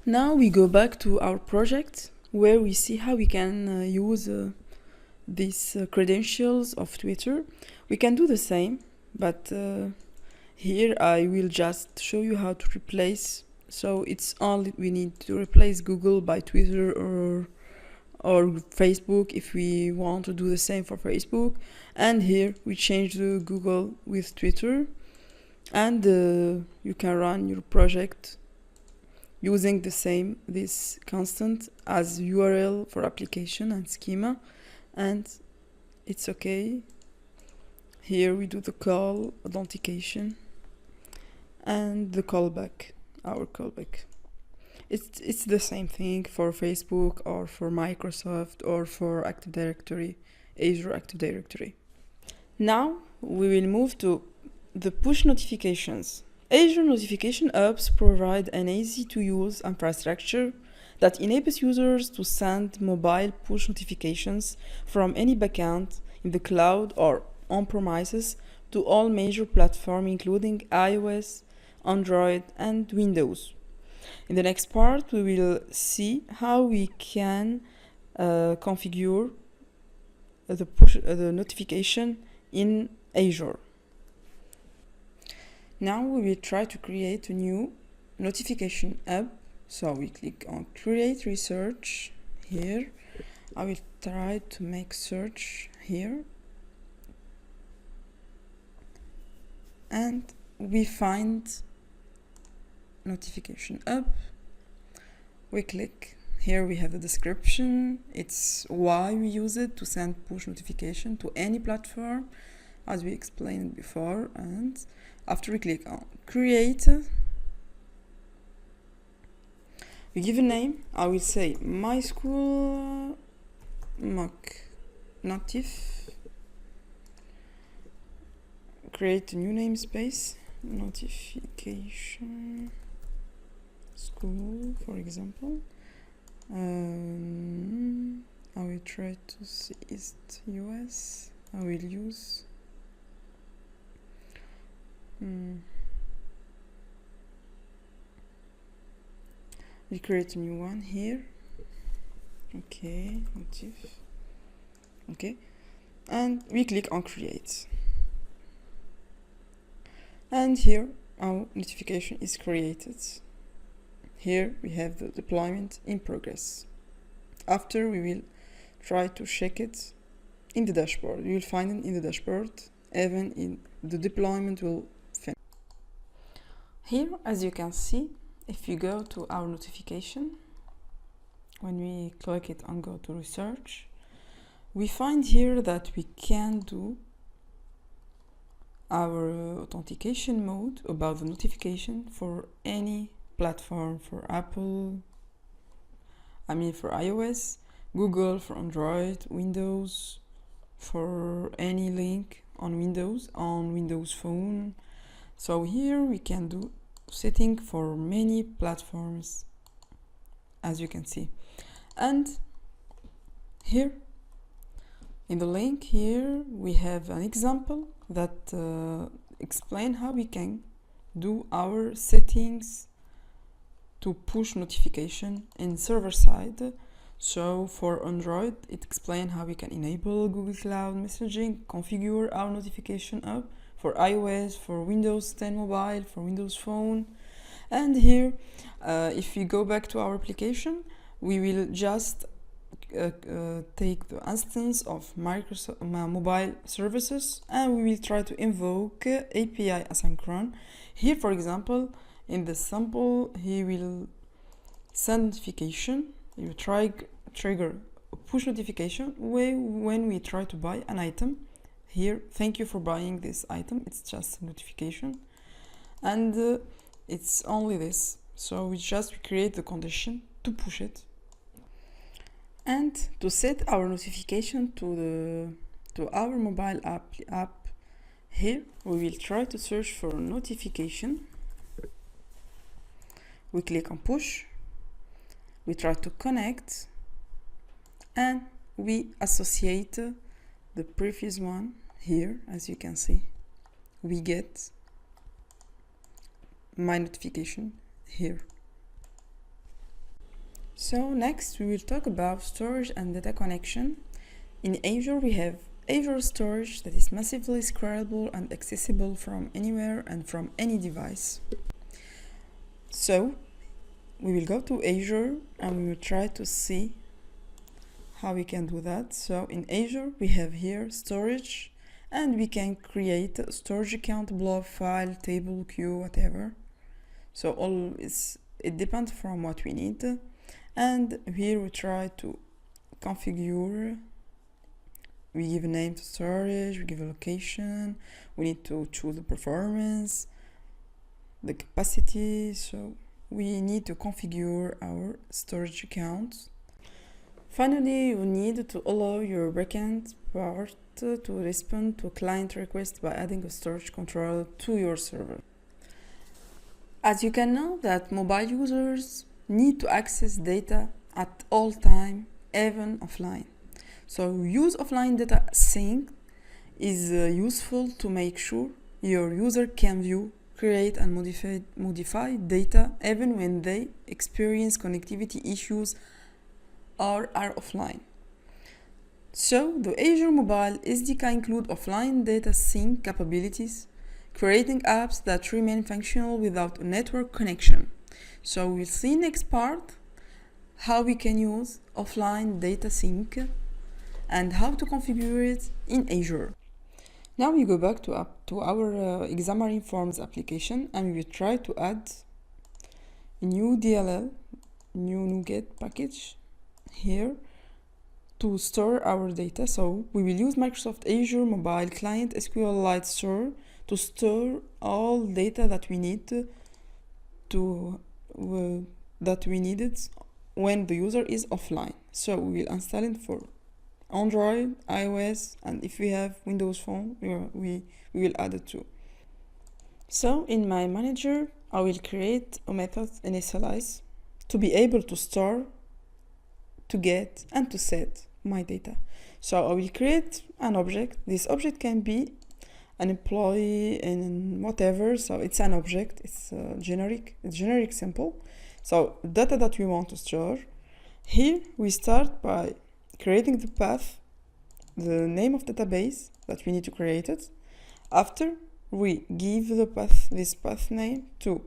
Now we go back to our project where we see how we can use these credentials of Twitter. We can do the same, but here I will just show you how to replace. So it's only we need to replace Google by Twitter or Facebook if we want to do the same for Facebook. And here we change the Google with Twitter, and you can run your project using this constant as URL for application and schema, and it's okay. Here we do the call, authentication, and the callback, our callback. It's the same thing for Facebook or for Microsoft or for Active Directory, Azure Active Directory. Now we will move to the push notifications. Azure Notification Hubs provide an easy-to-use infrastructure that enables users to send mobile push notifications from any backend in the cloud or on-premises to all major platforms, including iOS, Android, and Windows. In the next part, we will see how we can configure the notification in Azure. Now we will try to create a new notification hub. So we click on create research here. I will try to make search here. And we find notification hub. We click. Here we have the description. It's why we use it to send push notification to any platform, as we explained before. And after we click on create, we give a name. I will say my school mock notif. Create a new namespace, notification school, for example. I will try to see East US. I will use we create a new one here. Okay, motif. Okay, and we click on create. And here our notification is created. Here we have the deployment in progress. After we will try to check it in the dashboard. You will find it in the dashboard, even in the deployment will finish. Here, as you can see, if you go to our notification, when we click it and go to research, we find here that we can do our authentication mode about the notification for any platform, for Apple, for iOS, Google, for Android, Windows, for any link on Windows Phone. So here we can do setting for many platforms, as you can see. And here In the link here, we have an example that explain how we can do our settings to push notification in server side. So for Android, it explains how we can enable Google Cloud messaging, configure our notification app. For iOS, for Windows 10 mobile, for Windows Phone. And here, if we go back to our application, we will just take the instance of Microsoft mobile services, and we will try to invoke API asynchron. Here, for example, in the sample, he will send notification. He will trigger a push notification when we try to buy an item. Here, thank you for buying this item. It's just a notification, and it's only this. So we just create the condition to push it. And to set our notification to our mobile app, here we will try to search for notification. We click on push. We try to connect, and we associate the previous one. Here, as you can see, we get my notification here. So next we will talk about storage and data connection. In Azure, we have Azure Storage that is massively scalable and accessible from anywhere and from any device. So we will go to Azure and we will try to see how we can do that. So in Azure, we have here storage, and we can create a storage account, blob, file, table, queue, whatever. So it depends from what we need. And here we try to configure. We give a name to storage, we give a location, we need to choose the performance, the capacity. So we need to configure our storage account. Finally, you need to allow your backend part to respond to a client request by adding a storage controller to your server. As you can know that mobile users need to access data at all time, even offline. So use offline data sync is useful to make sure your user can view, create and modify data even when they experience connectivity issues or are offline. So the Azure Mobile SDK include offline data sync capabilities, creating apps that remain functional without a network connection. So we'll see next part how we can use offline data sync and how to configure it in Azure. Now we go back to our Xamarin Forms application, and we will try to add a new DLL, new NuGet package here to store our data. So we will use Microsoft Azure Mobile Client SQLite Store to store all data that we need that we needed when the user is offline. So we will install it for Android, iOS, and if we have Windows Phone, we will add it too. So in my manager, I will create a method initialize to be able to store, to get, and to set my data. So I will create an object. This object can be an employee and whatever. So it's an object. It's generic simple. So data that we want to store. Here we start by creating the path, the name of database that we need to create it. After we give the path, this path name to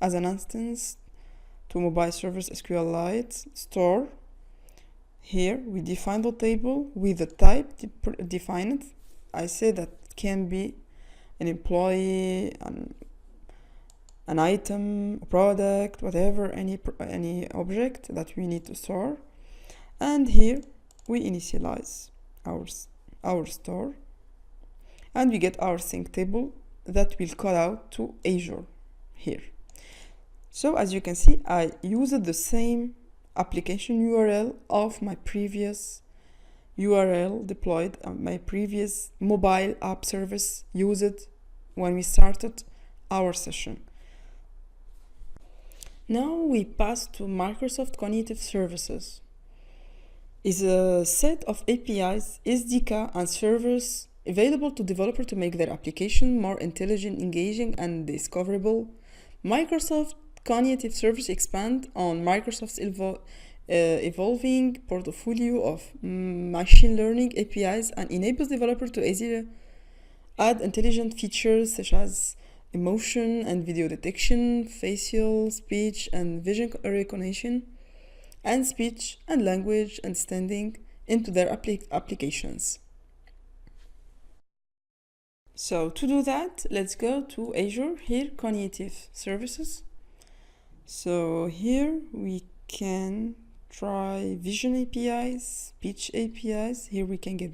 as an instance to mobile service SQLite store. Here we define the table with the type defined. I say that can be an employee, an item, a product, whatever, any object that we need to store. And here we initialize our store, and we get our sync table that will call out to Azure here. So as you can see, I used the same application URL of my previous URL deployed on my previous mobile app service used when we started our session. Now we pass to Microsoft Cognitive Services. is a set of APIs, SDK, and servers available to developers to make their application more intelligent, engaging, and discoverable. Microsoft Cognitive Service expand on Microsoft's evolving portfolio of machine learning APIs and enables developers to easily add intelligent features such as emotion and video detection, facial, speech, and vision recognition, and speech and language understanding into their applications. So to do that, let's go to Azure, here, Cognitive Services. So here we can try vision APIs, speech APIs. Here we can get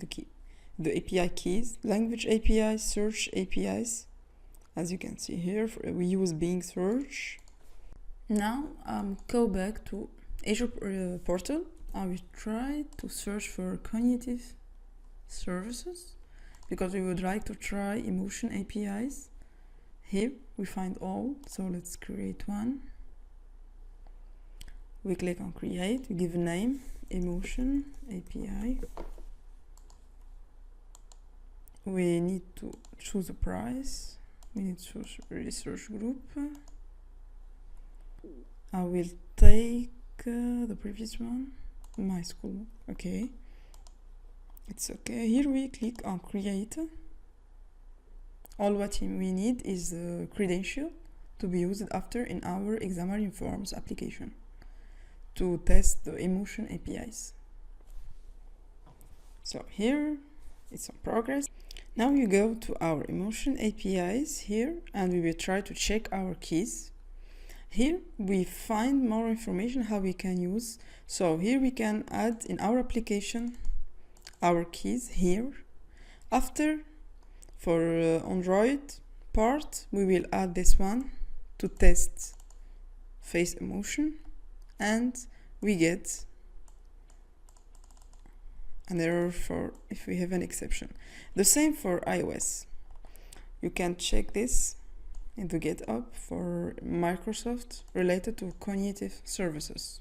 the API keys, language APIs, search APIs. As you can see here, we use Bing search. Now go back to Azure portal. I will try to search for cognitive services because we would like to try emotion APIs. Here we find all, so let's create one. We click on create, we give a name, emotion API. We need to choose a price. We need to choose research group. I will take the previous one, my school. Okay, it's okay. Here we click on create. All what we need is the credential to be used after in our examiner forms application to test the emotion APIs. So here it's in progress. Now you go to our emotion APIs here and we will try to check our keys. Here we find more information how we can use. So here we can add in our application our keys here. After, for Android part, we will add this one to test face emotion and we get an error for if we have an exception. The same for iOS. You can check this in the GitHub for Microsoft related to cognitive services.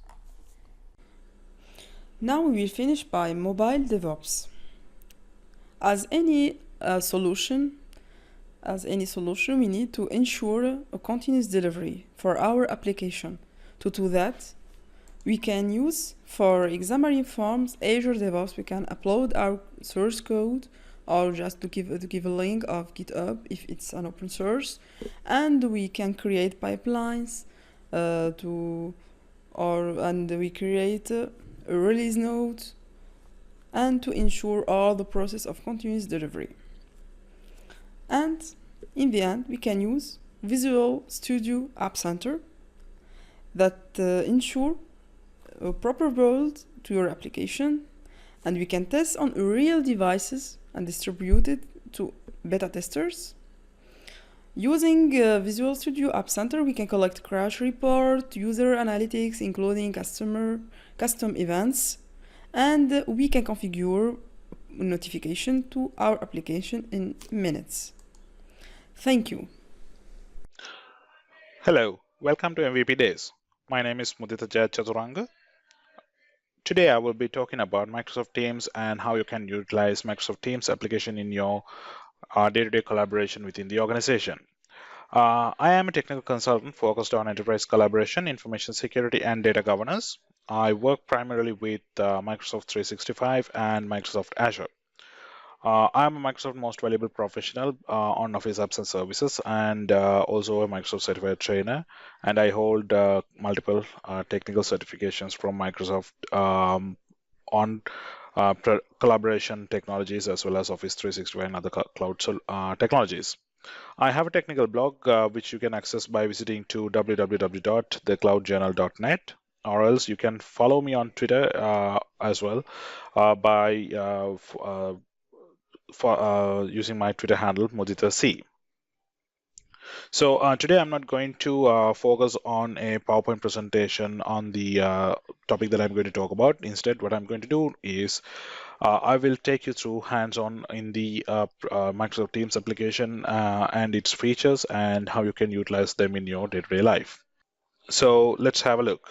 Now we will finish by mobile DevOps. As any solution, we need to ensure a continuous delivery for our application. To do that, we can use for examining forms Azure DevOps. We can upload our source code or just to give a link of GitHub if it's an open source, and we can create pipelines and we create a release note and to ensure all the process of continuous delivery. And in the end, we can use Visual Studio App Center that ensure a proper build to your application, and we can test on real devices and distribute it to beta testers. Using Visual Studio App Center, we can collect crash report, user analytics, including custom events, and we can configure notification to our application in minutes. Thank you. Hello, welcome to MVP Days. My name is Mudita Chaturanga. Today I will be talking about Microsoft Teams and how you can utilize Microsoft Teams application in your day-to-day collaboration within the organization. I am a technical consultant focused on enterprise collaboration, information security, and data governance. I work primarily with Microsoft 365 and Microsoft Azure. I am a Microsoft Most Valuable Professional on Office Apps and Services, and also a Microsoft Certified Trainer. And I hold multiple technical certifications from Microsoft on collaboration technologies as well as Office 365 and other cloud technologies. I have a technical blog which you can access by visiting to www.thecloudjournal.net, or else you can follow me on Twitter as well by using my Twitter handle Mudita C. So today I'm not going to focus on a PowerPoint presentation on the topic that I'm going to talk about. Instead, what I'm going to do is I will take you through hands-on in the Microsoft Teams application and its features and how you can utilize them in your day-to-day life. So let's have a look.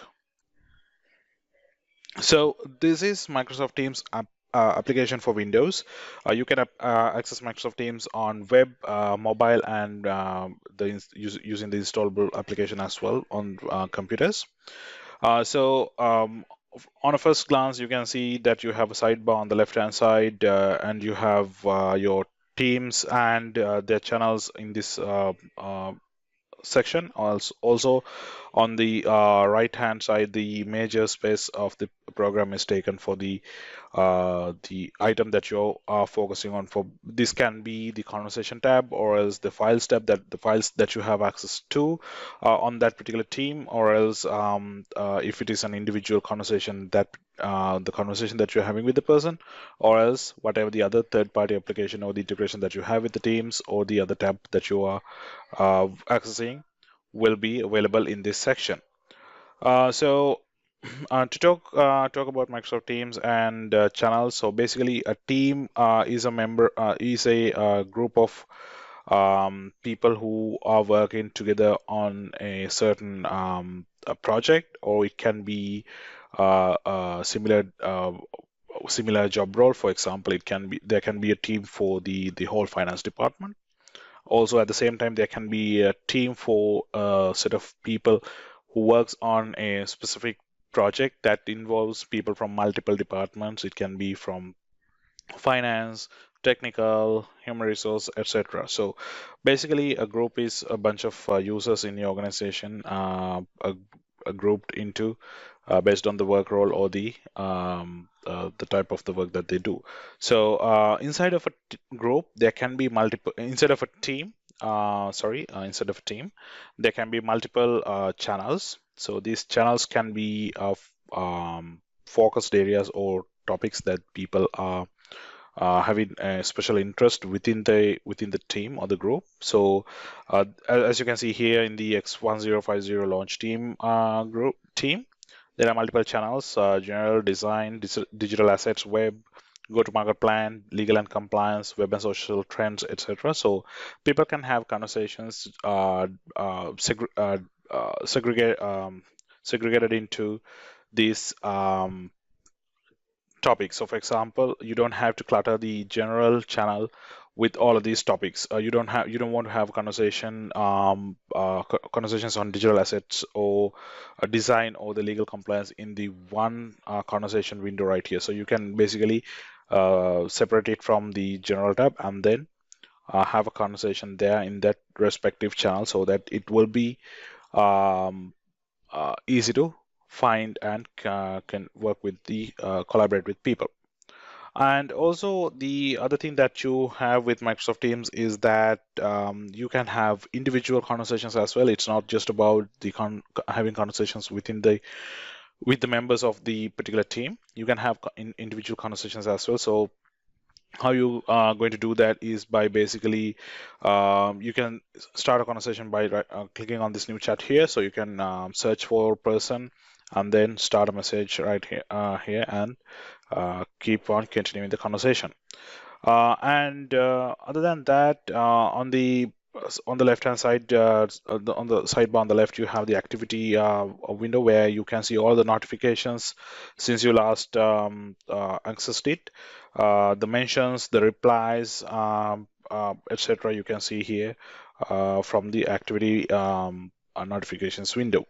So this is Microsoft Teams application for Windows. You can access Microsoft Teams on web, mobile, and using the installable application as well on computers. On a first glance, you can see that you have a sidebar on the left-hand side, and you have your teams and their channels in this section. Also on the right hand side, the major space of the program is taken for the item that you are focusing on. For this can be the conversation tab, or else the files tab, that the files that you have access to on that particular team, or else if it is an individual conversation, that the conversation that you're having with the person, or else whatever the other third-party application or the integration that you have with the teams, or the other tab that you are accessing, will be available in this section. To talk about Microsoft Teams and channels, so basically a team is a group of people who are working together on a certain a project, or it can be similar job role. For example, there can be a team for the whole finance department. Also, at the same time, there can be a team for a set of people who works on a specific project that involves people from multiple departments. It can be from finance, technical, human resource, etc. So basically, a group is a bunch of users in your organization, grouped into based on the work role or the type of the work that they do. So inside of a group, there can be multiple. Instead of a team, there can be multiple channels. So these channels can be of focused areas or topics that people are having a special interest within the team or the group. So as you can see here in the X1050 launch team group team, there are multiple channels: general, design, digital assets, web, go-to-market plan, legal and compliance, web and social trends, etc. So people can have conversations segregated into these topics. So for example, you don't have to clutter the general channel with all of these topics. You don't want to have conversations on digital assets or design or the legal compliance in the one conversation window right here. So you can basically separate it from the general tab and then have a conversation there in that respective channel, so that it will be easy to find and can work with the collaborate with people. And also the other thing that you have with Microsoft Teams is that you can have individual conversations as well. It's not just about the having conversations with the members of the particular team. You can have individual conversations as well. So how you are going to do that is by basically you can start a conversation by clicking on this new chat here. So you can search for a person and then start a message right here and keep on continuing the conversation. Other than that, on the left hand side, on the sidebar on the left, you have the activity window where you can see all the notifications since you last accessed it, the mentions, the replies, etc. You can see here from the activity notifications window.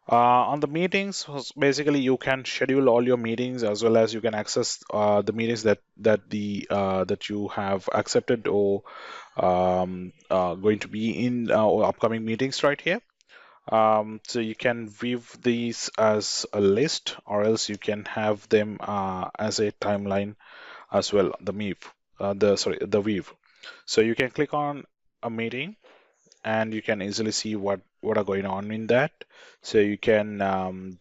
On the meetings, basically you can schedule all your meetings, as well as you can access the meetings that you have accepted or going to be in upcoming meetings right here. So you can view these as a list, or else you can have them as a timeline as well. The view. So you can click on a meeting and you can easily see what are going on in that. So you can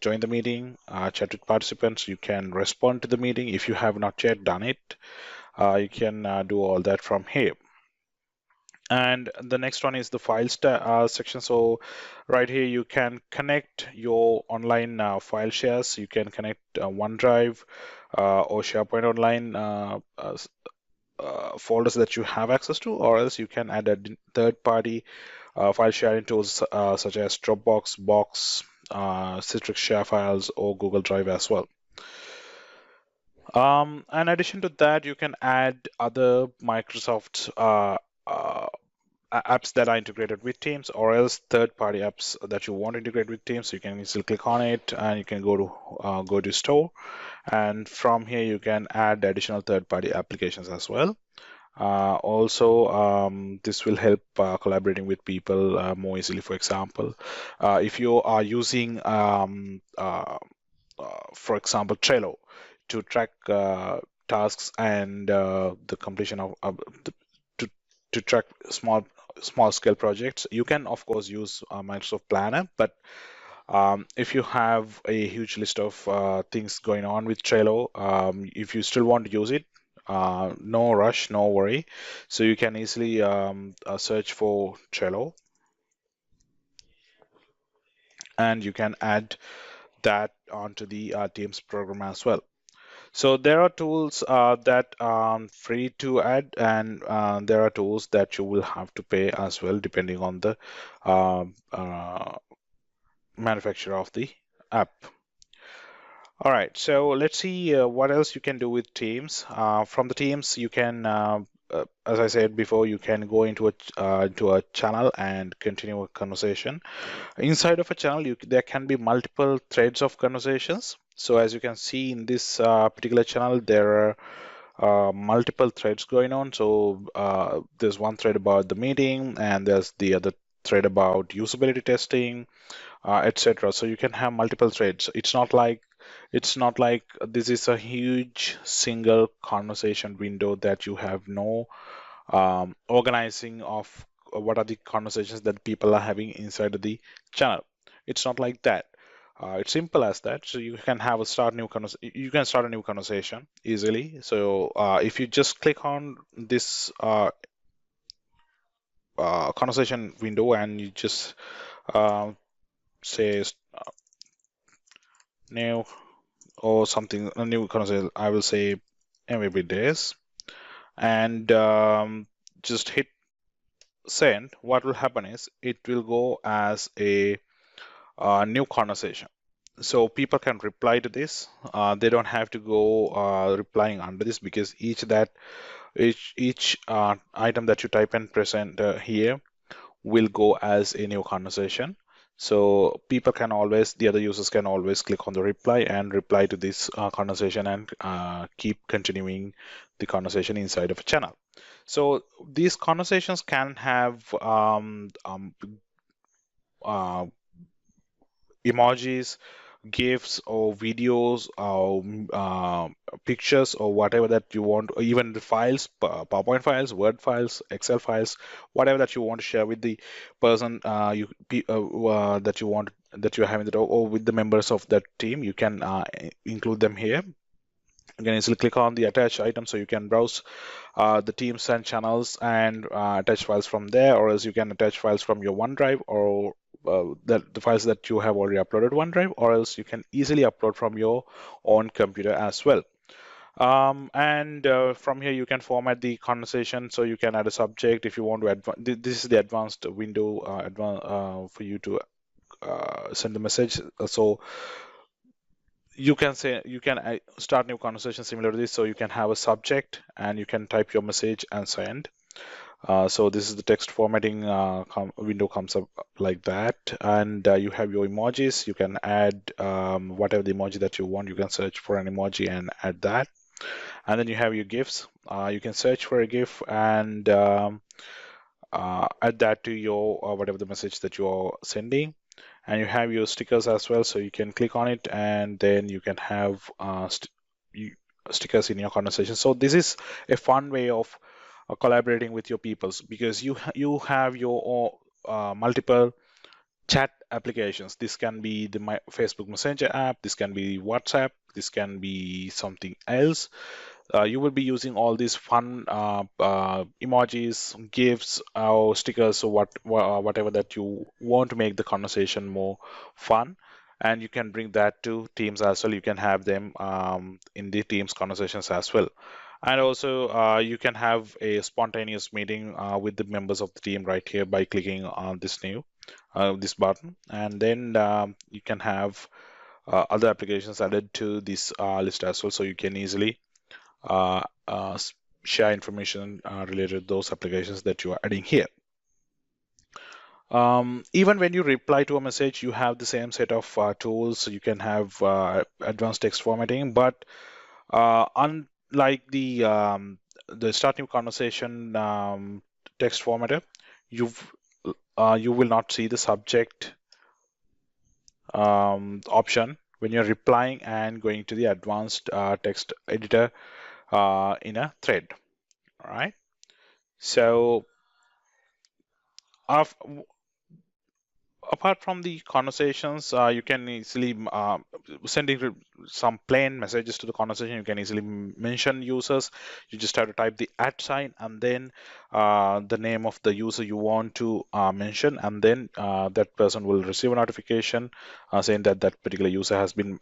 join the meeting, chat with participants. You can respond to the meeting if you have not yet done it. You can do all that from here. And the next one is the files section. So right here you can connect your online file shares. You can connect OneDrive or SharePoint Online folders that you have access to, or else you can add a third-party file sharing tools such as Dropbox, Box, Citrix Share Files, or Google Drive as well. In addition to that, you can add other Microsoft apps that are integrated with Teams, or else third-party apps that you want to integrate with Teams. You can easily click on it, and you can go to Store, and from here you can add additional third-party applications as well. This will help collaborating with people more easily. For example, if you are using, for example, Trello to track tasks and the completion of to, to track small scale projects, you can of course use Microsoft Planner. But if you have a huge list of things going on with Trello, if you still want to use it, no rush, no worry. So you can easily search for Trello, and you can add that onto the Teams program as well. So there are tools that are free to add, and there are tools that you will have to pay as well, depending on the manufacturer of the app. All right, so let's see what else you can do with Teams. From the Teams, you can, as I said before, you can go into a channel and continue a conversation. Inside of a channel, there can be multiple threads of conversations. So as you can see in this particular channel, there are multiple threads going on. So there's one thread about the meeting, and there's the other thread about usability testing, etc. So you can have multiple threads. It's not like this is a huge single conversation window that you have no organizing of what are the conversations that people are having inside of the channel. It's not like that. It's simple as that. So you can have a start a new conversation easily. So if you just click on this conversation window and you just say new or something, a new conversation, I will say MVPDays, and just hit send. What will happen is it will go as a new conversation. So people can reply to this. They don't have to go replying under this, because each item that you type and present here will go as a new conversation. So the other users can always click on the reply and reply to this conversation, and keep continuing the conversation inside of a channel. So these conversations can have emojis, GIFs, or videos, or pictures, or whatever that you want, or even the files, PowerPoint files, Word files, Excel files, whatever that you want to share with the person that you're having or with the members of that team. You can include them here. You can easily click on the attach item, so you can browse the teams and channels and attach files from there, or else you can attach files from your OneDrive, or the files that you have already uploaded OneDrive, or else you can easily upload from your own computer as well. From here you can format the conversation, so you can add a subject if you want to. This is the advanced window for you to send the message. So you can start new conversation similar to this. So you can have a subject and you can type your message and send. So this is the text formatting window comes up like that, and you have your emojis. You can add whatever the emoji that you want. You can search for an emoji and add that, and then you have your GIFs. You can search for a GIF and add that to your whatever the message that you are sending. And you have your stickers as well, so you can click on it and then you can have stickers in your conversation. So this is a fun way of collaborating with your peoples, because you have your multiple chat applications. This can be the Facebook Messenger app, this can be WhatsApp, this can be something else. You will be using all these fun emojis, GIFs, or stickers, or whatever that you want to make the conversation more fun. And you can bring that to Teams as well. You can have them in the Teams conversations as well. And also, you can have a spontaneous meeting with the members of the team right here by clicking on this button. And then you can have other applications added to this list as well, so you can easily share information related to those applications that you are adding here. Even when you reply to a message, you have the same set of tools. So you can have advanced text formatting, but unlike the start new conversation text formatter, you will not see the subject option when you're replying and going to the advanced text editor in a thread. All right. So apart from the conversations, you can easily sending some plain messages to the conversation. You can easily mention users. You just have to type the @ and then the name of the user you want to mention, and then that person will receive a notification saying that that particular user has been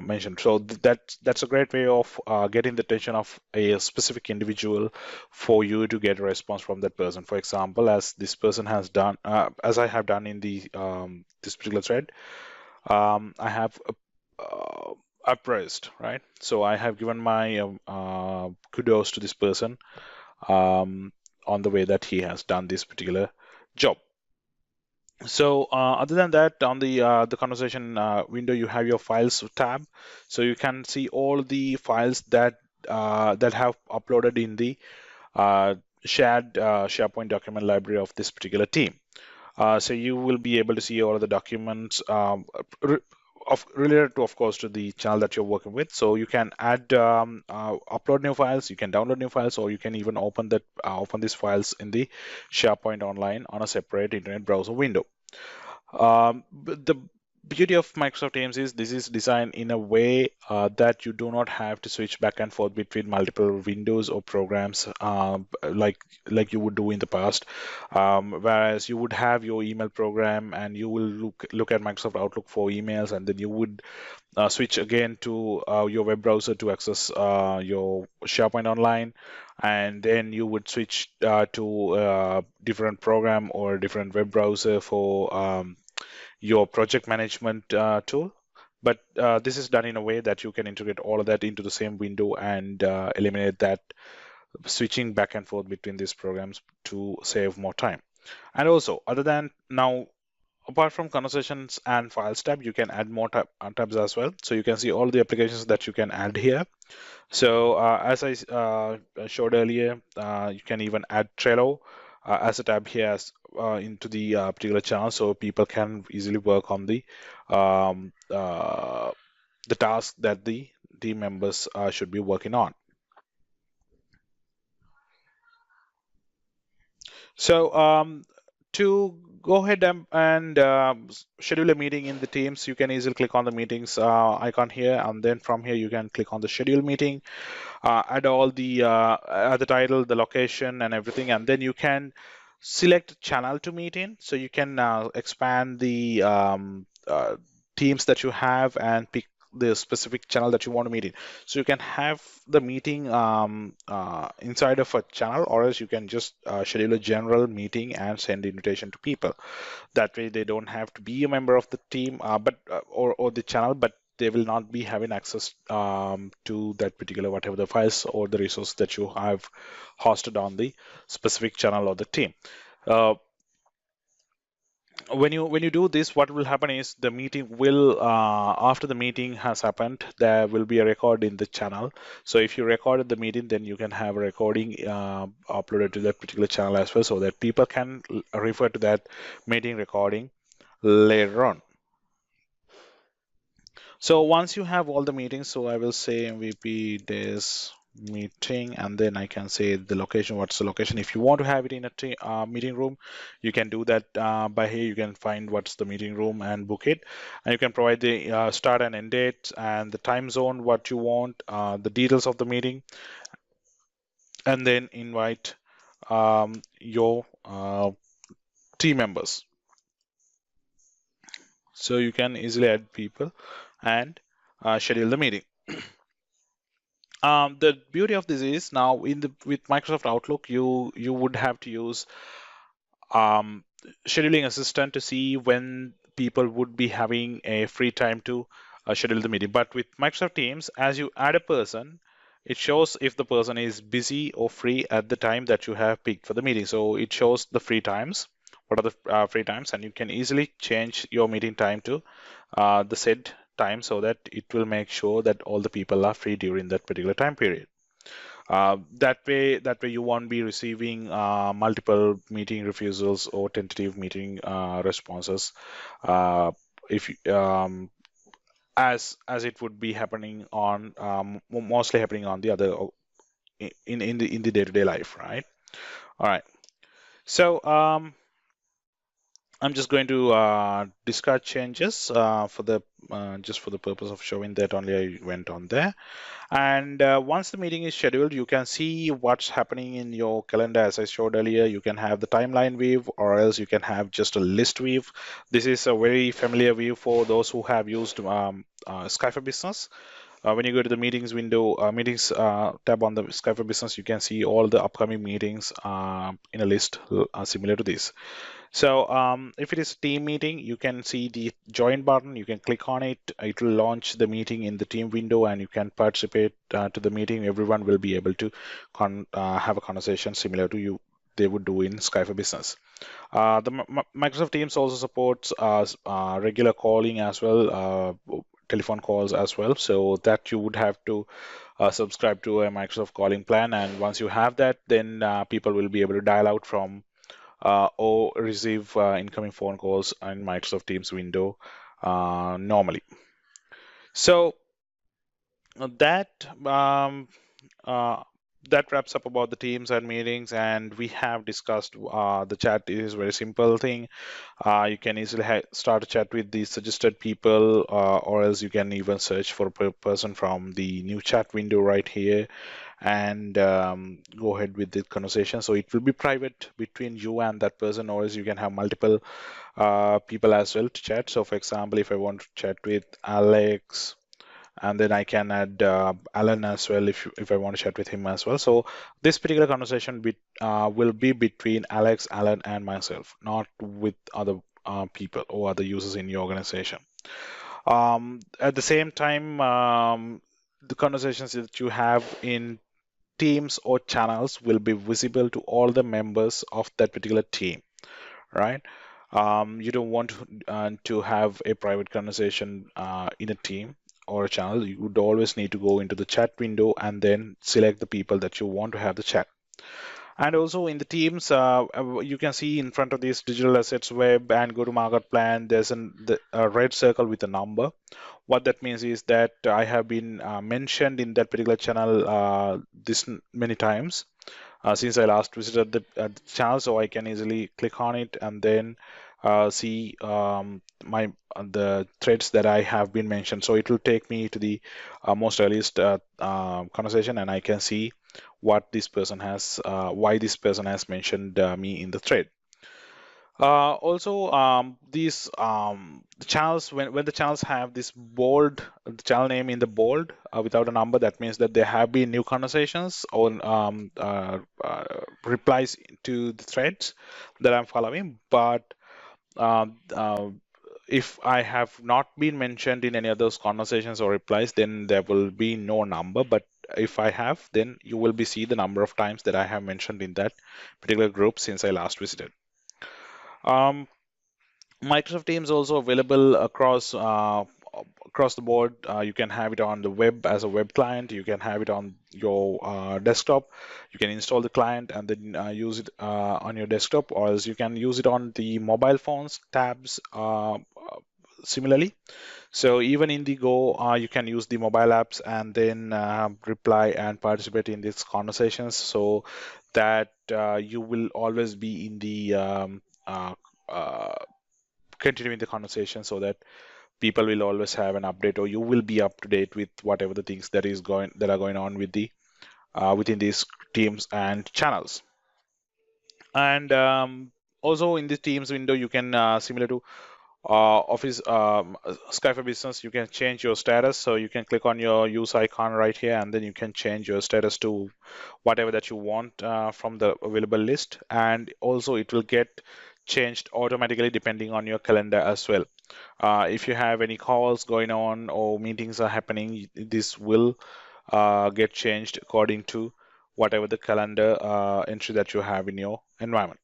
mentioned. So that's a great way of getting the attention of a specific individual for you to get a response from that person. For example, as this person has done, as I have done in the this particular thread, I have appraised, right? So I have given my kudos to this person on the way that he has done this particular job. So other than that, on the conversation window, you have your files tab, so you can see all the files that that have uploaded in the shared SharePoint document library of this particular team. So you will be able to see all of the documents related to, of course, to the channel that you're working with. So you can add, upload new files, you can download new files, or you can even open these files in the SharePoint Online on a separate internet browser window. But the beauty of Microsoft Teams is this is designed in a way that you do not have to switch back and forth between multiple windows or programs like you would do in the past. Whereas you would have your email program and you will look at Microsoft Outlook for emails, and then you would switch again to your web browser to access your SharePoint Online, and then you would switch to a different program or a different web browser for your project management tool. But this is done in a way that you can integrate all of that into the same window and eliminate that switching back and forth between these programs to save more time. And also, other than now, apart from conversations and files tab, you can add more tabs as well. So you can see all the applications that you can add here. So as I showed earlier, you can even add Trello as a tab here into the particular channel, so people can easily work on the task that the team members should be working on. So to go ahead and schedule a meeting in the Teams, you can easily click on the meetings icon here, and then from here you can click on the schedule meeting, add all the title, the location, and everything, and then you can select channel to meet in. So you can expand the teams that you have and pick the specific channel that you want to meet in. So you can have the meeting inside of a channel, or else you can just schedule a general meeting and send invitation to people. That way they don't have to be a member of the team or the channel, but they will not be having access to that particular whatever the files or the resource that you have hosted on the specific channel or the team. When you do this, what will happen is the meeting will after the meeting has happened, there will be a record in the channel. So if you recorded the meeting, then you can have a recording uploaded to that particular channel as well, so that people can refer to that meeting recording later on. So once you have all the meetings, so I will say MVP days meeting, and then I can say the location. What's the location? If you want to have it in a meeting room, you can do that by here. You can find what's the meeting room and book it, and you can provide the start and end date and the time zone what you want, the details of the meeting, and then invite your team members. So you can easily add people and schedule the meeting. The beauty of this is now with Microsoft Outlook, you would have to use scheduling assistant to see when people would be having a free time to schedule the meeting. But with Microsoft Teams, as you add a person, it shows if the person is busy or free at the time that you have picked for the meeting. So it shows the free times. What are the free times? And you can easily change your meeting time to the set time so that it will make sure that all the people are free during that particular time period. That way you won't be receiving multiple meeting refusals or tentative meeting responses if as it would be happening on mostly happening on the other in the day-to-day life, right? All right. So I'm just going to discard changes for the just for the purpose of showing that only I went on there. And once the meeting is scheduled, you can see what's happening in your calendar. As I showed earlier, you can have the timeline view, or else you can have just a list view. This is a very familiar view for those who have used Sky for Business. When you go to the meetings window, meetings tab on the Sky for Business, you can see all the upcoming meetings in a list similar to this. So if it is a team meeting, you can see the join button. You can click on it. It will launch the meeting in the team window, and you can participate to the meeting. Everyone will be able to have a conversation similar to they would do in Sky for Business. Microsoft Teams also supports regular calling as well, telephone calls as well. So that you would have to subscribe to a Microsoft calling plan. And once you have that, then people will be able to dial out from or receive incoming phone calls in Microsoft Teams window normally. So that that wraps up about the Teams and meetings, and we have discussed the chat is a very simple thing. You can easily start a chat with the suggested people, or else you can even search for a person from the new chat window right here and go ahead with the conversation. So it will be private between you and that person, or else you can have multiple people as well to chat. So for example, if I want to chat with Alex, and then I can add Alan as well if I want to chat with him as well. So this particular conversation will be between Alex, Alan, and myself, not with other people or other users in your organization. At the same time, the conversations that you have in teams or channels will be visible to all the members of that particular team, right? You don't want to have a private conversation in a team or a channel. You would always need to go into the chat window and then select the people that you want to have the chat. And also in the teams, you can see in front of this digital assets web and go to market plan, there's a red circle with a number. What that means is that I have been mentioned in that particular channel this many times since I last visited the channel, so I can easily click on it and then see the threads that I have been mentioned. So it will take me to the most earliest conversation, and I can see what this person has, why this person has mentioned me in the thread. Also, these the channels, when the channels have this bold, the channel name in the bold without a number, that means that there have been new conversations or replies to the threads that I'm following. But if I have not been mentioned in any of those conversations or replies, then there will be no number. But if I have, then you will be see the number of times that I have mentioned in that particular group since I last visited. Microsoft Teams also available across the board. You can have it on the web as a web client. You can have it on your desktop. You can install the client and then use it on your desktop, or else you can use it on the mobile phones tabs similarly. So even in the Go, you can use the mobile apps and then reply and participate in these conversations, so that you will always be in the continuing the conversation, so that people will always have an update, or you will be up to date with whatever the things that are going on with the within these teams and channels. And also in the teams window, you can similar to Office Sky for Business, you can change your status. So you can click on your use icon right here, and then you can change your status to whatever that you want from the available list. And also it will get changed automatically depending on your calendar as well. If you have any calls going on or meetings are happening, this will get changed according to whatever the calendar entry that you have in your environment.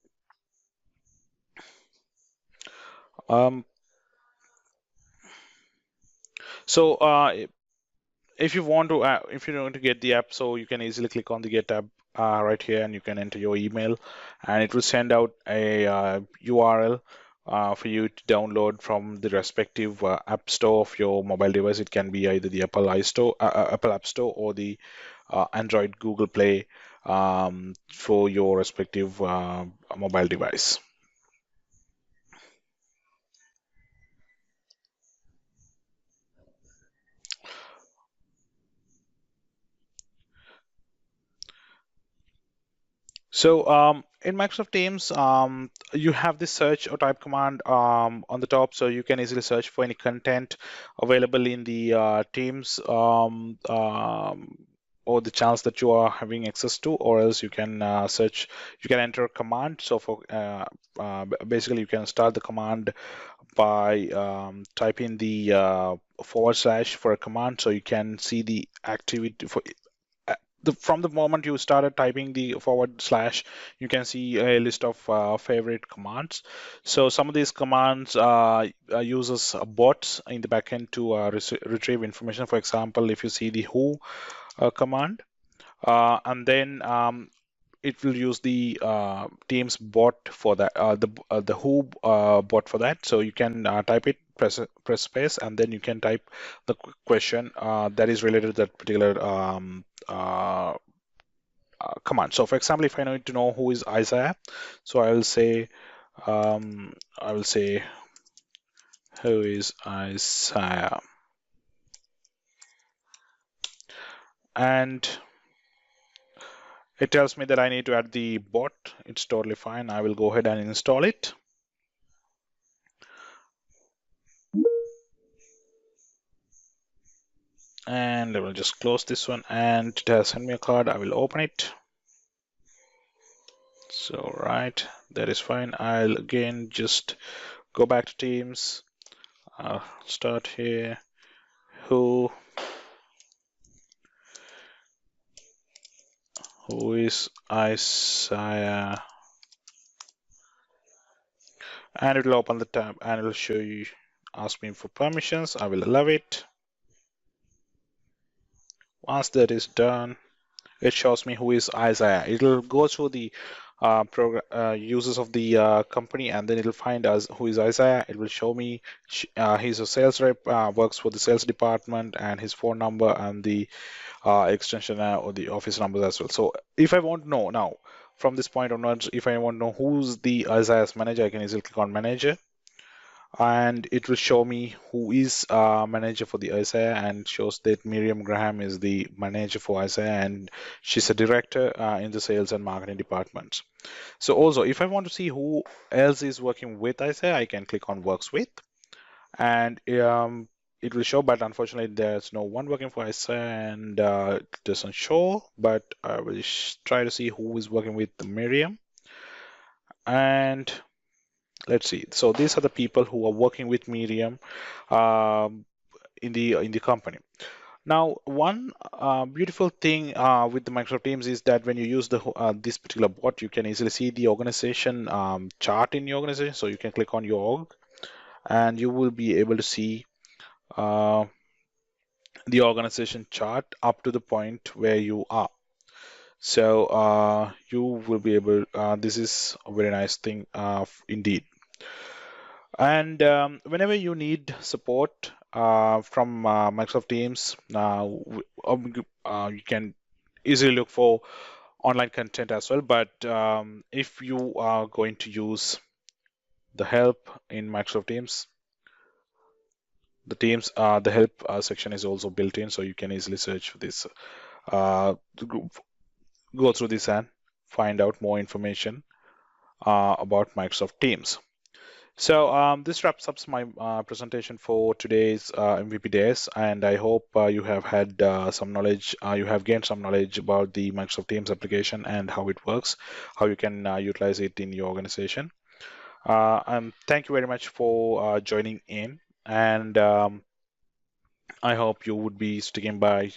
So if you want to get the app, so you can easily click on the Get app right here, and you can enter your email, and it will send out a URL for you to download from the respective app store of your mobile device. It can be either the Apple App Store, or the Android Google Play for your respective mobile device. So in Microsoft Teams, you have this search or type command on the top, so you can easily search for any content available in the Teams or the channels that you are having access to, or else you can you can enter a command. So for basically, you can start the command by typing the / for a command, so you can see the activity for from the moment you started typing the / you can see a list of favorite commands. So some of these commands uses bots in the backend to retrieve information. For example, if you see the who command, and then it will use the Teams bot for that, the who bot for that. So you can type it, press space, and then you can type the question that is related to that particular command. So for example, if I need to know who is Isaiah, so I will say who is Isaiah, and it tells me that I need to add the bot. It's totally fine. I will go ahead and install it. And I will just close this one, and it has sent me a card. I will open it. So right, that is fine. I'll again just go back to Teams. I'll start here. Who is Isaiah? And it will open the tab, and it will show you, ask me for permissions. I will allow it. Once that is done, it shows me who is Isaiah. It will go through the users of the company, and then it will find us who is Isaiah. It will show me he's a sales rep, works for the sales department, and his phone number and the extension or the office numbers as well. So if I want to know now, from this point onwards, if I want to know who's the Isaiah's manager, I can easily click on manager, and it will show me who is manager for the Isaiah, and shows that Miriam Graham is the manager for Isaiah, and she's a director in the sales and marketing departments. So also, if I want to see who else is working with Isaiah, I can click on works with, and it will show, but unfortunately there's no one working for Isaiah, and it doesn't show, but I will try to see who is working with Miriam. And let's see. So these are the people who are working with Miriam in the company. Now, one beautiful thing with the Microsoft Teams is that when you use this particular bot, you can easily see the organization chart in your organization. So you can click on your org, and you will be able to see the organization chart up to the point where you are. So you will be able, this is a very nice thing indeed. And whenever you need support from Microsoft Teams, you can easily look for online content as well. But if you are going to use the help in Microsoft Teams, the help section is also built in, so you can easily search for this, go through this and find out more information about Microsoft Teams. So this wraps up my presentation for today's MVP Days, and I hope you have had some knowledge, you have gained some knowledge about the Microsoft Teams application and how it works, how you can utilize it in your organization. And thank you very much for joining in. And I hope you would be sticking by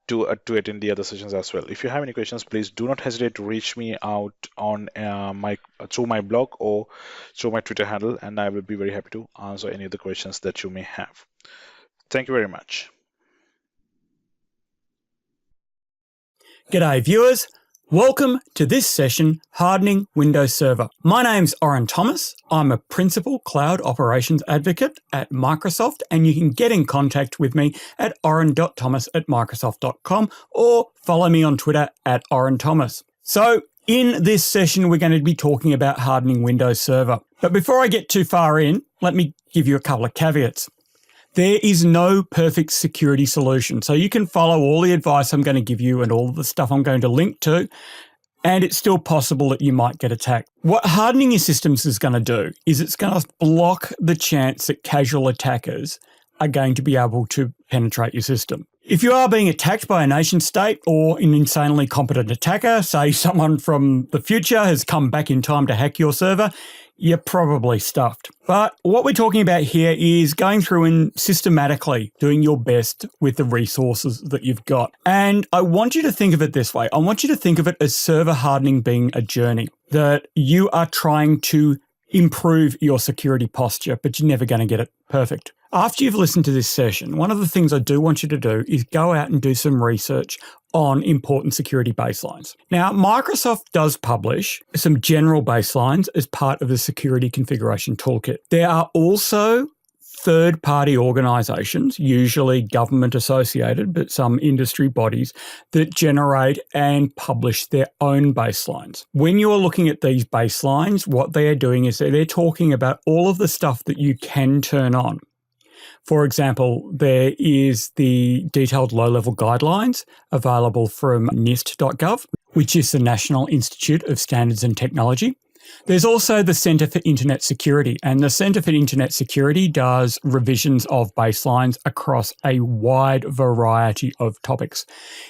to attend the other sessions as well. If you have any questions, please do not hesitate to reach me out on through my blog or through my Twitter handle, and I will be very happy to answer any of the questions that you may have. Thank you very much. G'day viewers, welcome to this session, Hardening Windows Server. My name's Oren Thomas. I'm a Principal Cloud Operations Advocate at Microsoft, and you can get in contact with me at oren.thomas@microsoft.com or follow me on Twitter at Oren Thomas. So in this session, we're going to be talking about hardening Windows Server. But before I get too far in, let me give you a couple of caveats. There is no perfect security solution. So you can follow all the advice I'm going to give you and all the stuff I'm going to link to, and it's still possible that you might get attacked. What hardening your systems is going to do is it's going to block the chance that casual attackers are going to be able to penetrate your system. If you are being attacked by a nation state or an insanely competent attacker, say someone from the future has come back in time to hack your server, you're probably stuffed. But what we're talking about here is going through and systematically doing your best with the resources that you've got. And I want you to think of it this way. I want you to think of it as server hardening being a journey, that you are trying to improve your security posture, but you're never going to get it perfect. After you've listened to this session, one of the things I do want you to do is go out and do some research on important security baselines. Now, Microsoft does publish some general baselines as part of the Security Configuration Toolkit. There are also third-party organizations, usually government associated, but some industry bodies, that generate and publish their own baselines. When you're looking at these baselines, what they are doing is they're talking about all of the stuff that you can turn on. For example, there is the detailed low-level guidelines available from NIST.gov, which is the National Institute of Standards and Technology. There's also the Centre for Internet Security, and the Centre for Internet Security does revisions of baselines across a wide variety of topics,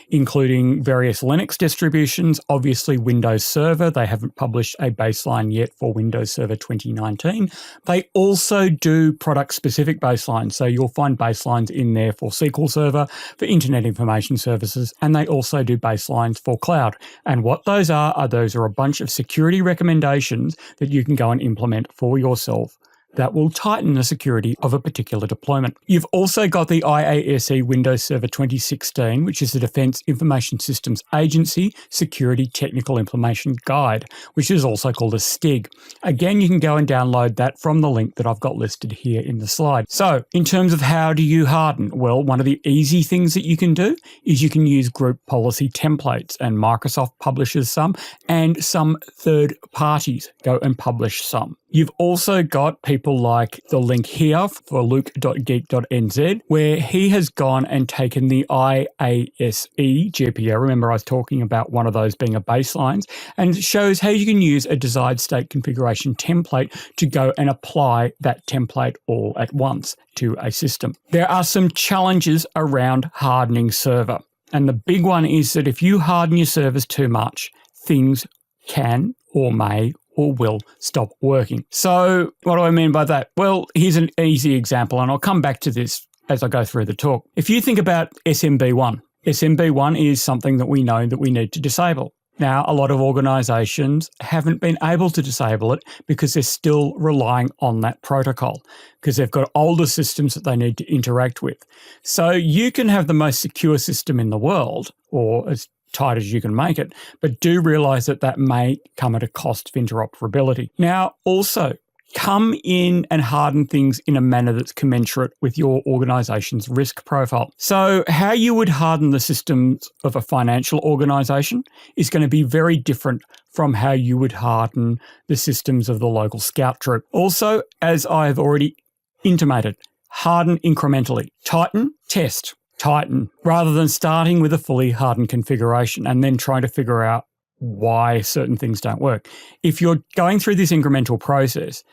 including various Linux distributions, obviously Windows Server. They haven't published a baseline yet for Windows Server 2019. They also do product-specific baselines, so you'll find baselines in there for SQL Server, for Internet Information Services, and they also do baselines for cloud. And what those are a bunch of security recommendations that you can go and implement for yourself that will tighten the security of a particular deployment. You've also got the IASE Windows Server 2016, which is the Defense Information Systems Agency Security Technical Implementation Guide, which is also called a STIG. Again, you can go and download that from the link that I've got listed here in the slide. So, in terms of how do you harden? Well, one of the easy things that you can do is you can use group policy templates, and Microsoft publishes some, and some third parties go and publish some. You've also got people like the link here for luke.geek.nz, where he has gone and taken the IASE GPO. Remember, I was talking about one of those being a baselines, and shows how you can use a desired state configuration template to go and apply that template all at once to a system. There are some challenges around hardening server. And the big one is that if you harden your servers too much, things can or may or will stop working. So what do I mean by that? Well, here's an easy example, and I'll come back to this as I go through the talk. If you think about SMB1, SMB1 is something that we know that we need to disable. Now, a lot of organizations haven't been able to disable it because they're still relying on that protocol because they've got older systems that they need to interact with. So you can have the most secure system in the world, or as tight as you can make it, but do realize that that may come at a cost of interoperability. Now, also, come in and harden things in a manner that's commensurate with your organization's risk profile. So how you would harden the systems of a financial organization is going to be very different from how you would harden the systems of the local scout troop. Also, as I have already intimated, harden incrementally. Tighten, test. Tighten, rather than starting with a fully hardened configuration and then trying to figure out why certain things don't work. If you're going through this incremental process,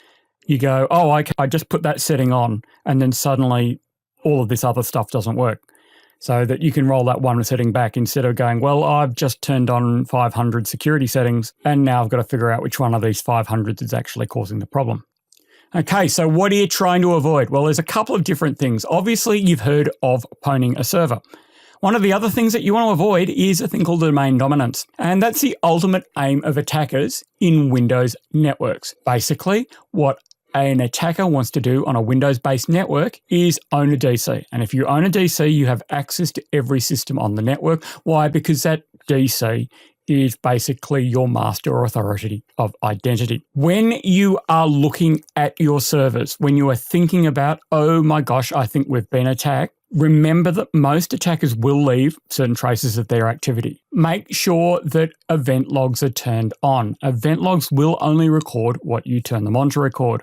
you go, oh, okay, I just put that setting on, and then suddenly all of this other stuff doesn't work. so that you can roll that one setting back instead of going, well, I've just turned on 500 security settings and now I've got to figure out which one of these 500s is actually causing the problem. Okay, so what are you trying to avoid? Well, there's a couple of different things. Obviously, you've heard of pwning a server. One of the other things that you want to avoid is a thing called domain dominance. And that's the ultimate aim of attackers in Windows networks. Basically, what an attacker wants to do on a Windows-based network is own a DC. And if you own a DC, you have access to every system on the network. Why? Because that DC is basically your master authority of identity. When you are looking at your servers, when you are thinking about, oh my gosh, I think we've been attacked, remember that most attackers will leave certain traces of their activity. Make sure that event logs are turned on. Event logs will only record what you turn them on to record.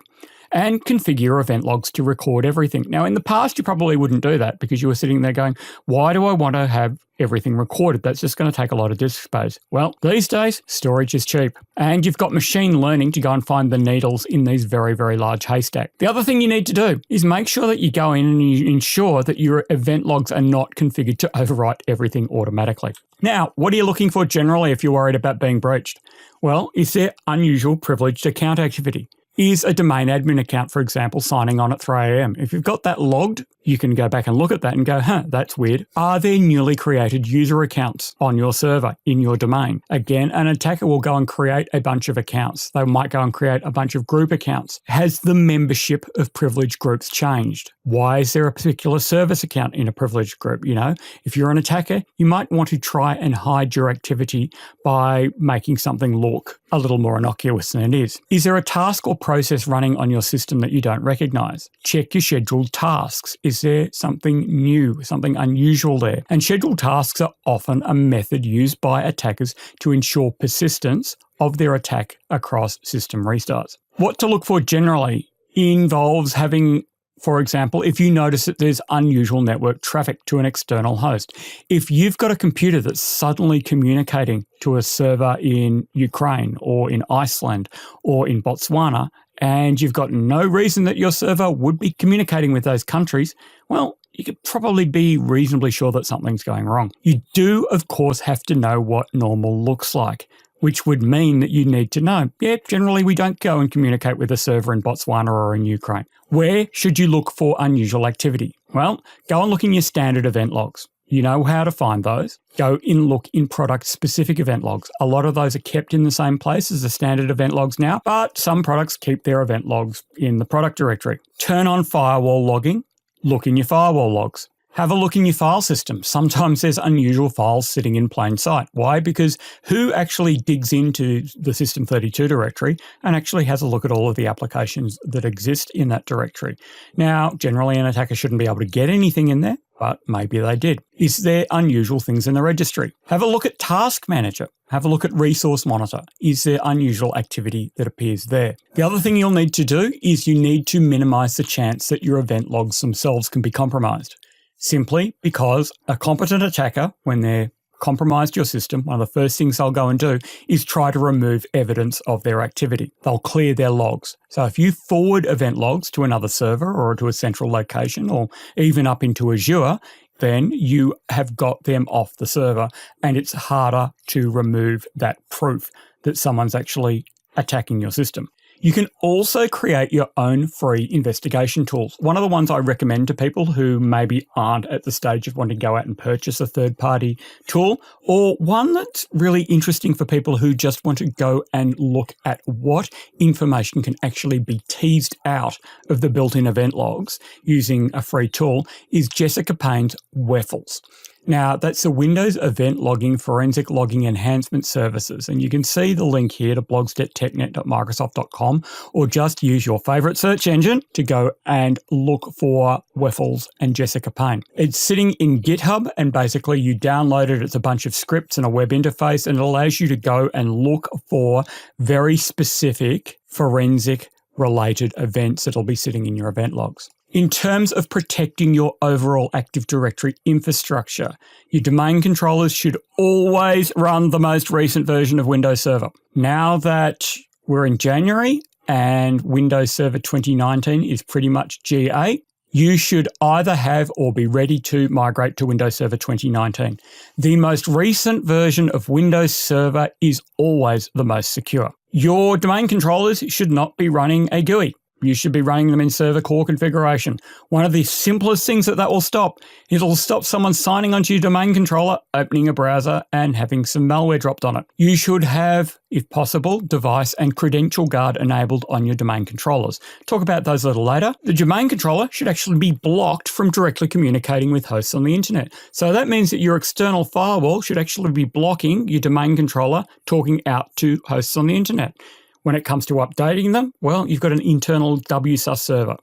And configure event logs to record everything. Now, in the past, you probably wouldn't do that because you were sitting there going, why do I want to have everything recorded? That's just going to take a lot of disk space. Well, these days, storage is cheap. And you've got machine learning to go and find the needles in these very, very large haystacks. The other thing you need to do is make sure that you go in and you ensure that your event logs are not configured to overwrite everything automatically. Now, what are you looking for generally if you're worried about being breached? Well, is there unusual privileged account activity? Is a domain admin account, for example, signing on at 3 a.m. If you've got that logged, you can go back and look at that and go, that's weird. Are there newly created user accounts on your server in your domain? Again, an attacker will go and create a bunch of accounts. They might go and create a bunch of group accounts. Has the membership of privileged groups changed? Why is there a particular service account in a privileged group? You know, if you're an attacker, you might want to try and hide your activity by making something look a little more innocuous than it is. Is there a task or process running on your system that you don't recognize? Check your scheduled tasks. Is there something new, something unusual there? And scheduled tasks are often a method used by attackers to ensure persistence of their attack across system restarts. What to look for generally involves having, for example, if you notice that there's unusual network traffic to an external host. If you've got a computer that's suddenly communicating to a server in Ukraine or in Iceland or in Botswana, and you've got no reason that your server would be communicating with those countries, well, you could probably be reasonably sure that something's going wrong. You do, of course, have to know what normal looks like, which would mean that you need to know, generally we don't go and communicate with a server in Botswana or in Ukraine. Where should you look for unusual activity? Well, go and look in your standard event logs. You know how to find those. Go and look in product-specific event logs. A lot of those are kept in the same place as the standard event logs now, but some products keep their event logs in the product directory. Turn on firewall logging. Look in your firewall logs. Have a look in your file system. Sometimes there's unusual files sitting in plain sight. Why? Because who actually digs into the System32 directory and actually has a look at all of the applications that exist in that directory? Now, generally an attacker shouldn't be able to get anything in there, but maybe they did. Is there unusual things in the registry? Have a look at Task Manager. Have a look at Resource Monitor. Is there unusual activity that appears there? The other thing you'll need to do is you need to minimize the chance that your event logs themselves can be compromised. Simply because a competent attacker, when they're compromised your system, one of the first things they'll go and do is try to remove evidence of their activity. They'll clear their logs. So if you forward event logs to another server or to a central location or even up into Azure, then you have got them off the server and it's harder to remove that proof that someone's actually attacking your system. You can also create your own free investigation tools. One of the ones I recommend to people who maybe aren't at the stage of wanting to go out and purchase a third-party tool, or one that's really interesting for people who just want to go and look at what information can actually be teased out of the built-in event logs using a free tool, is Jessica Payne's WEFLs. Now, that's the Windows Event Logging Forensic Logging Enhancement Services. And you can see the link here to blogs.technet.microsoft.com, or just use your favorite search engine to go and look for WEFLs and Jessica Payne. It's sitting in GitHub, and basically you download it. It's a bunch of scripts and a web interface, and it allows you to go and look for very specific forensic related events that'll be sitting in your event logs. In terms of protecting your overall Active Directory infrastructure, your domain controllers should always run the most recent version of Windows Server. Now that we're in January and Windows Server 2019 is pretty much GA, you should either have or be ready to migrate to Windows Server 2019. The most recent version of Windows Server is always the most secure. Your domain controllers should not be running a GUI. You should be running them in server core configuration. One of the simplest things that will stop, it'll stop someone signing onto your domain controller, opening a browser, and having some malware dropped on it. You should have, if possible, device and credential guard enabled on your domain controllers. Talk about those a little later. The domain controller should actually be blocked from directly communicating with hosts on the internet. So that means that your external firewall should actually be blocking your domain controller talking out to hosts on the internet. When it comes to updating them, well, you've got an internal WSUS server.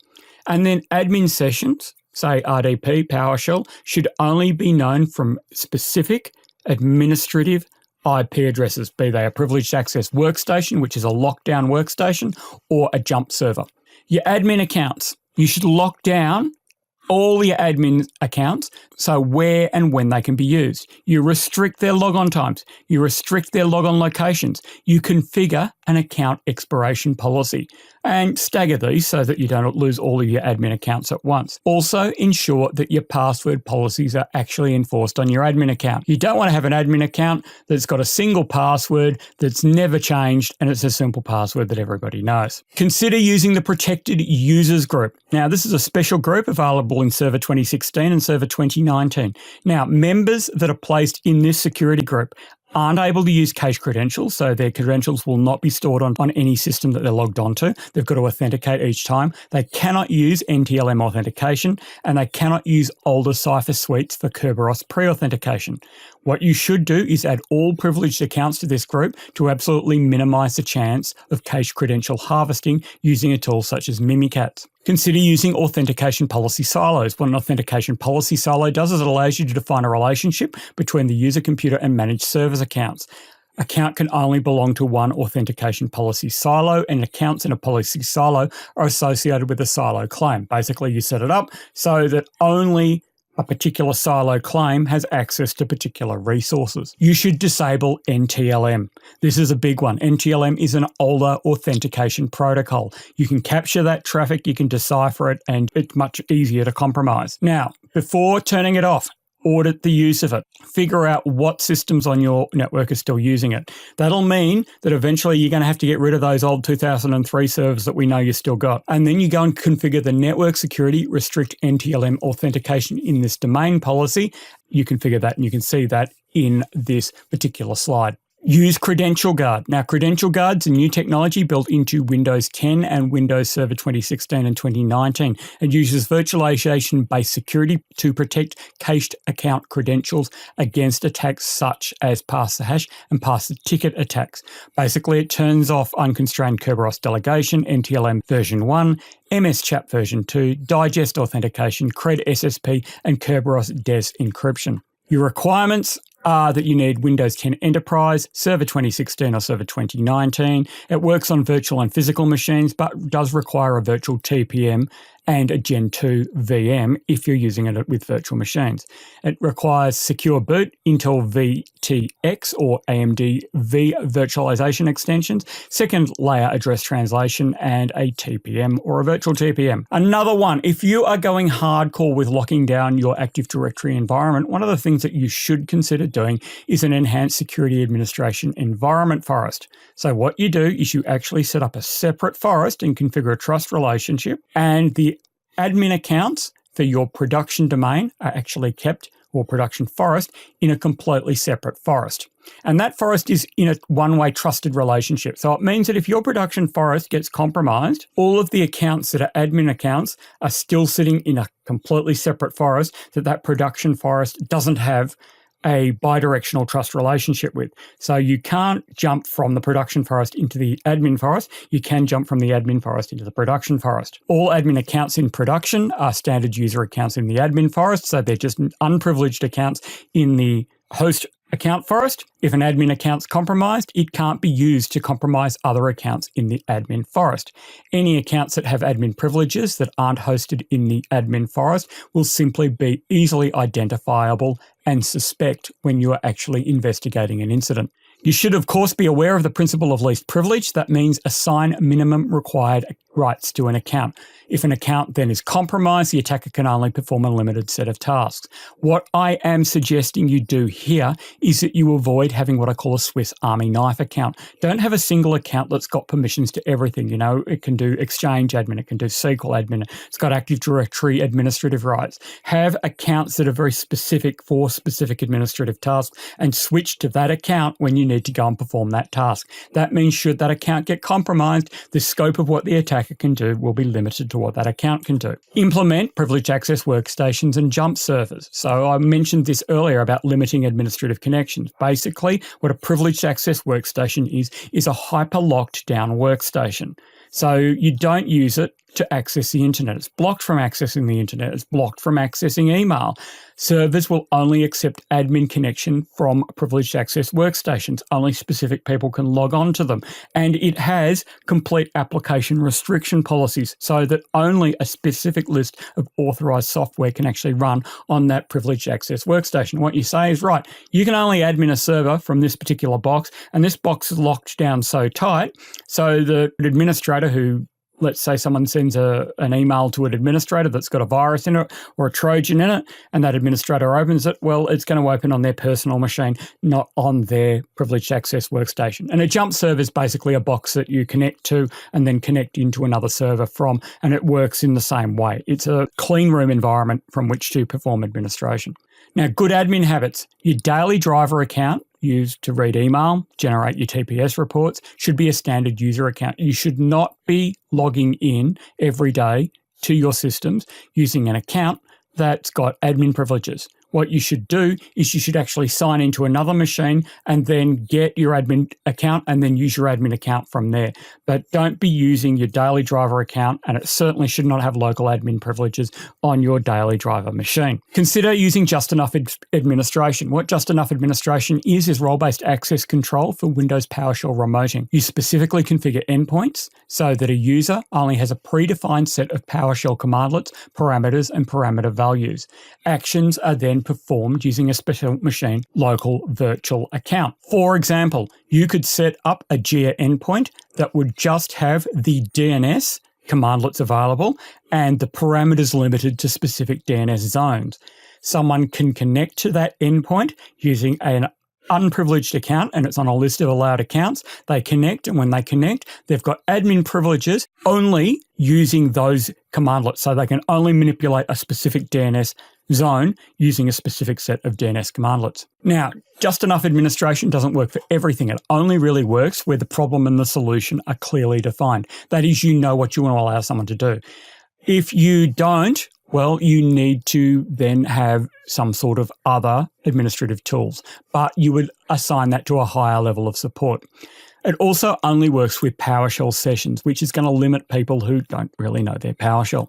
And then admin sessions, say RDP, PowerShell, should only be known from specific administrative IP addresses, be they a privileged access workstation, which is a lockdown workstation, or a jump server. Your admin accounts, you should lock down all your admin accounts, so where and when they can be used. You restrict their logon times. You restrict their logon locations. You configure an account expiration policy and stagger these so that you don't lose all of your admin accounts at once. Also, ensure that your password policies are actually enforced on your admin account. You don't want to have an admin account that's got a single password that's never changed and it's a simple password that everybody knows. Consider using the protected users group. Now, this is a special group available in Server 2016 and Server 2019. Now, members that are placed in this security group aren't able to use cache credentials, so their credentials will not be stored on any system that they're logged onto. They've got to authenticate each time. They cannot use NTLM authentication, and they cannot use older cipher suites for Kerberos pre-authentication. What you should do is add all privileged accounts to this group to absolutely minimize the chance of cache credential harvesting using a tool such as Mimikatz. Consider using authentication policy silos. What an authentication policy silo does is it allows you to define a relationship between the user computer and managed servers accounts. Account can only belong to one authentication policy silo, and accounts in a policy silo are associated with a silo claim. Basically, you set it up so that only a particular silo claim has access to particular resources. You should disable NTLM. This is a big one. NTLM is an older authentication protocol. You can capture that traffic, you can decipher it, and it's much easier to compromise. Now, before turning it off, audit the use of it. Figure out what systems on your network are still using it. That'll mean that eventually you're going to have to get rid of those old 2003 servers that we know you still got. And then you go and configure the network security, restrict NTLM authentication in this domain policy. You configure that and you can see that in this particular slide. Use Credential Guard. Now, Credential Guard's a new technology built into Windows 10 and Windows Server 2016 and 2019. It uses virtualization-based security to protect cached account credentials against attacks such as pass-the-hash and pass-the-ticket attacks. Basically, it turns off unconstrained Kerberos delegation, NTLM version 1, MS-CHAP version 2, digest authentication, Cred SSP, and Kerberos DES encryption. Your requirements are that you need Windows 10 Enterprise, Server 2016 or Server 2019. It works on virtual and physical machines, but does require a virtual TPM and a Gen 2 VM if you're using it with virtual machines. It requires secure boot, Intel VTX or AMD V virtualization extensions, second layer address translation, and a TPM or a virtual TPM. Another one, if you are going hardcore with locking down your Active Directory environment, one of the things that you should consider doing is an enhanced security administration environment forest. So what you do is you actually set up a separate forest and configure a trust relationship, and the admin accounts for your production domain are actually kept, or production forest, in a completely separate forest. And that forest is in a one-way trusted relationship. So it means that if your production forest gets compromised, all of the accounts that are admin accounts are still sitting in a completely separate forest that production forest doesn't have a bidirectional trust relationship with. So you can't jump from the production forest into the admin forest. You can jump from the admin forest into the production forest. All admin accounts in production are standard user accounts in the admin forest, so they're just unprivileged accounts in the host account forest. If an admin account's compromised, it can't be used to compromise other accounts in the admin forest. Any accounts that have admin privileges that aren't hosted in the admin forest will simply be easily identifiable and suspect when you are actually investigating an incident. You should, of course, be aware of the principle of least privilege. That means assign minimum required rights to an account. If an account then is compromised, the attacker can only perform a limited set of tasks. What I am suggesting you do here is that you avoid having what I call a Swiss Army knife account. Don't have a single account that's got permissions to everything. You know, it can do Exchange admin, it can do SQL admin, it's got Active Directory administrative rights. Have accounts that are very specific for specific administrative tasks and switch to that account when you need to go and perform that task. That means should that account get compromised, the scope of what the attacker can do will be limited to what that account can do. Implement privileged access workstations and jump servers. So I mentioned this earlier about limiting administrative connections. Basically, what a privileged access workstation is a hyper-locked down workstation. So you don't use it to access the internet. It's blocked from accessing the internet. It's blocked from accessing email. Servers will only accept admin connection from privileged access workstations. Only specific people can log on to them. And it has complete application restriction policies so that only a specific list of authorized software can actually run on that privileged access workstation. What you say is, right, you can only admin a server from this particular box, and this box is locked down so tight so the administrator who, let's say someone sends an email to an administrator that's got a virus in it or a Trojan in it, and that administrator opens it, well, it's going to open on their personal machine, not on their privileged access workstation. And a jump server is basically a box that you connect to and then connect into another server from, and it works in the same way. It's a clean room environment from which to perform administration. Now, good admin habits. Your daily driver account used to read email, generate your TPS reports, should be a standard user account. You should not be logging in every day to your systems using an account that's got admin privileges. What you should do is you should actually sign into another machine and then get your admin account and then use your admin account from there. But don't be using your daily driver account, and it certainly should not have local admin privileges on your daily driver machine. Consider using just enough administration. What just enough administration is role-based access control for Windows PowerShell remoting. You specifically configure endpoints so that a user only has a predefined set of PowerShell commandlets, parameters, and parameter values. Actions are then performed using a special machine local virtual account. For example, you could set up a GIA endpoint that would just have the DNS commandlets available and the parameters limited to specific DNS zones. Someone can connect to that endpoint using an unprivileged account, and it's on a list of allowed accounts. They connect, and when they connect, they've got admin privileges only using those commandlets, so they can only manipulate a specific DNS zone using a specific set of DNS commandlets. Now, just enough administration doesn't work for everything. It only really works where the problem and the solution are clearly defined. That is, you know what you want to allow someone to do. If you don't, well, you need to then have some sort of other administrative tools, but you would assign that to a higher level of support. It also only works with PowerShell sessions, which is going to limit people who don't really know their PowerShell.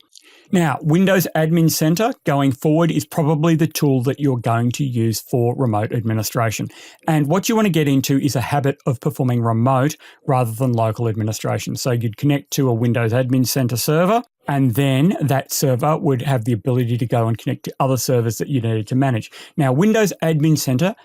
Now, Windows Admin Center going forward is probably the tool that you're going to use for remote administration. And what you want to get into is a habit of performing remote rather than local administration. So you'd connect to a Windows Admin Center server, and then that server would have the ability to go and connect to other servers that you needed to manage. Now, Windows Admin Center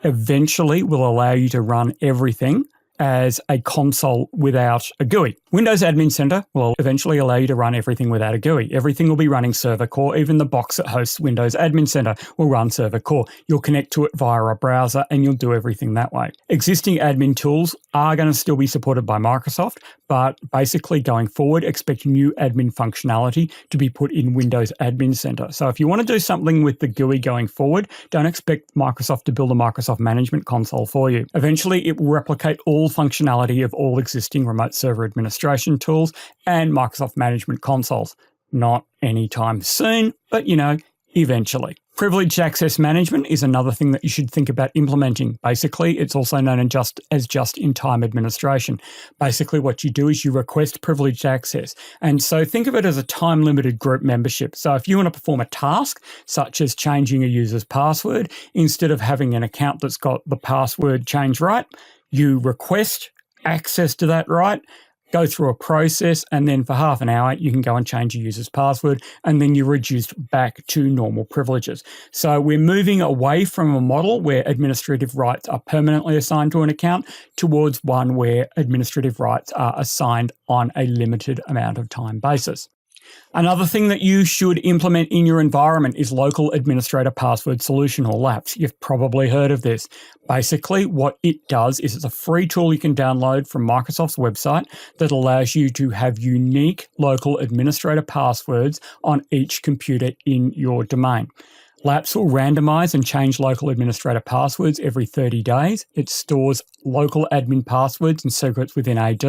eventually will allow you to run everything as a console without a GUI. Windows Admin Center will eventually allow you to run everything without a GUI. Everything will be running server core. Even the box that hosts Windows Admin Center will run server core. You'll connect to it via a browser and you'll do everything that way. Existing admin tools are going to still be supported by Microsoft, but basically going forward, expect new admin functionality to be put in Windows Admin Center. So if you want to do something with the GUI going forward, don't expect Microsoft to build a Microsoft Management Console for you. Eventually, it will replicate all functionality of all existing remote server administration tools and Microsoft Management Consoles. Not anytime soon, but eventually. Privileged access management is another thing that you should think about implementing. Basically, it's also known as just-in-time administration. Basically, what you do is you request privileged access. And so think of it as a time-limited group membership. So if you want to perform a task, such as changing a user's password, instead of having an account that's got the password changed right, you request access to that right, go through a process, and then for half an hour, you can go and change your user's password, and then you're reduced back to normal privileges. So we're moving away from a model where administrative rights are permanently assigned to an account towards one where administrative rights are assigned on a limited amount of time basis. Another thing that you should implement in your environment is Local Administrator Password Solution, or LAPS. You've probably heard of this. Basically, what it does is it's a free tool you can download from Microsoft's website that allows you to have unique local administrator passwords on each computer in your domain. LAPS will randomize and change local administrator passwords every 30 days. It stores local admin passwords and secrets within AD.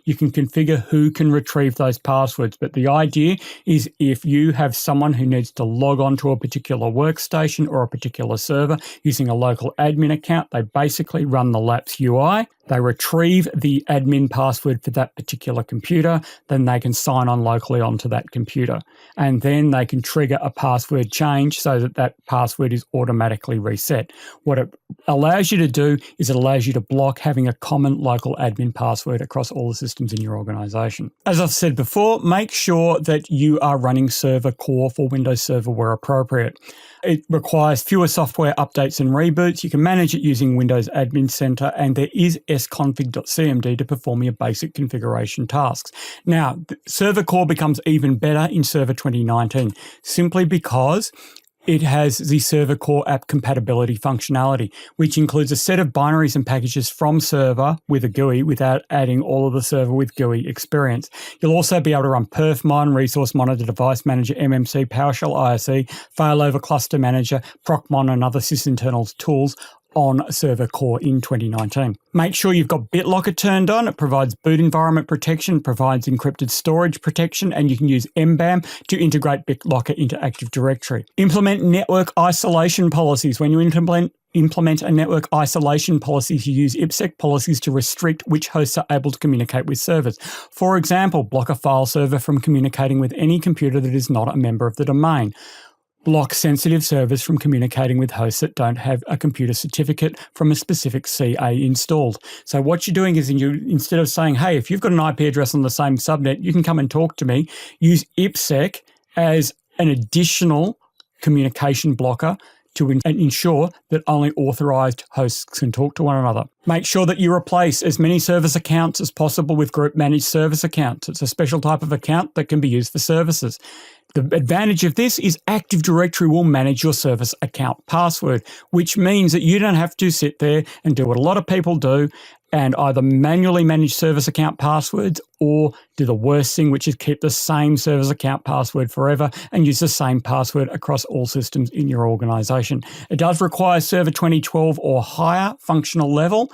You can configure who can retrieve those passwords, but the idea is if you have someone who needs to log on to a particular workstation or a particular server using a local admin account, they basically run the LAPS UI. They retrieve the admin password for that particular computer, then they can sign on locally onto that computer. And then they can trigger a password change so that that password is automatically reset. What it allows you to do is it allows you to block having a common local admin password across all the systems in your organization. As I've said before, make sure that you are running Server Core for Windows Server where appropriate. It requires fewer software updates and reboots. You can manage it using Windows Admin Center, and there is sconfig.cmd to perform your basic configuration tasks. Now, Server Core becomes even better in Server 2019, simply because it has the Server Core app compatibility functionality, which includes a set of binaries and packages from Server with a GUI without adding all of the Server with GUI experience. You'll also be able to run perfmon, Resource Monitor, Device Manager, MMC, PowerShell ISE, Failover Cluster Manager, Procmon, and other sysinternals tools on Server Core in 2019. Make sure you've got BitLocker turned on. It provides boot environment protection, provides encrypted storage protection, and you can use MBAM to integrate BitLocker into Active Directory. Implement network isolation policies. When you implement a network isolation policy, you use IPsec policies to restrict which hosts are able to communicate with servers. For example, block a file server from communicating with any computer that is not a member of the domain. Block sensitive servers from communicating with hosts that don't have a computer certificate from a specific CA installed. So what you're doing is instead of saying, hey, if you've got an IP address on the same subnet, you can come and talk to me, use IPsec as an additional communication blocker to ensure that only authorized hosts can talk to one another. Make sure that you replace as many service accounts as possible with group managed service accounts. It's a special type of account that can be used for services. The advantage of this is Active Directory will manage your service account password, which means that you don't have to sit there and do what a lot of people do and either manually manage service account passwords or do the worst thing, which is keep the same service account password forever and use the same password across all systems in your organization. It does require Server 2012 or higher functional level.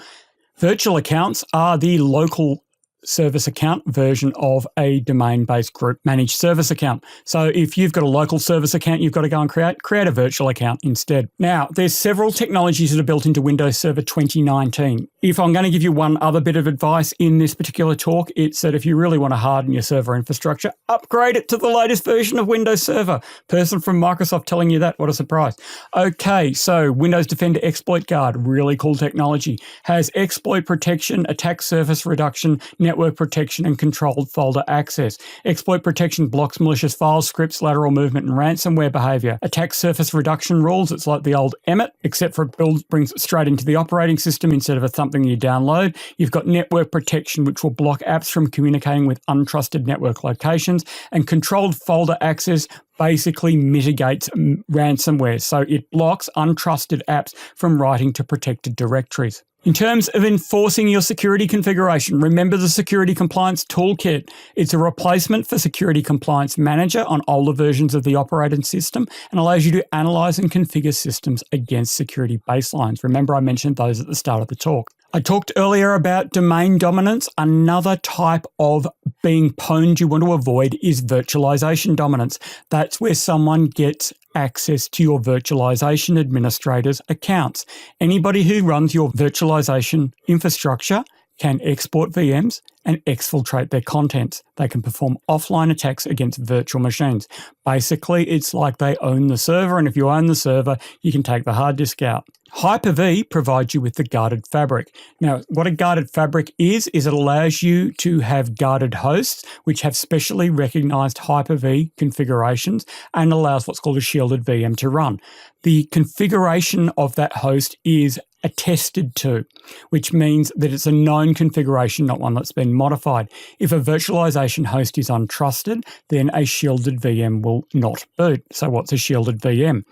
Virtual accounts are the local service account version of a domain-based group managed service account. So if you've got a local service account you've got to go and create a virtual account instead. Now, there's several technologies that are built into Windows Server 2019. If I'm going to give you one other bit of advice in this particular talk, it's that if you really want to harden your server infrastructure, upgrade it to the latest version of Windows Server. Person from Microsoft telling you that, what a surprise. Okay, so Windows Defender Exploit Guard, really cool technology, has exploit protection, attack surface reduction, network protection, and controlled folder access. Exploit protection blocks malicious files, scripts, lateral movement, and ransomware behavior. Attack surface reduction rules, it's like the old Emmet, except for it brings it straight into the operating system instead of something you download. You've got network protection, which will block apps from communicating with untrusted network locations, and controlled folder access basically mitigates ransomware. So it blocks untrusted apps from writing to protected directories. In terms of enforcing your security configuration, remember the Security Compliance Toolkit. It's a replacement for Security Compliance Manager on older versions of the operating system and allows you to analyze and configure systems against security baselines. Remember, I mentioned those at the start of the talk. I talked earlier about domain dominance. Another type of being pwned you want to avoid is virtualization dominance. That's where someone gets access to your virtualization administrator's accounts. Anybody who runs your virtualization infrastructure can export VMs and exfiltrate their contents. They can perform offline attacks against virtual machines. Basically, it's like they own the server, and if you own the server, you can take the hard disk out. Hyper-V provides you with the guarded fabric. Now, what a guarded fabric is it allows you to have guarded hosts, which have specially recognized Hyper-V configurations and allows what's called a shielded VM to run. The configuration of that host is attested to, which means that it's a known configuration, not one that's been modified. If a virtualization host is untrusted, then a shielded VM will not boot. So what's a shielded VM?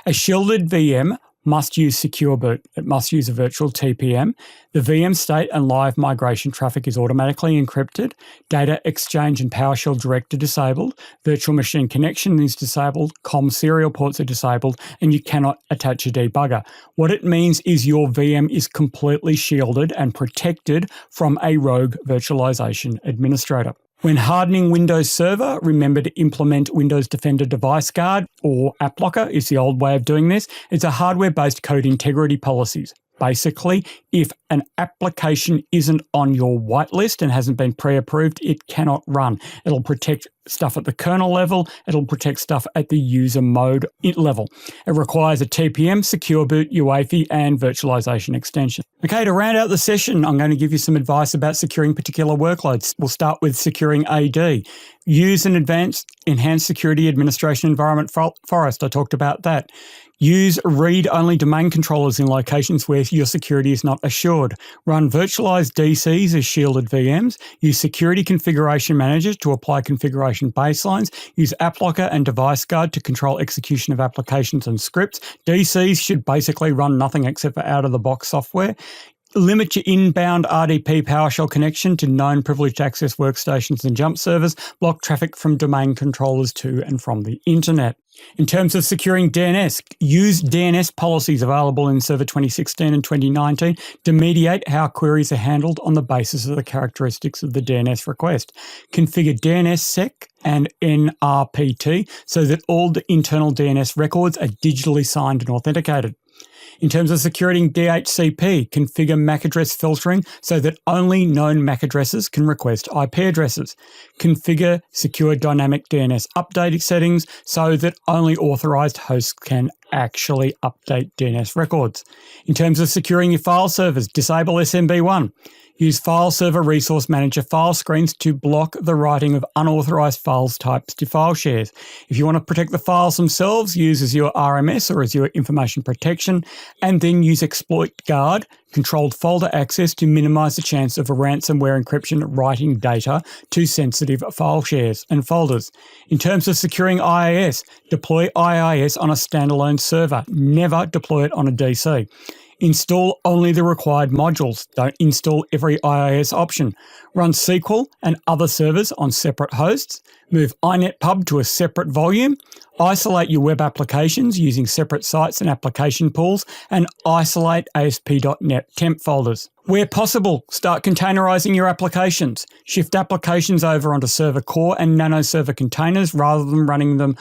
A shielded VM must use secure boot. It must use a virtual TPM. The VM state and live migration traffic is automatically encrypted. Data exchange and PowerShell Direct are disabled. Virtual machine connection is disabled. COM serial ports are disabled, and you cannot attach a debugger. What it means is your VM is completely shielded and protected from a rogue virtualization administrator. When hardening Windows Server, remember to implement Windows Defender Device Guard, or AppLocker is the old way of doing this. It's a hardware-based code integrity policies. Basically, if an application isn't on your whitelist and hasn't been pre-approved, it cannot run. It'll protect stuff at the kernel level. It'll protect stuff at the user mode level. It requires a TPM, secure boot, UEFI, and virtualization extension. Okay, to round out the session, I'm going to give you some advice about securing particular workloads. We'll start with securing AD. Use an enhanced security administration environment forest. I talked about that. Use read-only domain controllers in locations where your security is not assured. Run virtualized DCs as shielded VMs. Use security configuration managers to apply configuration baselines. Use AppLocker and Device Guard to control execution of applications and scripts. DCs should basically run nothing except for out-of-the-box software. Limit your inbound RDP PowerShell connection to known privileged access workstations and jump servers. Block traffic from domain controllers to and from the internet. In terms of securing DNS, use DNS policies available in Server 2016 and 2019 to mediate how queries are handled on the basis of the characteristics of the DNS request. Configure DNSSEC and NRPT so that all the internal DNS records are digitally signed and authenticated. In terms of securing DHCP, configure MAC address filtering so that only known MAC addresses can request IP addresses. Configure secure dynamic DNS update settings so that only authorized hosts can actually update DNS records. In terms of securing your file servers, disable SMB1. Use File Server Resource Manager file screens to block the writing of unauthorized files types to file shares. If you want to protect the files themselves, use Azure RMS or Azure Information Protection, and then use Exploit Guard, controlled folder access to minimize the chance of a ransomware encryption writing data to sensitive file shares and folders. In terms of securing IIS, deploy IIS on a standalone server. Never deploy it on a DC. Install only the required modules. Don't install every IIS option. Run SQL and other servers on separate hosts. Move INETPub to a separate volume. Isolate your web applications using separate sites and application pools. And isolate ASP.NET temp folders. Where possible, start containerizing your applications. Shift applications over onto Server Core and Nano Server containers rather than running them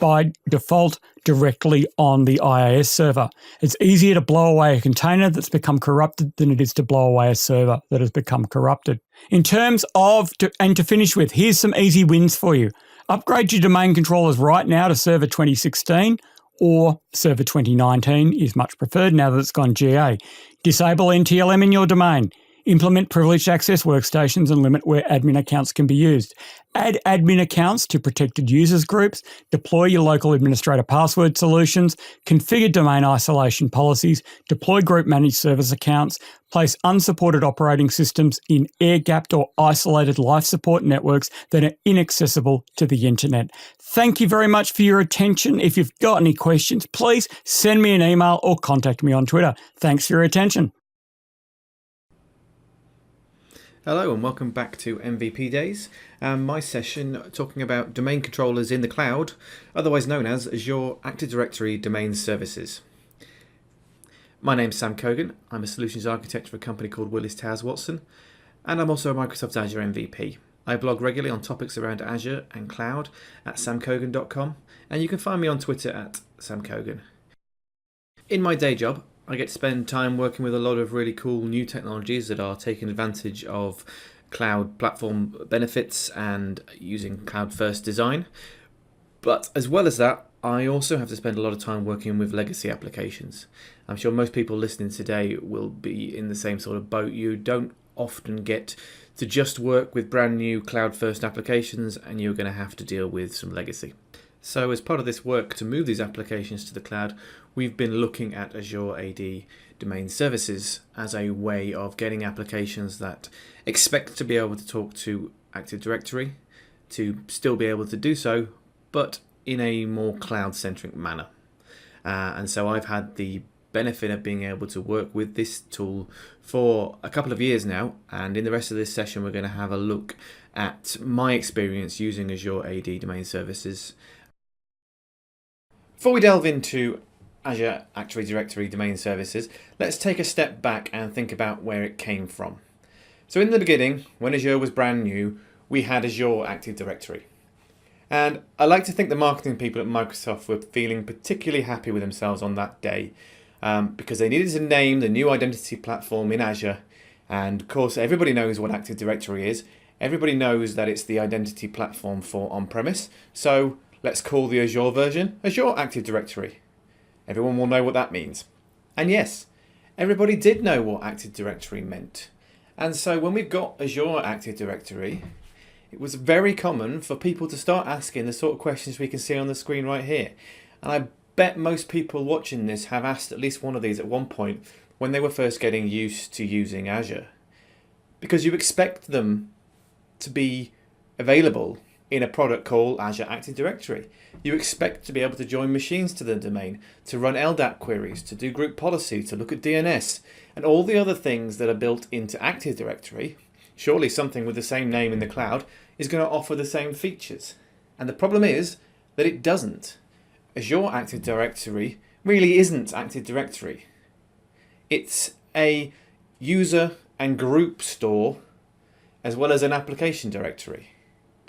by default directly on the IIS server. It's easier to blow away a container that's become corrupted than it is to blow away a server that has become corrupted. In terms of, to finish with, here's some easy wins for you. Upgrade your domain controllers right now to Server 2016 or Server 2019 is much preferred now that it's gone GA. Disable NTLM in your domain. Implement privileged access workstations and limit where admin accounts can be used. Add admin accounts to protected users groups. Deploy your local administrator password solutions. Configure domain isolation policies. Deploy group managed service accounts. Place unsupported operating systems in air-gapped or isolated life support networks that are inaccessible to the internet. Thank you very much for your attention. If you've got any questions, please send me an email or contact me on Twitter. Thanks for your attention. Hello and welcome back to MVP Days, and my session talking about domain controllers in the cloud, otherwise known as Azure Active Directory Domain Services. My name's Sam Cogan. I'm a solutions architect for a company called Willis Towers Watson, and I'm also a Microsoft Azure MVP. I blog regularly on topics around Azure and cloud at samcogan.com, and you can find me on Twitter at samcogan. In my day job, I get to spend time working with a lot of really cool new technologies that are taking advantage of cloud platform benefits and using cloud-first design. But as well as that, I also have to spend a lot of time working with legacy applications. I'm sure most people listening today will be in the same sort of boat. You don't often get to just work with brand new cloud-first applications, and you're going to have to deal with some legacy. So as part of this work to move these applications to the cloud, we've been looking at Azure AD Domain Services as a way of getting applications that expect to be able to talk to Active Directory, to still be able to do so, but in a more cloud-centric manner. And so I've had the benefit of being able to work with this tool for a couple of years now, and in the rest of this session we're going to have a look at my experience using Azure AD Domain Services. Before we delve into Azure Active Directory Domain Services, let's take a step back and think about where it came from. So in the beginning, when Azure was brand new, we had Azure Active Directory. And I like to think the marketing people at Microsoft were feeling particularly happy with themselves on that day because they needed to name the new identity platform in Azure. And of course, everybody knows what Active Directory is. Everybody knows that it's the identity platform for on-premise. So let's call the Azure version Azure Active Directory. Everyone will know what that means. And yes, everybody did know what Active Directory meant. And so when we've got Azure Active Directory, it was very common for people to start asking the sort of questions we can see on the screen right here. And I bet most people watching this have asked at least one of these at one point when they were first getting used to using Azure. Because you expect them to be available in a product called Azure Active Directory. You expect to be able to join machines to the domain, to run LDAP queries, to do group policy, to look at DNS, and all the other things that are built into Active Directory. Surely something with the same name in the cloud is going to offer the same features. And the problem is that it doesn't. Azure Active Directory really isn't Active Directory. It's a user and group store as well as an application directory.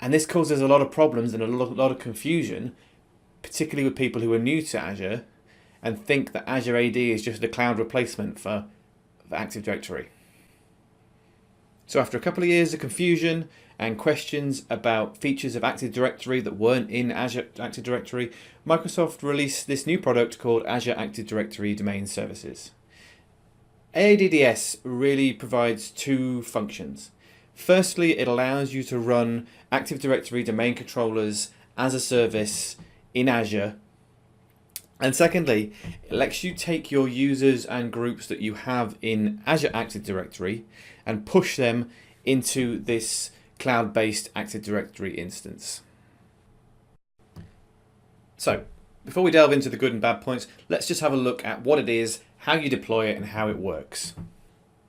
And this causes a lot of problems and a lot of confusion, particularly with people who are new to Azure and think that Azure AD is just a cloud replacement for Active Directory. So after a couple of years of confusion and questions about features of Active Directory that weren't in Azure Active Directory, Microsoft released this new product called Azure Active Directory Domain Services. AADDS really provides two functions. Firstly, it allows you to run Active Directory domain controllers as a service in Azure. And secondly, it lets you take your users and groups that you have in Azure Active Directory and push them into this cloud-based Active Directory instance. So, before we delve into the good and bad points, let's just have a look at what it is, how you deploy it, and how it works.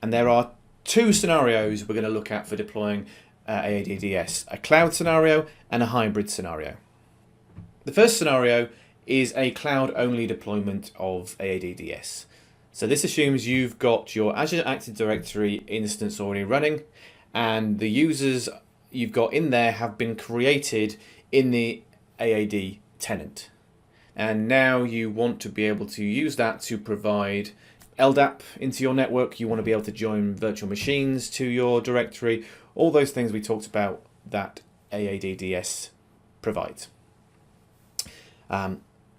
And there are two scenarios we're going to look at for deploying AADDS, a cloud scenario and a hybrid scenario. The first scenario is a cloud-only deployment of AADDS. So this assumes you've got your Azure Active Directory instance already running and the users you've got in there have been created in the AAD tenant. And now you want to be able to use that to provide LDAP into your network. You want to be able to join virtual machines to your directory, all those things we talked about that AADDS provides.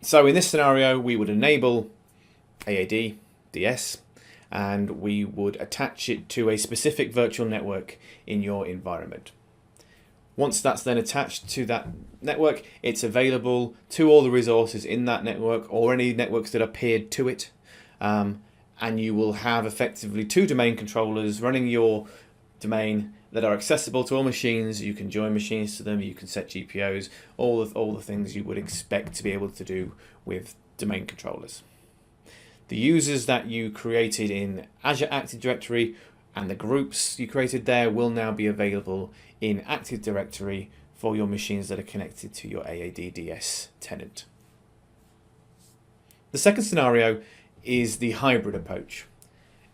So in this scenario, we would enable AADDS and we would attach it to a specific virtual network in your environment. Once that's then attached to that network, it's available to all the resources in that network or any networks that are peered to it. And you will have effectively two domain controllers running your domain that are accessible to all machines. You can join machines to them, you can set GPOs, all the things you would expect to be able to do with domain controllers. The users that you created in Azure Active Directory and the groups you created there will now be available in Active Directory for your machines that are connected to your AADDS tenant. The second scenario is the hybrid approach.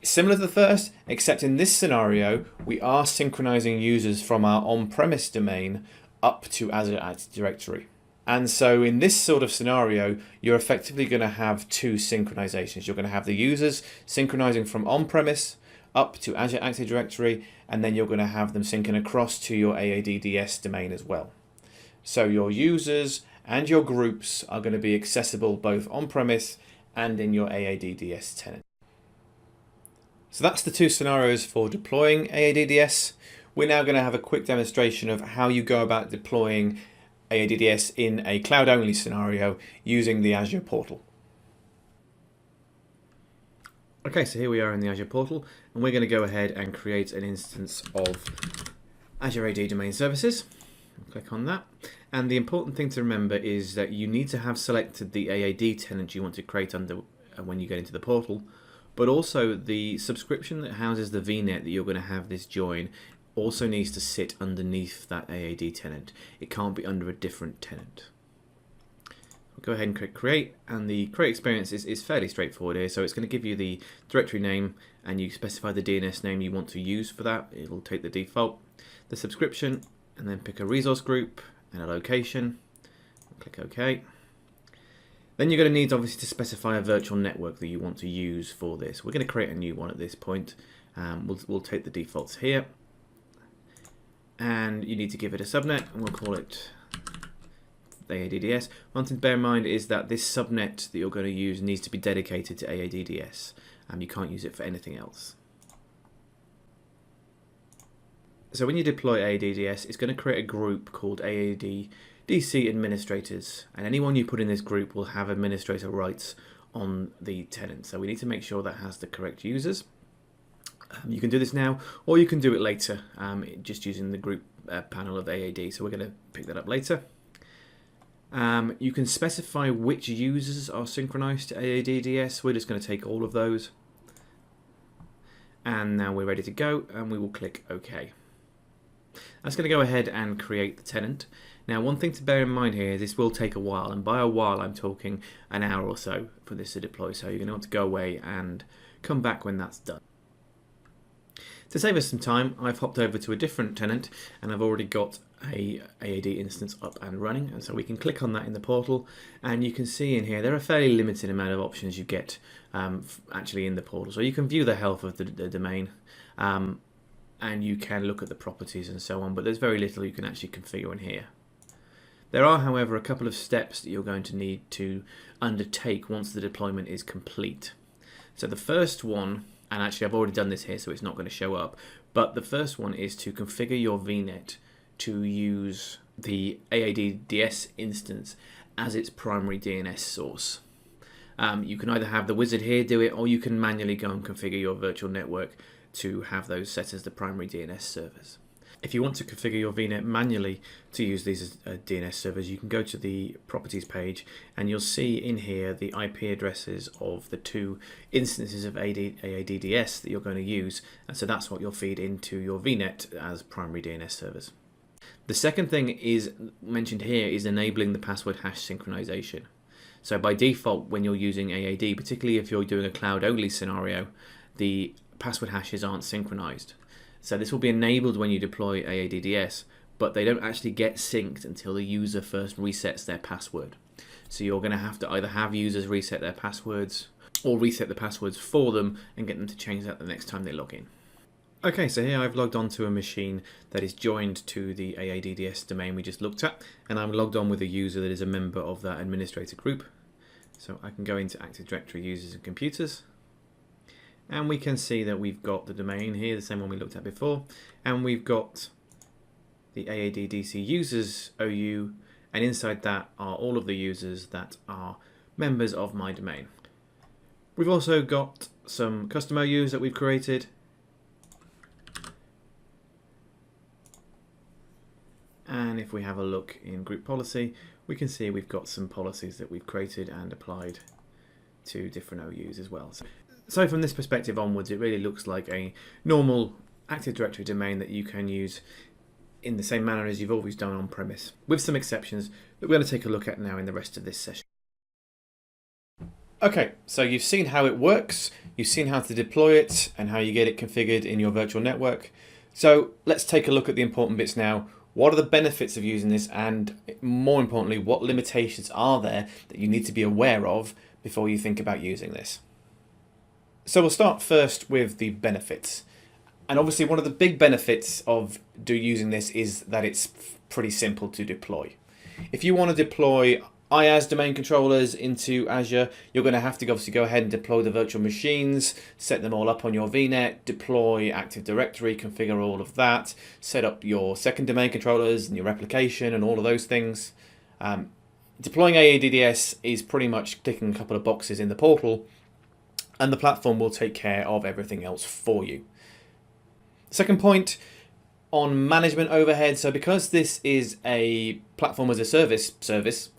Similar to the first, except in this scenario, we are synchronizing users from our on-premise domain up to Azure Active Directory. And so in this sort of scenario, you're effectively going to have two synchronizations. You're going to have the users synchronizing from on-premise up to Azure Active Directory, and then you're going to have them syncing across to your AADDS domain as well. So your users and your groups are going to be accessible both on-premise and in your AADDS tenant. So that's the two scenarios for deploying AADDS. We're now going to have a quick demonstration of how you go about deploying AADDS in a cloud-only scenario using the Azure portal. Okay, so here we are in the Azure portal, and we're going to go ahead and create an instance of Azure AD Domain Services. Click on that. And the important thing to remember is that you need to have selected the AAD tenant you want to create under when you get into the portal, but also the subscription that houses the VNet that you're going to have this join also needs to sit underneath that AAD tenant. It can't be under a different tenant. Go ahead and click create, and the create experience is fairly straightforward here. So it's going to give you the directory name, and you specify the DNS name you want to use for that. It'll take the default, the subscription, and then pick a resource group and a location. Click OK. Then you're going to need obviously to specify a virtual network that you want to use for this. We're going to create a new one at this point. We'll take the defaults here, and you need to give it a subnet, and we'll call it AADDS. One thing to bear in mind is that this subnet that you're going to use needs to be dedicated to AADDS. You can't use it for anything else. So when you deploy AADDS, it's going to create a group called AADDC administrators, and anyone you put in this group will have administrator rights on the tenant. So we need to make sure that has the correct users. You can do this now, or you can do it later, just using the group panel of AAD. So we're going to pick that up later. You can specify which users are synchronized to AADDS. We're just going to take all of those. And now we're ready to go, and we will click OK. That's going to go ahead and create the tenant. Now, one thing to bear in mind here is this will take a while, and by a while I'm talking an hour or so for this to deploy, so you're going to want to go away and come back when that's done. To save us some time, I've hopped over to a different tenant, and I've already got a AAD instance up and running, and so we can click on that in the portal, and you can see in here there are a fairly limited amount of options you get actually in the portal. So you can view the health of the domain, and you can look at the properties and so on, but there's very little you can actually configure in here. There are, however, a couple of steps that you're going to need to undertake once the deployment is complete. So the first one, and actually I've already done this here so it's not going to show up, but the first one is to configure your VNet to use the AADDS instance as its primary DNS source. You can either have the wizard here do it, or you can manually go and configure your virtual network to have those set as the primary DNS servers. If you want to configure your VNet manually to use these as DNS servers, you can go to the properties page, and you'll see in here the IP addresses of the two instances of AADDS that you're going to use, and so that's what you'll feed into your VNet as primary DNS servers. The second thing is mentioned here is enabling the password hash synchronization. So by default, when you're using AAD, particularly if you're doing a cloud-only scenario, the password hashes aren't synchronized. So this will be enabled when you deploy AADDS, but they don't actually get synced until the user first resets their password. So you're going to have to either have users reset their passwords or reset the passwords for them and get them to change that the next time they log in. Okay, so here I've logged on to a machine that is joined to the AADDS domain we just looked at, and I'm logged on with a user that is a member of that administrator group. So I can go into Active Directory users and computers, and we can see that we've got the domain here, the same one we looked at before, and we've got the AADDC users OU, and inside that are all of the users that are members of my domain. We've also got some custom OUs that we've created, and if we have a look in group policy, we can see we've got some policies that we've created and applied to different OUs as well. So from this perspective onwards, it really looks like a normal Active Directory domain that you can use in the same manner as you've always done on premise, with some exceptions that we're going to take a look at now in the rest of this session. Okay, so you've seen how it works, you've seen how to deploy it and how you get it configured in your virtual network. So let's take a look at the important bits now. What are the benefits of using this, and more importantly, what limitations are there that you need to be aware of before you think about using this? So we'll start first with the benefits. And obviously one of the big benefits of using this is that it's pretty simple to deploy. if you want to deploy IaaS domain controllers into Azure, you're going to have to obviously go ahead and deploy the virtual machines, set them all up on your VNet, deploy Active Directory, configure all of that, set up your second domain controllers and your replication and all of those things. Deploying AADDS is pretty much clicking a couple of boxes in the portal, and the platform will take care of everything else for you. Second point on management overhead. So because this is a platform as a service,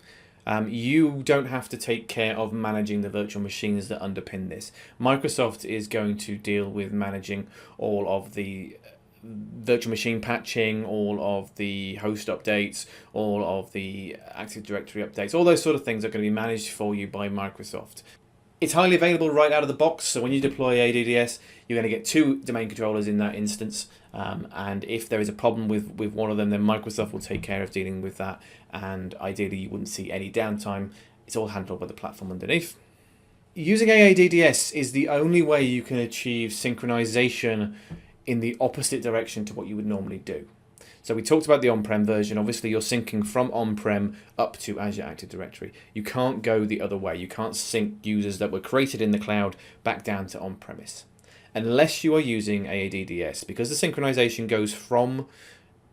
you don't have to take care of managing the virtual machines that underpin this. Microsoft is going to deal with managing all of the virtual machine patching, all of the host updates, all of the Active Directory updates, all those sort of things are going to be managed for you by Microsoft. It's highly available right out of the box, so when you deploy ADDS, you're going to get 2 domain controllers in that instance, and if there is a problem with one of them, then Microsoft will take care of dealing with that, and ideally you wouldn't see any downtime. It's all handled by the platform underneath. Using AADDS is the only way you can achieve synchronization in the opposite direction to what you would normally do. So we talked about the on-prem version. Obviously, you're syncing from on-prem up to Azure Active Directory. You can't go the other way. You can't sync users that were created in the cloud back down to on-premise, unless you are using AADDS. Because the synchronization goes from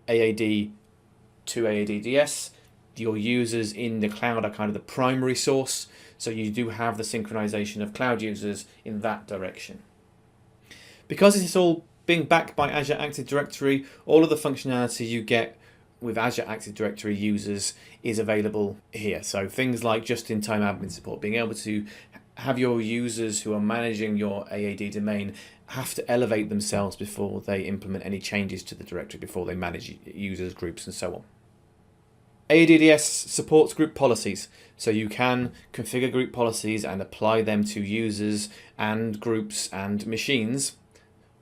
AAD to AADDS, your users in the cloud are kind of the primary source. So you do have the synchronization of cloud users in that direction. Because it's all being backed by Azure Active Directory, all of the functionality you get with Azure Active Directory users is available here. So things like just-in-time admin support, being able to have your users who are managing your AAD domain have to elevate themselves before they implement any changes to the directory, before they manage users, groups, and so on. AADDS supports group policies, so you can configure group policies and apply them to users and groups and machines,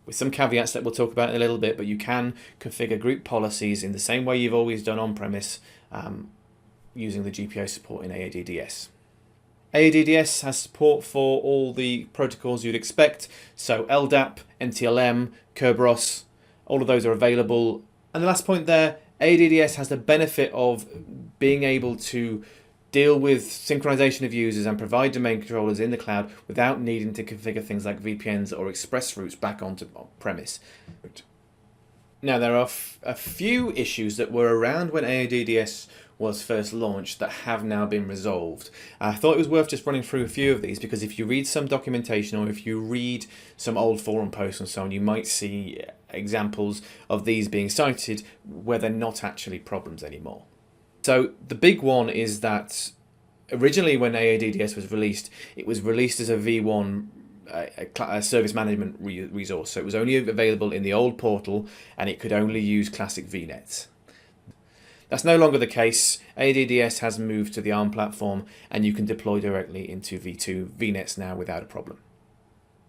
with some caveats that we'll talk about in a little bit, but you can configure group policies in the same way you've always done on-premise using the GPO support in AADDS. AADDS has support for all the protocols you'd expect, so LDAP, NTLM, Kerberos, all of those are available. And the last point there, AADDS has the benefit of being able to deal with synchronization of users and provide domain controllers in the cloud without needing to configure things like VPNs or express routes back onto premise. Now, there are a few issues that were around when AADDS was first launched that have now been resolved. I thought it was worth just running through a few of these, because if you read some documentation or if you read some old forum posts and so on, you might see examples of these being cited where they're not actually problems anymore. So the big one is that originally when AADDS was released, it was released as a V1 a service management resource. So it was only available in the old portal and it could only use classic VNets. That's no longer the case. AADDS has moved to the ARM platform and you can deploy directly into V2 VNets now without a problem.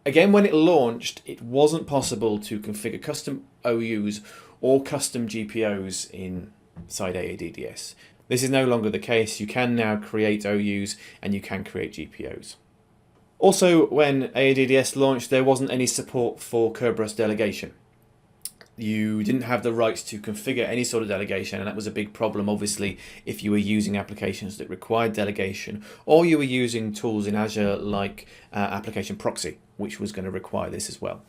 Again, when it launched, it wasn't possible to configure custom OUs or custom GPOs inside AADDS. This is no longer the case. You can now create OUs and you can create GPOs. Also, when AADDS launched, there wasn't any support for Kerberos delegation. You didn't have the rights to configure any sort of delegation, and that was a big problem, obviously, if you were using applications that required delegation, or you were using tools in Azure like Application Proxy, which was going to require this as well.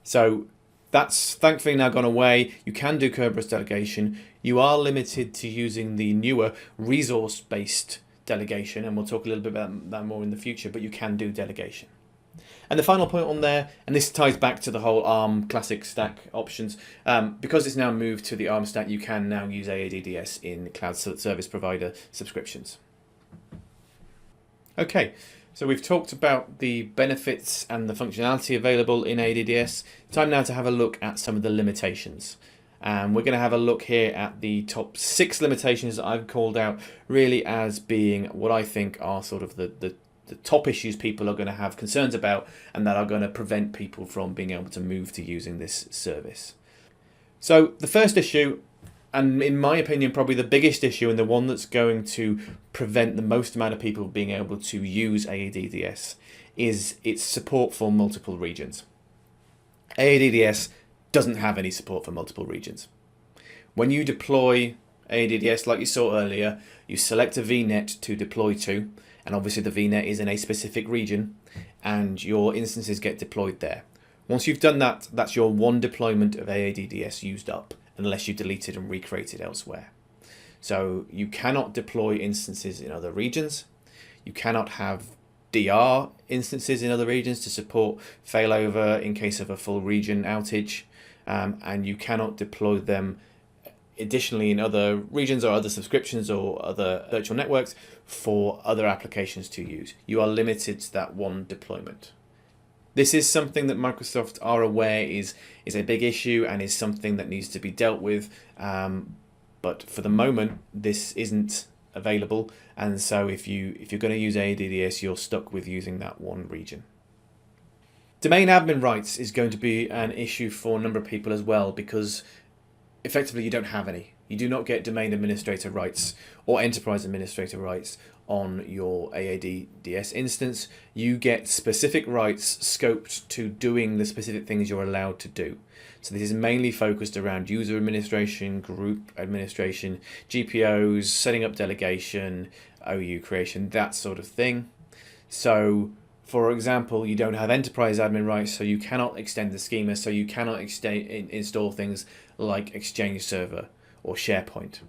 So that's thankfully now gone away. You can do Kerberos delegation. You are limited to using the newer resource-based delegation, and we'll talk a little bit about that more in the future, but you can do delegation. And the final point on there, and this ties back to the whole ARM classic stack options, because it's now moved to the ARM stack, you can now use AADDS in cloud service provider subscriptions. Okay, so we've talked about the benefits and the functionality available in AADDS. Time now to have a look at some of the limitations. And we're going to have a look here at the top 6 limitations that I've called out really as being what I think are sort of the top issues people are going to have concerns about and that are going to prevent people from being able to move to using this service. So the first issue, and in my opinion probably the biggest issue and the one that's going to prevent the most amount of people being able to use AADDS, is its support for multiple regions. AADDS doesn't have any support for multiple regions. When you deploy AADDS, like you saw earlier, you select a VNet to deploy to, and obviously the VNet is in a specific region, and your instances get deployed there. Once you've done that, that's your one deployment of AADDS used up, unless you delete it and recreate it elsewhere. So you cannot deploy instances in other regions. You cannot have DR instances in other regions to support failover in case of a full region outage, and you cannot deploy them additionally in other regions or other subscriptions or other virtual networks for other applications to use. You are limited to that one deployment. This is something that Microsoft are aware is a big issue and is something that needs to be dealt with, but for the moment this isn't available, and so if you're going to use AADDS, you're stuck with using that one region. Domain admin rights is going to be an issue for a number of people as well, because effectively you don't have any. You do not get domain administrator rights or enterprise administrator rights on your AADDS instance. You get specific rights scoped to doing the specific things you're allowed to do. So this is mainly focused around user administration, group administration, GPOs, setting up delegation, OU creation, that sort of thing. So for example, you don't have enterprise admin rights, so you cannot extend the schema, so you cannot install things like Exchange Server or SharePoint.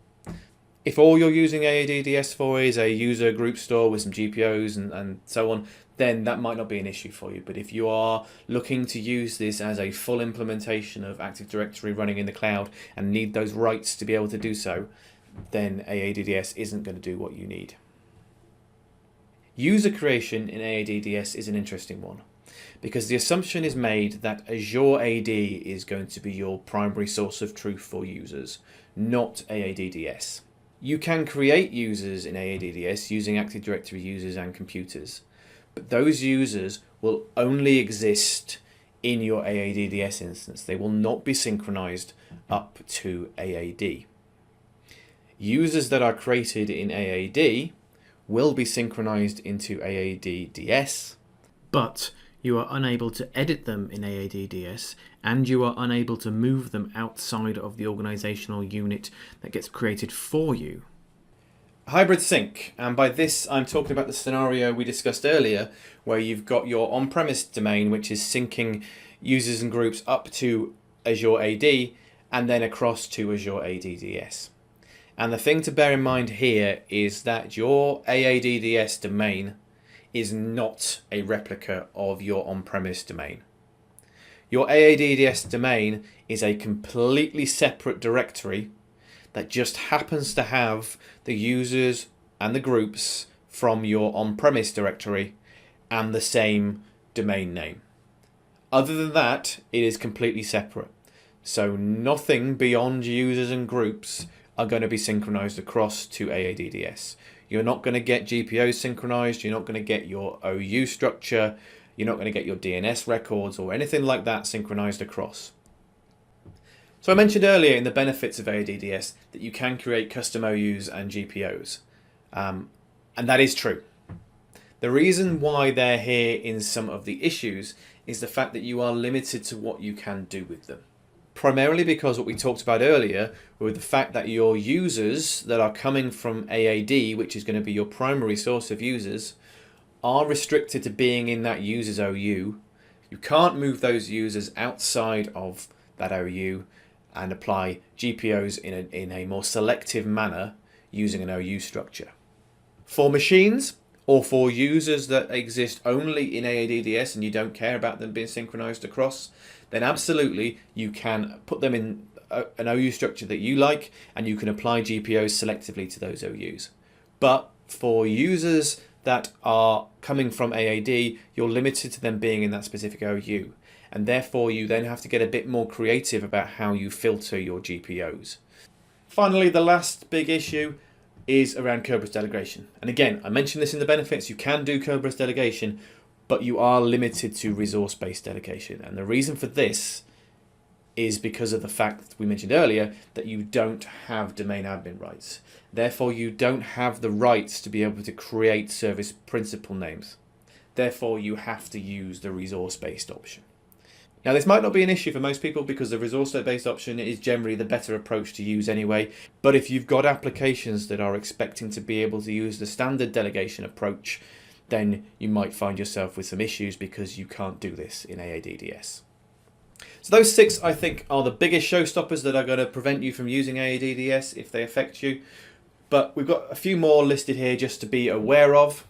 If all you're using AADDS for is a user group store with some GPOs and so on, then that might not be an issue for you. But if you are looking to use this as a full implementation of Active Directory running in the cloud and need those rights to be able to do so, then AADDS isn't going to do what you need. User creation in AADDS is an interesting one, because the assumption is made that Azure AD is going to be your primary source of truth for users, not AADDS. You can create users in AADDS using Active Directory users and computers, but those users will only exist in your AADDS instance. They will not be synchronized up to AAD. Users that are created in AAD will be synchronized into AADDS, but you are unable to edit them in AADDS, and you are unable to move them outside of the organizational unit that gets created for you. Hybrid sync, and by this I'm talking about the scenario we discussed earlier, where you've got your on-premise domain, which is syncing users and groups up to Azure AD and then across to Azure ADDS. And the thing to bear in mind here is that your AADDS domain is not a replica of your on-premise domain. Your AADDS domain is a completely separate directory that just happens to have the users and the groups from your on-premise directory and the same domain name. Other than that, it is completely separate. So nothing beyond users and groups are going to be synchronized across to AADDS. You're not going to get GPOs synchronized, you're not going to get your OU structure, you're not going to get your DNS records or anything like that synchronized across. So I mentioned earlier in the benefits of AADDS that you can create custom OUs and GPOs, and that is true. The reason why they're here in some of the issues is the fact that you are limited to what you can do with them. Primarily because what we talked about earlier were the fact that your users that are coming from AAD, which is going to be your primary source of users, are restricted to being in that user's OU. You can't move those users outside of that OU and apply GPOs in a more selective manner using an OU structure. For machines or for users that exist only in AADDS and you don't care about them being synchronized across, then absolutely you can put them in an OU structure that you like and you can apply GPOs selectively to those OUs. But for users that are coming from AAD, you're limited to them being in that specific OU, and therefore you then have to get a bit more creative about how you filter your GPOs. Finally, the last big issue is around Kerberos delegation. And again, I mentioned this in the benefits, you can do Kerberos delegation, but you are limited to resource-based delegation. And the reason for this is because of the fact that we mentioned earlier that you don't have domain admin rights. Therefore, you don't have the rights to be able to create service principal names. Therefore, you have to use the resource-based option. Now, this might not be an issue for most people because the resource-based option is generally the better approach to use anyway. But if you've got applications that are expecting to be able to use the standard delegation approach, then you might find yourself with some issues because you can't do this in AADDS. So those 6, I think, are the biggest showstoppers that are going to prevent you from using AADDS if they affect you. But we've got a few more listed here just to be aware of.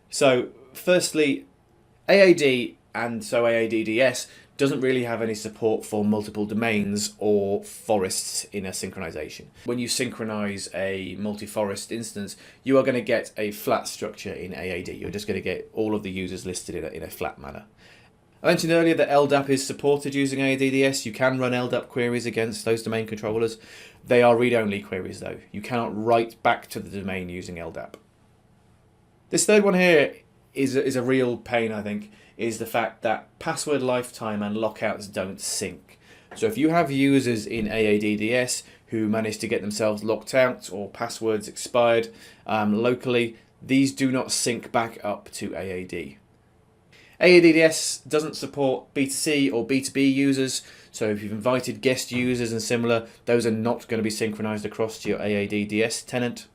So firstly, AAD and so AADDS doesn't really have any support for multiple domains or forests in a synchronization. When you synchronize a multi-forest instance, you are going to get a flat structure in AAD. You're just going to get all of the users listed in a flat manner. I mentioned earlier that LDAP is supported using AADDS. You can run LDAP queries against those domain controllers. They are read-only queries though. You cannot write back to the domain using LDAP. This third one here is a real pain, I think, is the fact that password lifetime and lockouts don't sync. So if you have users in AADDS who manage to get themselves locked out or passwords expired locally, these do not sync back up to AAD. AADDS doesn't support B2C or B2B users, so if you've invited guest users and similar, those are not going to be synchronized across to your AADDS tenant.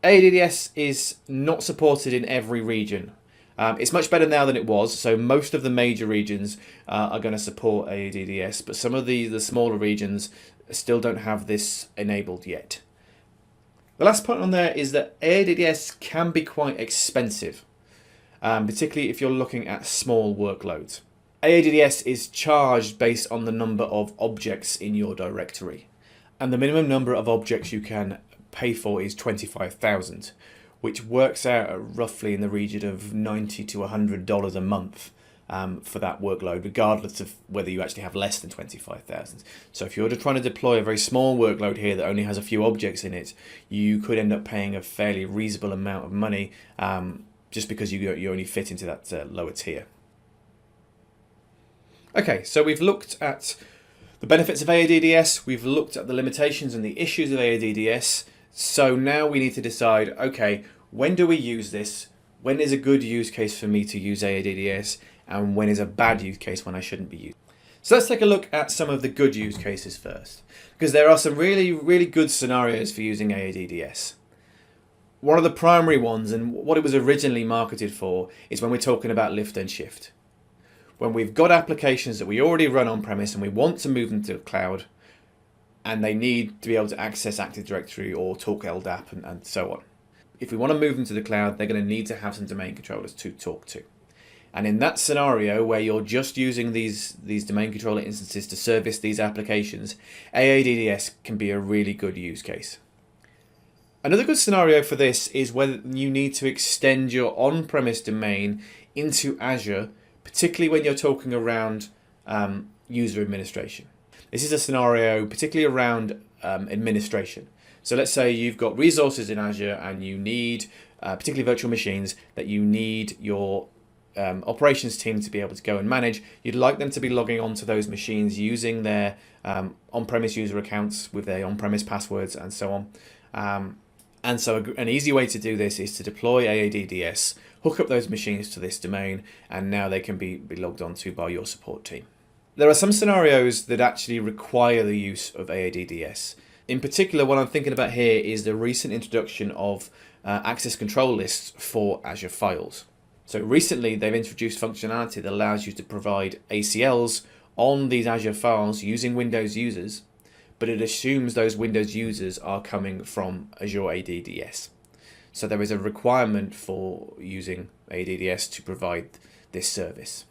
AADDS is not supported in every region. It's much better now than it was, so most of the major regions are going to support AADDS, but some of the smaller regions still don't have this enabled yet. The last point on there is that AADDS can be quite expensive, particularly if you're looking at small workloads. AADDS is charged based on the number of objects in your directory, and the minimum number of objects you can pay for is 25,000. Which works out at roughly in the region of $90 to $100 a month for that workload, regardless of whether you actually have less than 25,000. So if you're just trying to deploy a very small workload here that only has a few objects in it, you could end up paying a fairly reasonable amount of money just because you only fit into that lower tier. Okay, so we've looked at the benefits of AADDS, we've looked at the limitations and the issues of AADDS. So now we need to decide, okay, when do we use this? When is a good use case for me to use AADDS? And when is a bad use case when I shouldn't be using it? So let's take a look at some of the good use cases first, because there are some really, really good scenarios for using AADDS. One of the primary ones, and what it was originally marketed for, is when we're talking about lift and shift. When we've got applications that we already run on-premise and we want to move them to the cloud, and they need to be able to access Active Directory or talk LDAP and so on. If we want to move them to the cloud, they're going to need to have some domain controllers to talk to. And in that scenario where you're just using these domain controller instances to service these applications, AADDS can be a really good use case. Another good scenario for this is when you need to extend your on-premise domain into Azure, particularly when you're talking around user administration. This is a scenario particularly around administration. So let's say you've got resources in Azure and you need, particularly virtual machines, that you need your operations team to be able to go and manage. You'd like them to be logging onto those machines using their on-premise user accounts with their on-premise passwords and so on. And so an easy way to do this is to deploy AADDS, hook up those machines to this domain, and now they can be logged onto by your support team. There are some scenarios that actually require the use of AADDS. In particular, what I'm thinking about here is the recent introduction of access control lists for Azure files. So recently, they've introduced functionality that allows you to provide ACLs on these Azure files using Windows users, but it assumes those Windows users are coming from Azure AADDS. So there is a requirement for using AADDS to provide this service.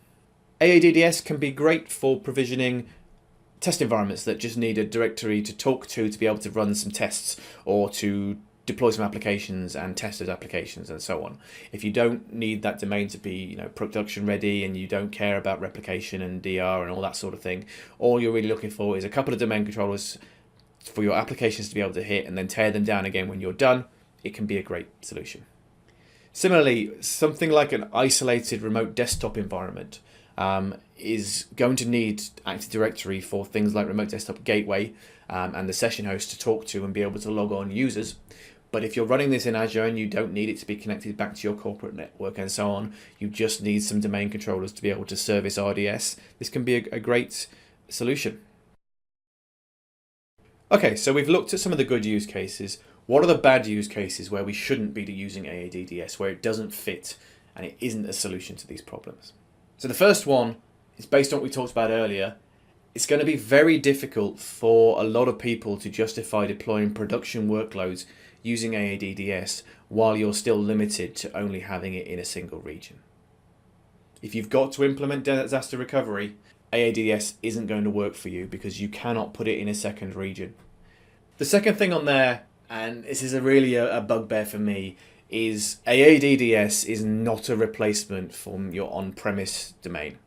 AADDS can be great for provisioning test environments that just need a directory to talk to be able to run some tests or to deploy some applications and test those applications and so on. If you don't need that domain to be production ready and you don't care about replication and DR and all that sort of thing, all you're really looking for is a couple of domain controllers for your applications to be able to hit and then tear them down again when you're done, it can be a great solution. Similarly, something like an isolated remote desktop environment is going to need Active Directory for things like Remote Desktop Gateway and the session host to talk to and be able to log on users. But if you're running this in Azure and you don't need it to be connected back to your corporate network and so on, you just need some domain controllers to be able to service RDS, this can be a great solution. Okay, so we've looked at some of the good use cases. What are the bad use cases where we shouldn't be using AADDS, where it doesn't fit and it isn't a solution to these problems? So the first one is based on what we talked about earlier. It's going to be very difficult for a lot of people to justify deploying production workloads using AADDS while you're still limited to only having it in a single region. If you've got to implement disaster recovery, AADDS isn't going to work for you because you cannot put it in a second region. The second thing on there, and this is really a bugbear for me, is AADDS is not a replacement for your on-premise domain.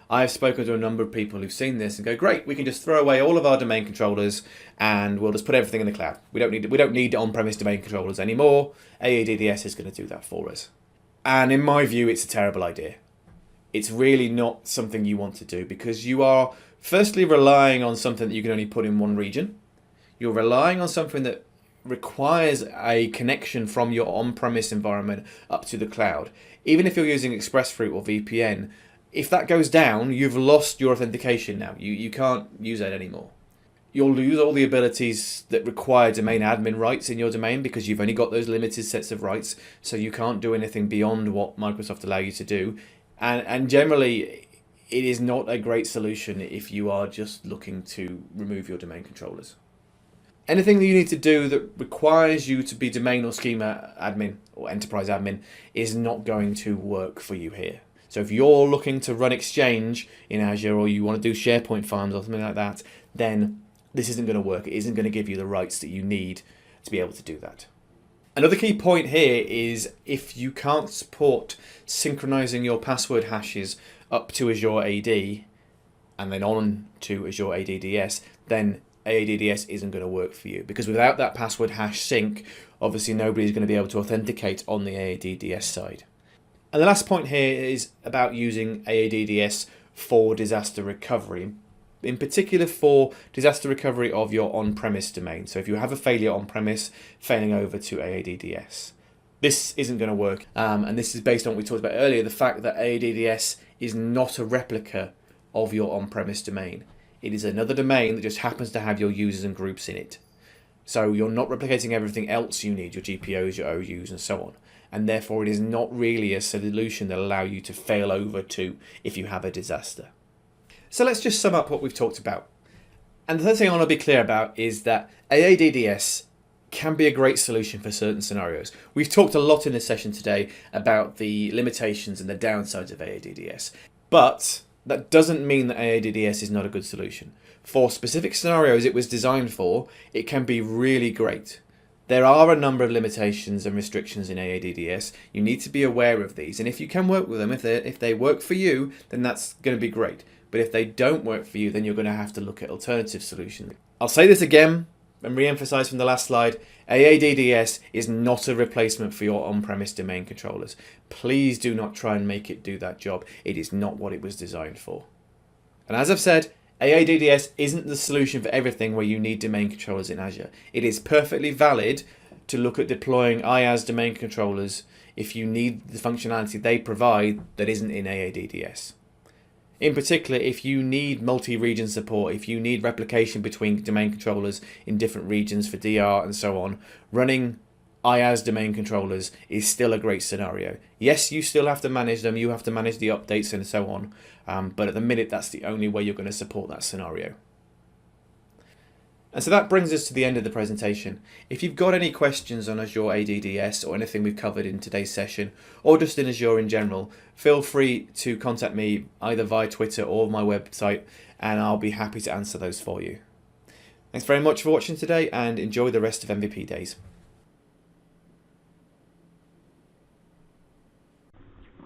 I've spoken to a number of people who've seen this and go, great, we can just throw away all of our domain controllers and we'll just put everything in the cloud. We don't need on-premise domain controllers anymore. AADDS is going to do that for us. And in my view, it's a terrible idea. It's really not something you want to do because you are firstly relying on something that you can only put in one region. You're relying on something that requires a connection from your on-premise environment up to the cloud. Even if you're using ExpressRoute or VPN, if that goes down, you've lost your authentication now. You can't use that anymore. You'll lose all the abilities that require domain admin rights in your domain because you've only got those limited sets of rights, so you can't do anything beyond what Microsoft allow you to do. And generally, it is not a great solution if you are just looking to remove your domain controllers. Anything that you need to do that requires you to be domain or schema admin or enterprise admin is not going to work for you here. So if you're looking to run Exchange in Azure or you want to do SharePoint farms or something like that, then this isn't going to work. It isn't going to give you the rights that you need to be able to do that. Another key point here is if you can't support synchronizing your password hashes up to Azure AD and then on to Azure ADDS, then AADDS isn't going to work for you because without that password hash sync, obviously nobody's going to be able to authenticate on the AADDS side. And the last point here is about using AADDS for disaster recovery, in particular for disaster recovery of your on-premise domain. So if you have a failure on-premise, failing over to AADDS. This isn't going to work, and this is based on what we talked about earlier, the fact that AADDS is not a replica of your on-premise domain. It is another domain that just happens to have your users and groups in it. So you're not replicating everything else you need, your GPOs, your OUs, and so on. And therefore it is not really a solution that allows you to fail over to if you have a disaster. So let's just sum up what we've talked about. And the third thing I want to be clear about is that AADDS can be a great solution for certain scenarios. We've talked a lot in this session today about the limitations and the downsides of AADDS, but that doesn't mean that AADDS is not a good solution. For specific scenarios it was designed for, it can be really great. There are a number of limitations and restrictions in AADDS. You need to be aware of these, and if you can work with them, if they work for you, then that's going to be great. But if they don't work for you, then you're going to have to look at alternative solutions. I'll say this again and re-emphasize from the last slide, AADDS is not a replacement for your on-premise domain controllers. Please do not try and make it do that job. It is not what it was designed for. And as I've said, AADDS isn't the solution for everything where you need domain controllers in Azure. It is perfectly valid to look at deploying IaaS domain controllers if you need the functionality they provide that isn't in AADDS. In particular, if you need multi-region support, if you need replication between domain controllers in different regions for DR and so on, running IaaS domain controllers is still a great scenario. Yes, you still have to manage them, you have to manage the updates and so on, but at the minute that's the only way you're going to support that scenario. And so that brings us to the end of the presentation. If you've got any questions on Azure ADDS or anything we've covered in today's session, or just in Azure in general, feel free to contact me either via Twitter or my website, and I'll be happy to answer those for you. Thanks very much for watching today, and enjoy the rest of MVP Days.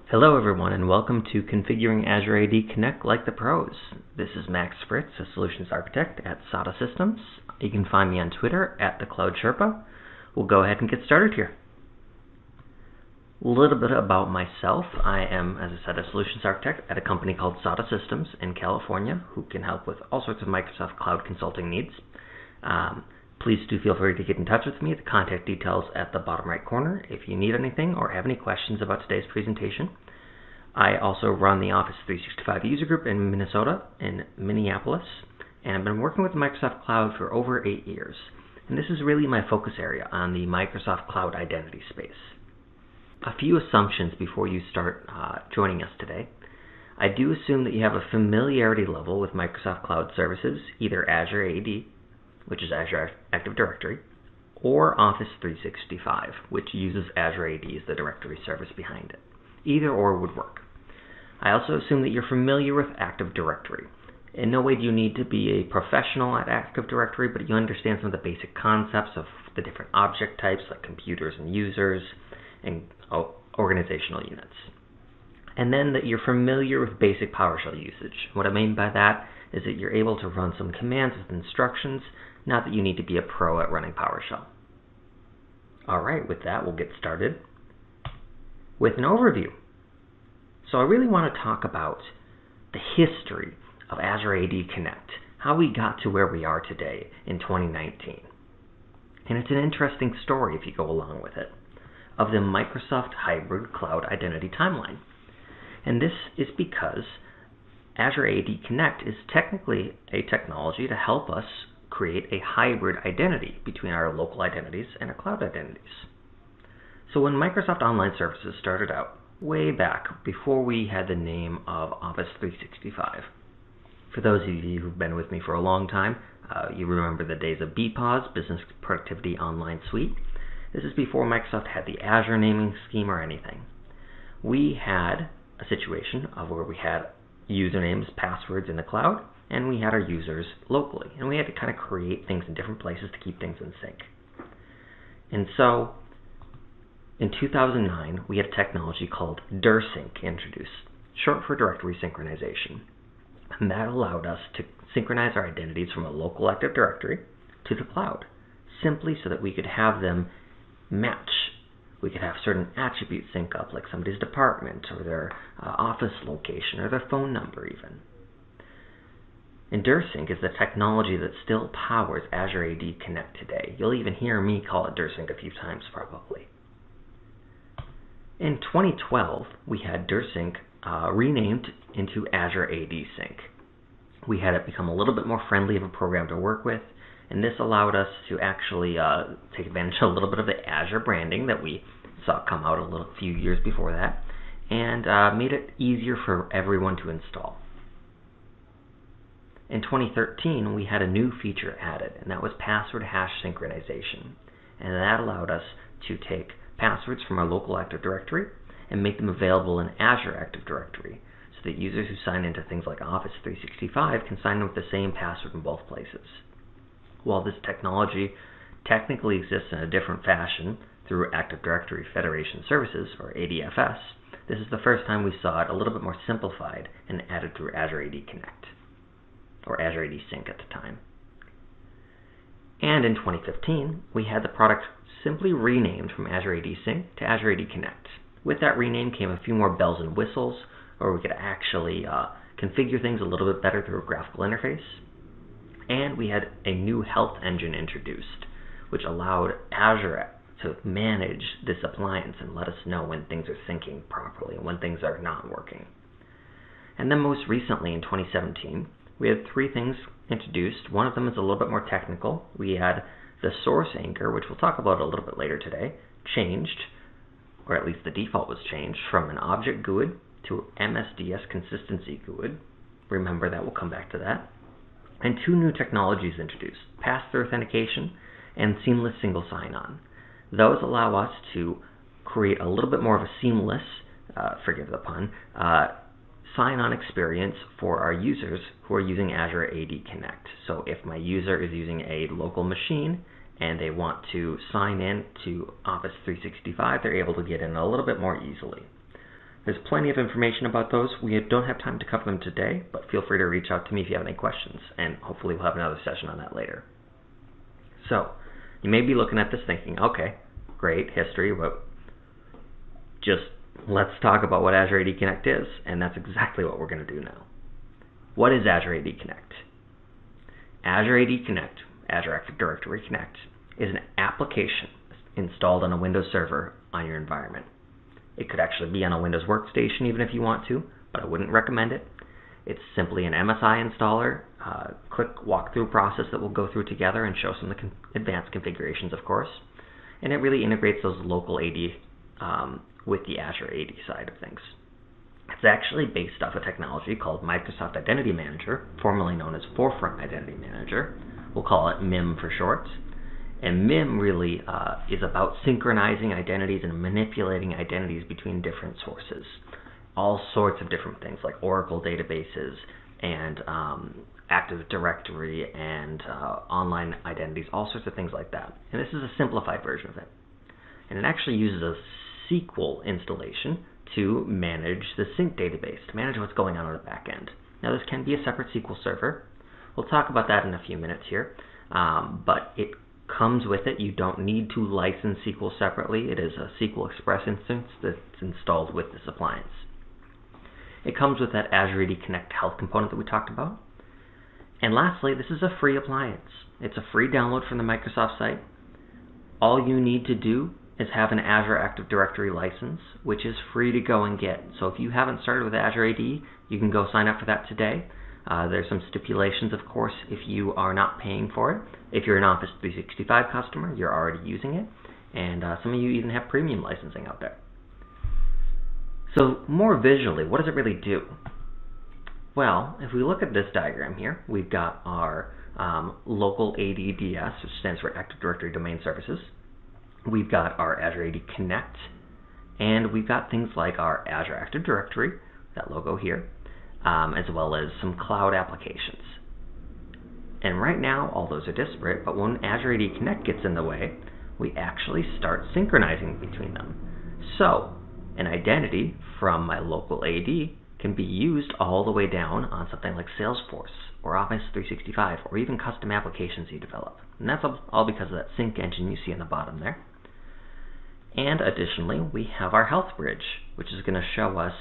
Hello everyone, and welcome to Configuring Azure AD Connect Like the Pros. This is Max Fritz, a Solutions Architect at SADA Systems. You can find me on Twitter at @TheCloudSherpa. We'll go ahead and get started here. A little bit about myself. I am, as I said, a Solutions Architect at a company called SADA Systems in California, who can help with all sorts of Microsoft Cloud consulting needs. Please do feel free to get in touch with me. The contact details at the bottom right corner if you need anything or have any questions about today's presentation. I also run the Office 365 user group in Minnesota and Minneapolis, and I've been working with Microsoft Cloud for over 8 years. And this is really my focus area on the Microsoft Cloud identity space. A few assumptions before you start joining us today. I do assume that you have a familiarity level with Microsoft Cloud services, either Azure AD, which is Azure Active Directory, or Office 365, which uses Azure AD as the directory service behind it. Either or would work. I also assume that you're familiar with Active Directory. In no way do you need to be a professional at Active Directory, but you understand some of the basic concepts of the different object types like computers and users and organizational units. And then that you're familiar with basic PowerShell usage. What I mean by that is that you're able to run some commands with instructions, not that you need to be a pro at running PowerShell. Alright, with that we'll get started with an overview. So I really want to talk about the history of Azure AD Connect, how we got to where we are today in 2019. And it's an interesting story if you go along with it, of the Microsoft Hybrid Cloud Identity Timeline. And this is because Azure AD Connect is technically a technology to help us create a hybrid identity between our local identities and our cloud identities. So when Microsoft Online Services started out, way back before we had the name of Office 365, for those of you who've been with me for a long time, you remember the days of BPOS, Business Productivity Online Suite. This is before Microsoft had the Azure naming scheme or anything. We had a situation of where we had usernames, passwords in the cloud, and we had our users locally. And we had to kind of create things in different places to keep things in sync. And so, in 2009, we had a technology called DirSync introduced, short for directory synchronization. And that allowed us to synchronize our identities from a local Active Directory to the cloud, simply so that we could have them match. We could have certain attributes sync up, like somebody's department, or their office location, or their phone number even. And DirSync is the technology that still powers Azure AD Connect today. You'll even hear me call it DirSync a few times probably. In 2012, we had DirSync renamed into Azure AD Sync. We had it become a little bit more friendly of a program to work with, and this allowed us to actually take advantage of a little bit of the Azure branding that we saw come out a few years before that, and made it easier for everyone to install. In 2013, we had a new feature added, and that was password hash synchronization. And that allowed us to take passwords from our local Active Directory and make them available in Azure Active Directory, so that users who sign into things like Office 365 can sign in with the same password in both places. While this technology technically exists in a different fashion through Active Directory Federation Services, or ADFS, this is the first time we saw it a little bit more simplified and added through Azure AD Connect, or Azure AD Sync at the time. And in 2015, we had the product simply renamed from Azure AD Sync to Azure AD Connect. With that rename came a few more bells and whistles, or we could actually configure things a little bit better through a graphical interface. And we had a new health engine introduced, which allowed Azure to manage this appliance and let us know when things are syncing properly and when things are not working. And then most recently in 2017, we had 3 things introduced. One of them is a little bit more technical. We had the source anchor, which we'll talk about a little bit later today, changed, or at least the default was changed, from an object GUID to MSDS consistency GUID. Remember that, we'll come back to that. And 2 new technologies introduced, pass-through authentication and seamless single sign-on. Those allow us to create a little bit more of a seamless, forgive the pun, sign-on experience for our users who are using Azure AD Connect. So if my user is using a local machine and they want to sign in to Office 365, they're able to get in a little bit more easily. There's plenty of information about those. We don't have time to cover them today, but feel free to reach out to me if you have any questions, and hopefully we'll have another session on that later. So, you may be looking at this thinking, okay, great, history, but just let's talk about what Azure AD Connect is, and that's exactly what we're going to do now. What is Azure AD Connect? Azure AD Connect, Azure Active Directory Connect, is an application installed on a Windows server on your environment. It could actually be on a Windows workstation even if you want to, but I wouldn't recommend it. It's simply an MSI installer, quick walkthrough process that we'll go through together and show some of the advanced configurations, of course. And it really integrates those local AD with the Azure AD side of things. It's actually based off a technology called Microsoft Identity Manager, formerly known as Forefront Identity Manager. We'll call it MIM for short. And MIM really is about synchronizing identities and manipulating identities between different sources. All sorts of different things like Oracle databases and Active Directory and online identities, all sorts of things like that. And this is a simplified version of it. And it actually uses a SQL installation to manage the sync database, to manage what's going on the back end. Now this can be a separate SQL server. We'll talk about that in a few minutes here, but it comes with it. You don't need to license SQL separately. It is a SQL Express instance that's installed with this appliance. It comes with that Azure AD Connect Health component that we talked about. And lastly, this is a free appliance. It's a free download from the Microsoft site. All you need to do is have an Azure Active Directory license, which is free to go and get. So if you haven't started with Azure AD, you can go sign up for that today. There's some stipulations, of course, if you are not paying for it. If you're an Office 365 customer, you're already using it. And some of you even have premium licensing out there. So more visually, what does it really do? Well, if we look at this diagram here, we've got our local ADDS, which stands for Active Directory Domain Services. We've got our Azure AD Connect, and we've got things like our Azure Active Directory, that logo here, as well as some cloud applications. And right now, all those are disparate, but when Azure AD Connect gets in the way, we actually start synchronizing between them. So, an identity from my local AD can be used all the way down on something like Salesforce or Office 365 or even custom applications you develop. And that's all because of that sync engine you see in the bottom there. And additionally, we have our health bridge, which is going to show us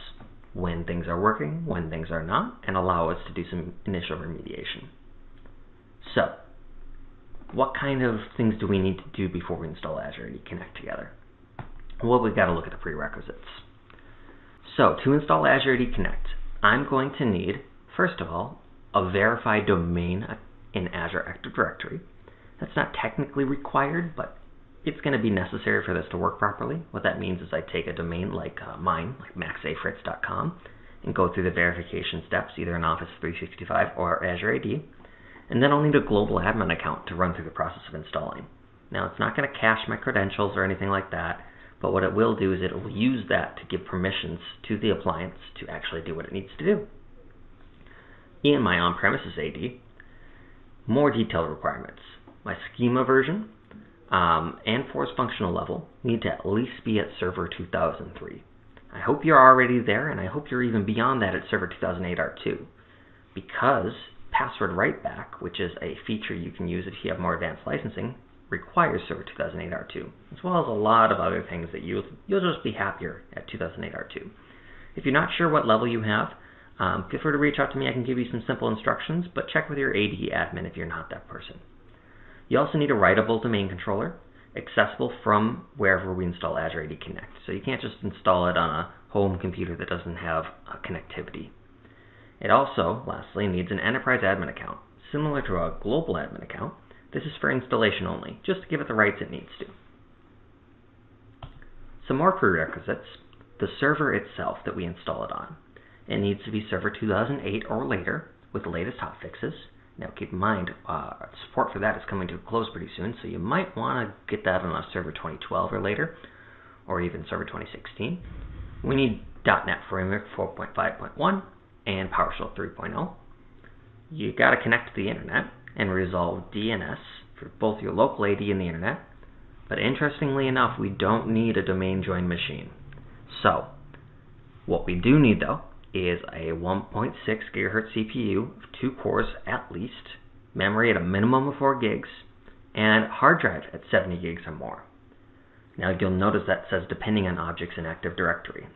when things are working, when things are not, and allow us to do some initial remediation. So, what kind of things do we need to do before we install Azure AD Connect together? Well, we've got to look at the prerequisites. So, to install Azure AD Connect, I'm going to need, first of all, a verified domain in Azure Active Directory. That's not technically required, but it's going to be necessary for this to work properly. What that means is I take a domain like mine, like maxafritz.com, and go through the verification steps, either in Office 365 or Azure AD, and then I'll need a global admin account to run through the process of installing. Now, it's not going to cache my credentials or anything like that, but what it will do is it will use that to give permissions to the appliance to actually do what it needs to do. In my on-premises AD, more detailed requirements. My schema version and force functional level need to at least be at server 2003. I hope you're already there, and I hope you're even beyond that at server 2008 R2, because password write-back, which is a feature you can use if you have more advanced licensing, requires server 2008 R2, as well as a lot of other things that you'll just be happier at 2008 R2. If you're not sure what level you have, feel free to reach out to me. I can give you some simple instructions, but check with your AD admin if you're not that person. You also need a writable domain controller, accessible from wherever we install Azure AD Connect. So you can't just install it on a home computer that doesn't have connectivity. It also, lastly, needs an enterprise admin account. Similar to a global admin account, this is for installation only, just to give it the rights it needs to. Some more prerequisites: the server itself that we install it on. It needs to be server 2008 or later with the latest hotfixes. Now keep in mind, support for that is coming to a close pretty soon, so you might want to get that on a server 2012 or later, or even server 2016. We need .NET Framework 4.5.1 and PowerShell 3.0. You got to connect to the internet and resolve DNS for both your local AD and the internet. But interestingly enough, we don't need a domain joined machine. So, what we do need though is a 1.6 gigahertz CPU of 2 cores at least, memory at a minimum of 4 gigs, and hard drive at 70 gigs or more. Now you'll notice that says depending on objects in Active Directory.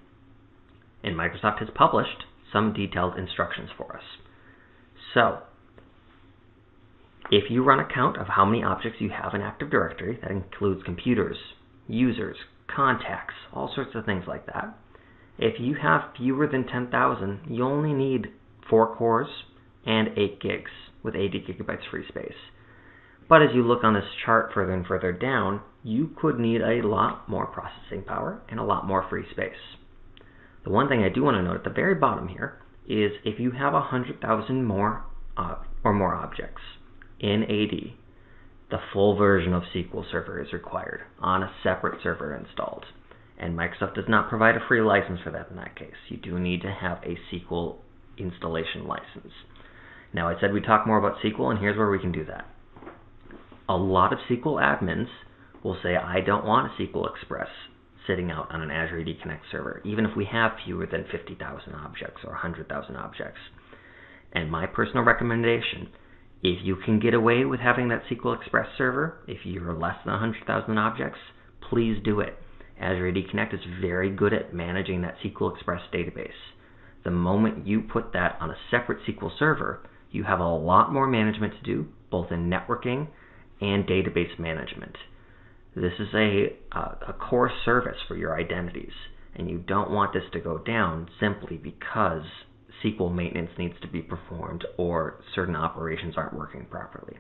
And Microsoft has published some detailed instructions for us. So, If you run a count of how many objects you have in Active Directory, that includes computers, users, contacts, all sorts of things like that. If you have fewer than 10,000, you only need 4 cores and 8 gigs with 80 gigabytes free space. But as you look on this chart further and further down, you could need a lot more processing power and a lot more free space. The one thing I do want to note at the very bottom here is if you have 100,000 more or more objects in AD, the full version of SQL Server is required on a separate server installed. And Microsoft does not provide a free license for that in that case. You do need to have a SQL installation license. Now, I said we'd talk more about SQL, and here's where we can do that. A lot of SQL admins will say, I don't want a SQL Express sitting out on an Azure AD Connect server, even if we have fewer than 50,000 objects or 100,000 objects. And my personal recommendation, if you can get away with having that SQL Express server, if you're less than 100,000 objects, please do it. Azure AD Connect is very good at managing that SQL Express database. The moment you put that on a separate SQL server, you have a lot more management to do, both in networking and database management. This is a core service for your identities, and you don't want this to go down simply because SQL maintenance needs to be performed or certain operations aren't working properly.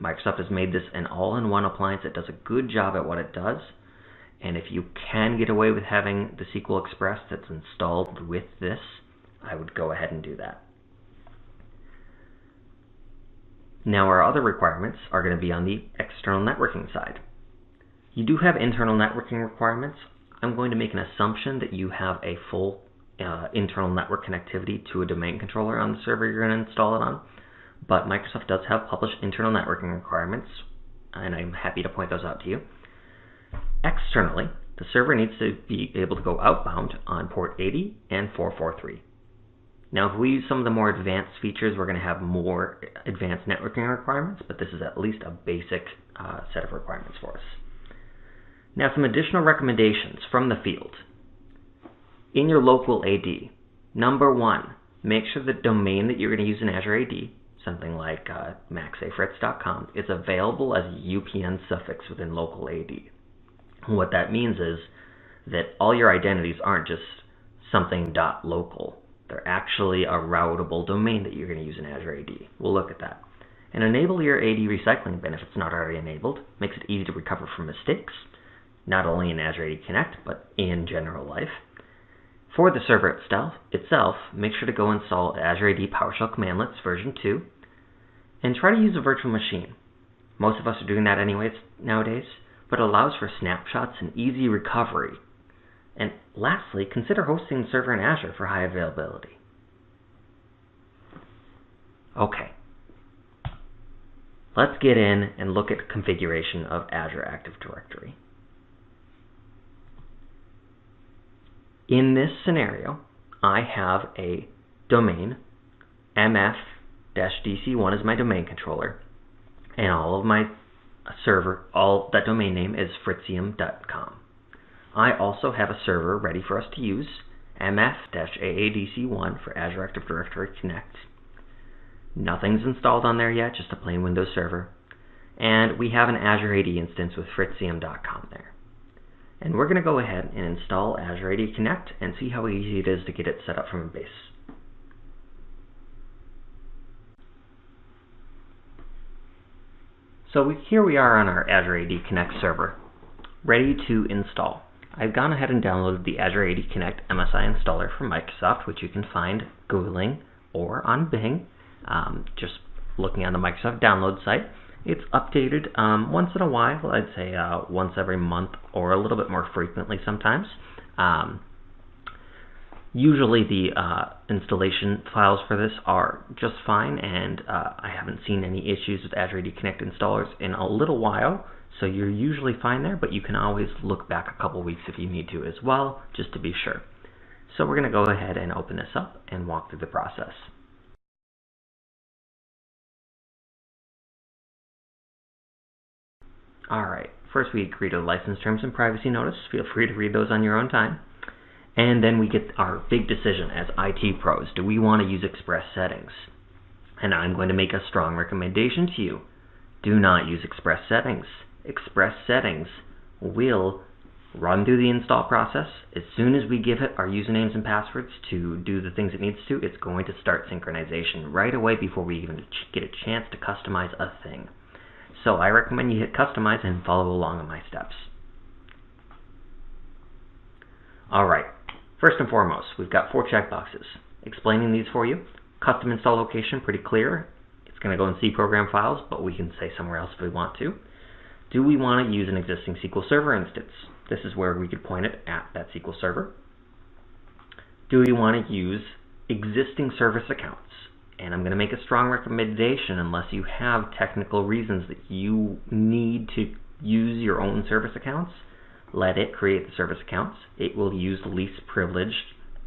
Microsoft has made this an all-in-one appliance that does a good job at what it does, and if you can get away with having the SQL Express that's installed with this, I would go ahead and do that. Now our other requirements are going to be on the external networking side. You do have internal networking requirements. I'm going to make an assumption that you have a full internal network connectivity to a domain controller on the server you're going to install it on, but Microsoft does have published internal networking requirements, and I'm happy to point those out to you. Externally, the server needs to be able to go outbound on port 80 and 443. Now, if we use some of the more advanced features, we're going to have more advanced networking requirements, but this is at least a basic set of requirements for us. Now, some additional recommendations from the field. In your local AD, number 1, make sure the domain that you're going to use in Azure AD, something like maxafritz.com, is available as a UPN suffix within local AD. And what that means is that all your identities aren't just something .local. They're actually a routable domain that you're going to use in Azure AD. We'll look at that. And enable your AD recycling bin if it's not already enabled. Makes it easy to recover from mistakes, not only in Azure AD Connect, but in general life. For the server itself, make sure to go install Azure AD PowerShell Commandlets version 2, and try to use a virtual machine. Most of us are doing that anyways nowadays, but it allows for snapshots and easy recovery. And lastly, consider hosting the server in Azure for high availability. Okay, let's get in and look at configuration of Azure Active Directory. In this scenario, I have a domain, mf-dc1 is my domain controller, and all of my server, that domain name is fritzium.com. I also have a server ready for us to use, mf-aadc1 for Azure Active Directory Connect. Nothing's installed on there yet, just a plain Windows server. And we have an Azure AD instance with fritzium.com there. And we're going to go ahead and install Azure AD Connect and see how easy it is to get it set up from a base. So here we are on our Azure AD Connect server, ready to install. I've gone ahead and downloaded the Azure AD Connect MSI installer from Microsoft, which you can find Googling or on Bing, just looking on the Microsoft download site. It's updated once in a while, I'd say once every month or a little bit more frequently sometimes. Usually the installation files for this are just fine, and I haven't seen any issues with Azure AD Connect installers in a little while, so you're usually fine there, but you can always look back a couple weeks if you need to as well, just to be sure. So we're going to go ahead and open this up and walk through the process. Alright, first we agree to license terms and privacy notice. Feel free to read those on your own time. And then we get our big decision as IT pros. Do we want to use Express settings? And I'm going to make a strong recommendation to you. Do not use Express settings. Express settings will run through the install process. As soon as we give it our usernames and passwords to do the things it needs to, it's going to start synchronization right away before we even get a chance to customize a thing. So I recommend you hit customize and follow along on my steps. Alright, first and foremost, we've got 4 checkboxes. Explaining these for you. Custom install location, pretty clear. It's going to go in C program files, but we can say somewhere else if we want to. Do we want to use an existing SQL Server instance? This is where we could point it at that SQL Server. Do we want to use existing service accounts? And I'm going to make a strong recommendation, unless you have technical reasons that you need to use your own service accounts, let it create the service accounts. It will use least privileged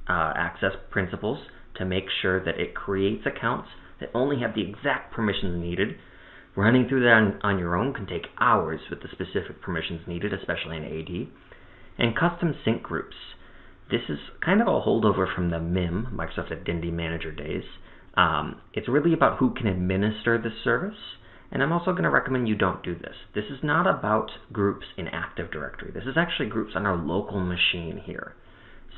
access principles to make sure that it creates accounts that only have the exact permissions needed. Running through that on your own can take hours with the specific permissions needed, especially in AD. And custom sync groups. This is kind of a holdover from the MIM, Microsoft Identity Manager days. It's really about who can administer the service. And I'm also going to recommend you don't do this. This is not about groups in Active Directory. This is actually groups on our local machine here.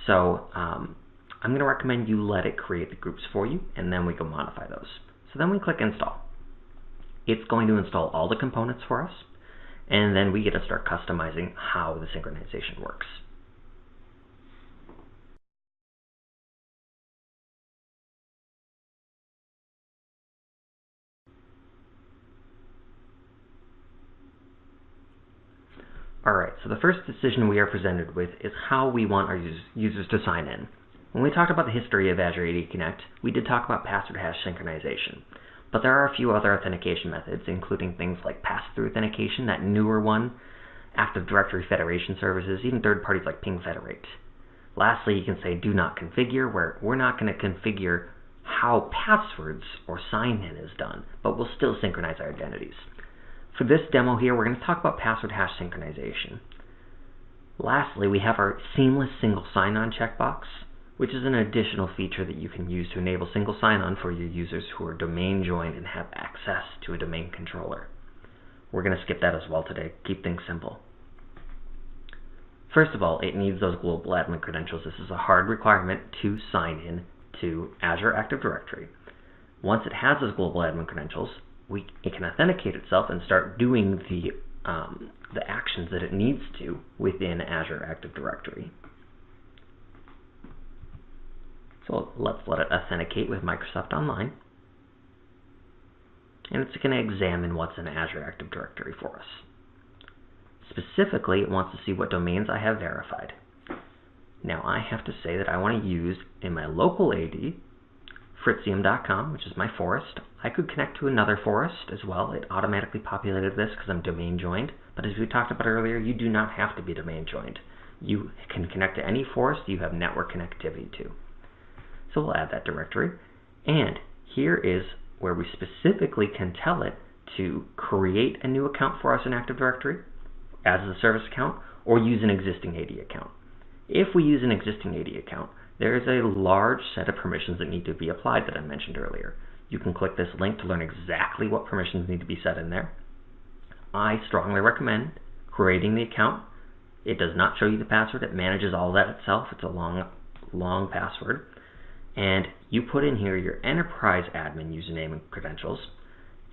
So I'm going to recommend you let it create the groups for you, and then we can modify those. So then we click Install. It's going to install all the components for us, and then we get to start customizing how the synchronization works. Alright, so the first decision we are presented with is how we want our users to sign in. When we talked about the history of Azure AD Connect, we did talk about password hash synchronization. But there are a few other authentication methods, including things like pass-through authentication, that newer one, Active Directory Federation services, even third parties like Ping Federate. Lastly, you can say do not configure, where we're not going to configure how passwords or sign-in is done, but we'll still synchronize our identities. For this demo here, we're going to talk about password hash synchronization. Lastly, we have our seamless single sign-on checkbox, which is an additional feature that you can use to enable single sign-on for your users who are domain joined and have access to a domain controller. We're going to skip that as well today, keep things simple. First of all, it needs those global admin credentials. This is a hard requirement to sign in to Azure Active Directory. Once it has those global admin credentials, it can authenticate itself and start doing the actions that it needs to within Azure Active Directory. So let's let it authenticate with Microsoft Online. And it's going to examine what's in Azure Active Directory for us. Specifically, it wants to see what domains I have verified. Now I have to say that I want to use, in my local AD, fritzium.com, which is my forest. I could connect to another forest as well. It automatically populated this because I'm domain joined. But as we talked about earlier, you do not have to be domain joined. You can connect to any forest you have network connectivity to. So we'll add that directory. And here is where we specifically can tell it to create a new account for us in Active Directory as a service account, or use an existing AD account. If we use an existing AD account, there is a large set of permissions that need to be applied that I mentioned earlier. You can click this link to learn exactly what permissions need to be set in there. I strongly recommend creating the account. It does not show you the password. It manages all that itself. It's a long password. And you put in here your enterprise admin username and credentials,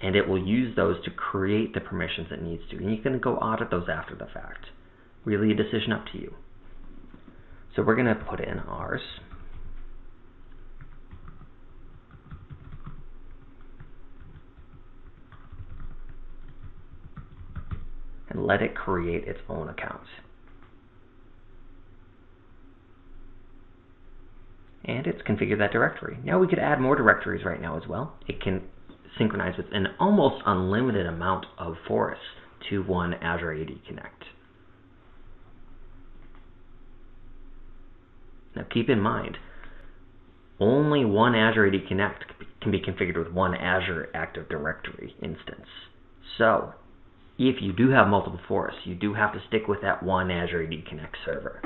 and it will use those to create the permissions it needs to. And you can go audit those after the fact. Really a decision up to you. So we're going to put in ours. And let it create its own account. And it's configured that directory. Now we could add more directories right now as well. It can synchronize with an almost unlimited amount of forests to one Azure AD Connect. Now keep in mind, only one Azure AD Connect can be configured with one Azure Active Directory instance. So if you do have multiple forests, you do have to stick with that one Azure AD Connect server.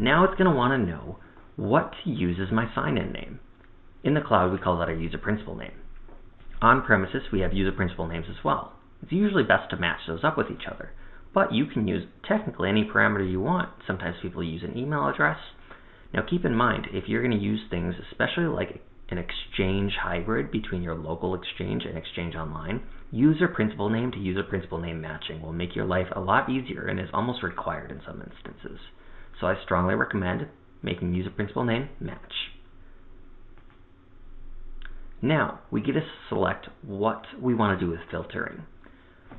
Now it's going to want to know what to use as my sign-in name. In the cloud, we call that our user principal name. On premises, we have user principal names as well. It's usually best to match those up with each other, but you can use technically any parameter you want. Sometimes people use an email address. Now keep in mind, if you're going to use things, especially like an Exchange hybrid between your local Exchange and Exchange Online, user principal name to user principal name matching will make your life a lot easier and is almost required in some instances. So I strongly recommend making user principal name match. Now, we get to select what we want to do with filtering.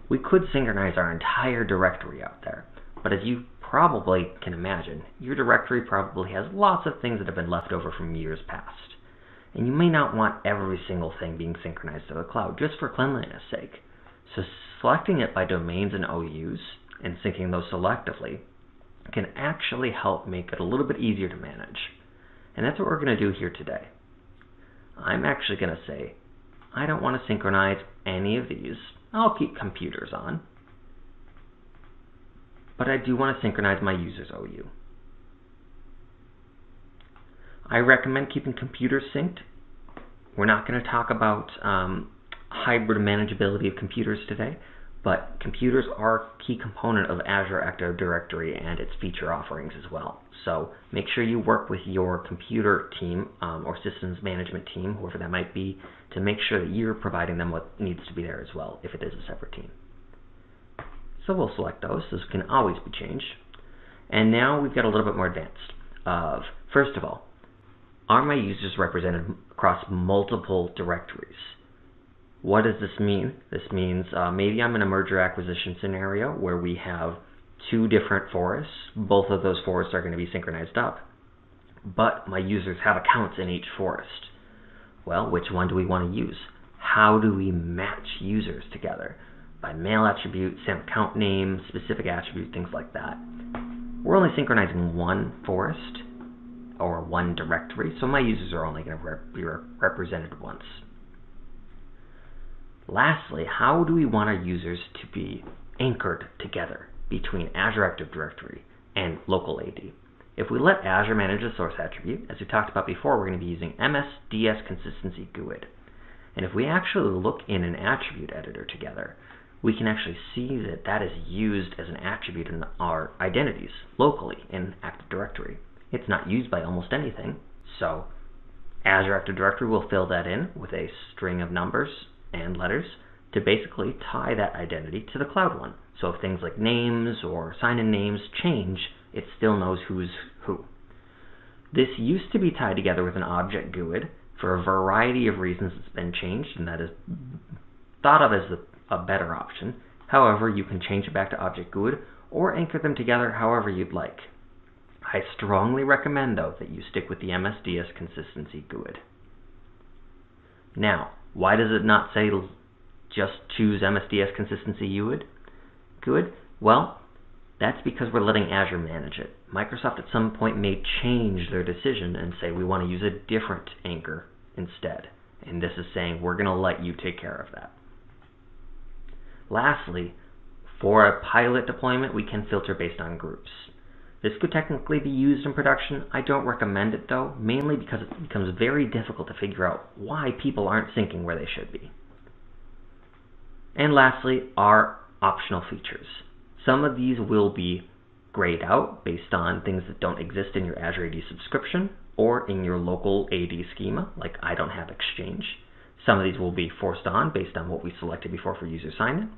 We could synchronize our entire directory out there, but as you probably can imagine, your directory probably has lots of things that have been left over from years past. And you may not want every single thing being synchronized to the cloud just for cleanliness sake. So selecting it by domains and OUs and syncing those selectively can actually help make it a little bit easier to manage. And that's what we're going to do here today. I'm actually going to say, I don't want to synchronize any of these. I'll keep computers on. But I do want to synchronize my users OU. I recommend keeping computers synced. We're not going to talk about hybrid manageability of computers today, but computers are a key component of Azure Active Directory and its feature offerings as well. So make sure you work with your computer team or systems management team, whoever that might be, to make sure that you're providing them what needs to be there as well, if it is a separate team. So we'll select those. Those can always be changed. And now we've got a little bit more advanced. First of all, are my users represented across multiple directories? What does this mean? This means maybe I'm in a merger acquisition scenario where we have two different forests. Both of those forests are going to be synchronized up, but my users have accounts in each forest. Well, which one do we want to use? How do we match users together? By mail attribute, same account name, specific attribute, things like that. We're only synchronizing one forest or one directory, so my users are only going to be represented once. Lastly, how do we want our users to be anchored together between Azure Active Directory and local AD? If we let Azure manage the source attribute, as we talked about before, we're going to be using MS-DS consistency GUID. And if we actually look in an attribute editor together, we can actually see that that is used as an attribute in our identities locally in Active Directory. It's not used by almost anything, so Azure Active Directory will fill that in with a string of numbers and letters to basically tie that identity to the cloud one. So if things like names or sign-in names change, it still knows who's who. This used to be tied together with an object GUID. For a variety of reasons it's been changed, and that is thought of as a better option. However, you can change it back to object GUID or anchor them together however you'd like. I strongly recommend, though, that you stick with the MS-DS consistency GUID. Now, why does it not say just choose MS-DS consistency GUID? Well, that's because we're letting Azure manage it. Microsoft at some point may change their decision and say we want to use a different anchor instead. And this is saying we're going to let you take care of that. Lastly, for a pilot deployment, we can filter based on groups. This could technically be used in production. I don't recommend it though, mainly because it becomes very difficult to figure out why people aren't syncing where they should be. And lastly, our optional features. Some of these will be grayed out based on things that don't exist in your Azure AD subscription or in your local AD schema, like I don't have Exchange. Some of these will be forced on based on what we selected before for user sign-in.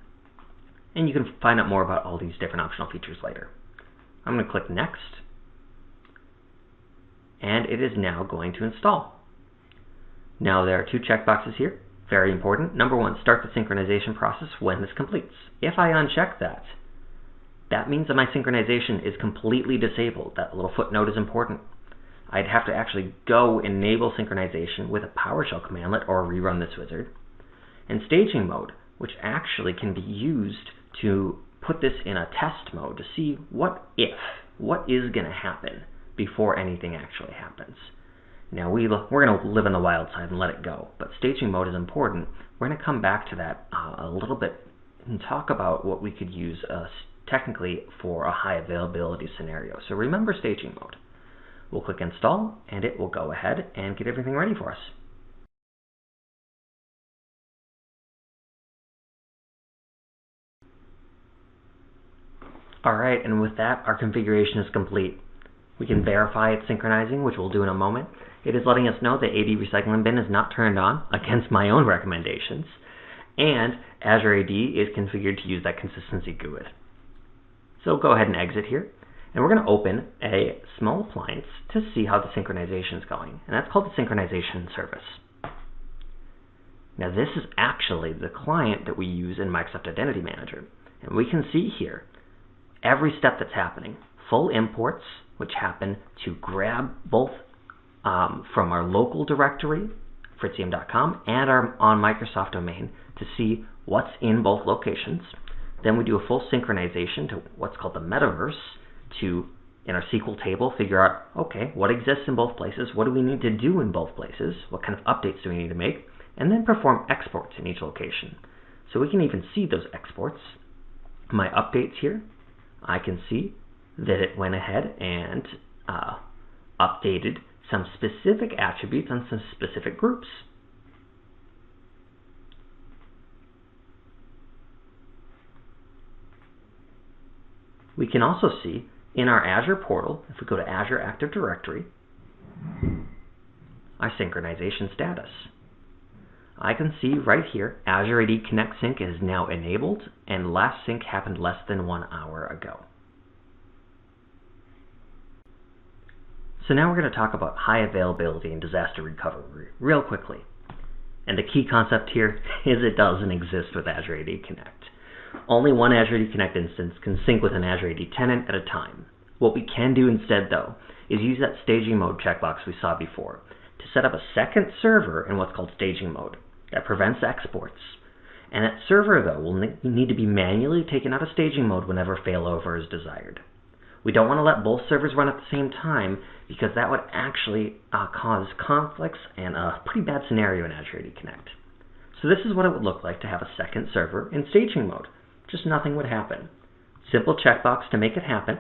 And you can find out more about all these different optional features later. I'm going to click Next, and it is now going to install. Now there are two checkboxes here, very important. Number one, start the synchronization process when this completes. If I uncheck that, that means that my synchronization is completely disabled. That little footnote is important. I'd have to actually go enable synchronization with a PowerShell commandlet or rerun this wizard. And staging mode, which actually can be used to put this in a test mode to see what is going to happen before anything actually happens. Now we're going to live in the wild side and let it go, but staging mode is important. We're going to come back to that a little bit and talk about what we could use technically for a high availability scenario. So remember staging mode. We'll click install and it will go ahead and get everything ready for us. All right, and with that, our configuration is complete. We can verify it's synchronizing, which we'll do in a moment. It is letting us know the AD recycling bin is not turned on against my own recommendations, and Azure AD is configured to use that consistency GUID. So go ahead and exit here, and we're going to open a small appliance to see how the synchronization is going, and that's called the synchronization service. Now this is actually the client that we use in Microsoft Identity Manager, and we can see here every step that's happening. Full imports, which happen to grab both from our local directory, fritzium.com, and our on Microsoft domain to see what's in both locations. Then we do a full synchronization to what's called the metaverse to, in our SQL table, figure out, okay, what exists in both places, what do we need to do in both places, what kind of updates do we need to make, and then perform exports in each location. So we can even see those exports. My updates here, I can see that it went ahead and updated some specific attributes on some specific groups. We can also see in our Azure portal, if we go to Azure Active Directory, our synchronization status. I can see right here, Azure AD Connect Sync is now enabled, and last sync happened less than 1 hour ago. So now we're going to talk about high availability and disaster recovery real quickly. And the key concept here is it doesn't exist with Azure AD Connect. Only one Azure AD Connect instance can sync with an Azure AD tenant at a time. What we can do instead, though, is use that staging mode checkbox we saw before to set up a second server in what's called staging mode that prevents exports. And that server, though, will need to be manually taken out of staging mode whenever failover is desired. We don't want to let both servers run at the same time because that would actually cause conflicts and a pretty bad scenario in Azure AD Connect. So this is what it would look like to have a second server in staging mode. Just nothing would happen. Simple checkbox to make it happen.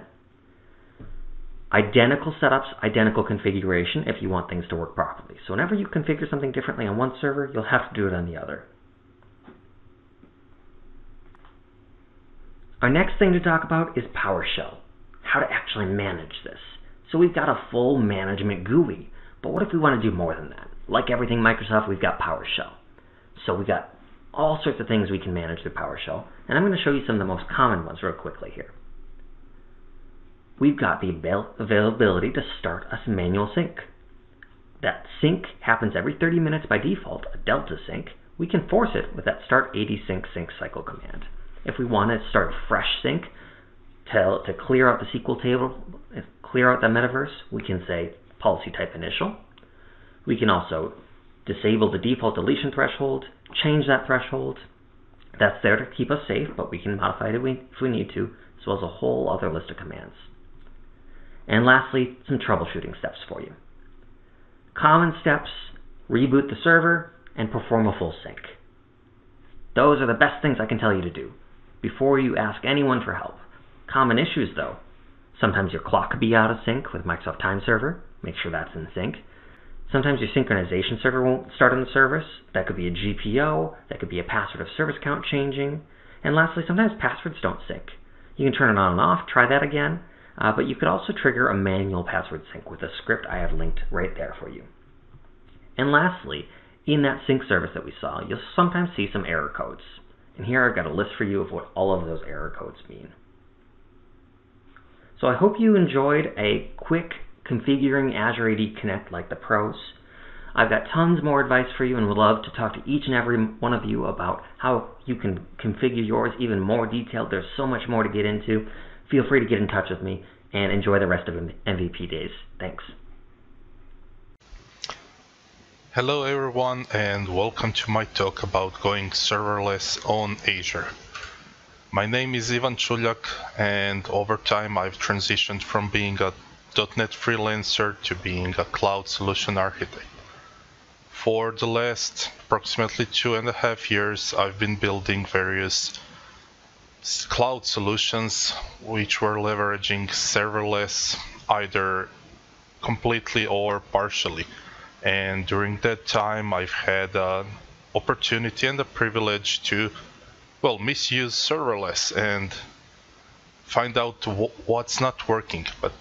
Identical setups, identical configuration if you want things to work properly. So whenever you configure something differently on one server, you'll have to do it on the other. Our next thing to talk about is PowerShell, how to actually manage this. So we've got a full management GUI, but what if we want to do more than that? Like everything Microsoft, we've got PowerShell. So we've got all sorts of things we can manage through PowerShell, and I'm going to show you some of the most common ones real quickly here. We've got the availability to start a manual sync. That sync happens every 30 minutes by default, a delta sync. We can force it with that start AD sync cycle command. If we want to start a fresh sync to clear out the SQL table, clear out the metaverse, we can say policy type initial. We can also disable the default deletion threshold, change that threshold. That's there to keep us safe, but we can modify it if we need to, as well as a whole other list of commands. And lastly, some troubleshooting steps for you. Common steps: reboot the server and perform a full sync. Those are the best things I can tell you to do before you ask anyone for help. Common issues, though: sometimes your clock could be out of sync with Microsoft Time Server. Make sure that's in sync. Sometimes your synchronization server won't start on the service. That could be a GPO. That could be a password of service count changing. And lastly, sometimes passwords don't sync. You can turn it on and off. Try that again. But you could also trigger a manual password sync with a script I have linked right there for you. And lastly, in that sync service that we saw, you'll sometimes see some error codes. And here I've got a list for you of what all of those error codes mean. So I hope you enjoyed a quick configuring Azure AD Connect like the pros. I've got tons more advice for you and would love to talk to each and every one of you about how you can configure yours even more detailed. There's so much more to get into. Feel free to get in touch with me and enjoy the rest of MVP Days. Thanks. Hello everyone, and welcome to my talk about going serverless on Azure. My name is Ivan Čuljak, and over time I've transitioned from being a .NET freelancer to being a cloud solution architect. For the last approximately 2.5 years, I've been building various cloud solutions which were leveraging serverless either completely or partially. And during that time, I've had an opportunity and the privilege to, misuse serverless. And find out what's not working, but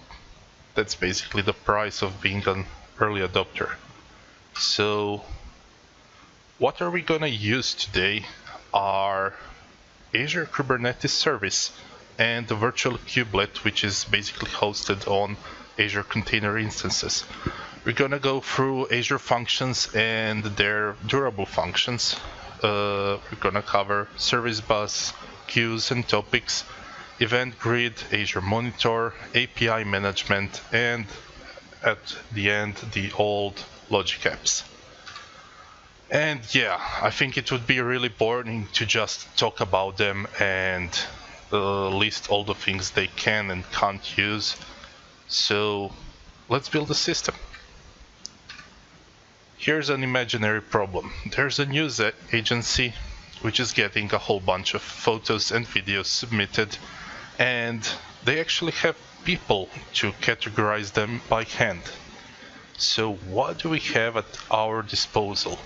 that's basically the price of being an early adopter. So what are we gonna use today are Azure Kubernetes Service and the virtual kubelet, which is basically hosted on Azure Container Instances. We're gonna go through Azure Functions and their durable functions. We're gonna cover Service Bus, queues and topics, Event Grid, Azure Monitor, API management, and at the end, the old logic apps. And yeah, I think it would be really boring to just talk about them and list all the things they can and can't use. So let's build a system. Here's an imaginary problem. There's a news agency which is getting a whole bunch of photos and videos submitted, and they actually have people to categorize them by hand. So what do we have at our disposal?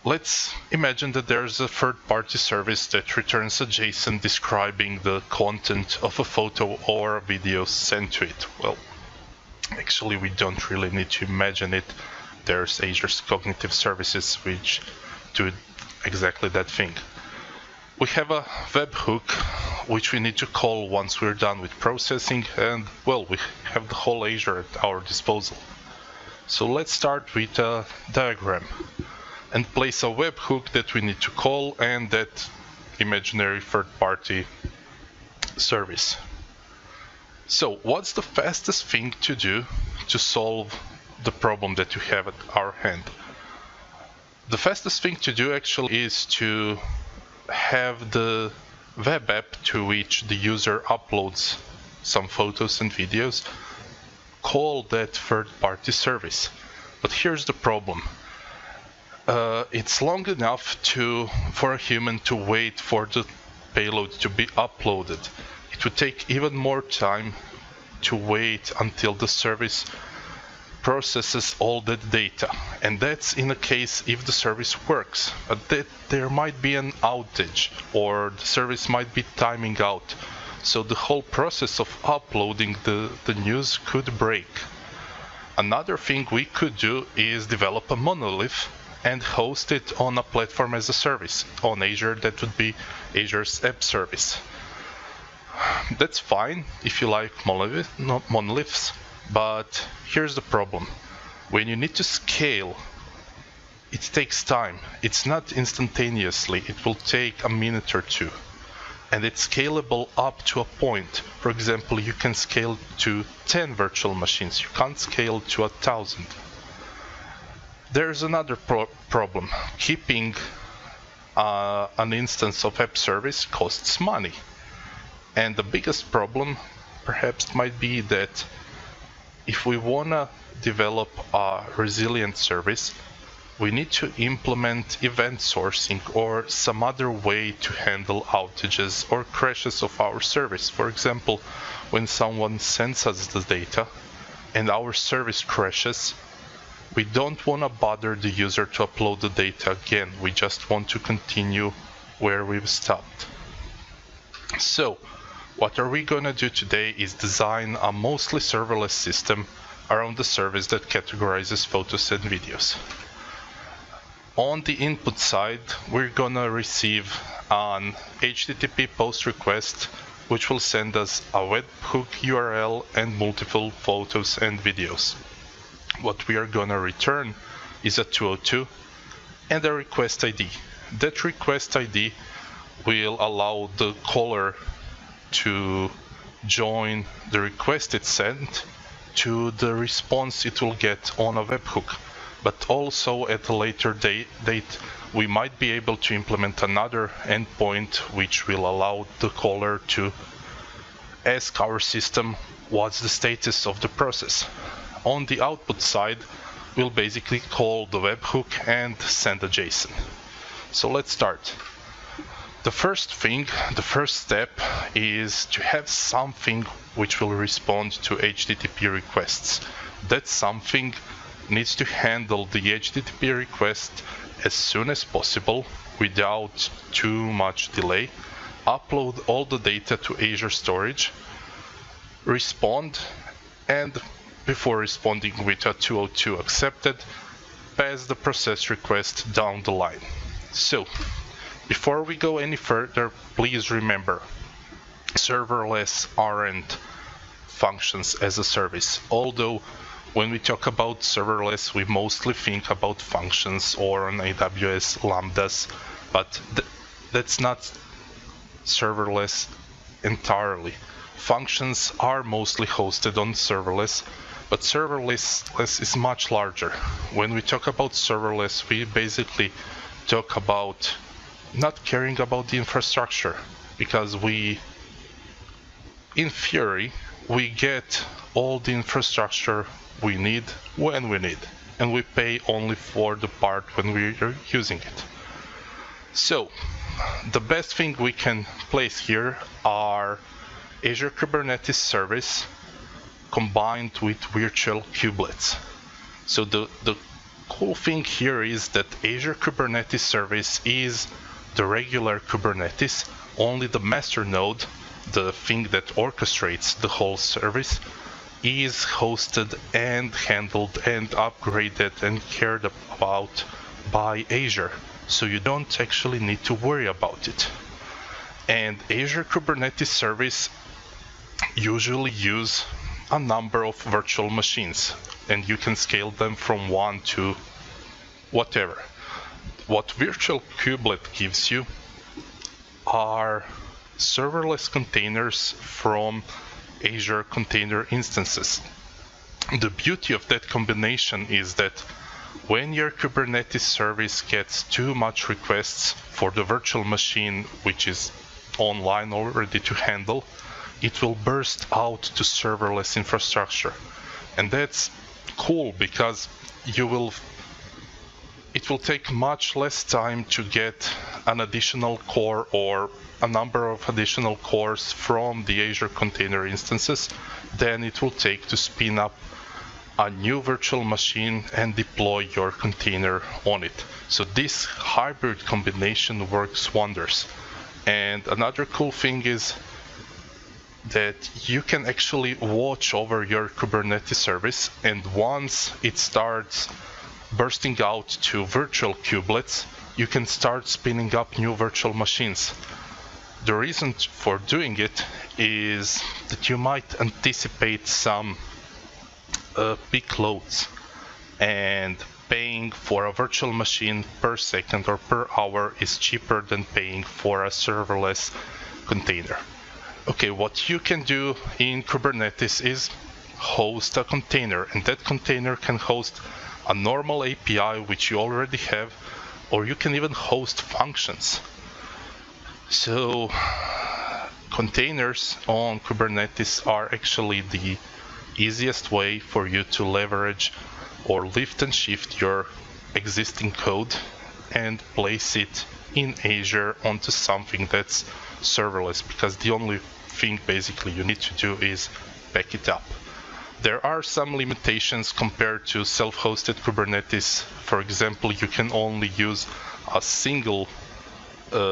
Let's imagine that there's a third-party service that returns a JSON describing the content of a photo or a video sent to it. Well, actually, we don't really need to imagine it. There's Azure's cognitive services which do exactly that thing. We have a webhook which we need to call once we're done with processing, and well, we have the whole Azure at our disposal. So let's start with a diagram and place a webhook that we need to call and that imaginary third-party service. So what's the fastest thing to do to solve the problem that you have at our hand? The fastest thing to do actually is to have the web app to which the user uploads some photos and videos call that third-party service. But here's the problem. It's long enough for a human to wait for the payload to be uploaded. It would take even more time to wait until the service processes all that data, and that's in a case if the service works, but that there might be an outage or the service might be timing out, so the whole process of uploading the news could break. Another thing we could do is develop a monolith and host it on a platform as a service. On Azure, that would be Azure's app service. That's fine if you like monoliths, but here's the problem. When you need to scale, it takes time. It's not instantaneously. It will take a minute or two. And it's scalable up to a point. For example, you can scale to 10 virtual machines. You can't scale to 1,000. There's another problem. Keeping an instance of app service costs money. And the biggest problem perhaps might be that if we want to develop a resilient service, we need to implement event sourcing or some other way to handle outages or crashes of our service. For example, when someone sends us the data and our service crashes, we don't want to bother the user to upload the data again. We just want to continue where we've stopped. So, what are we going to do today is design a mostly serverless system around the service that categorizes photos and videos. On the input side, we're going to receive an HTTP post request, which will send us a webhook URL and multiple photos and videos. What we are going to return is a 202 and a request ID. That request ID will allow the caller to join the request it sent to the response it will get on a webhook. But also at a later date, we might be able to implement another endpoint which will allow the caller to ask our system what's the status of the process. On the output side, we'll basically call the webhook and send a JSON. So let's start. The first step is to have something which will respond to HTTP requests. That something needs to handle the HTTP request as soon as possible without too much delay, upload all the data to Azure storage, respond, and before responding with a 202 accepted, pass the process request down the line. So, before we go any further, please remember, serverless aren't functions as a service. Although, when we talk about serverless, we mostly think about functions or on AWS lambdas, but that's not serverless entirely. Functions are mostly hosted on serverless, but serverless is much larger. When we talk about serverless, we basically talk about not caring about the infrastructure, because in theory, we get all the infrastructure we need when we need, and we pay only for the part when we are using it. So, the best thing we can place here are Azure Kubernetes Service combined with virtual kubelets. So the cool thing here is that Azure Kubernetes Service is the regular Kubernetes, only the master node, the thing that orchestrates the whole service, is hosted and handled and upgraded and cared about by Azure. So you don't actually need to worry about it. And Azure Kubernetes Service usually use a number of virtual machines, and you can scale them from 1 to whatever. What virtual kubelet gives you are serverless containers from Azure container instances. The beauty of that combination is that when your Kubernetes service gets too much requests for the virtual machine, which is online already to handle, it will burst out to serverless infrastructure. And that's cool because it will take much less time to get an additional core or a number of additional cores from the Azure container instances than it will take to spin up a new virtual machine and deploy your container on it. So this hybrid combination works wonders. And another cool thing is that you can actually watch over your Kubernetes service, and once it starts bursting out to virtual kubelets, you can start spinning up new virtual machines. The reason for doing it is that you might anticipate some peak loads, and paying for a virtual machine per second or per hour is cheaper than paying for a serverless container. Okay, what you can do in Kubernetes is host a container, and that container can host a normal API which you already have, or you can even host functions. So containers on Kubernetes are actually the easiest way for you to leverage or lift and shift your existing code and place it in Azure onto something that's serverless, because the only thing basically you need to do is back it up. There are some limitations compared to self-hosted Kubernetes. For example, you can only use a single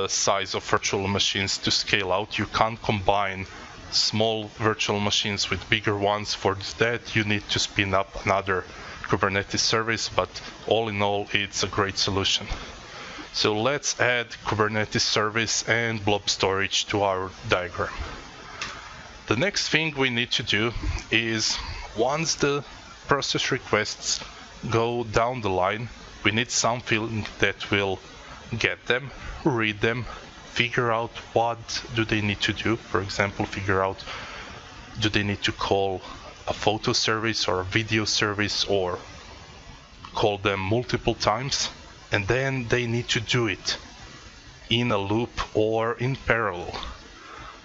size of virtual machines to scale out. You can't combine small virtual machines with bigger ones. For that, you need to spin up another Kubernetes service, but all in all, it's a great solution. So let's add Kubernetes service and blob storage to our diagram. The next thing we need to do is, once the process requests go down the line, we need something that will get them, read them, figure out what do they need to do. For example, figure out, do they need to call a photo service or a video service, or call them multiple times, and then they need to do it in a loop or in parallel.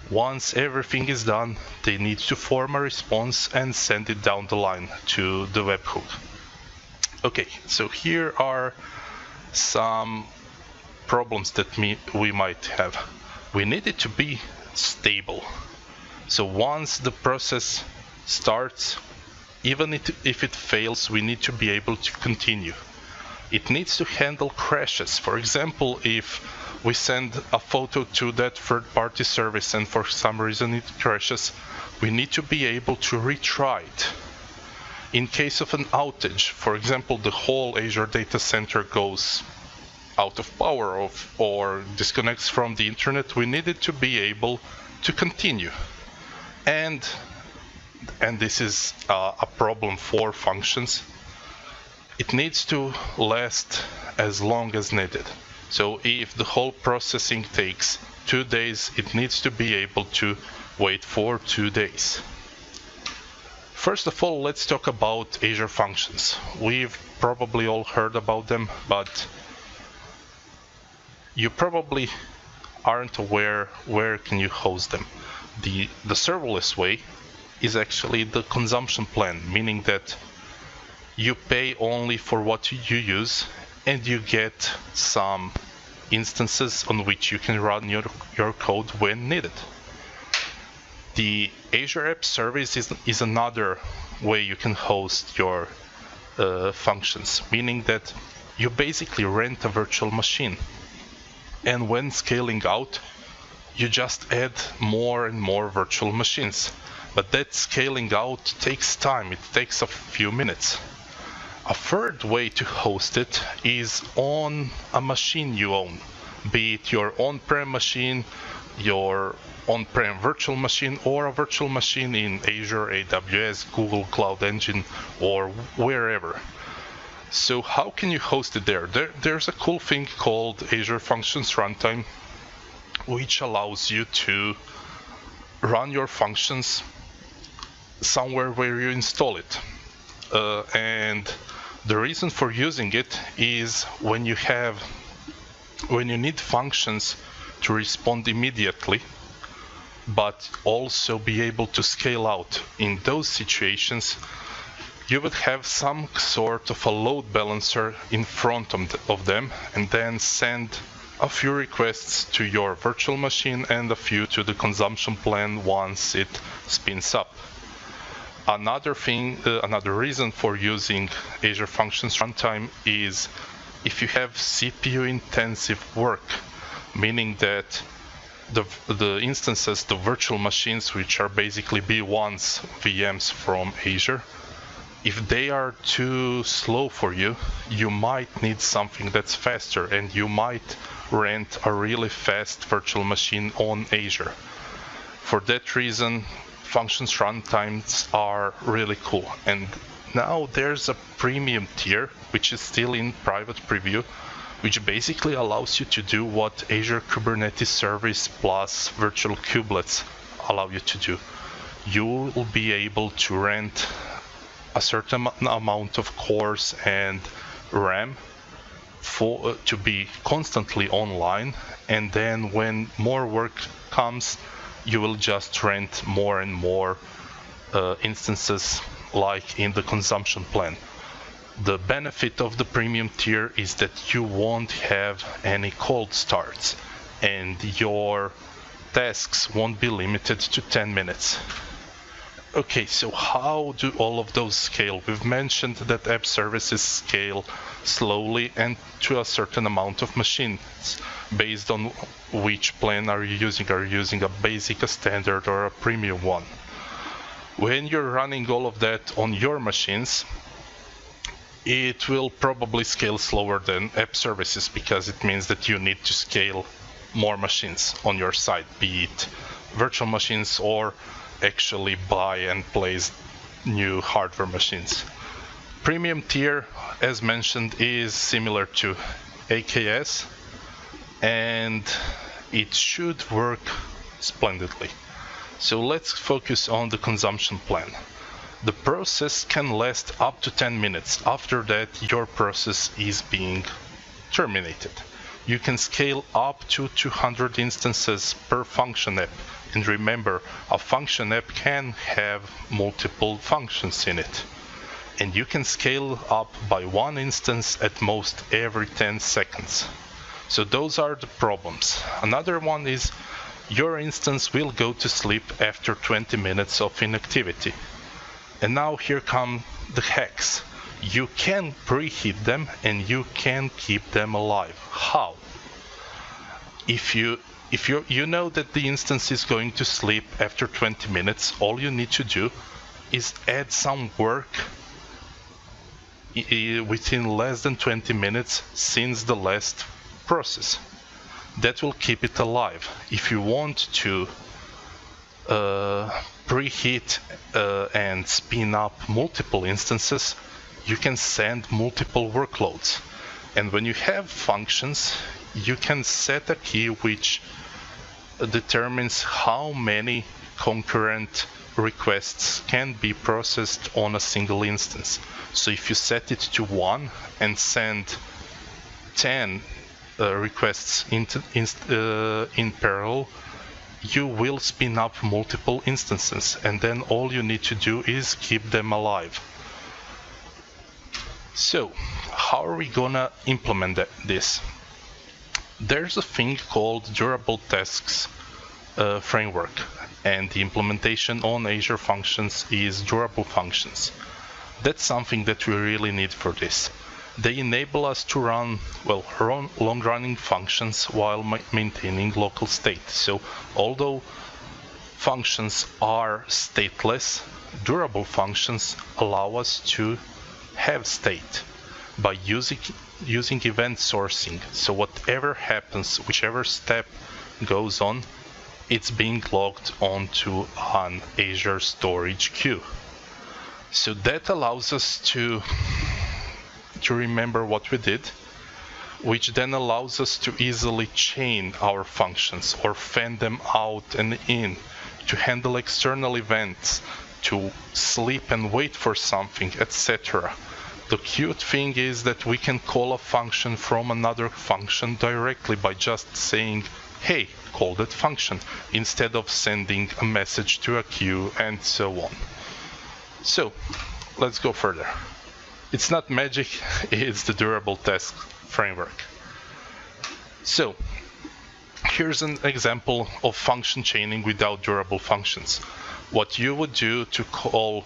Once everything is done, they need to form a response and send it down the line to the webhook. Okay, so here are some problems that we might have. We need it to be stable. So once the process starts, even if it fails, we need to be able to continue. It needs to handle crashes. For example, if we send a photo to that third-party service and for some reason it crashes, we need to be able to retry it. In case of an outage, for example, the whole Azure data center goes out of power or disconnects from the internet, we needed to be able to continue. And this is a problem for functions. It needs to last as long as needed. So if the whole processing takes 2 days, it needs to be able to wait for 2 days. First of all, let's talk about Azure Functions. We've probably all heard about them, but you probably aren't aware where can you host them. The serverless way is actually the consumption plan, meaning that you pay only for what you use and you get some instances on which you can run your code when needed. The Azure App Service is another way you can host your functions, meaning that you basically rent a virtual machine. And when scaling out, you just add more and more virtual machines. But that scaling out takes time, it takes a few minutes. A third way to host it is on a machine you own, be it your on-prem machine, your on-prem virtual machine, or a virtual machine in Azure, AWS, Google Cloud Engine, or wherever. So how can you host it there? There's a cool thing called Azure Functions Runtime, which allows you to run your functions somewhere where you install it. And the reason for using it is when you need functions to respond immediately, but also be able to scale out. In those situations, you would have some sort of a load balancer in front of them, and then send a few requests to your virtual machine and a few to the consumption plan once it spins up. Another reason for using Azure Functions Runtime is if you have CPU intensive work, meaning that the instances, the virtual machines, which are basically V1s, VMs from Azure, if they are too slow for you, you might need something that's faster, and you might rent a really fast virtual machine on Azure. For that reason, Functions runtimes are really cool. And now there's a premium tier, which is still in private preview, which basically allows you to do what Azure Kubernetes Service plus virtual kubelets allow you to do. You will be able to rent a certain amount of cores and RAM to be constantly online, and then when more work comes, you will just rent more and more instances like in the consumption plan. The benefit of the premium tier is that you won't have any cold starts, and your tasks won't be limited to 10 minutes. Okay, so how do all of those scale? We've mentioned that app services scale slowly and to a certain amount of machines. Based on which plan are you using? Are you using a basic, a standard, or a premium one? When you're running all of that on your machines, it will probably scale slower than app services, because it means that you need to scale more machines on your side, be it virtual machines or actually buy and place new hardware machines. Premium tier, as mentioned, is similar to AKS, and it should work splendidly. So let's focus on the consumption plan. The process can last up to 10 minutes. After that, your process is being terminated. You can scale up to 200 instances per function app. And remember, a function app can have multiple functions in it. And you can scale up by one instance at most every 10 seconds. So those are the problems. Another one is your instance will go to sleep after 20 minutes of inactivity. And now here come the hacks. You can preheat them and you can keep them alive. How? if you know that the instance is going to sleep after 20 minutes, all you need to do is add some work within less than 20 minutes since the last process. That will keep it alive. If you want to preheat and spin up multiple instances, you can send multiple workloads. And when you have functions, you can set a key which determines how many concurrent requests can be processed on a single instance. So if you set it to 1 and send 10 requests in parallel, you will spin up multiple instances, and then all you need to do is keep them alive. So how are we gonna implement this? There's a thing called Durable Tasks framework, and the implementation on Azure Functions is Durable Functions. That's something that we really need for this. They enable us to run long-running functions while maintaining local state. So although functions are stateless, durable functions allow us to have state by using event sourcing. So whatever happens, whichever step goes on, it's being logged onto an Azure storage queue. So that allows us to remember what we did, which then allows us to easily chain our functions or fan them out and in, to handle external events, to sleep and wait for something, etc. The cute thing is that we can call a function from another function directly by just saying, hey, call that function, instead of sending a message to a queue and so on. So let's go further. It's not magic, it's the Durable Task framework. So here's an example of function chaining without durable functions. What you would do to call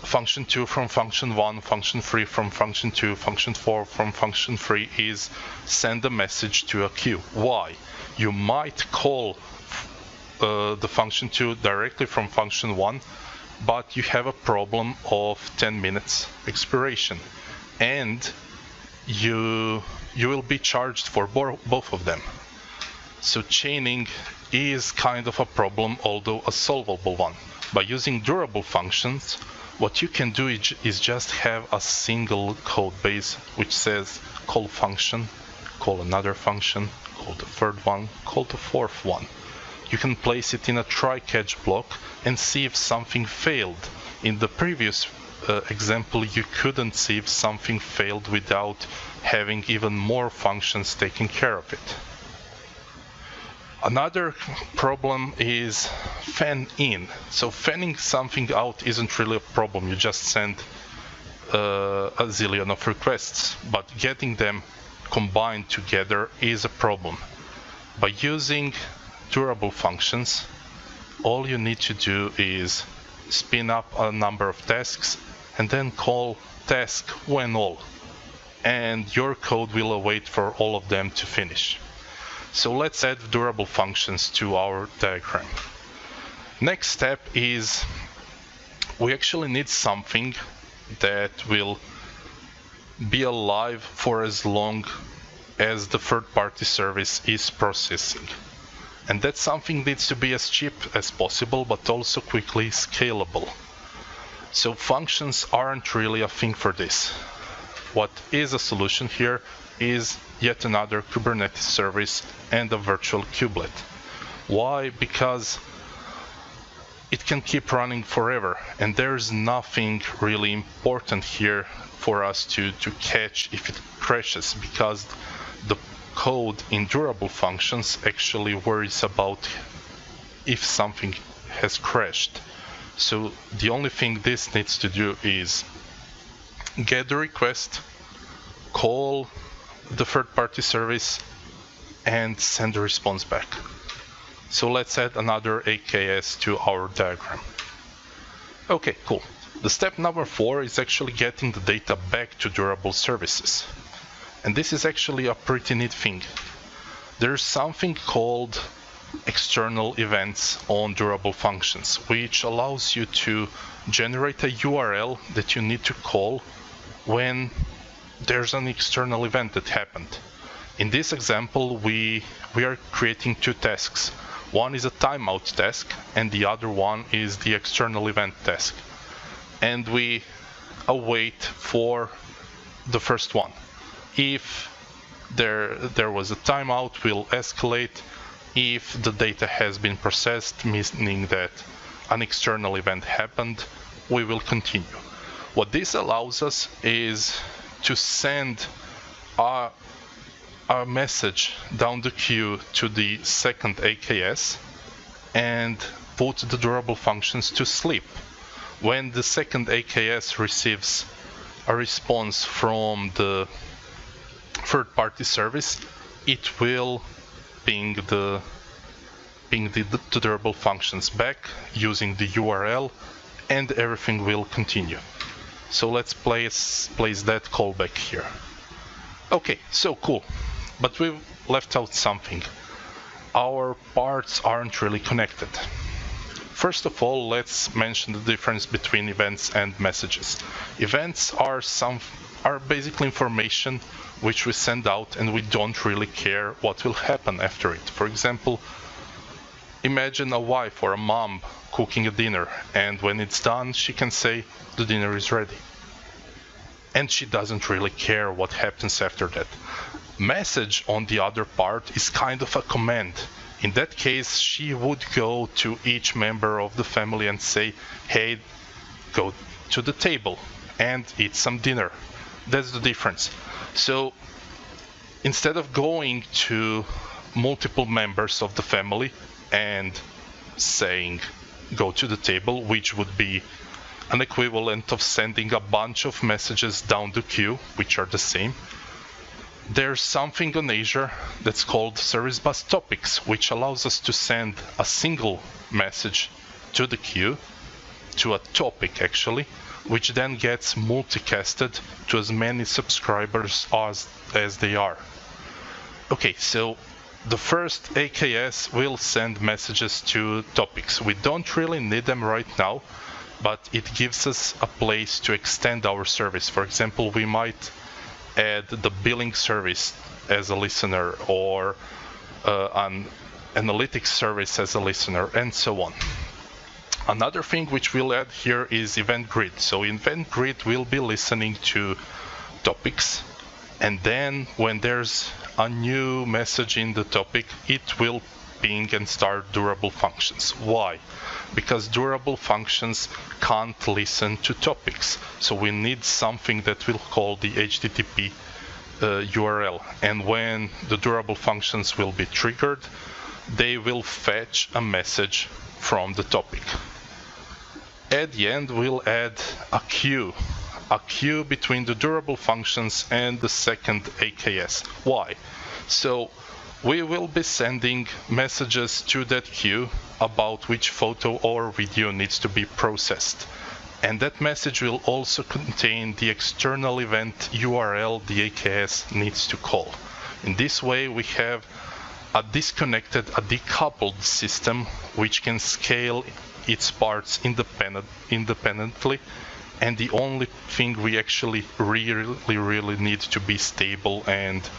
function 2 from function 1, function 3 from function 2, function 4 from function 3 is send a message to a queue. Why? You might call the function 2 directly from function 1, but you have a problem of 10 minutes expiration, and you will be charged for both of them. So chaining is kind of a problem, although a solvable one. By using durable functions, what you can do is just have a single code base which says call function, call another function, call the third one, call the fourth one. You can place it in a try-catch block and see if something failed. In the previous example, you couldn't see if something failed without having even more functions taking care of it. Another problem is fan in. So fanning something out isn't really a problem. You just send a zillion of requests, but getting them combined together is a problem. By using durable functions, all you need to do is spin up a number of tasks and then call task when all, and your code will await for all of them to finish. So let's add durable functions to our diagram. Next step is we actually need something that will be alive for as long as the third-party service is processing. And that something needs to be as cheap as possible, but also quickly scalable. So functions aren't really a thing for this. What is a solution here is yet another Kubernetes service and a virtual kubelet. Why? Because it can keep running forever, and there's nothing really important here for us to catch if it crashes, because the code in durable functions actually worries about if something has crashed. So the only thing this needs to do is get the request, call the third-party service, and send the response back. So let's add another AKS to our diagram. Okay, cool. The step number 4 is actually getting the data back to durable services. And this is actually a pretty neat thing. there's something called external events on durable functions, which allows you to generate a URL that you need to call when there's an external event that happened. In this example, we are creating two tasks. One is a timeout task, and the other one is the external event task. And we await for the first one. If there was a timeout, we'll escalate. If the data has been processed, meaning that an external event happened, we will continue. What this allows us is to send a message down the queue to the second AKS and put the durable functions to sleep. When the second AKS receives a response from the third-party service, it will ping the durable functions back using the URL, and everything will continue. So let's place that callback here. Okay, so cool. But we've left out something. Our parts aren't really connected. First of all, let's mention the difference between events and messages. Events are basically information which we send out, and we don't really care what will happen after it. For example, imagine a wife or a mom cooking a dinner, and when it's done, she can say, the dinner is ready. And she doesn't really care what happens after that. Message, on the other part, is kind of a command. In that case, she would go to each member of the family and say, hey, go to the table and eat some dinner. That's the difference. So instead of going to multiple members of the family and saying, go to the table, which would be an equivalent of sending a bunch of messages down the queue, which are the same, there's something on Azure that's called Service Bus Topics, which allows us to send a single message to the queue, to a topic actually, which then gets multicasted to as many subscribers as they are. Okay, so the first AKS will send messages to topics. We don't really need them right now, but it gives us a place to extend our service. For example, we might add the billing service as a listener, or an analytics service as a listener, and so on. Another thing which we'll add here is Event Grid. So Event Grid will be listening to topics, and then when there's a new message in the topic, it will ping and start durable functions. Why? Because durable functions can't listen to topics. So we need something that we'll call the HTTP URL. And when the durable functions will be triggered, they will fetch a message from the topic. At the end, we'll add a queue between the durable functions and the second AKS. Why? So we will be sending messages to that queue about which photo or video needs to be processed. And that message will also contain the external event URL the AKS needs to call. In this way, we have a decoupled system which can scale its parts independently, and the only thing we actually really need to be stable and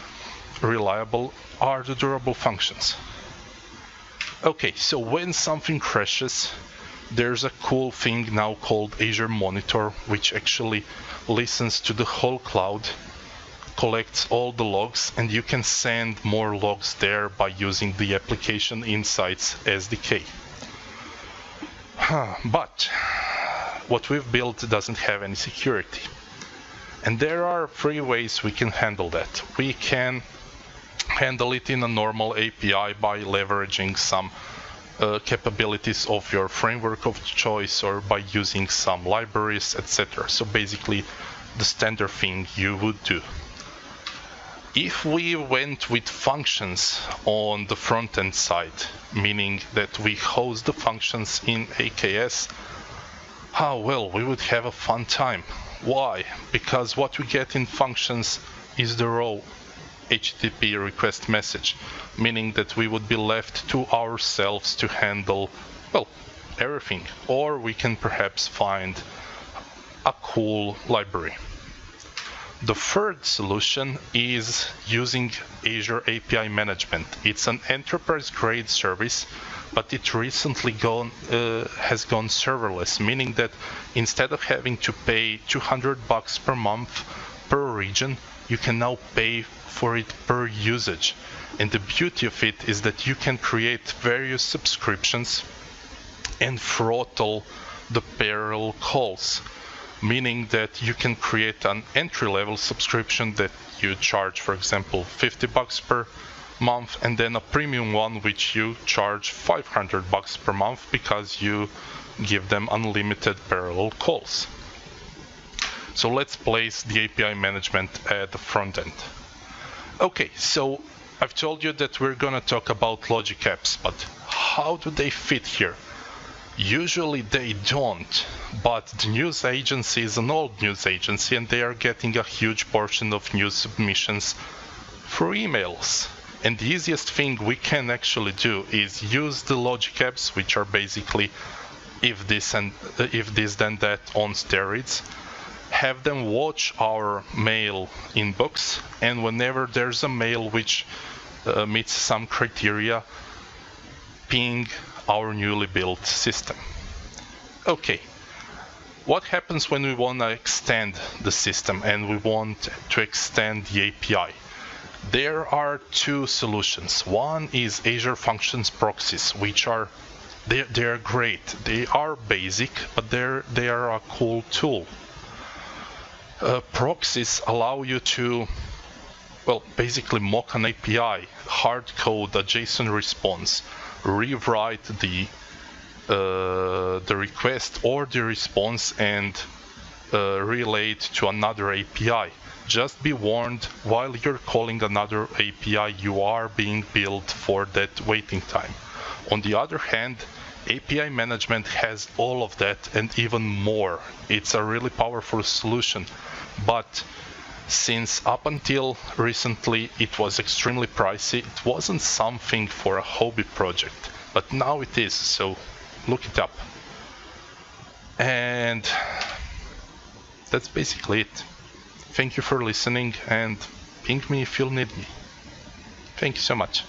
reliable are the durable functions. Okay, so when something crashes, there's a cool thing now called Azure Monitor, which actually listens to the whole cloud, collects all the logs, and you can send more logs there by using the Application Insights SDK. But what we've built doesn't have any security. And there are 3 ways we can handle that. We can handle it in a normal API by leveraging some capabilities of your framework of choice, or by using some libraries, etc. So basically the standard thing you would do. If we went with functions on the front-end side, meaning that we host the functions in AKS, well, we would have a fun time. Why? Because what we get in functions is the raw HTTP request message, meaning that we would be left to ourselves to handle, well, everything. Or we can perhaps find a cool library. The third solution is using Azure API Management. It's an enterprise-grade service, but it recently has gone serverless, meaning that instead of having to pay $200 per month per region, you can now pay for it per usage. And the beauty of it is that you can create various subscriptions and throttle the parallel calls, meaning that you can create an entry-level subscription that you charge, for example, $50 per month, and then a premium one which you charge $500 per month because you give them unlimited parallel calls. So let's place the API management at the front end. Okay, so I've told you that we're gonna talk about logic apps, but how do they fit here? Usually they don't, but the news agency is an old news agency and they are getting a huge portion of news submissions through emails. And the easiest thing we can actually do is use the logic apps, which are basically if this then that on steroids, have them watch our mail inbox, and whenever there's a mail which meets some criteria, ping our newly built system. Okay, what happens when we want to extend the system and we want to extend the API? There are two solutions. One is Azure Functions Proxies, which are they're great. They are basic, but they are a cool tool. Proxies allow you to, well, basically mock an API, hard code a JSON response, rewrite the request or the response and relay it to another API. Just be warned, while you're calling another API, you are being billed for that waiting time. On the other hand, API management has all of that and even more. It's a really powerful solution, but since up until recently it was extremely pricey, it wasn't something for a hobby project, but now it is, so look it up. And that's basically it. Thank you for listening, and ping me if you'll need me. Thank you so much.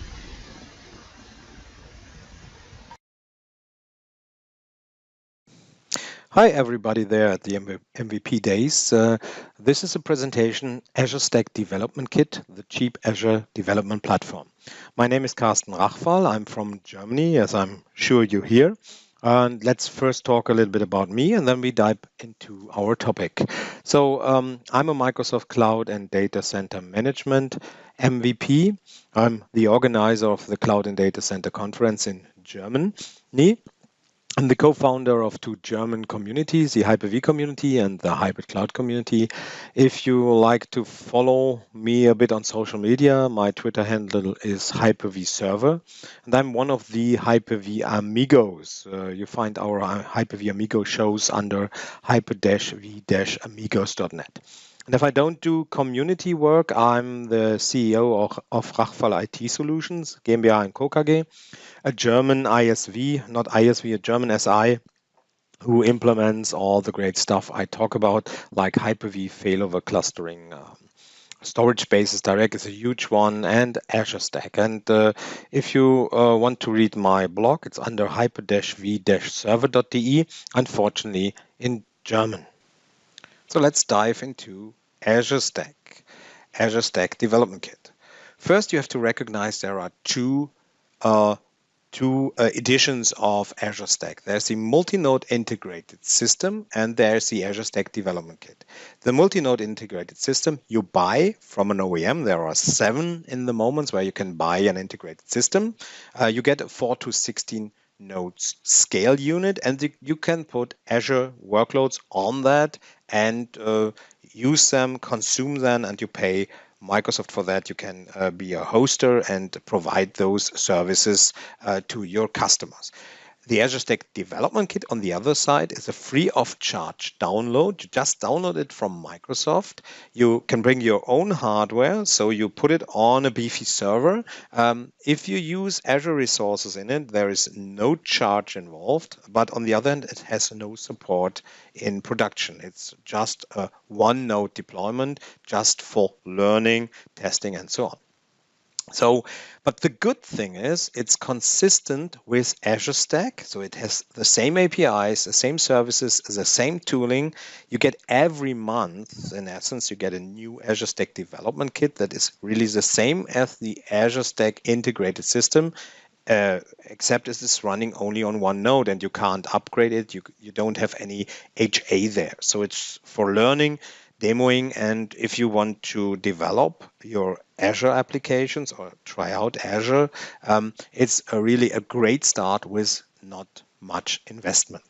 Hi everybody there at the MVP Days. This is a presentation, Azure Stack Development Kit, the cheap Azure development platform. My name is Carsten Rachfal. I'm from Germany, as I'm sure you hear. And let's first talk a little bit about me, and then we dive into our topic. So I'm a Microsoft Cloud and Data Center Management MVP. I'm the organizer of the Cloud and Data Center Conference in Germany. I'm the co-founder of two German communities, the Hyper-V community and the Hybrid Cloud community. If you like to follow me a bit on social media, my Twitter handle is Hyper-V Server, and I'm one of the Hyper-V Amigos. You find our Hyper-V Amigo shows under hyper-v-amigos.net. And if I don't do community work, I'm the CEO of Rachfal IT Solutions, GmbH & Co. KG, a German ISV, not ISV, a German SI, who implements all the great stuff I talk about, like Hyper-V failover clustering. Storage Spaces Direct is a huge one, and Azure Stack. And if you want to read my blog, it's under hyper-v-server.de, unfortunately in German. So let's dive into Azure Stack Development Kit. First, you have to recognize there are two editions of Azure Stack. There's the multi-node integrated system and there's the Azure Stack Development Kit. The multi-node integrated system you buy from an OEM. There are 7 in the moment where you can buy an integrated system. You get a 4 to 16 nodes scale unit, and you can put Azure workloads on that and use them, consume them, and you pay Microsoft for that. You can be a hoster and provide those services to your customers. The Azure Stack Development Kit on the other side is a free of charge download. You just download it from Microsoft. You can bring your own hardware, so you put it on a beefy server. If you use Azure resources in it, there is no charge involved, but on the other hand, it has no support in production. It's just a one-node deployment, just for learning, testing, and so on. But the good thing is it's consistent with Azure Stack. So it has the same APIs, the same services, the same tooling. You get every month, in essence, you get a new Azure Stack Development Kit that is really the same as the Azure Stack integrated system, except it is running only on one node and you can't upgrade it. You don't have any HA there. So it's for learning, demoing, and if you want to develop your Azure applications or try out Azure, it's really a great start with not much investment.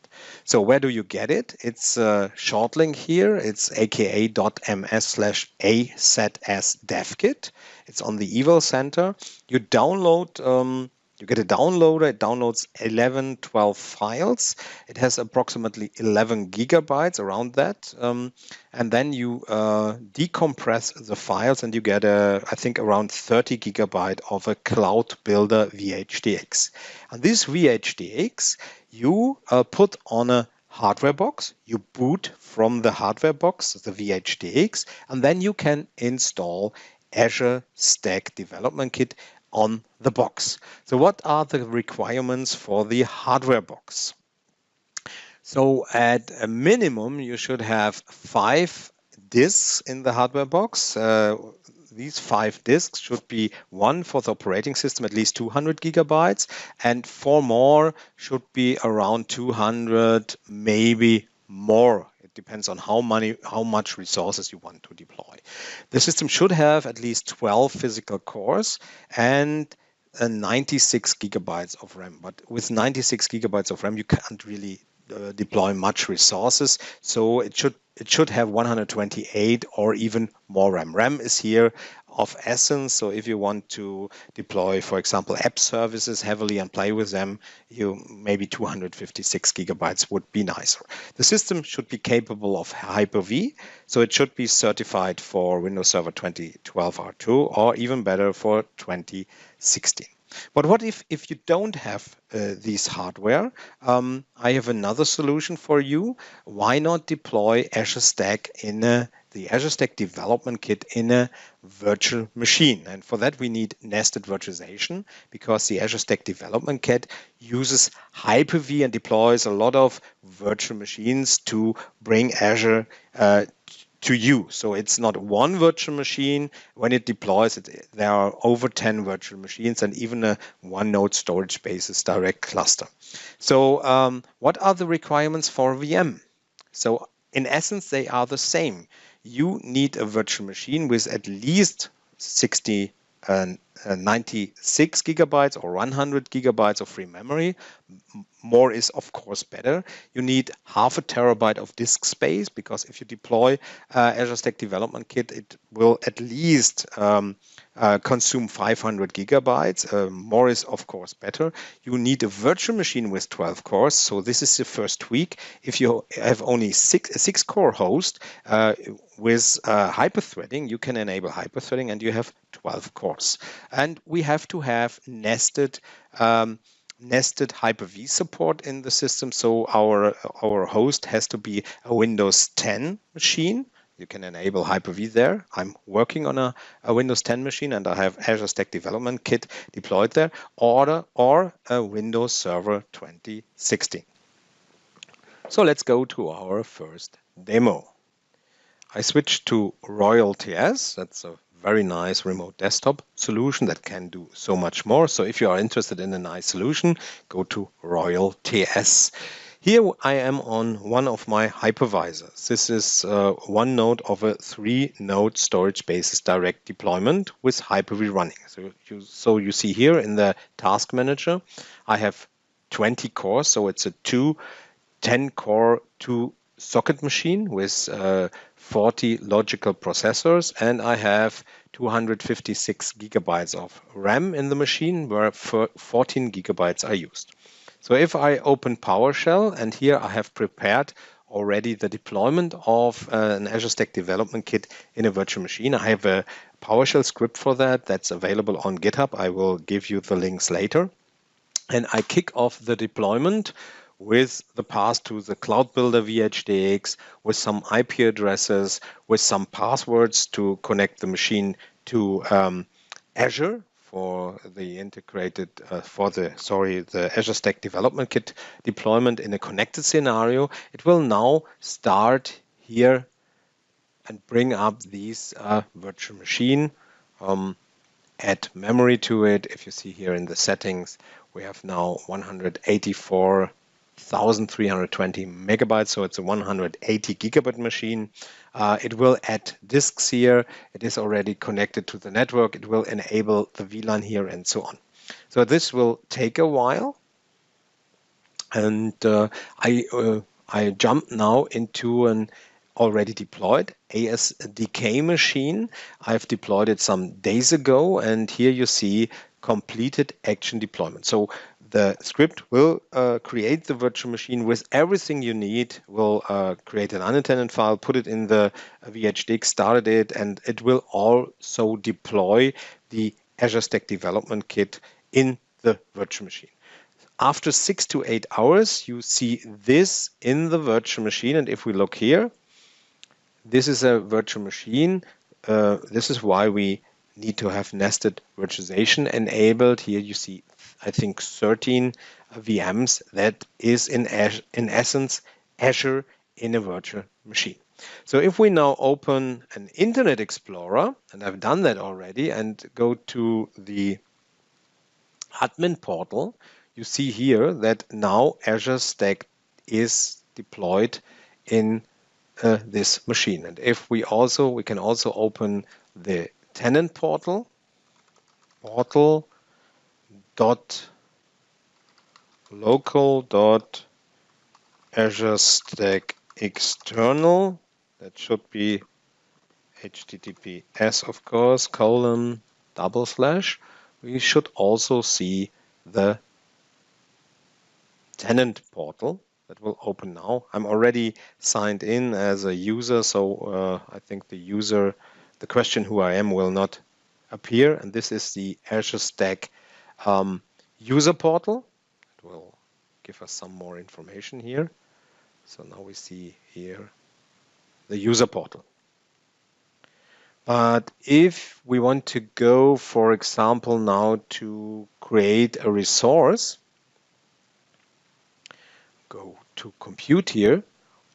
So where do you get it? It's a short link here. It's aka.ms/AZS-devkit. It's on the Eval Center. You download. You get a downloader. It downloads 12 files. It has approximately 11 gigabytes, around that. And then you decompress the files and you get, I think, around 30 gigabyte of a Cloud Builder VHDX. And this VHDX, you put on a hardware box. You boot from the hardware box, the VHDX, and then you can install Azure Stack Development Kit on the box. So what are the requirements for the hardware box? So at a minimum, you should have 5 disks in the hardware box. These 5 disks should be one for the operating system, at least 200 gigabytes, and 4 more should be around 200, maybe more. It depends on how much resources you want to deploy. The system should have at least 12 physical cores and 96 gigabytes of RAM. But with 96 gigabytes of RAM, you can't really deploy much resources. So it should have 128 or even more RAM. RAM is here of essence. So if you want to deploy, for example, app services heavily and play with them, maybe 256 gigabytes would be nicer. The system should be capable of Hyper-V, so it should be certified for Windows Server 2012 R2 or even better for 2016. But what if you don't have these hardware? I have another solution for you. Why not deploy Azure Stack in the Azure Stack Development Kit in a virtual machine? And for that, we need nested virtualization, because the Azure Stack Development Kit uses Hyper-V and deploys a lot of virtual machines to bring Azure to you. So it's not one virtual machine. When it deploys it, there are over 10 virtual machines and even a one-node storage basis direct cluster. So what are the requirements for VM? So in essence, they are the same. You need a virtual machine with at least 96 gigabytes or 100 gigabytes of free memory. More is, of course, better. You need half a terabyte of disk space, because if you deploy Azure Stack Development Kit, it will at least consume 500 gigabytes. More is, of course, better. You need a virtual machine with 12 cores. So this is the first tweak. If you have only a 6-core host with hyperthreading, you can enable hyperthreading and you have 12 cores. And we have to have nested Hyper-V support in the system. So our host has to be a Windows 10 machine. You can enable Hyper-V there. I'm working on a Windows 10 machine and I have Azure Stack Development Kit deployed there, or a Windows Server 2016. So let's go to our first demo. I switched to Royal TS. That's a very nice remote desktop solution that can do so much more. So if you are interested in a nice solution, go to Royal TS. Here I am on one of my hypervisors. This is one node of a 3-node storage basis direct deployment with Hyper-V running. So you see here in the task manager, I have 20 cores. So it's a 10-core 2-socket machine with 40 logical processors, and I have 256 gigabytes of RAM in the machine, where 14 gigabytes are used. So if I open PowerShell, and here I have prepared already the deployment of an Azure Stack Development Kit in a virtual machine. I have a PowerShell script for that that's available on GitHub. I will give you the links later. And I kick off the deployment with the path to the Cloud Builder VHDX, with some IP addresses, with some passwords to connect the machine to Azure for the the Azure Stack Development Kit deployment in a connected scenario. It will now start here and bring up these virtual machine, add memory to it. If you see here in the settings, we have now 184,320 megabytes, so it's a 180 gigabyte machine. It will add disks here. It is already connected to the network. It will enable the VLAN here and so on. So this will take a while. And I jump now into an already deployed ASDK machine. I've deployed it some days ago, and here you see completed action deployment. So the script will create the virtual machine with everything you need. Will create an unintended file, put it in the VHDX, started it, and it will also deploy the Azure Stack Development Kit in the virtual machine. After 6 to 8 hours, you see this in the virtual machine. And if we look here, this is a virtual machine. This is why we need to have nested virtualization enabled. Here you see, I think, 13 VMs. That is in essence Azure in a virtual machine. So if we now open an Internet Explorer, and I've done that already, and go to the admin portal, you see here that now Azure Stack is deployed in this machine. And if we can also open the tenant portal, portal.local.Azure Stack external. That should be HTTPS, of course, // We should also see the tenant portal that will open now. I'm already signed in as a user, so I think the question who I am will not appear. And this is the Azure Stack user portal. It will give us some more information here. So now we see here the user portal. But if we want to go, for example, now to create a resource, go to compute here,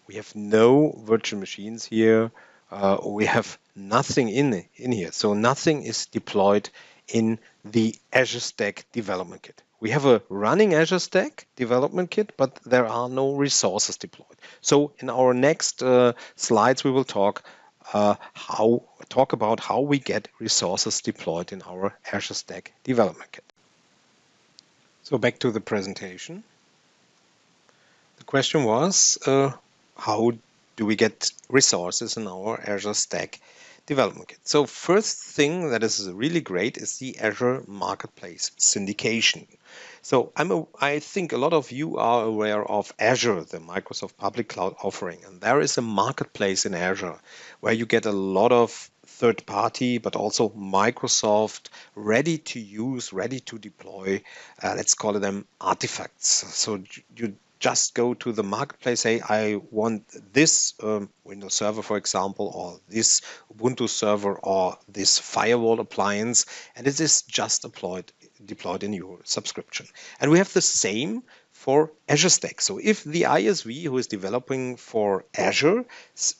we have no virtual machines here. We have nothing in here. So nothing is deployed in the Azure Stack Development Kit. We have a running Azure Stack Development Kit, but there are no resources deployed. So in our next slides, we will talk about how we get resources deployed in our Azure Stack Development Kit. So back to the presentation. The question was, how do we get resources in our Azure Stack Development Kit? So first thing that is really great is the Azure Marketplace syndication. So I think a lot of you are aware of Azure, the Microsoft public cloud offering. And there is a marketplace in Azure where you get a lot of third-party, but also Microsoft ready to use, ready to deploy, let's call them artifacts. So you just go to the marketplace, say, I want this Windows Server, for example, or this Ubuntu server, or this firewall appliance, and it is just deployed in your subscription. And we have the same for Azure Stack. So if the ISV who is developing for Azure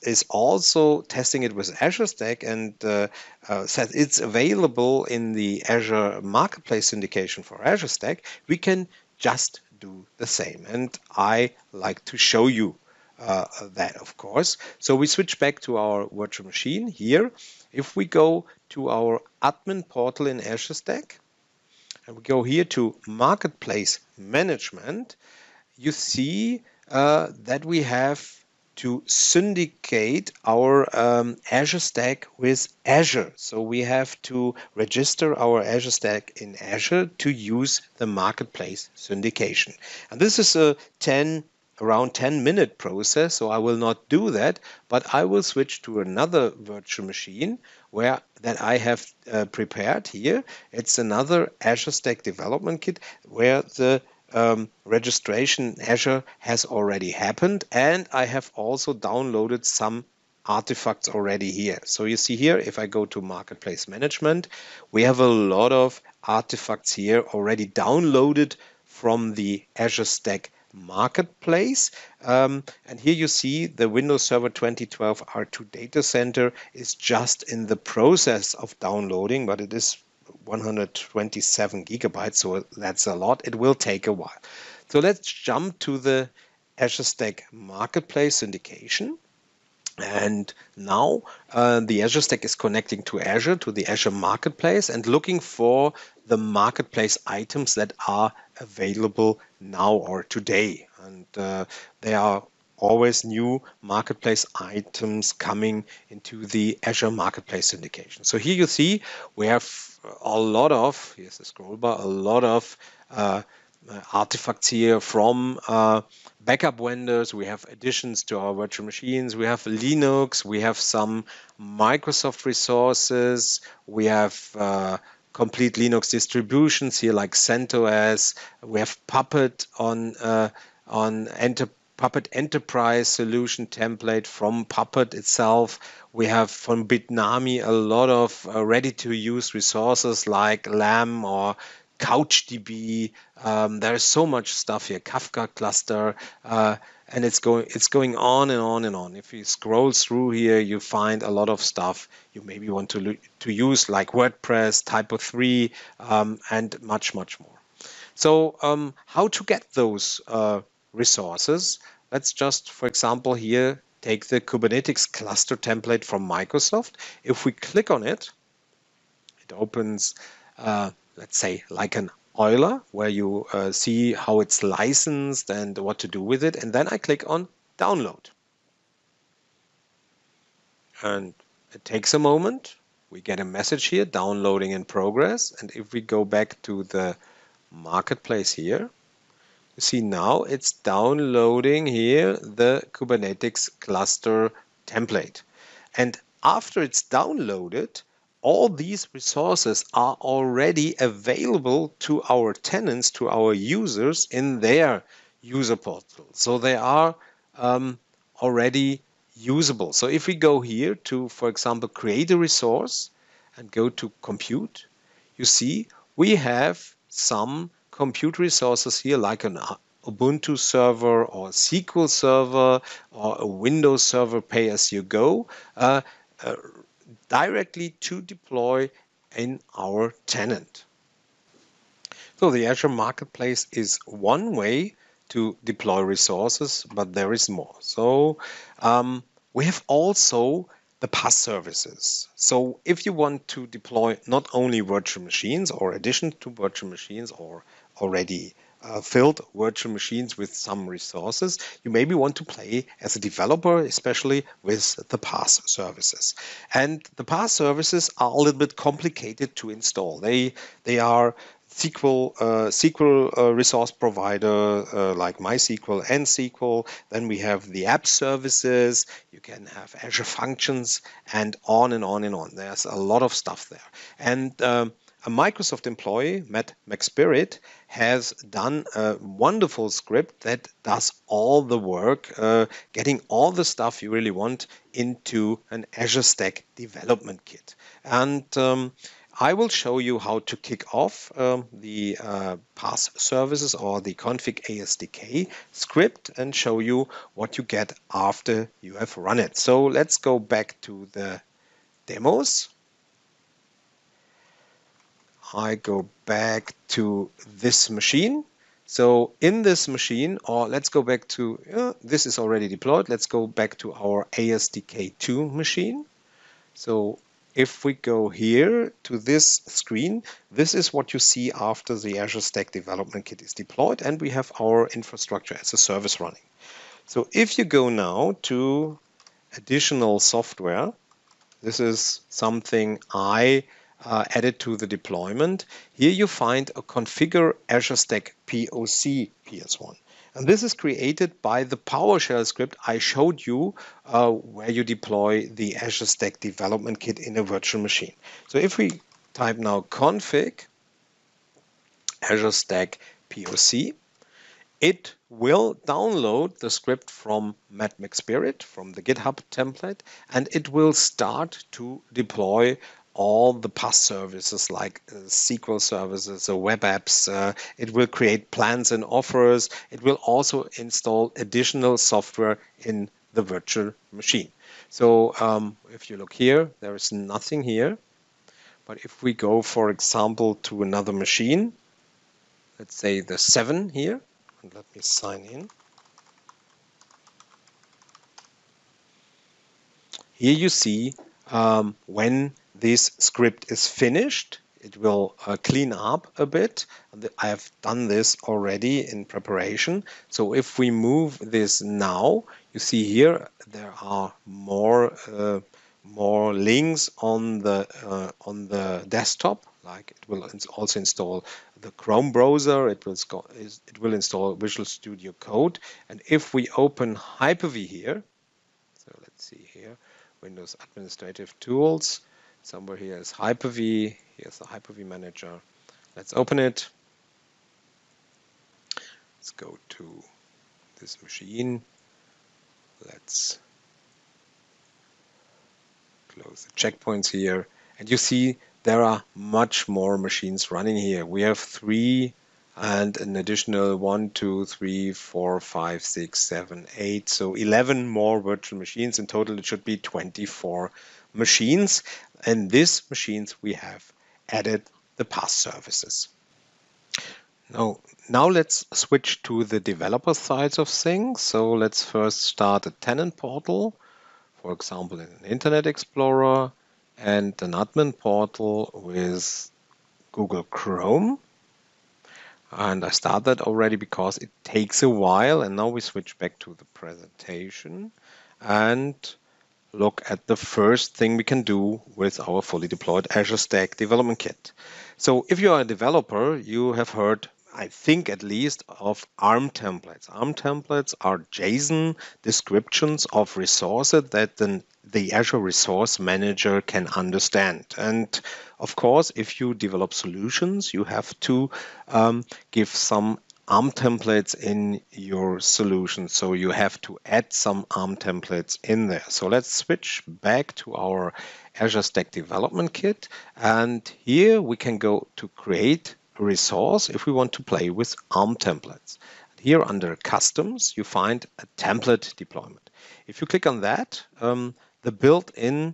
is also testing it with Azure Stack and says it's available in the Azure Marketplace syndication for Azure Stack, we can just do the same. And I like to show you that, of course. So we switch back to our virtual machine here. If we go to our admin portal in Azure Stack, and we go here to Marketplace Management, you see that we have to syndicate our Azure Stack with Azure. So we have to register our Azure Stack in Azure to use the marketplace syndication. And this is a around 10-minute process, so I will not do that, but I will switch to another virtual machine that I have prepared here. It's another Azure Stack development kit where the registration in Azure has already happened, and I have also downloaded some artifacts already here. So you see here, if I go to Marketplace Management, we have a lot of artifacts here already downloaded from the Azure Stack Marketplace. And here you see the Windows Server 2012 R2 data center is just in the process of downloading, but it is 127 gigabytes, so that's a lot. It will take a while. So let's jump to the Azure Stack Marketplace syndication. And now the Azure Stack is connecting to Azure, to the Azure Marketplace, and looking for the marketplace items that are available now or today. And there are always new marketplace items coming into the Azure Marketplace syndication. So here you see we have a lot of, here's the scroll bar, a lot of artifacts here from backup vendors. We have additions to our virtual machines. We have Linux. We have some Microsoft resources. We have complete Linux distributions here like CentOS. We have Puppet on Puppet Enterprise solution template from Puppet itself. We have from Bitnami a lot of ready-to-use resources like LAM or CouchDB. There's so much stuff here, Kafka cluster, and it's going on and on and on. If you scroll through here, you find a lot of stuff you maybe want to use, like WordPress, Typo3, and much more. So how to get those resources? Let's just, for example, here take the Kubernetes cluster template from Microsoft. If we click on it, it opens let's say like an Euler, where you see how it's licensed and what to do with it. And then I click on download. And it takes a moment. We get a message here, downloading in progress. And if we go back to the marketplace here, you see now it's downloading here the Kubernetes cluster template. And after it's downloaded, all these resources are already available to our tenants, to our users in their user portal. So they are already usable. So if we go here to, for example, create a resource and go to compute, you see we have some compute resources here like an Ubuntu server or SQL server or a Windows server pay-as-you-go directly to deploy in our tenant. So the Azure Marketplace is one way to deploy resources, but there is more. So we have also the PaaS services. So if you want to deploy not only virtual machines or addition to virtual machines or already filled virtual machines with some resources, you maybe want to play as a developer, especially with the PaaS services. And the PaaS services are a little bit complicated to install. They are SQL resource provider like MySQL and SQL. Then we have the app services. You can have Azure Functions and on and on and on. There's a lot of stuff there. And a Microsoft employee, Matt McSpirit, has done a wonderful script that does all the work, getting all the stuff you really want into an Azure Stack development kit. And I will show you how to kick off the PaaS services or the config ASDK script and show you what you get after you have run it. So let's go back to the demos. I go back to this machine. So in this machine, or let's go back to, this is already deployed. Let's go back to our ASDK2 machine. So if we go here to this screen, this is what you see after the Azure Stack Development Kit is deployed and we have our infrastructure as a service running. So if you go now to additional software, this is something I added to the deployment. Here you find a configure Azure Stack POC PS1. And this is created by the PowerShell script I showed you where you deploy the Azure Stack Development Kit in a virtual machine. So if we type now config Azure Stack POC, it will download the script from MadMaxSpirit, from the GitHub template, and it will start to deploy all the PaaS services like SQL services, web apps. It will create plans and offers. It will also install additional software in the virtual machine. So if you look here, there is nothing here. But if we go, for example, to another machine, let's say the 7 here, and let me sign in. Here you see when this script is finished, it will clean up a bit. I have done this already in preparation. So if we move this now, you see here there are more links on the desktop. Like it will also install the Chrome browser. It will install Visual Studio Code. And if we open Hyper-V here, so let's see here, Windows Administrative Tools. Somewhere here is Hyper-V. Here's the Hyper-V Manager. Let's open it. Let's go to this machine. Let's close the checkpoints here. And you see there are much more machines running here. We have 3 and an additional 1, 2, 3, 4, 5, 6, 7, 8. So 11 more virtual machines. In total, it should be 24 machines. And these machines, we have added the PaaS services. Now let's switch to the developer side of things. So let's first start a tenant portal, for example, in an Internet Explorer, and an admin portal with Google Chrome. And I start that already because it takes a while. And now we switch back to the presentation and look at the first thing we can do with our fully deployed Azure Stack Development Kit. So if you are a developer, you have heard, I think at least, of ARM templates. ARM templates are JSON descriptions of resources that the Azure Resource Manager can understand. And of course, if you develop solutions, you have to give some ARM templates in your solution. So you have to add some ARM templates in there. So let's switch back to our Azure Stack Development Kit. And here we can go to create a resource if we want to play with ARM templates. Here under Customs, you find a template deployment. If you click on that, the built-in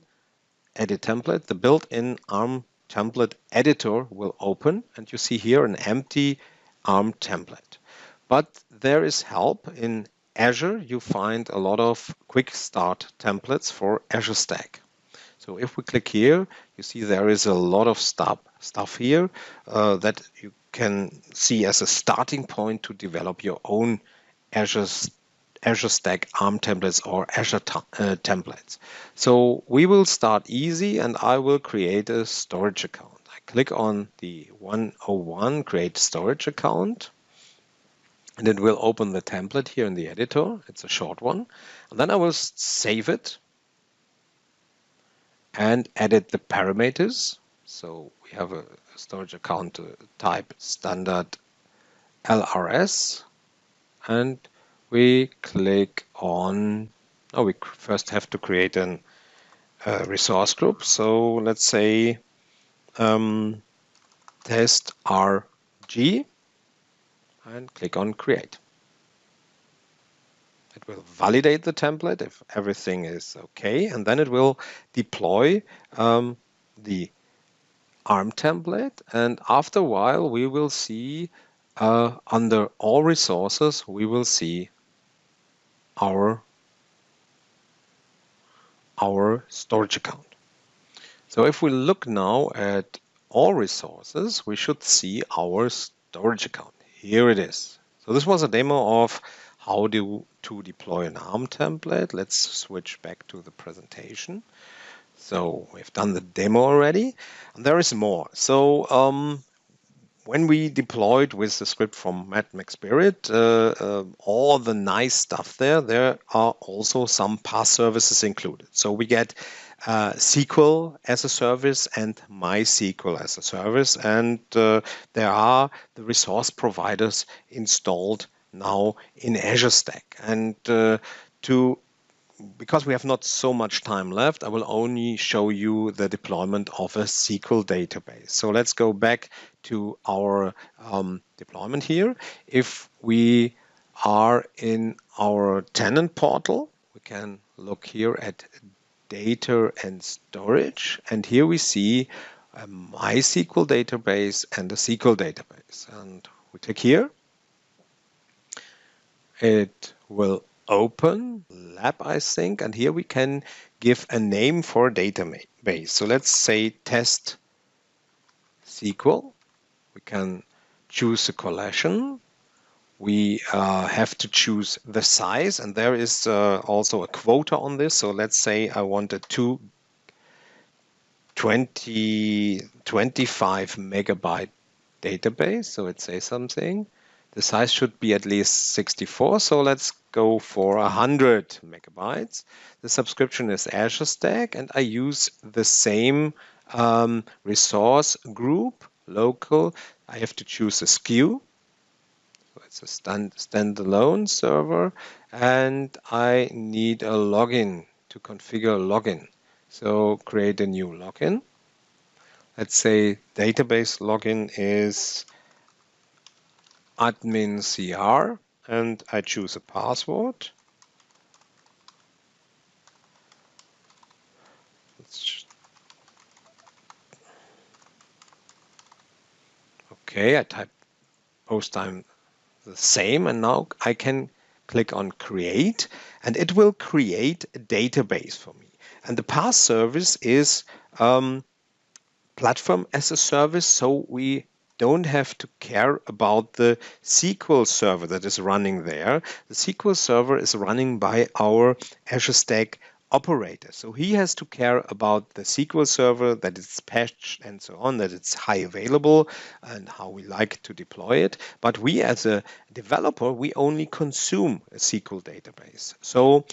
edit template, the built-in ARM template editor will open, and you see here an empty ARM template. But there is help. In Azure, you find a lot of quick start templates for Azure Stack. So if we click here, you see there is a lot of stuff here that you can see as a starting point to develop your own Azure Stack ARM templates or Azure templates. So we will start easy, and I will create a storage account. I click on the 101 create storage account, and it will open the template here in the editor. It's a short one. And then I will save it and edit the parameters. So we have a storage account type standard LRS, and we click on, we first have to create a resource group. So let's say test RG, and click on create. It will validate the template if everything is okay, and then it will deploy the ARM template. And after a while, we will see under all resources, we will see our storage account. So if we look now at all resources, we should see our storage account. Here it is. So this was a demo of how to deploy an ARM template. Let's switch back to the presentation. So we've done the demo already, and there is more. So when we deployed with the script from MadMaxSpirit, all the nice stuff there are also some PaaS services included. So we get SQL as a service and MySQL as a service, and there are the resource providers installed now in Azure Stack. And because we have not so much time left, I will only show you the deployment of a SQL database. So let's go back to our deployment here. If we are in our tenant portal, we can look here at data and storage. And here we see a MySQL database and a SQL database. And we click here. It will open lab, I think, and here we can give a name for a database. So let's say test SQL. We can choose a collection. We have to choose the size, and there is also a quota on this. So let's say I want a 25 megabyte database. So it says something. The size should be at least 64, so let's go for 100 megabytes. The subscription is Azure Stack, and I use the same resource group, local. I have to choose a SKU. So it's a standalone server, and I need a login to configure a login. So create a new login. Let's say database login is admin CR, and I choose a password. Okay, I type post time the same, and now I can click on create, and it will create a database for me. And the PaaS service is platform as a service, so we don't have to care about the SQL server that is running there. The SQL server is running by our Azure Stack operator. So he has to care about the SQL server, that it's patched and so on, that it's high available and how we like to deploy it. But we as a developer, we only consume a SQL database. So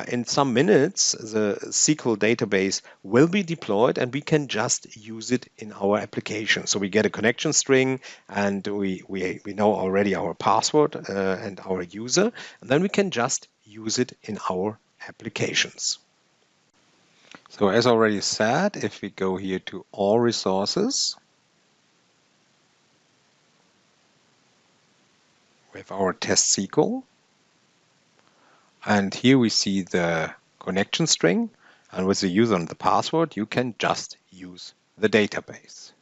in some minutes, the SQL database will be deployed and we can just use it in our application. So we get a connection string and we know already our password and our user, and then we can just use it in our applications. So as already said, if we go here to all resources, we have our test SQL. And here we see the connection string, and with the user and the password, you can just use the database.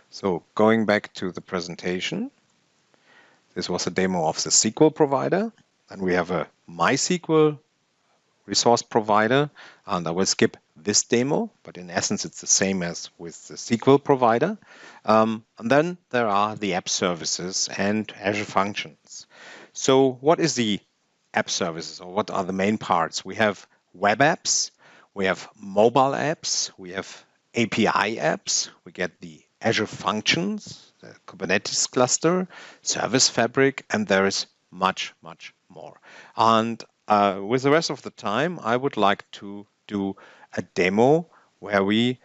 So going back to the presentation, this was a demo of the SQL provider, and we have a MySQL resource provider, and I will skip this demo, but in essence it's the same as with the SQL provider. And then there are the app services and Azure Functions. So what is the app services, or what are the main parts? We have web apps, we have mobile apps, we have API apps, we get the Azure Functions, the Kubernetes cluster, Service Fabric, and there is much, much more. And with the rest of the time, I would like to do a demo where we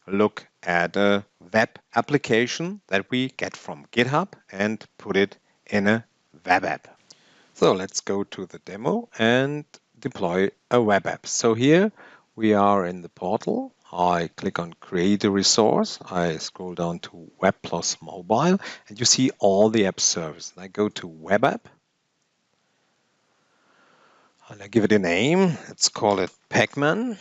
look at a web application that we get from GitHub and put it in a web app. So let's go to the demo and deploy a web app. So here we are in the portal. I click on create a resource. I scroll down to web plus mobile, and you see all the app services. I go to web app, and I give it a name. Let's call it Pacman.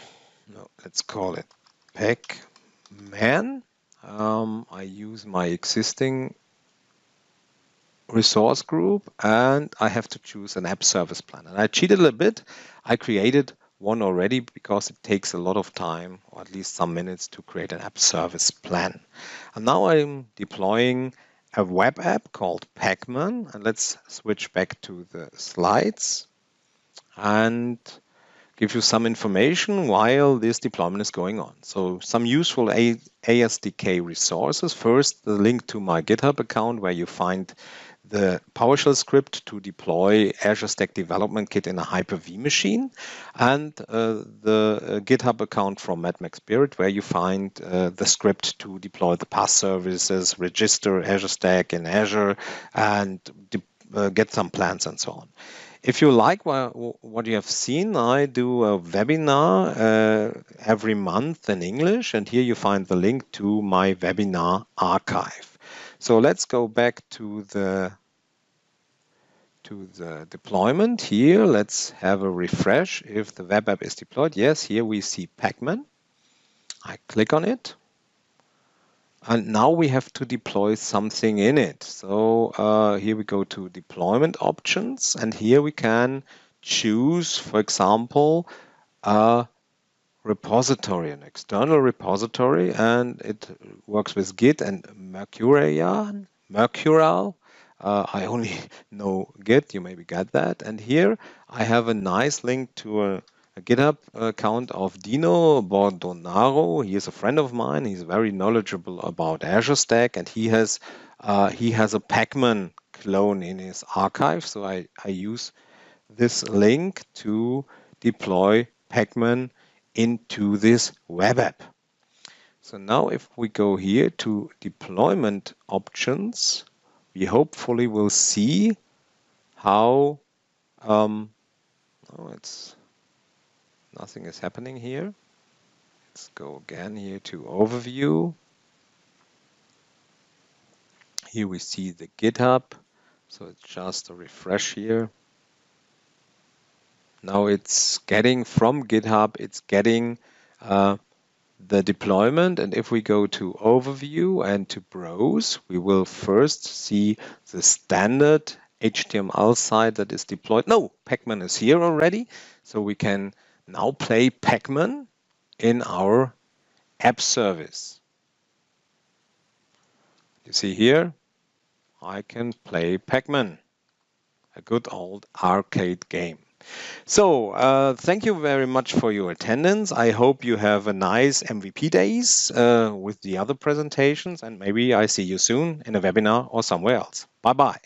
No, let's call it Pacman. I use my existing resource group, and I have to choose an app service plan. And I cheated a little bit. I created one already because it takes a lot of time, or at least some minutes, to create an app service plan. And now I'm deploying a web app called Pacman. And let's switch back to the slides and give you some information while this deployment is going on. So some useful ASDK resources. First, the link to my GitHub account where you find the PowerShell script to deploy Azure Stack Development Kit in a Hyper-V machine, and the GitHub account from MadMax Spirit where you find the script to deploy the PaaS services, register Azure Stack in Azure, and get some plans and so on. If you like what you have seen, I do a webinar every month in English, and here you find the link to my webinar archive. So let's go back to the deployment here. Let's have a refresh if the web app is deployed. Yes, here we see Pacman. I click on it. And now we have to deploy something in it. So here we go to deployment options, and here we can choose, for example, a repository, an external repository, and it works with Git and Mercurial. I only know Git, you maybe got that. And here I have a nice link to a GitHub account of Dino Bordonaro. He is a friend of mine. He's very knowledgeable about Azure Stack, and he has a Pacman clone in his archive. So I use this link to deploy Pacman into this web app. So now if we go here to deployment options, we hopefully will see how nothing is happening here. Let's go again here to overview. Here we see the GitHub. So it's just a refresh here. Now it's getting from GitHub, it's getting the deployment. And if we go to overview and to browse, we will first see the standard HTML site that is deployed. No, Pacman is here already. So we can now play Pacman in our app service. You see here, I can play Pacman, a good old arcade game. So thank you very much for your attendance. I hope you have a nice MVP days with the other presentations, and maybe I see you soon in a webinar or somewhere else. Bye-bye.